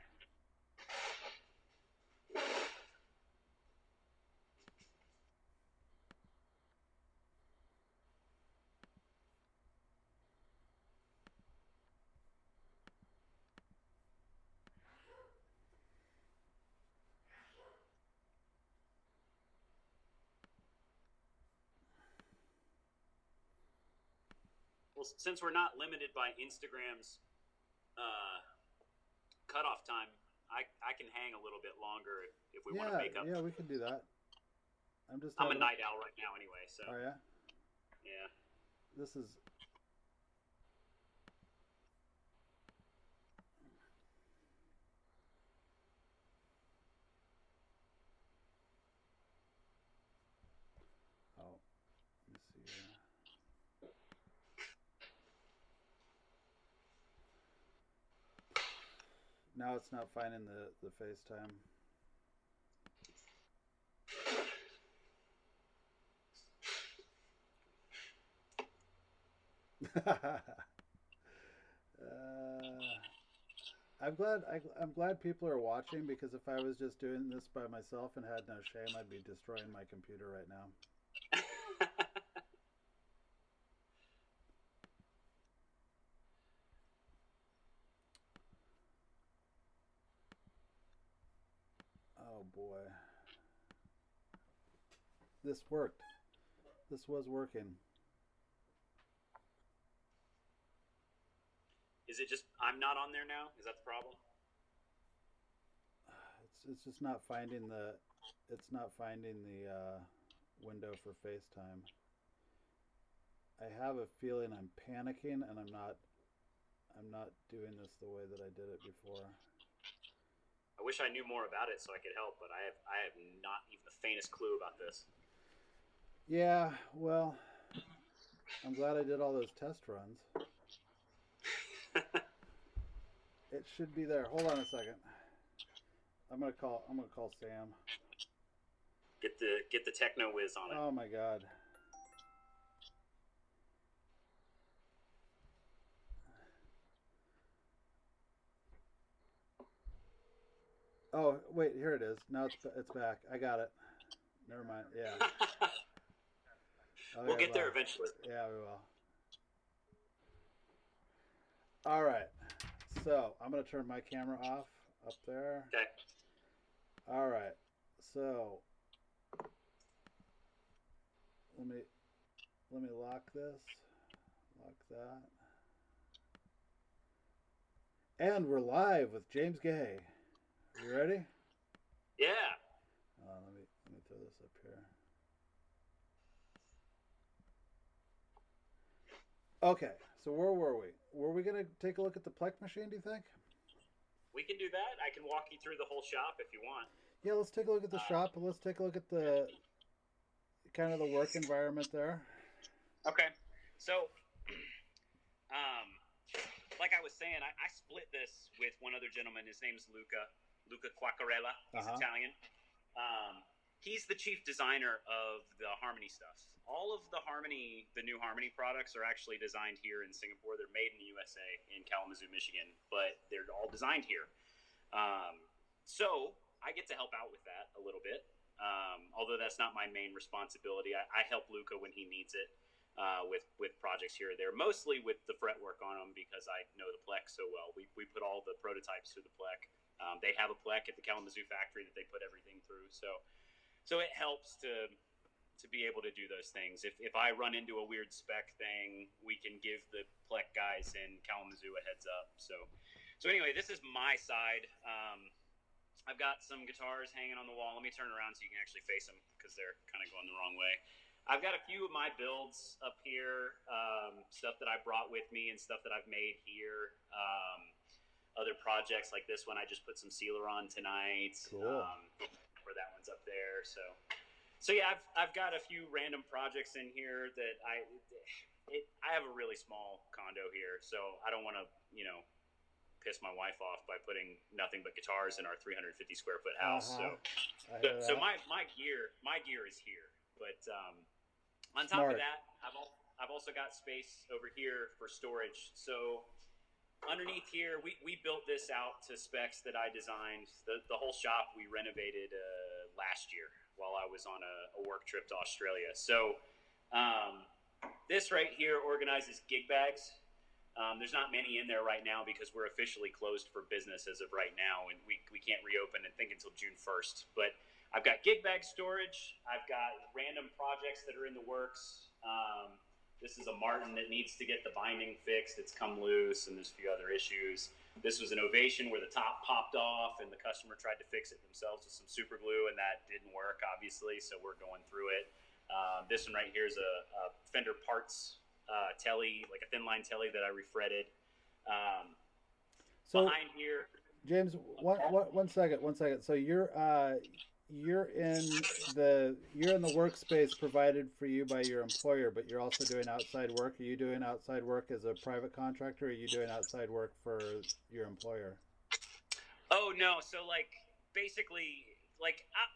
Well, since we're not limited by Instagram's cutoff time, I can hang a little bit longer if we want to make up. Yeah, we can do that. I'm a night owl right now anyway, so. Oh yeah. Yeah. This is. Oh, let me see here. Now it's not finding the FaceTime. I'm glad people are watching, because if I was just doing this by myself and had no shame, I'd be destroying my computer right now. Oh boy. This worked. This was working. Is it just I'm not on there now? Is that the problem? It's just not finding the window for FaceTime. I have a feeling I'm panicking and I'm not doing this the way that I did it before. I wish I knew more about it so I could help, but I have not even the faintest clue about this. Yeah, well, I'm glad I did all those test runs. It should be there. Hold on a second. I'm gonna call Sam. Get the techno whiz on it. Oh my god. Oh wait, here it is. Now it's back. I got it. Never mind. Yeah. We'll get there eventually. Yeah, we will. All right. So I'm gonna turn my camera off up there. Okay. All right. So let me lock this. Lock that. And we're live with James Gay. You ready? Yeah. Let me throw this up here. Okay, so where were we? Were we going to take a look at the Plek machine, do you think? We can do that. I can walk you through the whole shop if you want. Yeah, let's take a look at the shop. Let's take a look at the kind of the work environment there. Okay. So, like I was saying, I split this with one other gentleman. His name's Luca Quaccarella. He's Italian. He's the chief designer of the Harmony stuff. All of the new Harmony products are actually designed here in Singapore. They're made in the USA in Kalamazoo, Michigan, but they're all designed here. So I get to help out with that a little bit. Although that's not my main responsibility. I help Luca when he needs it with projects here or there, mostly with the fretwork on them because I know the Plek so well. We put all the prototypes through the Plek. They have a Plek at the Kalamazoo factory that they put everything through. So it helps to be able to do those things. If I run into a weird spec thing, we can give the Plek guys in Kalamazoo a heads up. So anyway, this is my side. I've got some guitars hanging on the wall. Let me turn around so you can actually face them because they're kind of going the wrong way. I've got a few of my builds up here, stuff that I brought with me and stuff that I've made here. Other projects like this one, I just put some sealer on tonight. Cool. Where that one's up there. So yeah, I've got a few random projects in here that I have a really small condo here, so I don't want to piss my wife off by putting nothing but guitars in our 350 square foot house. So my gear is here, but on top of that, I've also got space over here for storage. So underneath here, we built this out to specs that I designed. The whole shop we renovated last year while I was on a work trip to Australia. So this right here organizes gig bags. There's not many in there right now because we're officially closed for business as of right now, and we can't reopen and think until June 1st. But I've got gig bag storage. I've got random projects that are in the works. This is a Martin that needs to get the binding fixed. It's come loose, and there's a few other issues. This was an Ovation where the top popped off, and the customer tried to fix it themselves with some super glue, and that didn't work, obviously, so we're going through it. This one right here is a Fender Parts telly, like a thin line telly that I refretted. So behind here, James, one second. So you're in the workspace provided for you by your employer, but you're also doing outside work. Are you doing outside work as a private contractor, or are you doing outside work for your employer? Oh no, so basically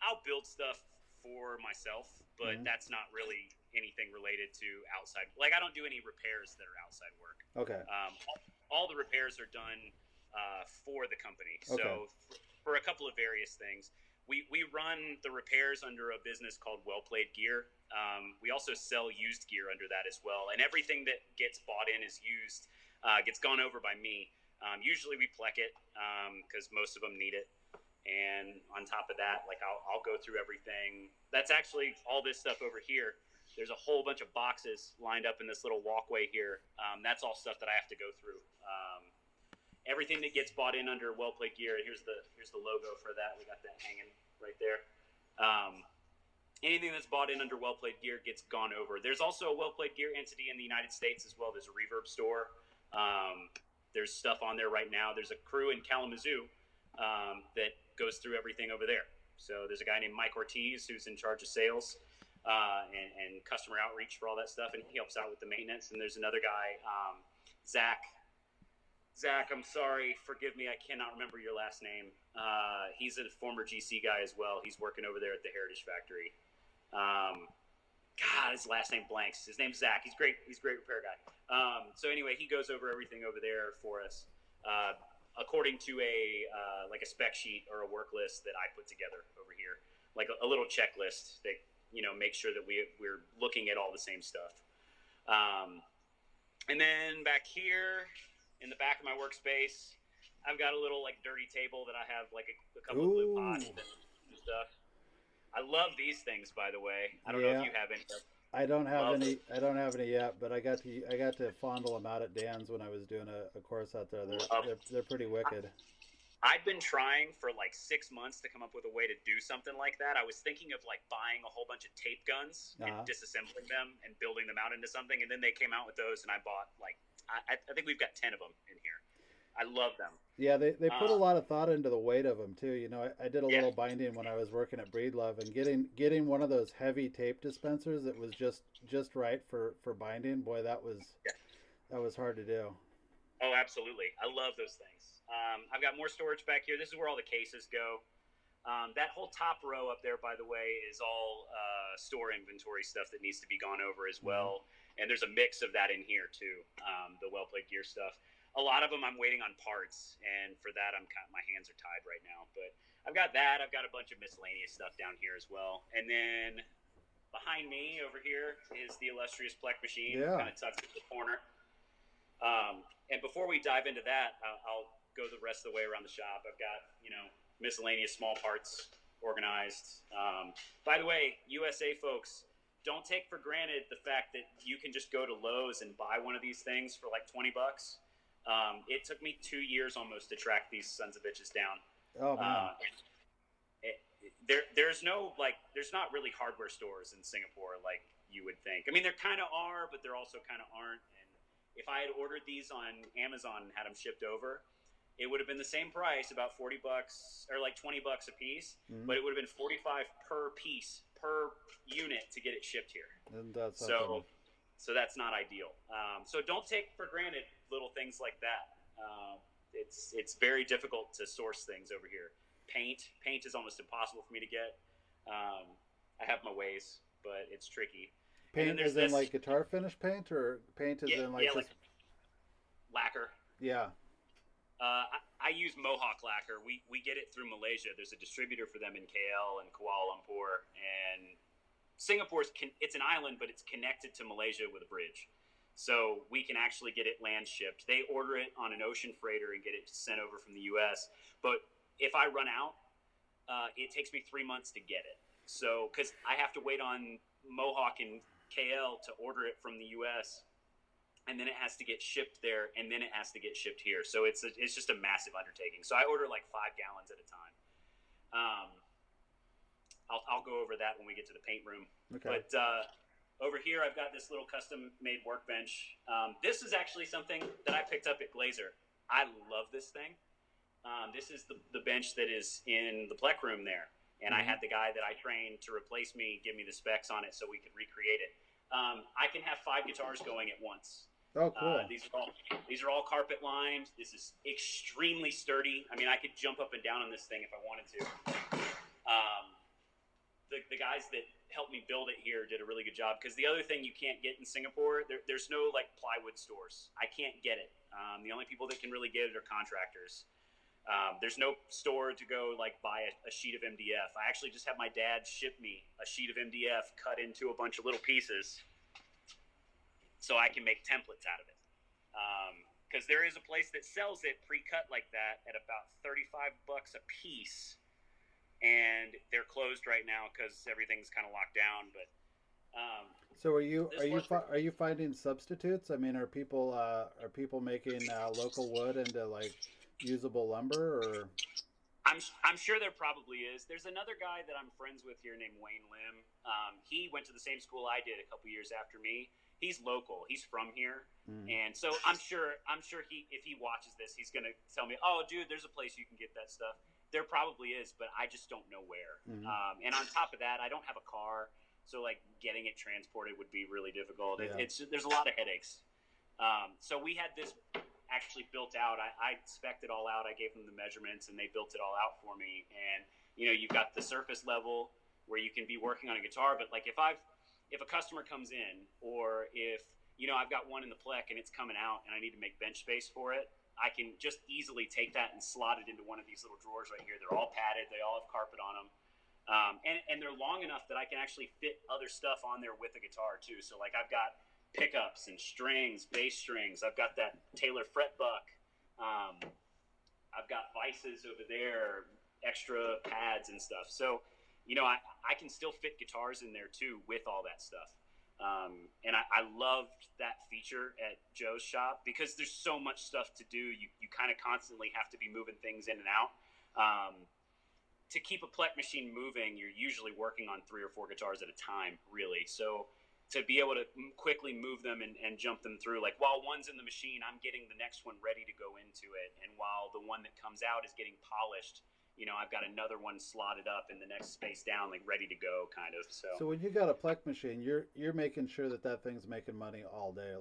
I'll build stuff for myself, but that's not really anything related to outside. I don't do any repairs that are outside work. Okay. All the repairs are done for the company. Okay. So for a couple of various things, we run the repairs under a business called Well Played Gear. We also sell used gear under that as well, and everything that gets bought in is used, gets gone over by me. Usually we Plek it because most of them need it. And on top of that, I'll go through everything. That's actually all this stuff over here. There's a whole bunch of boxes lined up in this little walkway here. That's all stuff that I have to go through. everything that gets bought in under Well Played Gear. Here's the logo for that. We got that hanging right there. Anything that's bought in under Well Played Gear gets gone over. There's also a Well Played Gear entity in the United States as well. There's a Reverb store. There's stuff on there right now. There's a crew in Kalamazoo that goes through everything over there. So there's a guy named Mike Ortiz who's in charge of sales and customer outreach for all that stuff, and he helps out with the maintenance. And there's another guy, Zach. Zach, I'm sorry, forgive me, I cannot remember your last name. He's a former GC guy as well. He's working over there at the Heritage Factory. God, his last name blanks. His name's Zach. He's great. He's a great repair guy. So anyway, he goes over everything over there for us, according to a spec sheet or a work list that I put together over here, like a little checklist that make sure that we're looking at all the same stuff. And then back here in the back of my workspace, I've got a little dirty table that I have a couple of blue pots and stuff. I love these things, by the way. I don't know if you have any. I don't have any. I don't have any yet, but I got to fondle them out at Dan's when I was doing a course out there. They're pretty wicked. I've been trying for 6 months to come up with a way to do something like that. I was thinking of buying a whole bunch of tape guns and disassembling them and building them out into something. And then they came out with those, and I bought I think we've got 10 of them in here. I love them. Yeah, they put a lot of thought into the weight of them too. I did a little binding when I was working at Breedlove, and getting one of those heavy tape dispensers that was just right for binding. Boy, that was hard to do. Oh, absolutely. I love those things. I've got more storage back here. This is where all the cases go. That whole top row up there, by the way, is all store inventory stuff that needs to be gone over as well. And there's a mix of that in here too, the Well Played Gear stuff. A lot of them I'm waiting on parts, and for that my hands are tied right now. But I've got that. I've got a bunch of miscellaneous stuff down here as well. And then behind me over here is the illustrious Plek machine, kind of tucked in the corner. And before we dive into that, I'll go the rest of the way around the shop. I've got miscellaneous small parts organized. By the way, USA folks, don't take for granted the fact that you can just go to Lowe's and buy one of these things for $20. It took me 2 years almost to track these sons of bitches down. Oh man. There's not really hardware stores in Singapore like you would think. I mean, there kind of are, but there also kind of aren't. And if I had ordered these on Amazon and had them shipped over, it would have been the same price, about $40 or $20 a piece, but it would have been $45 per piece per unit to get it shipped here. And that's so that's not ideal. So don't take for granted little things like that. It's very difficult to source things over here. Paint is almost impossible for me to get. I have my ways, but it's tricky. Paint is in guitar finish paint, or paint is in just lacquer. Yeah. I use Mohawk lacquer. We get it through Malaysia. There's a distributor for them in KL and Kuala Lumpur, and Singapore's it's an island, but it's connected to Malaysia with a bridge. So we can actually get it land shipped. They order it on an ocean freighter and get it sent over from the U.S. But if I run out, it takes me 3 months to get it. So because I have to wait on Mohawk and KL to order it from the U.S., and then it has to get shipped there, and then it has to get shipped here. So it's just a massive undertaking. So I order 5 gallons at a time. I'll go over that when we get to the paint room. Okay. But over here, I've got this little custom-made workbench. This is actually something that I picked up at Glazer. I love this thing. This is the bench that is in the Plek room there. And I had the guy that I trained to replace me give me the specs on it so we could recreate it. I can have 5 guitars going at once. Oh, cool. These are all carpet lined. This is extremely sturdy. I mean, I could jump up and down on this thing if I wanted to. The guys that helped me build it here did a really good job, because the other thing you can't get in Singapore, there's no plywood stores. I can't get it. The only people that can really get it are contractors. There's no store to go buy a sheet of MDF. I actually just had my dad ship me a sheet of MDF cut into a bunch of little pieces so I can make templates out of it. Because there is a place that sells it pre-cut like that at about $35 a piece, and they're closed right now because everything's kind of locked down. But so are you finding substitutes? I mean, are people making local wood into usable lumber, or? I'm sure there probably is. There's another guy that I'm friends with here named Wayne Lim. He went to the same school I did a couple years after me. He's local. He's from here, and so I'm sure he, if he watches this, he's gonna tell me, "Oh, dude, there's a place you can get that stuff." There probably is, but I just don't know where. And on top of that, I don't have a car, so like getting it transported would be really difficult. Yeah. There's a lot of headaches. So we had this actually built out. I spec'd it all out. I gave them the measurements, and they built it all out for me. And you've got the surface level where you can be working on a guitar, but like if a customer comes in, or if I've got one in the Plek and it's coming out and I need to make bench space for it, I can just easily take that and slot it into one of these little drawers right here. They're all padded. They all have carpet on them. And they're long enough that I can actually fit other stuff on there with the guitar too. So like I've got pickups and strings, bass strings. I've got that Taylor fretbuck. I've got vices over there, extra pads and stuff. So, I can still fit guitars in there too with all that stuff. And I loved that feature at Joe's shop because there's so much stuff to do. You kind of constantly have to be moving things in and out. To keep a Plek machine moving, you're usually working on 3 or 4 guitars at a time, really. So to be able to quickly move them and jump them through, like while one's in the machine, I'm getting the next one ready to go into it. And while the one that comes out is getting polished, I've got another one slotted up in the next space down, like ready to go kind of. So when you got a Plek machine, you're making sure that thing's making money all day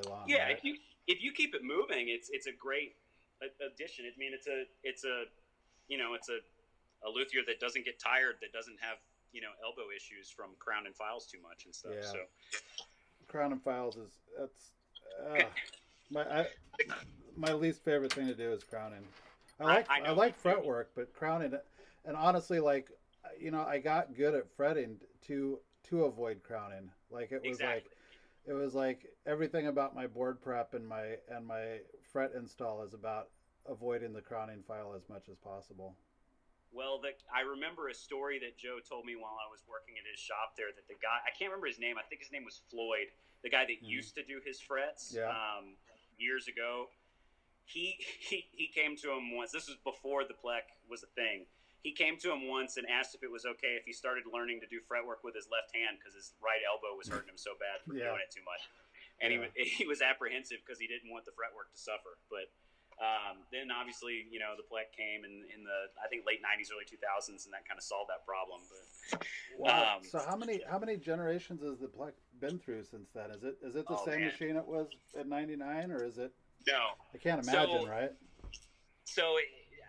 long. Yeah, right? if you keep it moving, it's a great addition. I mean, it's a luthier that doesn't get tired, that doesn't have elbow issues from crowning files too much and stuff. Yeah. So Crowning files my least favorite thing to do is crowning. I like fretwork, but crowning, and honestly, like I got good at fretting to avoid crowning. Like it was like everything about my board prep and my fret install is about avoiding the crowning file as much as possible. Well, I remember a story that Joe told me while I was working at his shop there, that the guy, I can't remember his name, I think his name was Floyd, the guy that used to do his frets years ago. He came to him once. This was before the Plek was a thing. He came to him once and asked if it was okay if he started learning to do fretwork with his left hand because his right elbow was hurting him so bad from doing it too much. And he was apprehensive because he didn't want the fretwork to suffer. But then obviously, the Plek came in the, I think, late 90s, early 2000s, and that kind of solved that problem. But, wow. So how many generations has the Plek been through since then? Is it the same machine it was at 99, or is it? No. I can't imagine, right? So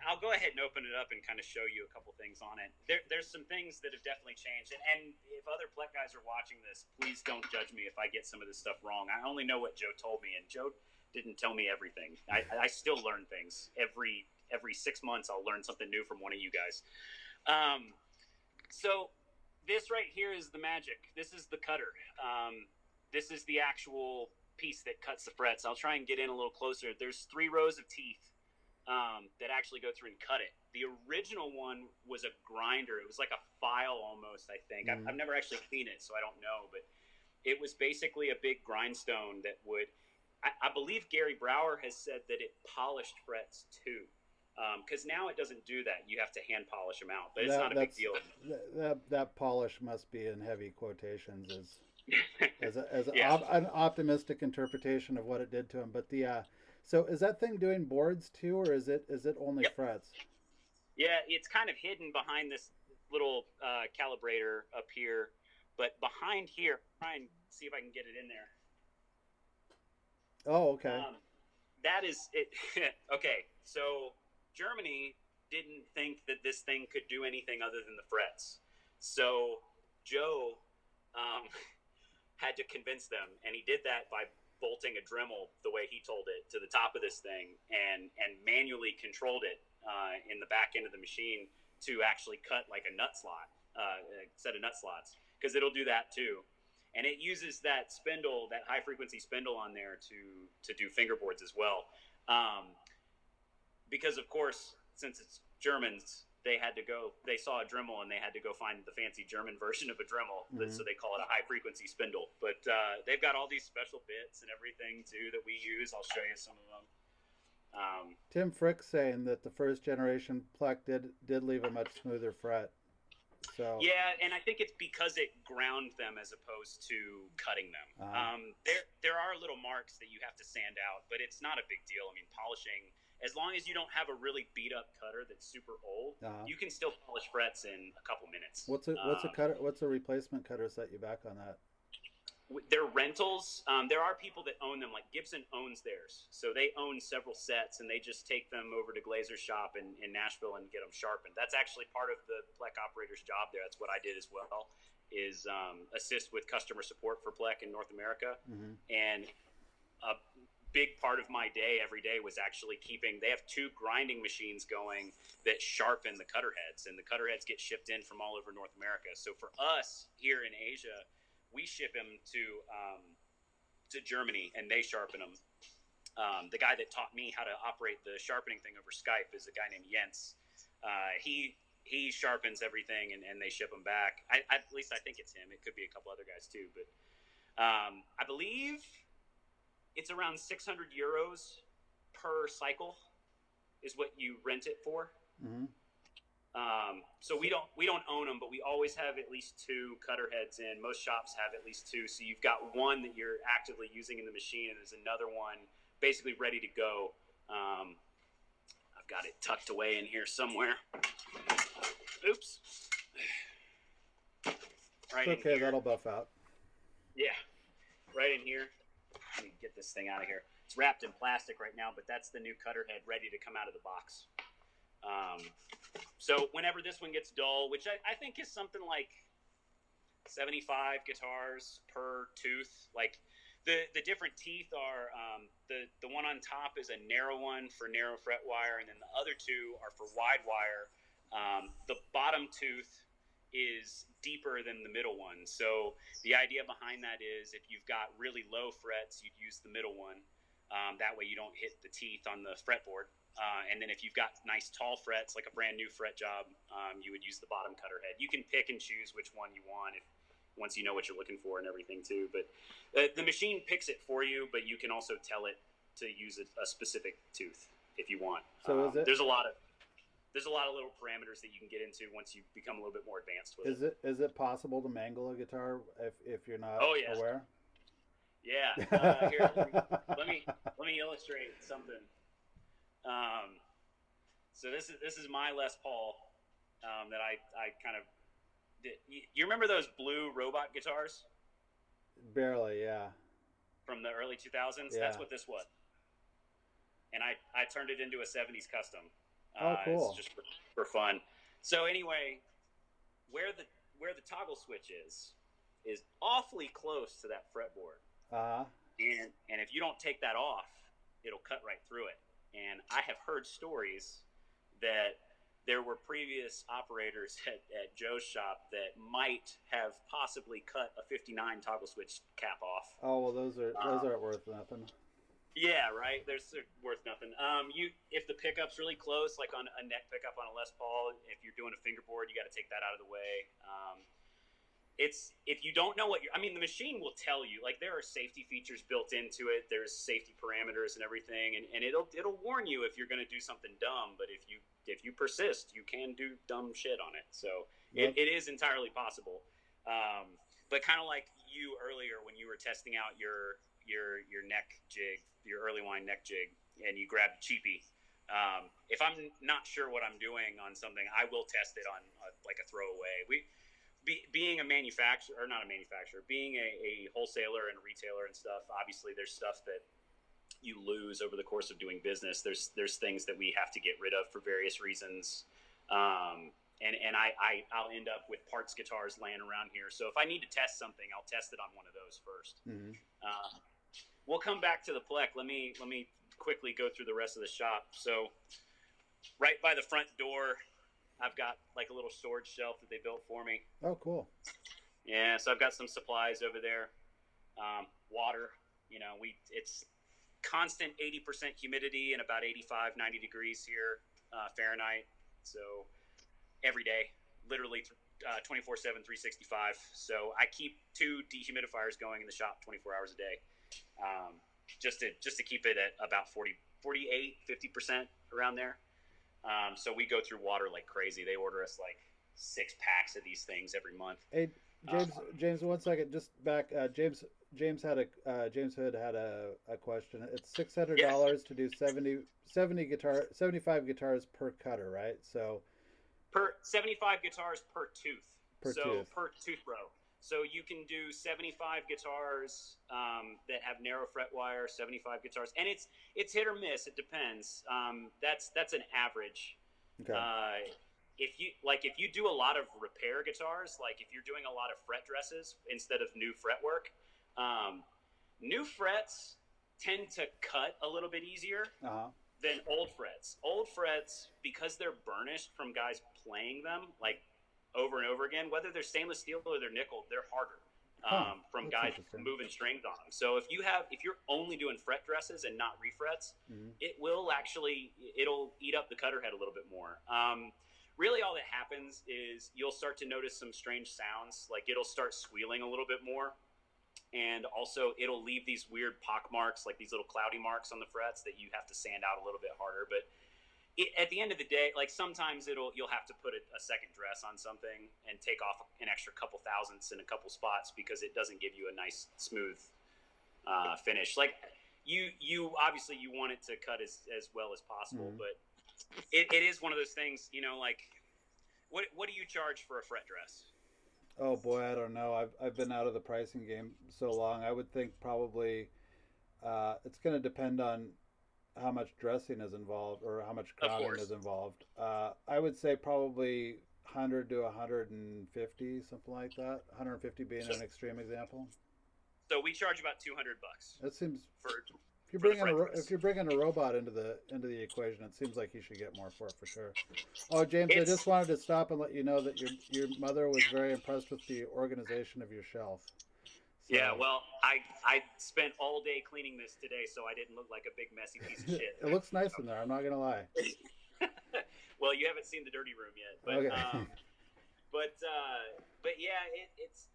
I'll go ahead and open it up and kind of show you a couple things on it. There's some things that have definitely changed. And if other Plek guys are watching this, please don't judge me if I get some of this stuff wrong. I only know what Joe told me, and Joe didn't tell me everything. I still learn things. Every 6 months I'll learn something new from one of you guys. So this right here is the magic. This is the cutter. This is the actual piece that cuts the frets. I'll try and get in a little closer. There's 3 rows of teeth that actually go through and cut it. The original one was a grinder. It was like a file almost, I think. I've never actually seen it, so I don't know. But it was basically a big grindstone that would... I believe Gary Brower has said that it polished frets too, because now it doesn't do that. You have to hand polish them out, but it's not a big deal. That polish must be in heavy quotations as an optimistic interpretation of what it did to him. But so is that thing doing boards too, or is it only frets? Yeah, it's kind of hidden behind this little calibrator up here, but behind here, try and see if I can get it in there. Oh, okay. That is it. Okay, so Germany didn't think that this thing could do anything other than the frets. So Joe had to convince them, and he did that by bolting a Dremel the way he told it to the top of this thing and manually controlled it in the back end of the machine to actually cut like a nut slot, a set of nut slots, because it'll do that too. And it uses that spindle, that high frequency spindle on there to do fingerboards as well. Because of course, since it's Germans, they saw a Dremel and they had to go find the fancy German version of a Dremel. Mm-hmm. So they call it a high frequency spindle. But they've got all these special bits and everything too that we use. I'll show you some of them. Tim Frick's saying that the first generation Plek did leave a much smoother fret. So Yeah, and I think it's because it ground them as opposed to cutting them. There are little marks that you have to sand out, but it's not a big deal. I mean, polishing, as long as you don't have a really beat up cutter that's super old, you can still polish frets in a couple minutes. What's a cutter? What's a replacement cutter set you back on that? They're rentals. There are people that own them, like Gibson owns theirs. So they own several sets, and they just take them over to Glazer's shop in Nashville and get them sharpened. That's actually part of the Plek operator's job there. That's what I did as well, is assist with customer support for Plek in North America. Mm-hmm. And a big part of my day every day was actually keeping – they have 2 grinding machines going that sharpen the cutter heads, and the cutter heads get shipped in from all over North America. So for us here in Asia – we ship them to Germany, and they sharpen them. The guy that taught me how to operate the sharpening thing over Skype is a guy named Jens. He sharpens everything, and they ship them back. At least I think it's him. It could be a couple other guys too, but I believe it's around 600 euros per cycle is what you rent it for. Mm-hmm. So we don't own them, but we always have at least 2 cutter heads in. Most shops have at least 2. So you've got one that you're actively using in the machine, and there's another one basically ready to go. I've got it tucked away in here somewhere. Oops. Right. It's okay, that'll buff out. Yeah. Right in here. Let me get this thing out of here. It's wrapped in plastic right now, but that's the new cutter head ready to come out of the box. So whenever this one gets dull, which I think is something like 75 guitars per tooth, like the different teeth are, the one on top is a narrow one for narrow fret wire, and then the other 2 are for wide wire. The bottom tooth is deeper than the middle one. So the idea behind that is if you've got really low frets, you'd use the middle one. That way you don't hit the teeth on the fretboard. And then if you've got nice tall frets, like a brand new fret job, you would use the bottom cutter head. You can pick and choose which one you want once you know what you're looking for and everything too. But the machine picks it for you, but you can also tell it to use a specific tooth if you want. So there's a lot of little parameters that you can get into once you become a little bit more advanced with it. Is it possible to mangle a guitar if you're not aware? Yeah. Here, let me illustrate something. So this is my Les Paul that I kind of did. You remember those blue robot guitars? Barely, yeah. From the early 2000s? Yeah. That's what this was. And I turned it into a 70s custom. Oh, cool. It's just for fun. So anyway, where the toggle switch is awfully close to that fretboard. Uh-huh. And if you don't take that off, it'll cut right through it. And I have heard stories that there were previous operators at Joe's shop that might have possibly cut a 59 toggle switch cap off. Oh, well, those aren't worth nothing. Yeah, right. They're worth nothing. If the pickup's really close, like on a neck pickup on a Les Paul, if you're doing a fingerboard, you got to take that out of the way. If you don't know the machine will tell you, like there are safety features built into it. There's safety parameters and everything. And it'll warn you if you're going to do something dumb, but if you persist, you can do dumb shit on it. So it is entirely possible. But kind of like you earlier, when you were testing out your neck jig, your Erlewine neck jig, and you grabbed a cheapie. If I'm not sure what I'm doing on something, I will test it on like a throwaway. Being a manufacturer, or not a manufacturer, being a wholesaler and a retailer and stuff, obviously there's stuff that you lose over the course of doing business. There's things that we have to get rid of for various reasons. And I'll end up with parts guitars laying around here. So if I need to test something, I'll test it on one of those first. Mm-hmm. We'll come back to the Plek. Let me quickly go through the rest of the shop. So right by the front door, I've got like a little storage shelf that they built for me. Oh, cool. Yeah, so I've got some supplies over there. Water, it's constant 80% humidity and about 85, 90 degrees here, Fahrenheit. So every day, literally 24/7, 365. So I keep 2 dehumidifiers going in the shop 24 hours a day, just to keep it at about 40 48, 50% around there. So we go through water like crazy. They order us like 6 packs of these things every month. Hey, James, 1 second, just back. James Hood had a question. It's $600 to do 75 guitars per cutter, right? So per 75 guitars per tooth. Per tooth row. So you can do 75 guitars that have narrow fret wire, 75 guitars, and it's hit or miss. It depends. That's an average. Okay. If you do a lot of repair guitars, like if you're doing a lot of fret dresses instead of new fretwork, new frets tend to cut a little bit easier than old frets. Old frets, because they're burnished from guys playing them like over and over again, whether they're stainless steel or they're nickel, they're harder from guys moving strings on them. So if you're only doing fret dresses and not refrets, it'll eat up the cutter head a little bit more. Really all that happens is you'll start to notice some strange sounds, like it'll start squealing a little bit more. And also it'll leave these weird pock marks, like these little cloudy marks on the frets that you have to sand out a little bit harder. But at the end of the day, like sometimes you'll have to put a second dress on something and take off an extra couple thousandths in a couple spots because it doesn't give you a nice smooth finish. Like you obviously you want it to cut as well as possible, but it is one of those things, like what do you charge for a fret dress? Oh boy, I don't know. I've been out of the pricing game so long. I would think probably it's going to depend on how much dressing is involved or how much crowding is involved. I would say probably 100 to 150, something like that. 150 being an extreme example. So we charge about $200. That seems for if you're bringing a robot into the equation, it seems like you should get more for it for sure. Oh, James, I just wanted to stop and let you know that your mother was very impressed with the organization of your shelf. So. Yeah, well, I spent all day cleaning this today, so I didn't look like a big messy piece of shit. It looks nice in there. I'm not gonna lie. Well, you haven't seen the dirty room yet, but okay. But yeah, it's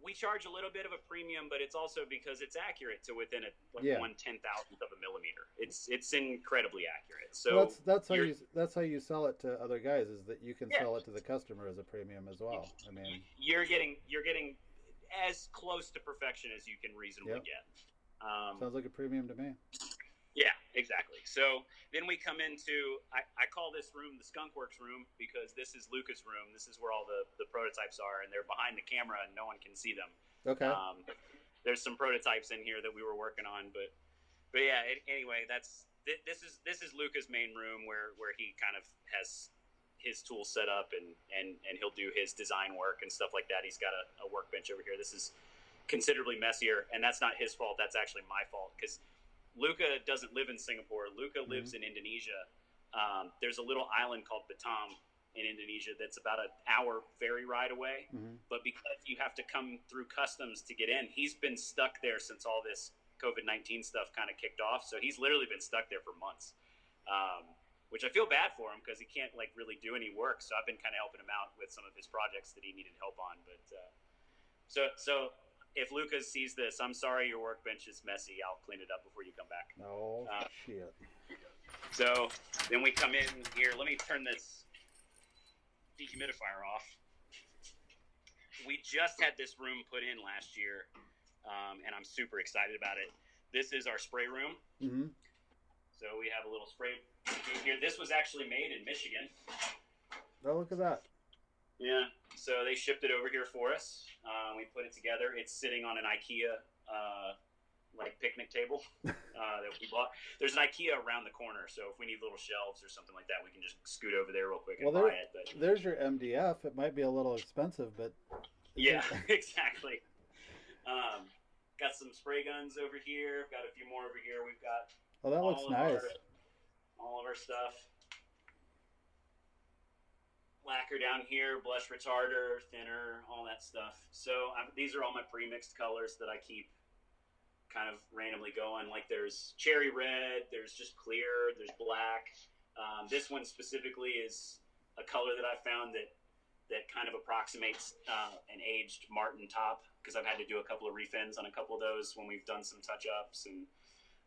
we charge a little bit of a premium, but it's also because it's accurate to within 1/10,000th of a millimeter. It's incredibly accurate. So well, that's how you sell it to other guys, is that you can sell it to the customer as a premium as well. I mean, you're getting as close to perfection as you can reasonably get. Sounds like a premium to me. Yeah, exactly. So then we come into, I call this room the Skunk Works room because this is Luca's room. This is where all the prototypes are, and they're behind the camera and no one can see them. Okay. There's some prototypes in here that we were working on, but yeah. Anyway, this is Luca's main room where he kind of has his tools set up and he'll do his design work and stuff like that. He's got a workbench over here. This is considerably messier, and that's not his fault. That's actually my fault because Luca doesn't live in Singapore. Luca lives in Indonesia. There's a little island called Batam in Indonesia that's about an hour ferry ride away. But because you have to come through customs to get in, he's been stuck there since all this COVID-19 stuff kind of kicked off. So he's literally been stuck there for months, which I feel bad for him because he can't really do any work. So I've been kind of helping him out with some of his projects that he needed help on. But so if Lucas sees this, I'm sorry your workbench is messy. I'll clean it up before you come back. Oh, shit. So then we come in here. Let me turn this dehumidifier off. We just had this room put in last year, and I'm super excited about it. This is our spray room. So we have a little spray here. This was actually made in Michigan. Oh, look at that. Yeah, so they shipped it over here for us. We put it together. It's sitting on an IKEA picnic table that we bought. There's an IKEA around the corner, so if we need little shelves or something like that, we can just scoot over there real quick and buy it. But there's your MDF. It might be a little expensive, but yeah, exactly. Got some spray guns over here. Got a few more over here. We've got that looks nice. All of our stuff. Lacquer down here, blush retarder, thinner, all that stuff. So these are all my pre-mixed colors that I keep kind of randomly going. Like there's cherry red, there's just clear, there's black. This one specifically is a color that I found that kind of approximates an aged Martin top because I've had to do a couple of refins on a couple of those when we've done some touch-ups. And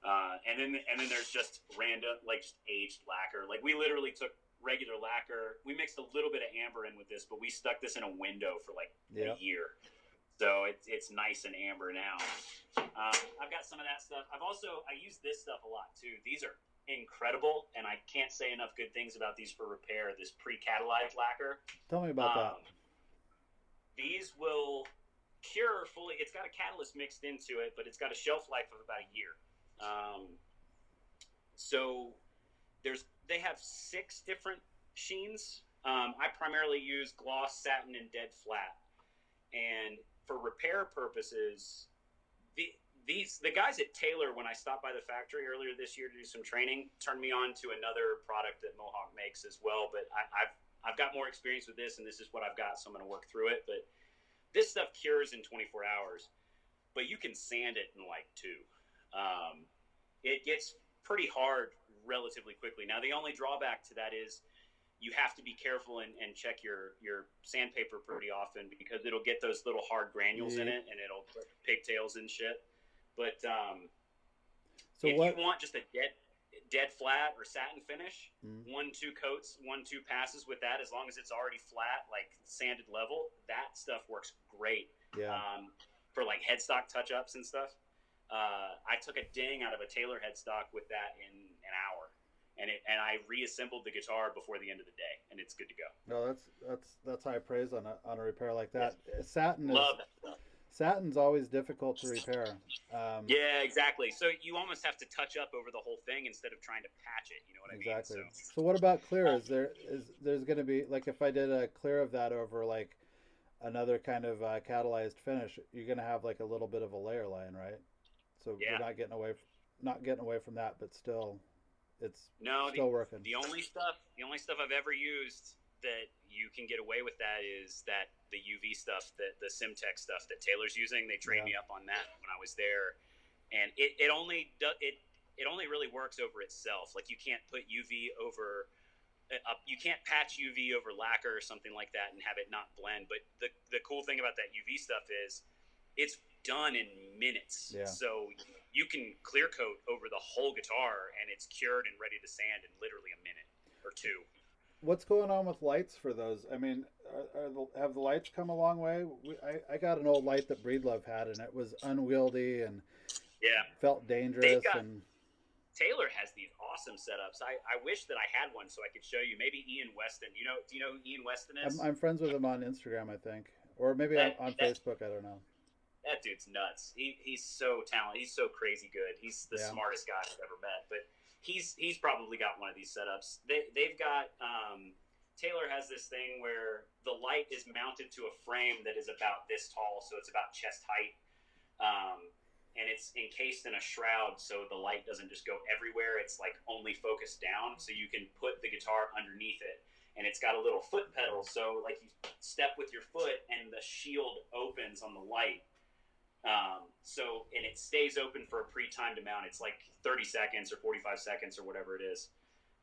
And then there's just random, like just aged lacquer. Like we literally took regular lacquer. We mixed a little bit of amber in with this, but we stuck this in a window for like a year. So it's nice and amber now. I've got some of that stuff. I use this stuff a lot too. These are incredible, and I can't say enough good things about these for repair. This pre-catalyzed lacquer. Tell me about that. These will cure fully. It's got a catalyst mixed into it, but it's got a shelf life of about a year. So they have 6 different sheens. I primarily use gloss, satin, and dead flat. And for repair purposes, the guys at Taylor, when I stopped by the factory earlier this year to do some training, turned me on to another product that Mohawk makes as well. But I've got more experience with this, and this is what I've got, so I'm going to work through it. But this stuff cures in 24 hours, but you can sand it in like 2. It gets pretty hard relatively quickly. Now, the only drawback to that is you have to be careful and check your sandpaper pretty often, because it'll get those little hard granules in it, and it'll put pigtails and shit. But you want just a dead flat or satin finish, 1-2 coats, 1-2 passes with that, as long as it's already flat, like sanded level, that stuff works great. For like headstock touch-ups and stuff. I took a ding out of a Taylor headstock with that in an hour, and I reassembled the guitar before the end of the day, and it's good to go. No, that's high praise on a repair like that. Satin Love that stuff. Satin's always difficult to repair. Yeah, exactly. So you almost have to touch up over the whole thing instead of trying to patch it. You know what I mean? Exactly. So what about clear? There's going to be, like, if I did a clear of that over like another kind of catalyzed finish, you're going to have like a little bit of a layer line, right? So you're not getting away from that, but still, still working. The only stuff I've ever used that you can get away with that is the UV stuff, the Simtech stuff that Taylor's using. They trained me up on that when I was there, and it only really works over itself. Like you can't put UV over. You can't patch UV over lacquer or something like that and have it not blend. But the cool thing about that UV stuff is it's done in minutes. Yeah. So you can clear coat over the whole guitar, and it's cured and ready to sand in literally a minute or 2. What's going on with lights for those? I mean, have the lights come a long way? I got an old light that Breedlove had, and it was unwieldy and felt dangerous. Taylor has these awesome setups. I wish that I had one so I could show you. Maybe Ian Weston. Do you know who Ian Weston is? I'm friends with him on Instagram, I think, or maybe on Facebook. I don't know. That dude's nuts. He's so talented. He's so crazy good. He's the smartest guy I've ever met. But he's probably got one of these setups. They've got Taylor has this thing where the light is mounted to a frame that is about this tall, so it's about chest height, and it's encased in a shroud, so the light doesn't just go everywhere. It's like only focused down, so you can put the guitar underneath it. And it's got a little foot pedal, so like you step with your foot, and the shield opens on the light. And it stays open for a pre-timed amount. It's like 30 seconds or 45 seconds or whatever it is.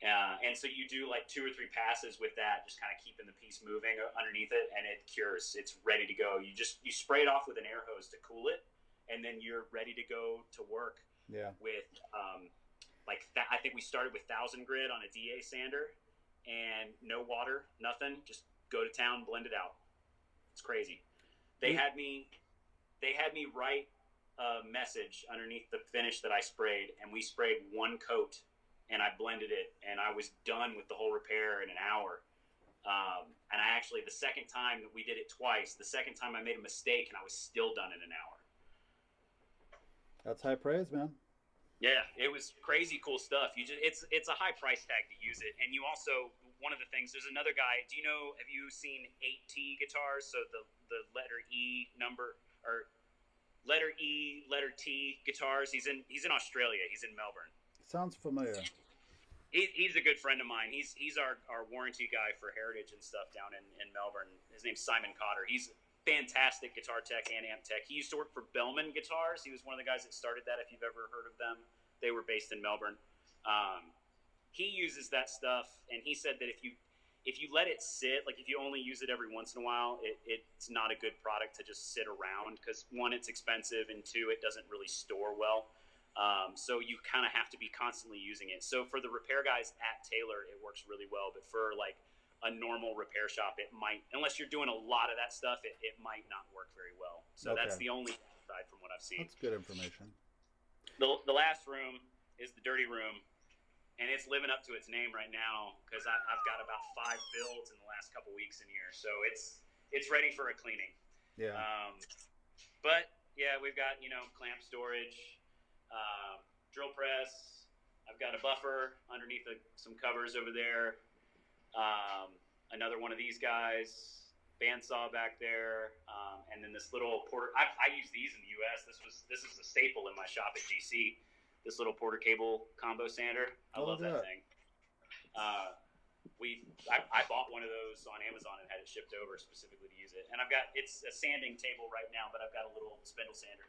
And so you do like 2 or 3 passes with that, just kind of keeping the piece moving underneath it, and it cures. It's ready to go. You spray it off with an air hose to cool it, and then you're ready to go to work with, I think we started with 1,000 grit on a DA sander, and no water, nothing, just go to town, blend it out. It's crazy. They had me write a message underneath the finish that I sprayed, and we sprayed 1 coat, and I blended it, and I was done with the whole repair in an hour. And I actually, the second time that we did it twice, the second time I made a mistake, and I was still done in an hour. That's high praise, man. Yeah, it was crazy cool stuff. It's a high price tag to use it, and you also, one of the things, there's another guy. Have you seen 8T guitars? So the letter E number, or letter E, letter T guitars. He's in Australia. He's in Melbourne. Sounds familiar. He's a good friend of mine. He's our warranty guy for Heritage and stuff down in Melbourne. His name's Simon Cotter. He's fantastic guitar tech and amp tech. He used to work for Bellman Guitars. He was one of the guys that started that, if you've ever heard of them. They were based in Melbourne. He uses that stuff, and he said that if you let it sit, like if you only use it every once in a while, it's not a good product to just sit around, because 1, it's expensive, and 2, it doesn't really store well. So you kind of have to be constantly using it. So for the repair guys at Taylor, it works really well. But for like a normal repair shop, it might, unless you're doing a lot of that stuff, it might not work very well. So that's the only side from what I've seen. That's good information. The last room is the dirty room, and it's living up to its name right now because I've got about 5 builds in the last couple weeks in here, so it's ready for a cleaning. Yeah. But yeah, we've got clamp storage, drill press. I've got a buffer underneath some covers over there. Another one of these guys, bandsaw back there, and then this little porter. I use these in the U.S. This is a staple in my shop at GC. This little porter cable combo sander. I love that thing. I bought one of those on Amazon and had it shipped over specifically to use it. And it's a sanding table right now, but I've got a little spindle sander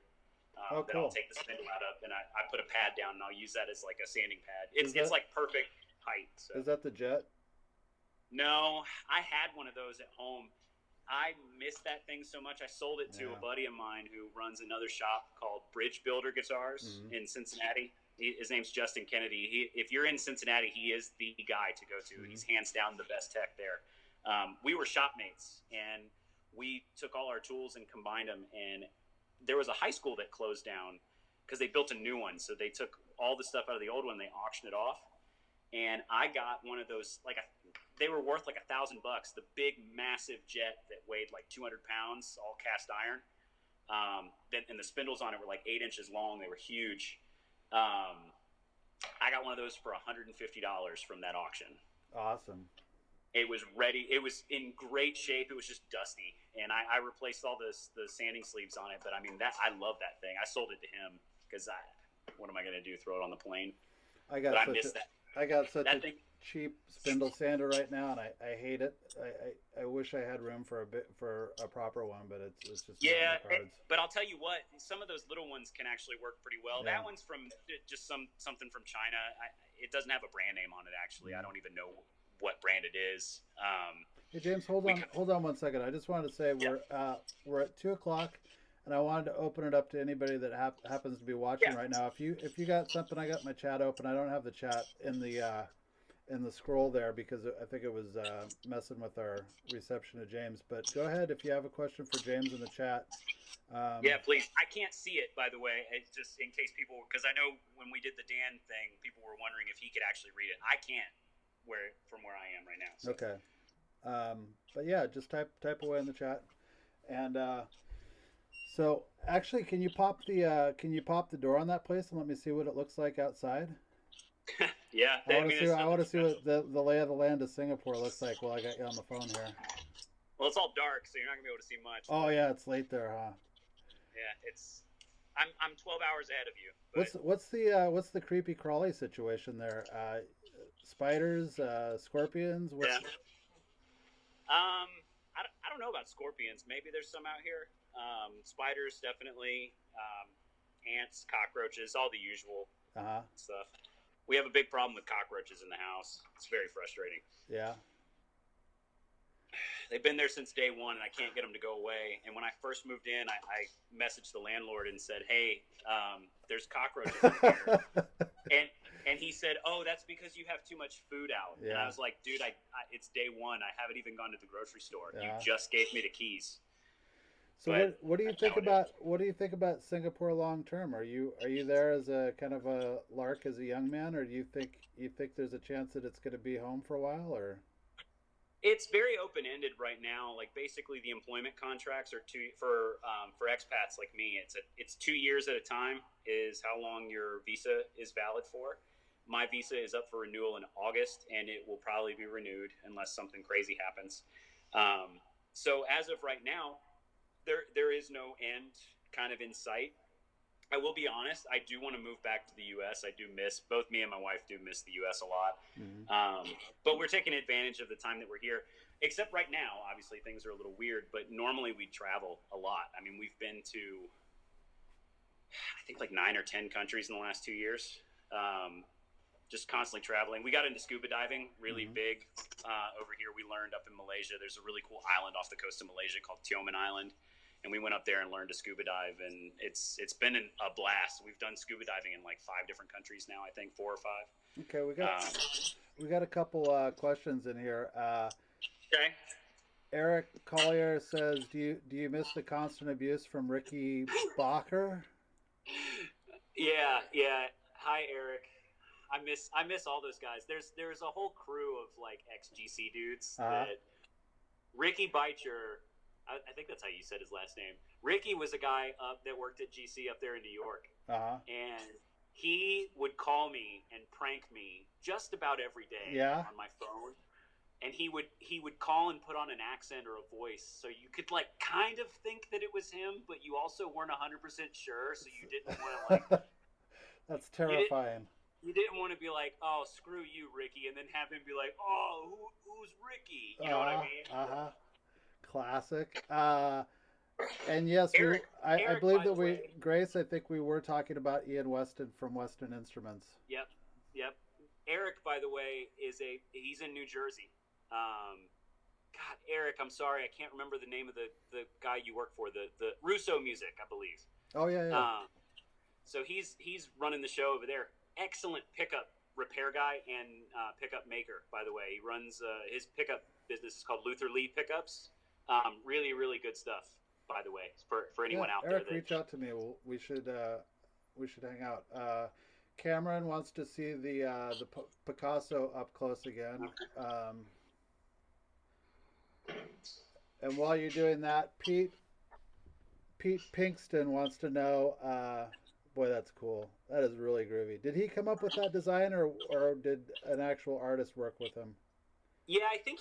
that I'll take the spindle out of, and I put a pad down, and I'll use that as like a sanding pad. It's like perfect height. So. Is that the Jet? No, I had one of those at home. I missed that thing so much. I sold it to a buddy of mine who runs another shop called Bridge Builder Guitars in Cincinnati. His name's Justin Kennedy. If you're in Cincinnati, he is the guy to go to. He's hands down the best tech there. We were shopmates, and we took all our tools and combined them. And there was a high school that closed down because they built a new one. So they took all the stuff out of the old one, they auctioned it off. And I got one of those, they were worth like $1,000. The big, massive Jet that weighed like 200 pounds, all cast iron. And the spindles on it were like 8 inches long. They were huge. I got one of those for $150 from that auction. Awesome. It was ready. It was in great shape. It was just dusty, and I replaced all the sanding sleeves on it. But I mean, I love that thing. I sold it to him because what am I going to do? Throw it on the plane? I missed that. I got such a cheap spindle sander right now, and I hate it. I wish I had room for a proper one, but it's just not in the cards. But I'll tell you what, some of those little ones can actually work pretty well. Yeah. That one's from just something from China. It doesn't have a brand name on it actually. I don't even know what brand it is. Hey James, hold on 1 second. I just wanted to say we're at 2:00. And I wanted to open it up to anybody that happens to be watching right now. If you got something, I got my chat open. I don't have the chat in the scroll there because I think it was messing with our reception of James. But go ahead if you have a question for James in the chat. Yeah, please. I can't see it, by the way. It's just in case people, because I know when we did the Dan thing, people were wondering if he could actually read it. I can't from where I am right now. So. Okay. But yeah, just type away in the chat. And so actually, can you pop the door on that place and let me see what it looks like outside? Yeah, I want to see what the lay of the land of Singapore looks like while I got you on the phone here. Well, it's all dark, so you're not gonna be able to see much. Oh yeah, it's late there, huh? Yeah, I'm 12 hours ahead of you. What's the creepy crawly situation there? Spiders, scorpions. I don't know about scorpions. Maybe there's some out here. Spiders, definitely. Ants, cockroaches, all the usual stuff. We have a big problem with cockroaches in the house. It's very frustrating. Yeah. They've been there since day one, and I can't get them to go away. And when I first moved in, I messaged the landlord and said, hey, there's cockroaches in here. And he said, oh, that's because you have too much food out. Yeah. And I was like, dude, it's day one. I haven't even gone to the grocery store. Yeah. You just gave me the keys. So what do you think about Singapore long term? Are you there as a kind of a lark as a young man, or do you think there's a chance that it's going to be home for a while, or? It's very open-ended right now. Like basically, the employment contracts are for expats like me. It's 2 years at a time is how long your visa is valid for. My visa is up for renewal in August, and it will probably be renewed unless something crazy happens. So as of right now, there is no end kind of in sight. I will be honest, I do want to move back to the U.S. I do miss, both me and my wife do miss the U.S. a lot. Mm-hmm. But we're taking advantage of the time that we're here. Except right now, obviously, things are a little weird, but normally we travel a lot. I mean, we've been to, I think, like 9 or 10 countries in the last 2 years. Just constantly traveling. We got into scuba diving really big over here. We learned up in Malaysia. There's a really cool island off the coast of Malaysia called Tioman Island. and we went up there and learned to scuba dive, and it's been a blast. We've done scuba diving in like 5 different countries now, I think 4 or 5. Okay, we got a couple questions in here. Okay. Eric Collier says, "Do you miss the constant abuse from Ricky Bacher?" Yeah. Hi, Eric. I miss all those guys. There's a whole crew of like ex-GC dudes that Ricky Beecher, I think that's how you said his last name. Ricky was a guy that worked at GC up there in New York, and he would call me and prank me just about every day on my phone. And he would call and put on an accent or a voice, so you could like kind of think that it was him, but you also weren't 100% sure, so you didn't want to like. That's terrifying. You didn't want to be like, "Oh, screw you, Ricky," and then have him be like, "Oh, who's Ricky?" You know what I mean? Classic. And yes, Eric, I believe that way, Grace, I think we were talking about Ian Weston from Weston Instruments. Yep. Eric, by the way, he's in New Jersey. God, Eric, I'm sorry, I can't remember the name of the guy you work for, the Russo Music, I believe. Oh yeah. So he's running the show over there. Excellent pickup repair guy and pickup maker, by the way. He runs his pickup business is called Luther Lee Pickups. Really, really good stuff, by the way, for anyone out Eric, there. Reach out to me. We should hang out. Cameron wants to see the Picasso up close again. Okay. And while you're doing that, Pete Pinkston wants to know. Boy, that's cool. That is really groovy. Did he come up with that design, or did an actual artist work with him? Yeah, I think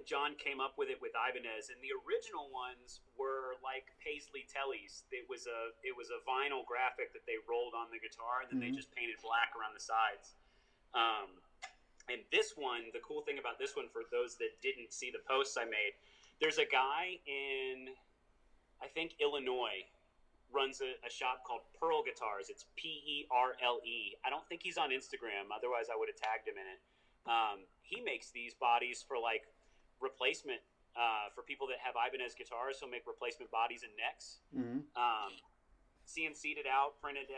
John came up with it with Ibanez, and the original ones were like Paisley Tellies. It was a vinyl graphic that they rolled on the guitar, and then they just painted black around the sides. And this one, the cool thing about this one, for those that didn't see the posts I made, there's a guy in, I think, Illinois, runs a shop called Pearl Guitars. It's Perle. I don't think he's on Instagram. Otherwise, I would have tagged him in it. He makes these bodies for like replacement for people that have Ibanez guitars. He'll make replacement bodies and necks. CNC'd it out, routed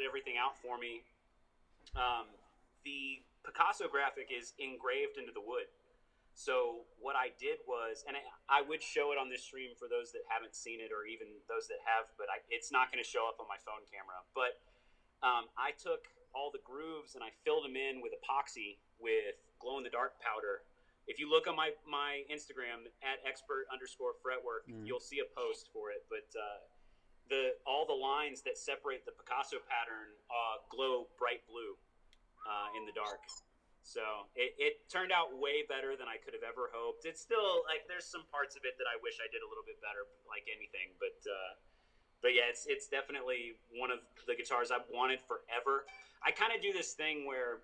everything out for me. The Picasso graphic is engraved into the wood. So what I did was, and I would show it on this stream for those that haven't seen it, or even those that have, but it's not going to show up on my phone camera. But I took all the grooves and I filled them in with epoxy with glow-in-the-dark powder. If you look on my Instagram at expert_fretwork, you'll see a post for it. But all the lines that separate the Picasso pattern glow bright blue in the dark. So it turned out way better than I could have ever hoped. It's still like there's some parts of it that I wish I did a little bit better, like anything. But yeah, it's definitely one of the guitars I've wanted forever. I kind of do this thing where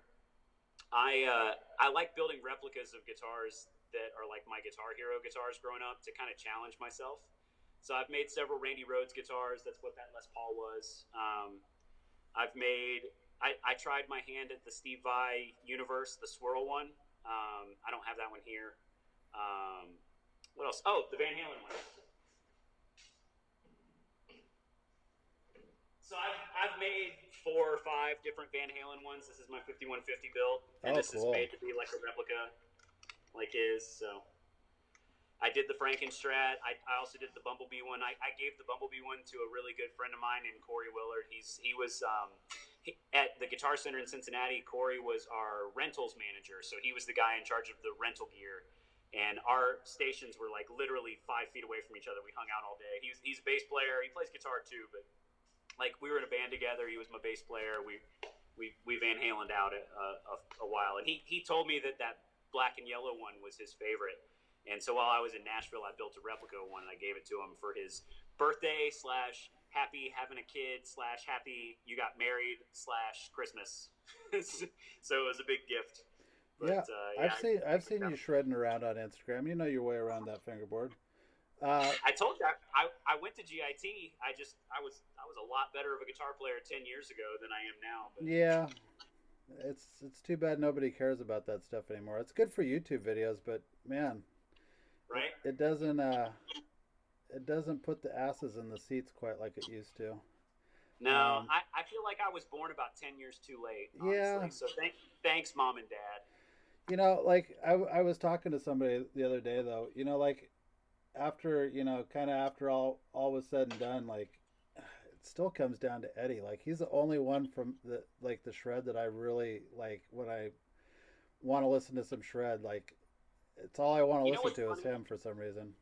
I like building replicas of guitars that are like my Guitar Hero guitars growing up to kind of challenge myself. So I've made several Randy Rhoads guitars. That's what that Les Paul was. I tried my hand at the Steve Vai Universe, the swirl one. I don't have that one here. What else? Oh, the Van Halen one. So I've made 4 or 5 different Van Halen ones. This is my 5150 build, and this is made to be like a replica, like his. So I did the Frankenstrat. I also did the Bumblebee one. I gave the Bumblebee one to a really good friend of mine named Corey Willard. He was at the Guitar Center in Cincinnati. Corey was our rentals manager, so he was the guy in charge of the rental gear. And our stations were like literally 5 feet away from each other. We hung out all day. He's a bass player. He plays guitar too, but like we were in a band together. He was my bass player. We Van Halen'd out a while, and he told me that black and yellow one was his favorite. And so while I was in Nashville, I built a replica one, and I gave it to him for his birthday / happy having a kid / happy you got married / Christmas. So it was a big gift. But, I've seen you shredding around on Instagram. You know your way around that fingerboard. I told you I went to GIT. I was a lot better of a guitar player 10 years ago than I am now. But. Yeah, it's too bad nobody cares about that stuff anymore. It's good for YouTube videos, but man, right? It doesn't it doesn't put the asses in the seats quite like it used to. No, Um, I feel like I was born about 10 years too late, yeah, honestly. So thanks, mom and dad. like I was talking to somebody the other day though. Like after kind of after all was said and done, like it still comes down to Eddie. Like he's the only one from the shred that I really like when I want to listen to some shred. Like it's all I want to You know listen what's to is funny? him for some reason.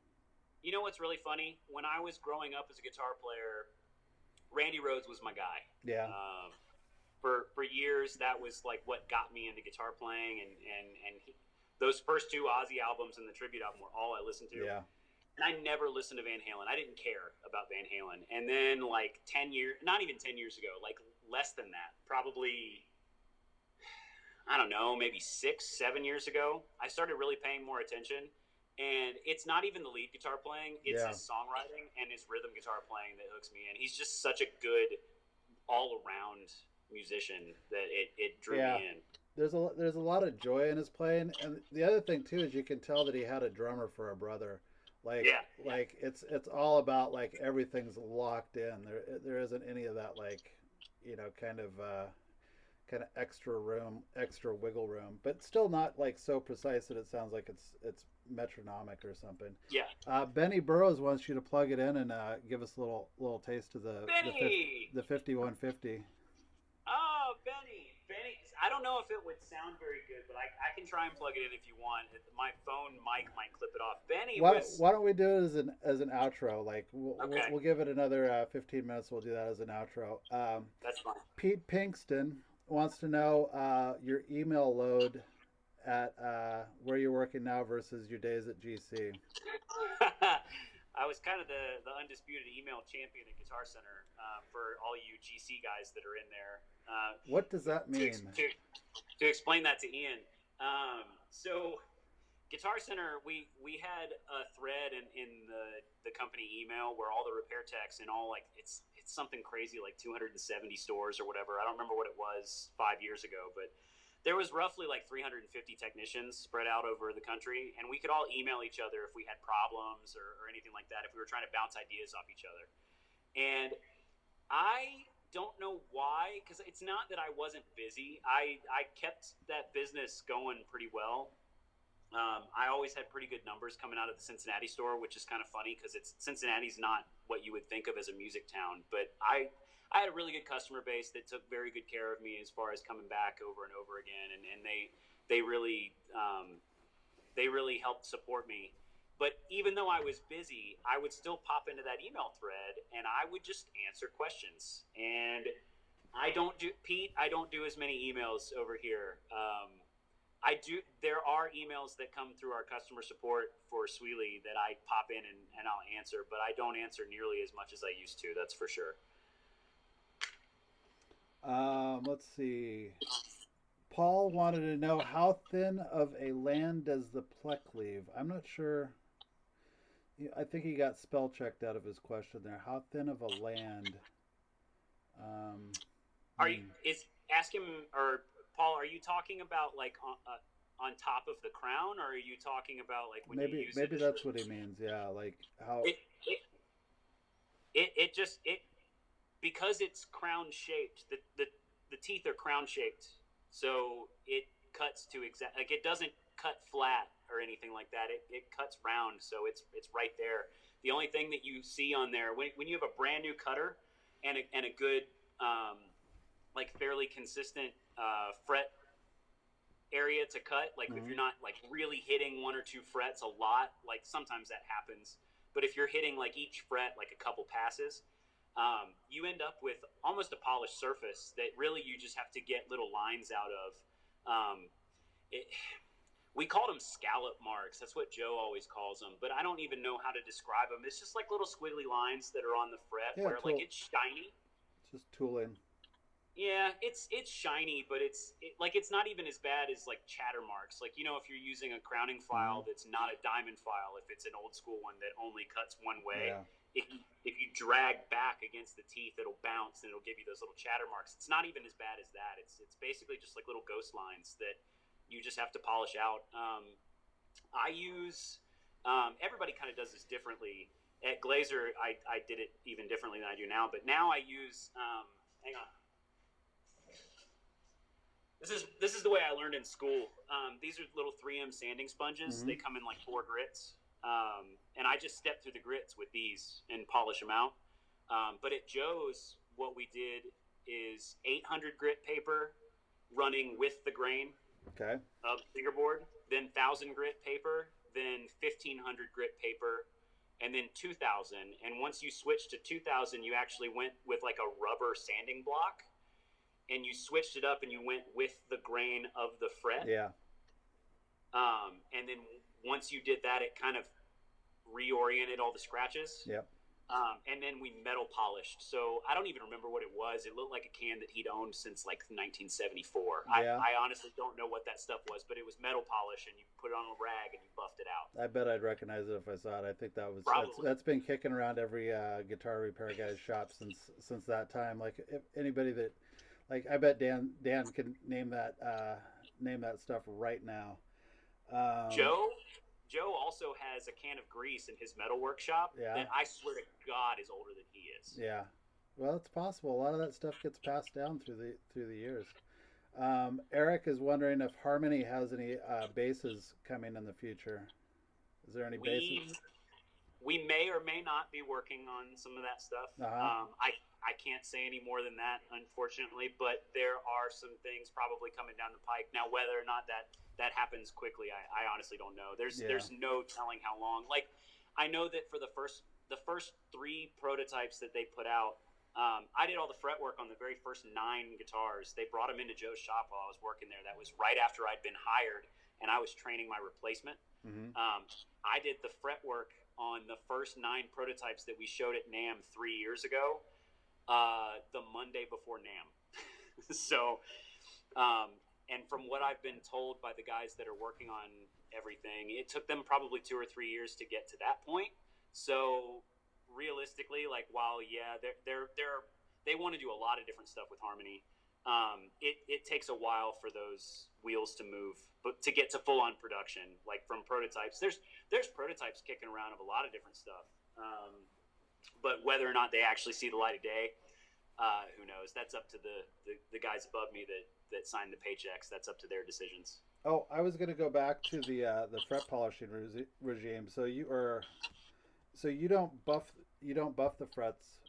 You know what's really funny? When I was growing up as a guitar player, Randy Rhoads was my guy. Yeah, Um, for years, that was like what got me into guitar playing, and those first two Ozzy albums and the tribute album were all I listened to. yeah, And I never listened to Van Halen. I didn't care about Van Halen. And then like 10 years, not even 10 years ago, like less than that, probably, I don't know, maybe 6, 7 years ago, I started really paying more attention. And it's not even the lead guitar playing; it's yeah, his songwriting and his rhythm guitar playing that hooks me in. He's just such a good all-around musician that it drew yeah. me in. There's a lot of joy in his playing, and the other thing too is you can tell that he had a drummer for a brother. Yeah, yeah. Like it's all about like everything's locked in. There isn't any of that like kind of extra room, extra wiggle room, but still not like so precise that it sounds like it's metronomic or something. Yeah. Benny Burrows wants you to plug it in and give us a little taste of Benny! the 5150. Oh, Benny. Benny. I don't know if it would sound very good, but I can try and plug it in if you want. My phone mic might clip it off. Benny was. Why don't we do it as an outro? Like Okay, we'll give it another 15 minutes. We'll do that as an outro. that's fine. Pete Pinkston wants to know your email load at where you're working now versus your days at GC. I was kind of the undisputed email champion at Guitar Center for all you GC guys that are in there. What does that mean? To explain that to Ian, so Guitar Center, we had a thread in the company email where all the repair techs and all like it's something crazy like 270 stores or whatever. I don't remember what it was 5 years ago, but there was roughly like 350 technicians spread out over the country, and we could all email each other if we had problems or anything like that, if we were trying to bounce ideas off each other. And I don't know why, because it's not that I wasn't busy. I kept that business going pretty well. I always had pretty good numbers coming out of the Cincinnati store, which is kind of funny because Cincinnati's not what you would think of as a music town, but I had a really good customer base that took very good care of me as far as coming back over and over again, and they really they really helped support me. But even though I was busy, I would still pop into that email thread and I would just answer questions. And I don't do Pete. I don't do as many emails over here. I do. There are emails that come through our customer support for Sweely that I pop in and I'll answer, but I don't answer nearly as much as I used to. That's for sure. Let's see. Paul wanted to know how thin of a land does the Plek leave? I'm not sure. I think he got spell checked out of his question there. How thin of a land? Um, Are you hmm. ask him or Paul? Are you talking about like on top of the crown, or are you talking about like when you use Maybe it? that's what he means. Yeah, like how. It it it just it because it's crown shaped. The teeth are crown shaped, so it cuts to exact like it doesn't cut flat or anything like that. It cuts round, so it's right there. The only thing that you see on there when you have a brand new cutter and a good like fairly consistent fret area to cut, like if Mhm. you're not like really hitting one or two frets a lot, like sometimes that happens, but if you're hitting like each fret like a couple passes, you end up with almost a polished surface that really you just have to get little lines out of. It, we called them scallop marks. That's what Joe always calls them, but I don't even know how to describe them. It's just like little squiggly lines that are on the fret Yeah, where like it's shiny. it's just tooling. Yeah, it's shiny, but it's not even as bad as like chatter marks. Like if you're using a crowning Hmm. file that's not a diamond file, if it's an old school one that only cuts one way, Yeah. if you drag back against the teeth, it'll bounce and it'll give you those little chatter marks. It's not even as bad as that. It's basically just like little ghost lines that you just have to polish out. I use everybody kind of does this differently. at Glazer, I did it even differently than I do now. But now I use, hang on. This is the way I learned in school. These are little 3M sanding sponges. Mm-hmm. They come in like 4 grits. And I just step through the grits with these and polish them out. But at Joe's, what we did is 800 grit paper running with the grain of fingerboard, then 1,000 grit paper, then 1,500 grit paper, and then 2,000. And once you switched to 2,000, you actually went with like a rubber sanding block, and you switched it up and you went with the grain of the fret. Yeah. And then once you did that, it kind of reoriented all the scratches. Yep. And then we metal polished. So I don't even remember what it was. It looked like a can that he'd owned since like 1974. Yeah. I honestly don't know what that stuff was, but it was metal polish, and you put it on a rag and you buffed it out. I bet I'd recognize it if I saw it. I think that's been kicking around every guitar repair guy's shop since that time. Like if anybody that, like, I bet Dan can name that stuff right now. Joe also has a can of grease in his metal workshop that I swear to God is older than he is. Yeah, well, it's possible. A lot of that stuff gets passed down through the years. Eric is wondering if Harmony has any basses coming in the future. Is there any basses? We may or may not be working on some of that stuff. I can't say any more than that, unfortunately, but there are some things probably coming down the pike. Now, whether or not that happens quickly, I honestly don't know. There's no telling how long. Like, I know that for the first 3 prototypes that they put out, I did all the fretwork on the very first 9 guitars. They brought them into Joe's shop while I was working there. That was right after I'd been hired, and I was training my replacement. Mm-hmm. I did the fretwork on the first 9 prototypes that we showed at NAMM 3 years ago, the Monday before NAMM. So, and from what I've been told by the guys that are working on everything, it took them probably 2 or 3 years to get to that point. So realistically, like, while they want to do a lot of different stuff with Harmony, it takes a while for those wheels to move, but to get to full on production, like from prototypes. There's prototypes kicking around of a lot of different stuff, but whether or not they actually see the light of day, who knows? That's up to the guys above me that sign the paychecks. That's up to their decisions. Oh, I was going to go back to the fret polishing regime. So you don't buff the frets.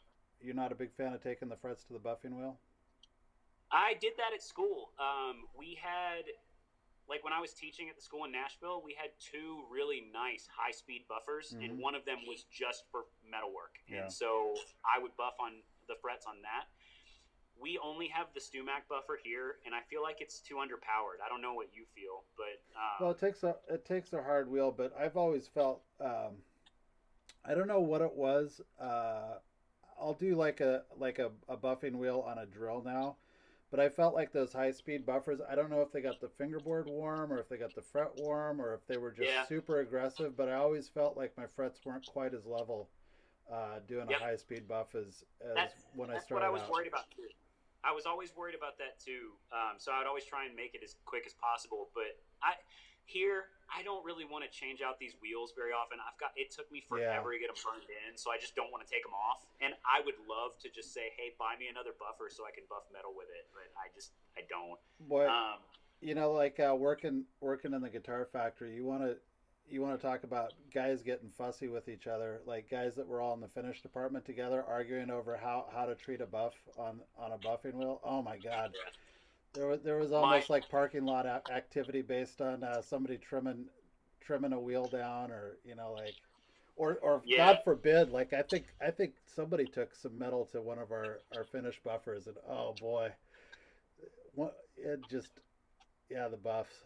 You're not a big fan of taking the frets to the buffing wheel? I did that at school. We had, like, when I was teaching at the school in Nashville, we had 2 really nice high-speed buffers, and one of them was just for metalwork. Yeah. And so I would buff on the frets on that. We only have the Stumac buffer here, and I feel like it's too underpowered. I don't know what you feel, but well, it takes a hard wheel, but I've always felt I don't know what it was. I'll do like a buffing wheel on a drill now, but I felt like those high speed buffers, I don't know if they got the fingerboard warm or if they got the fret warm or if they were just super aggressive, but I always felt like my frets weren't quite as level doing a high speed buff as when I started. That's what I was worried about too. I was always worried about that too. So I'd always try and make it as quick as possible. But I don't really want to change out these wheels very often. It took me forever to get them burned in, so I just don't want to take them off. And I would love to just say, hey, buy me another buffer so I can buff metal with it. But I don't. Boy, like working in the guitar factory, you want to talk about guys getting fussy with each other, like guys that were all in the finish department together arguing over how to treat a buff on a buffing wheel. Oh my God. There was almost like parking lot activity based on somebody trimming a wheel down, or or God forbid, like I think somebody took some metal to one of our finish buffers, and oh boy, it just the buffs.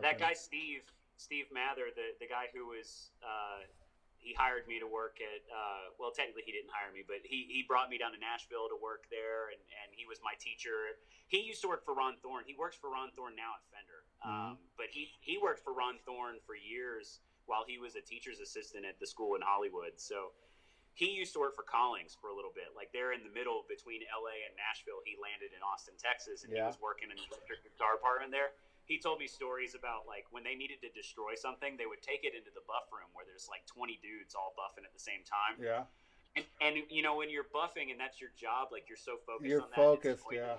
That guy Steve Mather, the guy who was he hired me to work at well, technically he didn't hire me, but he brought me down to Nashville to work there, and he was my teacher. He used to work for Ron Thorne. He works for Ron Thorne now at Fender. But he worked for Ron Thorne for years while he was a teacher's assistant at the school in Hollywood. So he used to work for Collings for a little bit. Like, they're in the middle between LA and Nashville. He landed in Austin, Texas, and he was working in the electric guitar department there. he told me stories about like when they needed to destroy something, they would take it into the buff room where there's like 20 dudes all buffing at the same time. Yeah. And you know, when you're buffing and that's your job, like you're so focused You're on that. focused, yeah.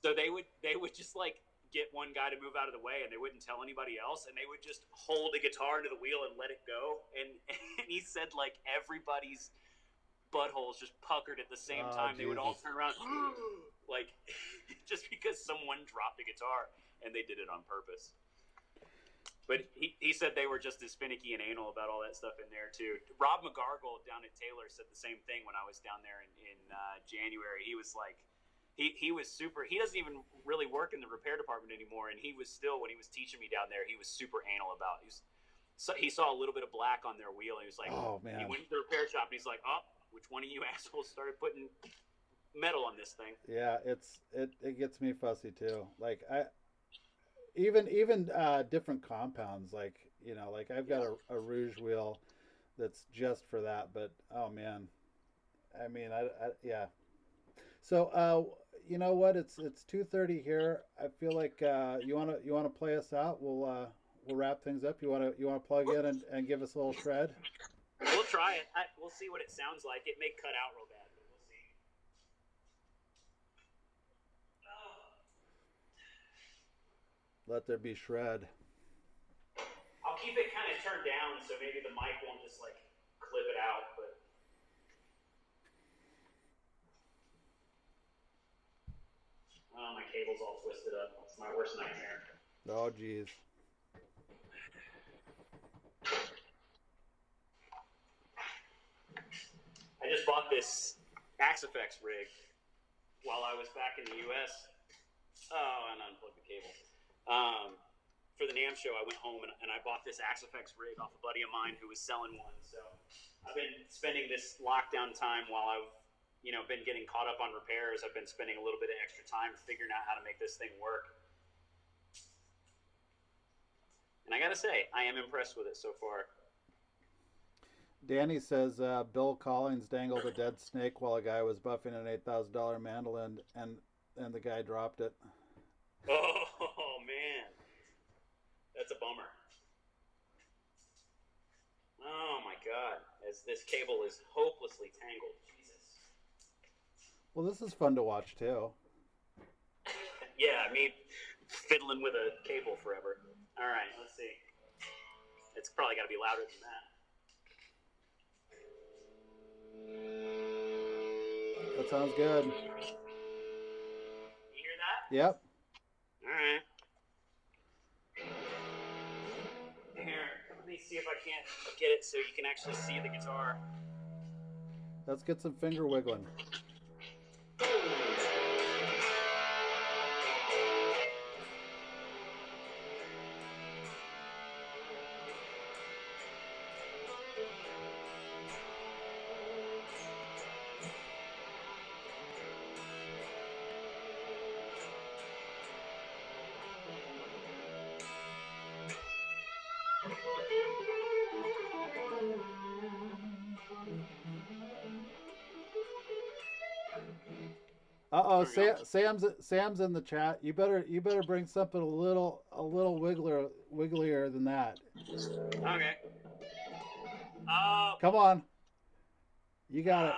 So they would just like get one guy to move out of the way, and they wouldn't tell anybody else, and they would just hold a guitar into the wheel and let it go. And he said like everybody's buttholes just puckered at the same time. Jesus. They would all turn around like just because someone dropped a guitar, and they did it on purpose. But he said they were just as finicky and anal about all that stuff in there too. Rob McGargle down at Taylor said the same thing when I was down there in January. He was like, he was super. He doesn't even really work in the repair department anymore, and he was still, when he was teaching me down there, he was super anal about. He saw a little bit of black on their wheel, and he was like, oh man. He went to the repair shop, and he's like, oh, which one of you assholes started putting metal on this thing? Yeah, it gets me fussy too. Like even different compounds, like, you know, like I've got a Rouge wheel that's just for that, but oh man, I mean, yeah. So you know what? It's 2:30 here. I feel like you wanna play us out. We'll wrap things up. You wanna plug in and give us a little shred? We'll try it. We'll see what it sounds like. It may cut out real bad, but we'll see. Let there be shred. I'll keep it kind of turned down so maybe the mic won't just like clip it out, but. Oh, my cable's all twisted up. It's my worst nightmare. Oh, geez. I just bought this Axe-Fx rig while I was back in the U.S. Oh, and unplugged the cable. For the NAMM show, I went home and I bought this Axe-Fx rig off a buddy of mine who was selling one. So I've been spending this lockdown time while I've been getting caught up on repairs. I've been spending a little bit of extra time figuring out how to make this thing work. And I gotta say, I am impressed with it so far. Danny says Bill Collins dangled a dead snake while a guy was buffing an $8,000 mandolin, and the guy dropped it. Oh man, that's a bummer. Oh my God, as this cable is hopelessly tangled. Jesus. Well, this is fun to watch too. Yeah, me fiddling with a cable forever. All right, let's see. It's probably got to be louder than that. That sounds good. You hear that? Yep. All right. Here, let me see if I can't get it so you can actually see the guitar. Let's get some finger wiggling. Uh-oh, Sam's in the chat. You better bring something a little wigglier than that. Okay. Come on. You got it.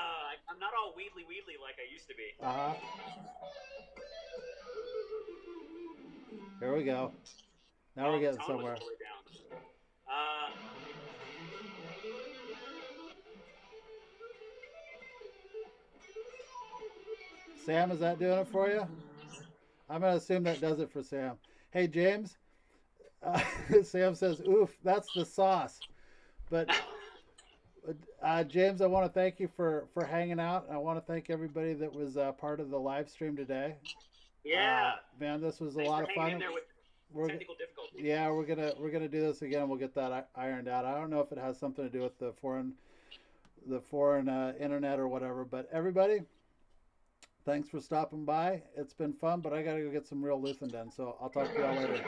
I'm not all wheedly like I used to be. Uh-huh. Here we go. Now we're getting somewhere. Sam, is that doing it for you? I'm going to assume that does it for Sam. Hey, James. Sam says, oof, that's the sauce. But James, I want to thank you for hanging out. I want to thank everybody that was part of the live stream today. Yeah. Man, this was a lot of fun. Technical difficulties. Yeah, we're gonna do this again. We'll get that ironed out. I don't know if it has something to do with the foreign internet or whatever. But everybody, thanks for stopping by. It's been fun, but I gotta go get some real Luthen done. So I'll talk to y'all later.